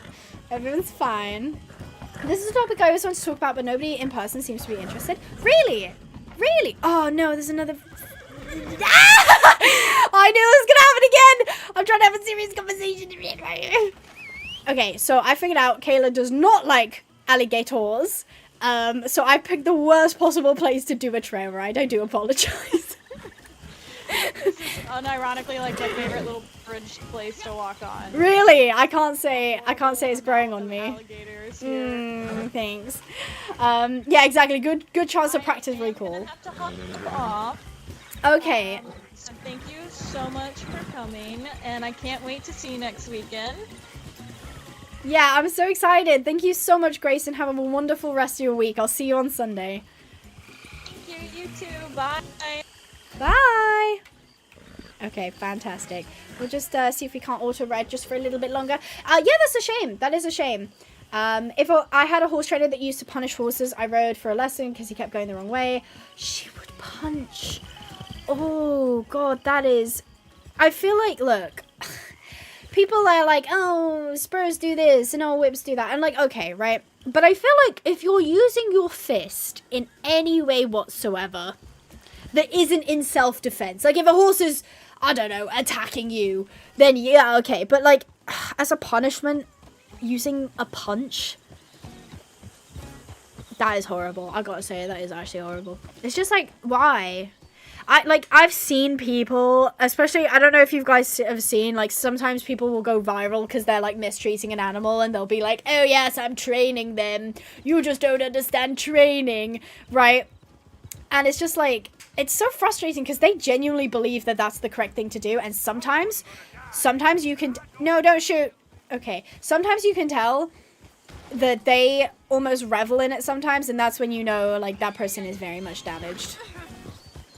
Everyone's fine. This is a topic I always want to talk about, but nobody in person seems to be interested. Really? Really? Oh no, there's another... Ah! I knew it was gonna happen again! I'm trying to have a serious conversation. Okay, so I figured out Kayla does not like alligators. So I picked the worst possible place to do a trail ride. I do apologize. This is unironically like my favorite little bridge place to walk on. Really? I can't say it's growing on me. Alligators here. Thanks. Yeah, exactly. Good chance to practice recall. I'm gonna have to hop off. Okay. So thank you so much for coming, and I can't wait to see you next weekend. Yeah, I'm so excited. Thank you so much, Grace, and have a wonderful rest of your week. I'll see you on Sunday. Thank you, you too. Bye. Bye! Okay, fantastic. We'll just see if we can't auto-ride just for a little bit longer. Yeah, that's a shame. That is a shame. If I had a horse trainer that used to punish horses I rode for a lesson because he kept going the wrong way, she would punch. Oh, God, that is... I feel like, look... people are like, oh, spurs do this and oh, whips do that. I'm like, okay, right? But I feel like if you're using your fist in any way whatsoever that isn't in self-defense, like if a horse is, I don't know, attacking you, then yeah, okay. But like, as a punishment, using a punch, that is horrible. I gotta say, that is actually horrible. It's just like, why? I've seen people, especially, I don't know if you guys have seen, like, sometimes people will go viral because they're, like, mistreating an animal, and they'll be like, oh, yes, I'm training them. You just don't understand training, right? And it's just, like, it's so frustrating because they genuinely believe that that's the correct thing to do, and sometimes you can, no, don't shoot. Okay, sometimes you can tell that they almost revel in it sometimes, and that's when you know, like, that person is very much damaged.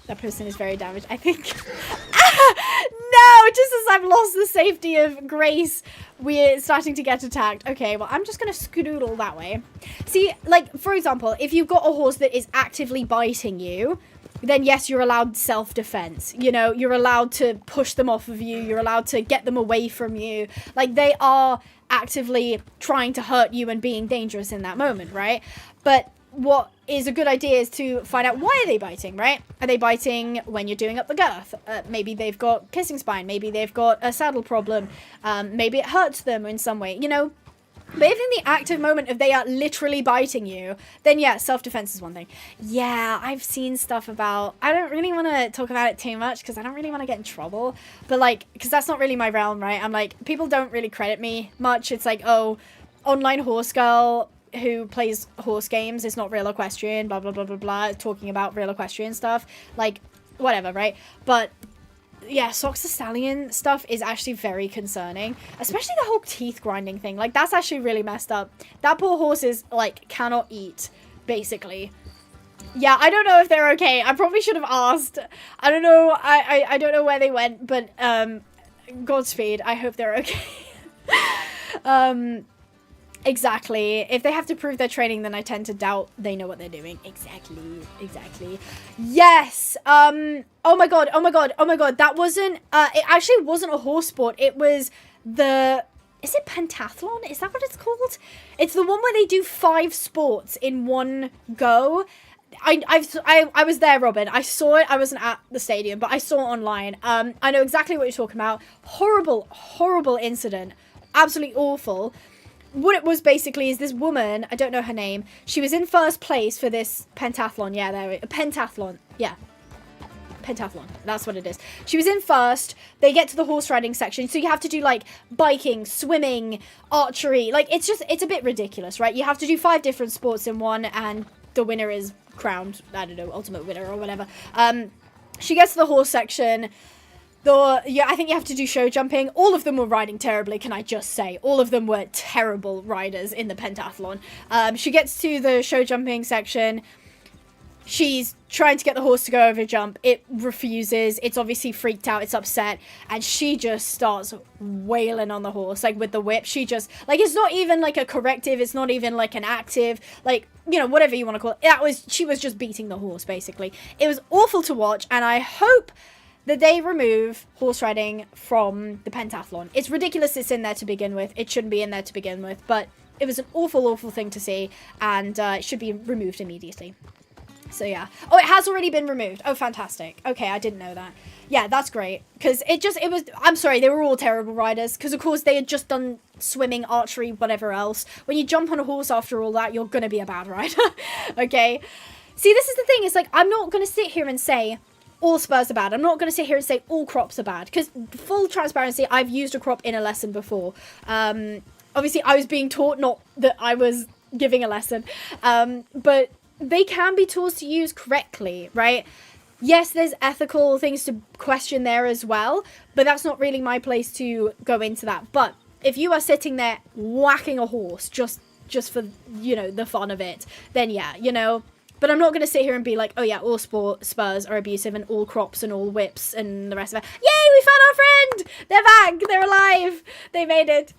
That person is very damaged, I think. No, just as I've lost the safety of Grace, we're starting to get attacked. Okay, well, I'm just going to skedoodle that way. See, like, for example, if you've got a horse that is actively biting you, then yes, you're allowed self-defense. You know, you're allowed to push them off of you. You're allowed to get them away from you. Like, they are actively trying to hurt you and being dangerous in that moment, right? But what is a good idea is to find out, why are they biting, right? Are they biting when you're doing up the girth? Maybe they've got kissing spine. Maybe they've got a saddle problem. Maybe it hurts them in some way, you know? But if in the active moment if they are literally biting you, then yeah, self-defense is one thing. Yeah, I've seen stuff about, I don't really want to talk about it too much because I don't really want to get in trouble. But like, because that's not really my realm, right? I'm like, people don't really credit me much. It's like, oh, online horse girl who plays horse games is not real equestrian, blah, blah, blah, blah, blah, talking about real equestrian stuff. Like, whatever, right? But yeah, Socks the Stallion stuff is actually very concerning, especially the whole teeth grinding thing. Like, that's actually really messed up. That poor horse is, like, cannot eat, basically. Yeah, I don't know if they're okay. I probably should have asked. I don't know. I don't know where they went, but Godspeed. I hope they're okay. Exactly. If they have to prove their training, then I tend to doubt they know what they're doing. Exactly. Yes. Oh my god. That wasn't, it actually wasn't a horse sport. It was is it pentathlon? Is that what it's called? It's the one where they do 5 sports in one go. I was there, Robin. I saw it. I wasn't at the stadium, but I saw it online. I know exactly what you're talking about. Horrible incident. Absolutely awful. What it was basically is this woman, I don't know her name, she was in first place for this pentathlon. Yeah, pentathlon. Yeah. Pentathlon. That's what it is. She was in first. They get to the horse riding section. So you have to do like biking, swimming, archery. Like, it's a bit ridiculous, right? You have to do 5 different sports in one, and the winner is crowned, I don't know, ultimate winner or whatever. She gets to the horse section. Yeah, I think you have to do show jumping. All of them were riding terribly, can I just say. All of them were terrible riders in the pentathlon. She gets to the show jumping section. She's trying to get the horse to go over a jump. It refuses. It's obviously freaked out. It's upset. And she just starts wailing on the horse, like, with the whip. She just, like, it's not even, like, a corrective. It's not even, like, an active. Like, you know, whatever you want to call it. She was just beating the horse, basically. It was awful to watch, and I hope that they remove horse riding from the pentathlon. It's ridiculous it's in there to begin with. It shouldn't be in there to begin with, but it was an awful thing to see, and it should be removed immediately. So yeah. Oh, it has already been removed. Oh, fantastic. Okay, I didn't know that. Yeah, that's great. Because I'm sorry, they were all terrible riders. Because, of course, they had just done swimming, archery, whatever else. When you jump on a horse after all that, you're going to be a bad rider. Okay? See, this is the thing. It's like, I'm not going to sit here and say all spurs are bad. I'm not going to sit here and say all crops are bad. Because, full transparency, I've used a crop in a lesson before. Obviously, I was being taught, not that I was giving a lesson. But they can be tools to use correctly, right? Yes, there's ethical things to question there as well, but that's not really my place to go into that. But if you are sitting there whacking a horse just for, you know, the fun of it, then yeah, you know. But I'm not going to sit here and be like, oh yeah, all spurs are abusive and all crops and all whips and the rest of it. Yay, we found our friend! They're back! They're alive! They made it!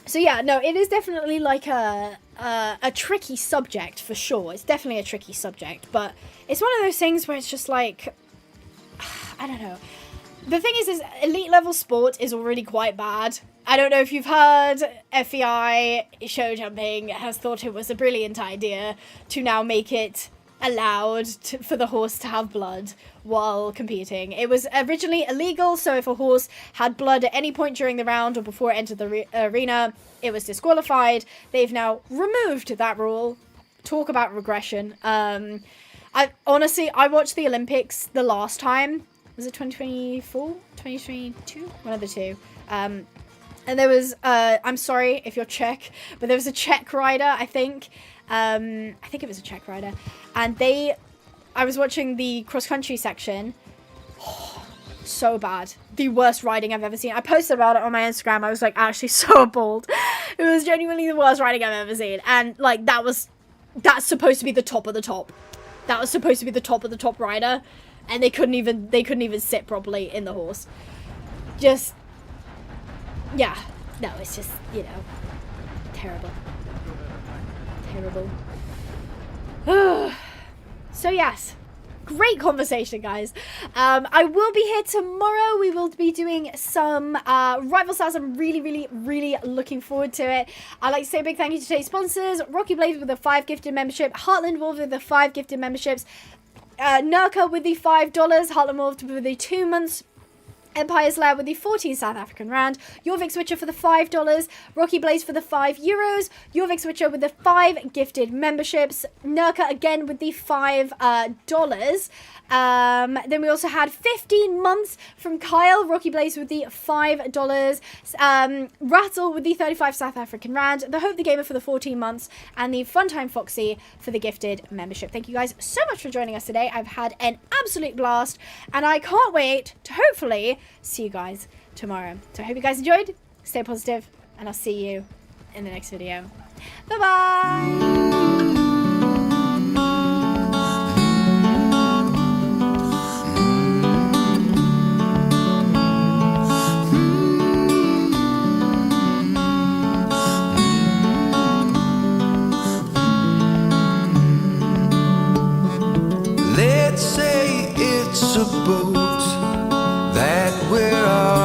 So yeah, no, it is definitely like a tricky subject for sure. It's definitely a tricky subject, but it's one of those things where it's just like, I don't know. the thing is elite level sport is already quite bad. I don't know if you've heard, FEI show jumping has thought it was a brilliant idea to now make it allowed for the horse to have blood while competing. It was originally illegal, so if a horse had blood at any point during the round or before it entered the arena, it was disqualified. They've now removed that rule. Talk about regression. I watched the Olympics the last time. Was it 2024? 2022? One of the two. And there was, I'm sorry if you're Czech, but there was a Czech rider, I think. I think it was a Czech rider. And I was watching the cross-country section. Oh, so bad. The worst riding I've ever seen. I posted about it on my Instagram. I was like actually so appalled. It was genuinely the worst riding I've ever seen. And like that's supposed to be the top of the top. That was supposed to be the top of the top rider. And they couldn't even sit properly in the horse. Just, yeah. No, it's just, you know, terrible. Terrible. So yes, great conversation, guys. I will be here tomorrow. We will be doing some rival styles. I'm really looking forward to it. I'd like to say a big thank you to today's sponsors: Rocky Blade with the 5 gifted membership, Heartland Wolf with the 5 gifted memberships, Nurka with the $5, Heartland Wolf with the 2 months, Empire's Lair with the 14 South African Rand, Jorvik Switcher for the $5, Rocky Blaze for the €5, Jorvik Switcher with the 5 gifted memberships, Nurka again with the $5. Then we also had 15 months from Kyle, Rocky Blaze with the $5, Rattle with the 35 South African Rand, The Hope the Gamer for the 14 months, and the Funtime Foxy for the gifted membership. Thank you guys so much for joining us today. I've had an absolute blast, and I can't wait to hopefully see you guys tomorrow. So I hope you guys enjoyed. Stay positive, and I'll see you in the next video. Bye-bye! Let's say it's a boat that we're all